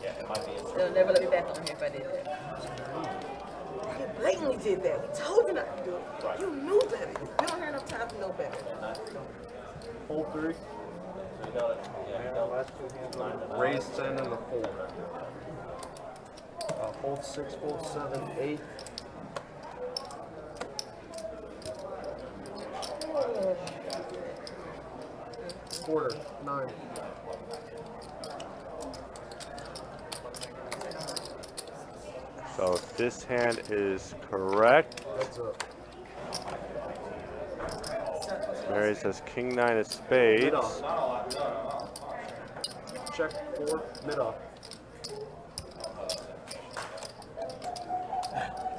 Yeah, it might be. They'll never let me back on here if I did that. You blatantly did that. We told you not to do it. You knew better. You don't have enough time to know better. Fold 3. Raise 10 and the fold. Fold 6, fold 7, 8. Quarter, 9. So this hand is correct. Heads up. Mary says king 9 of spades. Mid off. Check 4, mid off.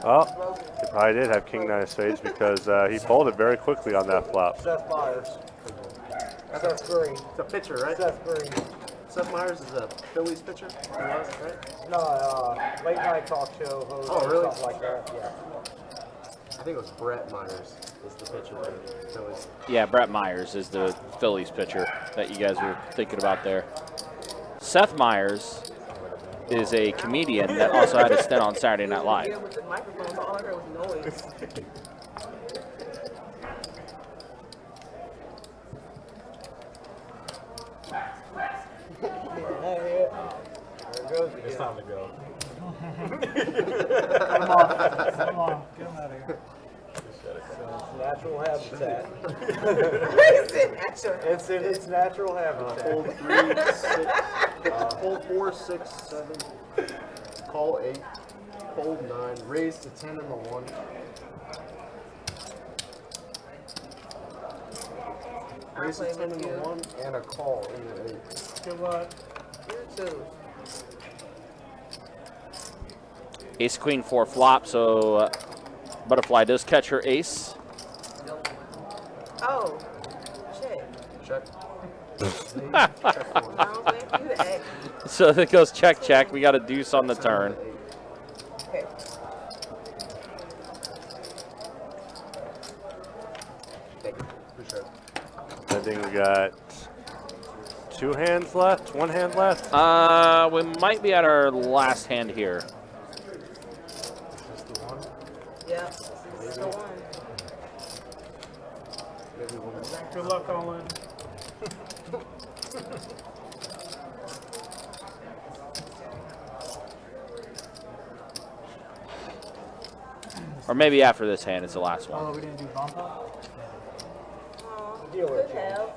Oh, he probably did have king 9 of spades because he folded very quickly on that flop. Seth Myers. Seth Green. It's a pitcher, right? Seth Green. Seth Myers is a Phillies pitcher. He was, right? No, late night talk show host. Oh, really? Something like that. Yeah. I think it was Brett Myers is the pitcher for the Phillies. Yeah, Brett Myers is the Phillies pitcher that you guys were thinking about there. Seth Myers is a comedian that also had a stint on Saturday Night Live. Yeah, with the microphone, all I heard was noise. It's time to go. Come on, get him out of here. Natural habitat. It's It's in its natural habitat. Fold 3, 6, fold 4, 6, 7, call 8, fold 9, raise to 10 and the 1. Raise to 10 and the 1, and a call in the 8. Good luck. You too. Ace Queen 4 flop, so Butterfly does catch her ace. Oh, check. Check. I don't think you act. So it goes check, check. We got a deuce on the turn. Okay. Thank you. Appreciate it. I think we got 2 hands left, 1 hand left. We might be at our last hand here. Is this the one? Yeah, this is the one. Maybe one more. Good luck, Colin. Or maybe after this hand, it's the last one. Oh, we didn't do bump up? Dealer Could have.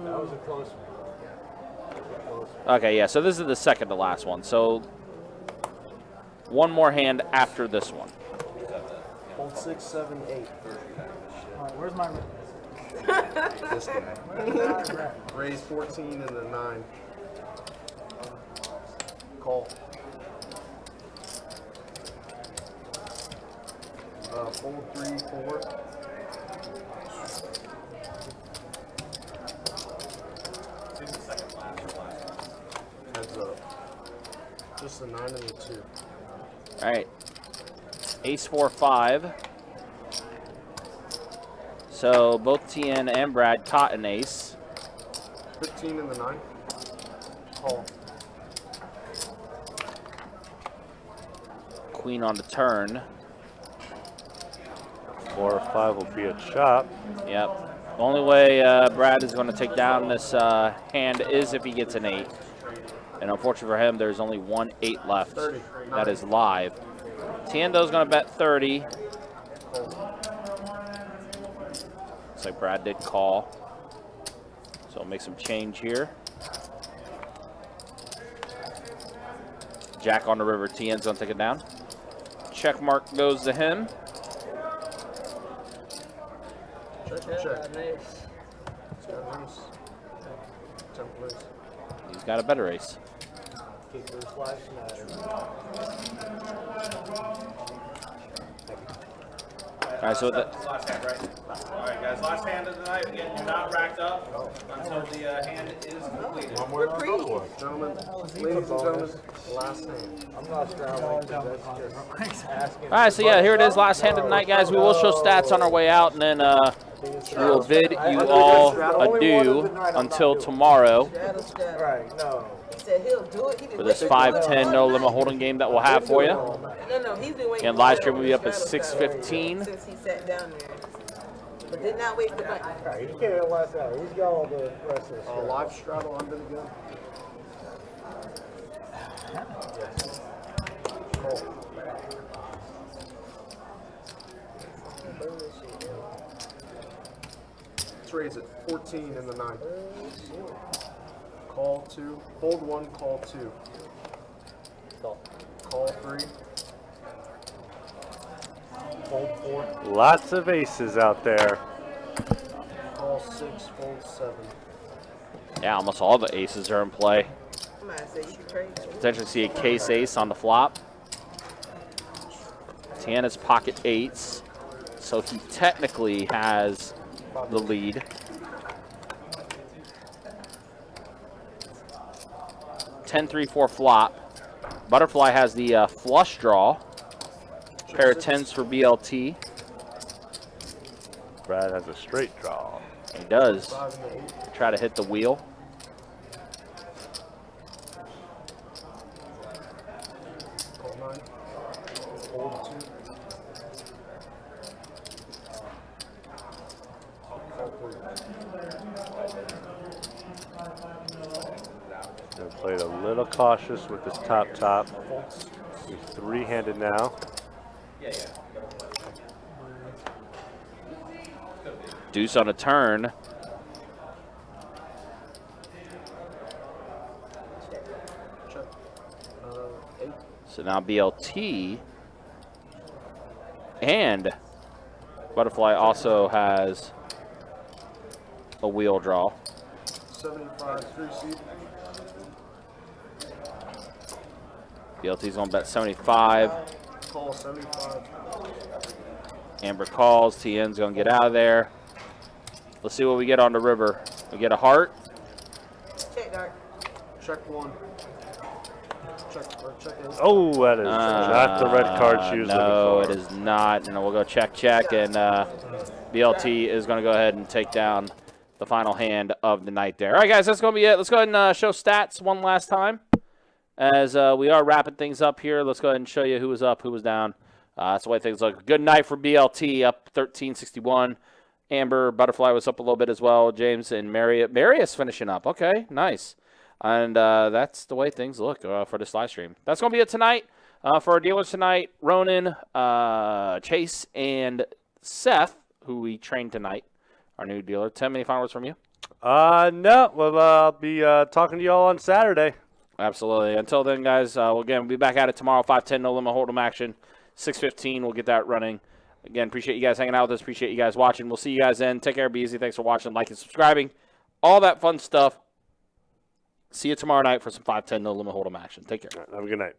That was a close one. Okay, yeah, so this is the second to last one. So one more hand after this one. Fold 6, 7, 8. All right, where's my... This guy. Raise 14 and the 9. Call. Fold 3, 4. Heads up. Just the 9 and the 2. All right. Ace 4, 5. So both TN and Brad caught an ace. 15 and the 9. Call. Queen on the turn. 4 or 5 will be a chop. Yep. The only way Brad is going to take down this hand is if he gets an 8. And unfortunately for him, there's only 1 8 left. 30. That is live. Tiendo's going to bet 30. Looks like Brad did call. So we'll make some change here. Jack on the river. Tien's going to take it down. Check mark goes to him. Check, check. He's got an ace. 10 place. He's got a better ace. Keepers life matter. All right, so the Last hand, right? All right, guys. Last hand of the night. Again, you're not racked up until the hand is completed. One more gentlemen, ladies and gentlemen, last name. I'm not scrambling. That's just asking. All right, so yeah, here it is, last hand of the night, guys. We will show stats on our way out, and then we will bid you all adieu until tomorrow Right, no. He said he'll do it. He been for this waiting 5-10 no limit holding game that we'll have for you. No, he's been waiting. And live stream will be up at 6:15. Since he sat down there. but did not wait for the button. Right, he can't last out. He's got all the rest of the stuff. Live straddle under the gun. Call. Let's raise it. 14 in the 9. Call 2. Fold 1, call 2. Call 3. Fold 4. Lots of aces out there. Call 6, fold 7. Yeah, almost all the aces are in play. I'm gonna say you can trade. Potentially see a case ace on the flop. Tiana's pocket 8s, so he technically has the lead. Ten, 3, 4 flop. Butterfly has the flush draw. Pair of 10s for BLT. Brad has a straight draw. He does. Try to hit the wheel. Call 9. Fold 2. Call 3. Played a little cautious with his top. He's 3-handed now. Deuce on a turn. Check. 8. So now BLT. And Butterfly also has a wheel draw. 75, 3 seed. BLT's gonna bet 75. Call 75. Amber calls. TN's gonna get out of there. Let's see what we get on the river. We get a heart. Check, Dark. Check 1. Check 8. Oh, that is not the red card she was no, looking for. it is not. And we'll go check, and BLT is going to go ahead and take down the final hand of the night there. All right, guys, that's going to be it. Let's go ahead and show stats one last time. As we are wrapping things up here, let's go ahead and show you who was up, who was down. That's the way things look. Good night for BLT, up 1361. Amber, Butterfly was up a little bit as well. James and Marius finishing up. Okay, nice. And that's the way things look for this live stream. That's going to be it tonight. For our dealers tonight, Ronan, Chase, and Seth, who we trained tonight, our new dealer. Tim, any final words from you? No. Well, I'll be talking to you all on Saturday. Absolutely. Until then, guys, we'll be back at it tomorrow, 5:10, no limit hold'em action. 6:15, we'll get that running. Again, appreciate you guys hanging out with us. Appreciate you guys watching. We'll see you guys then. Take care. Be easy. Thanks for watching, liking, subscribing. All that fun stuff. See you tomorrow night for some 5:10, no limit hold'em action. Take care. Have a good night.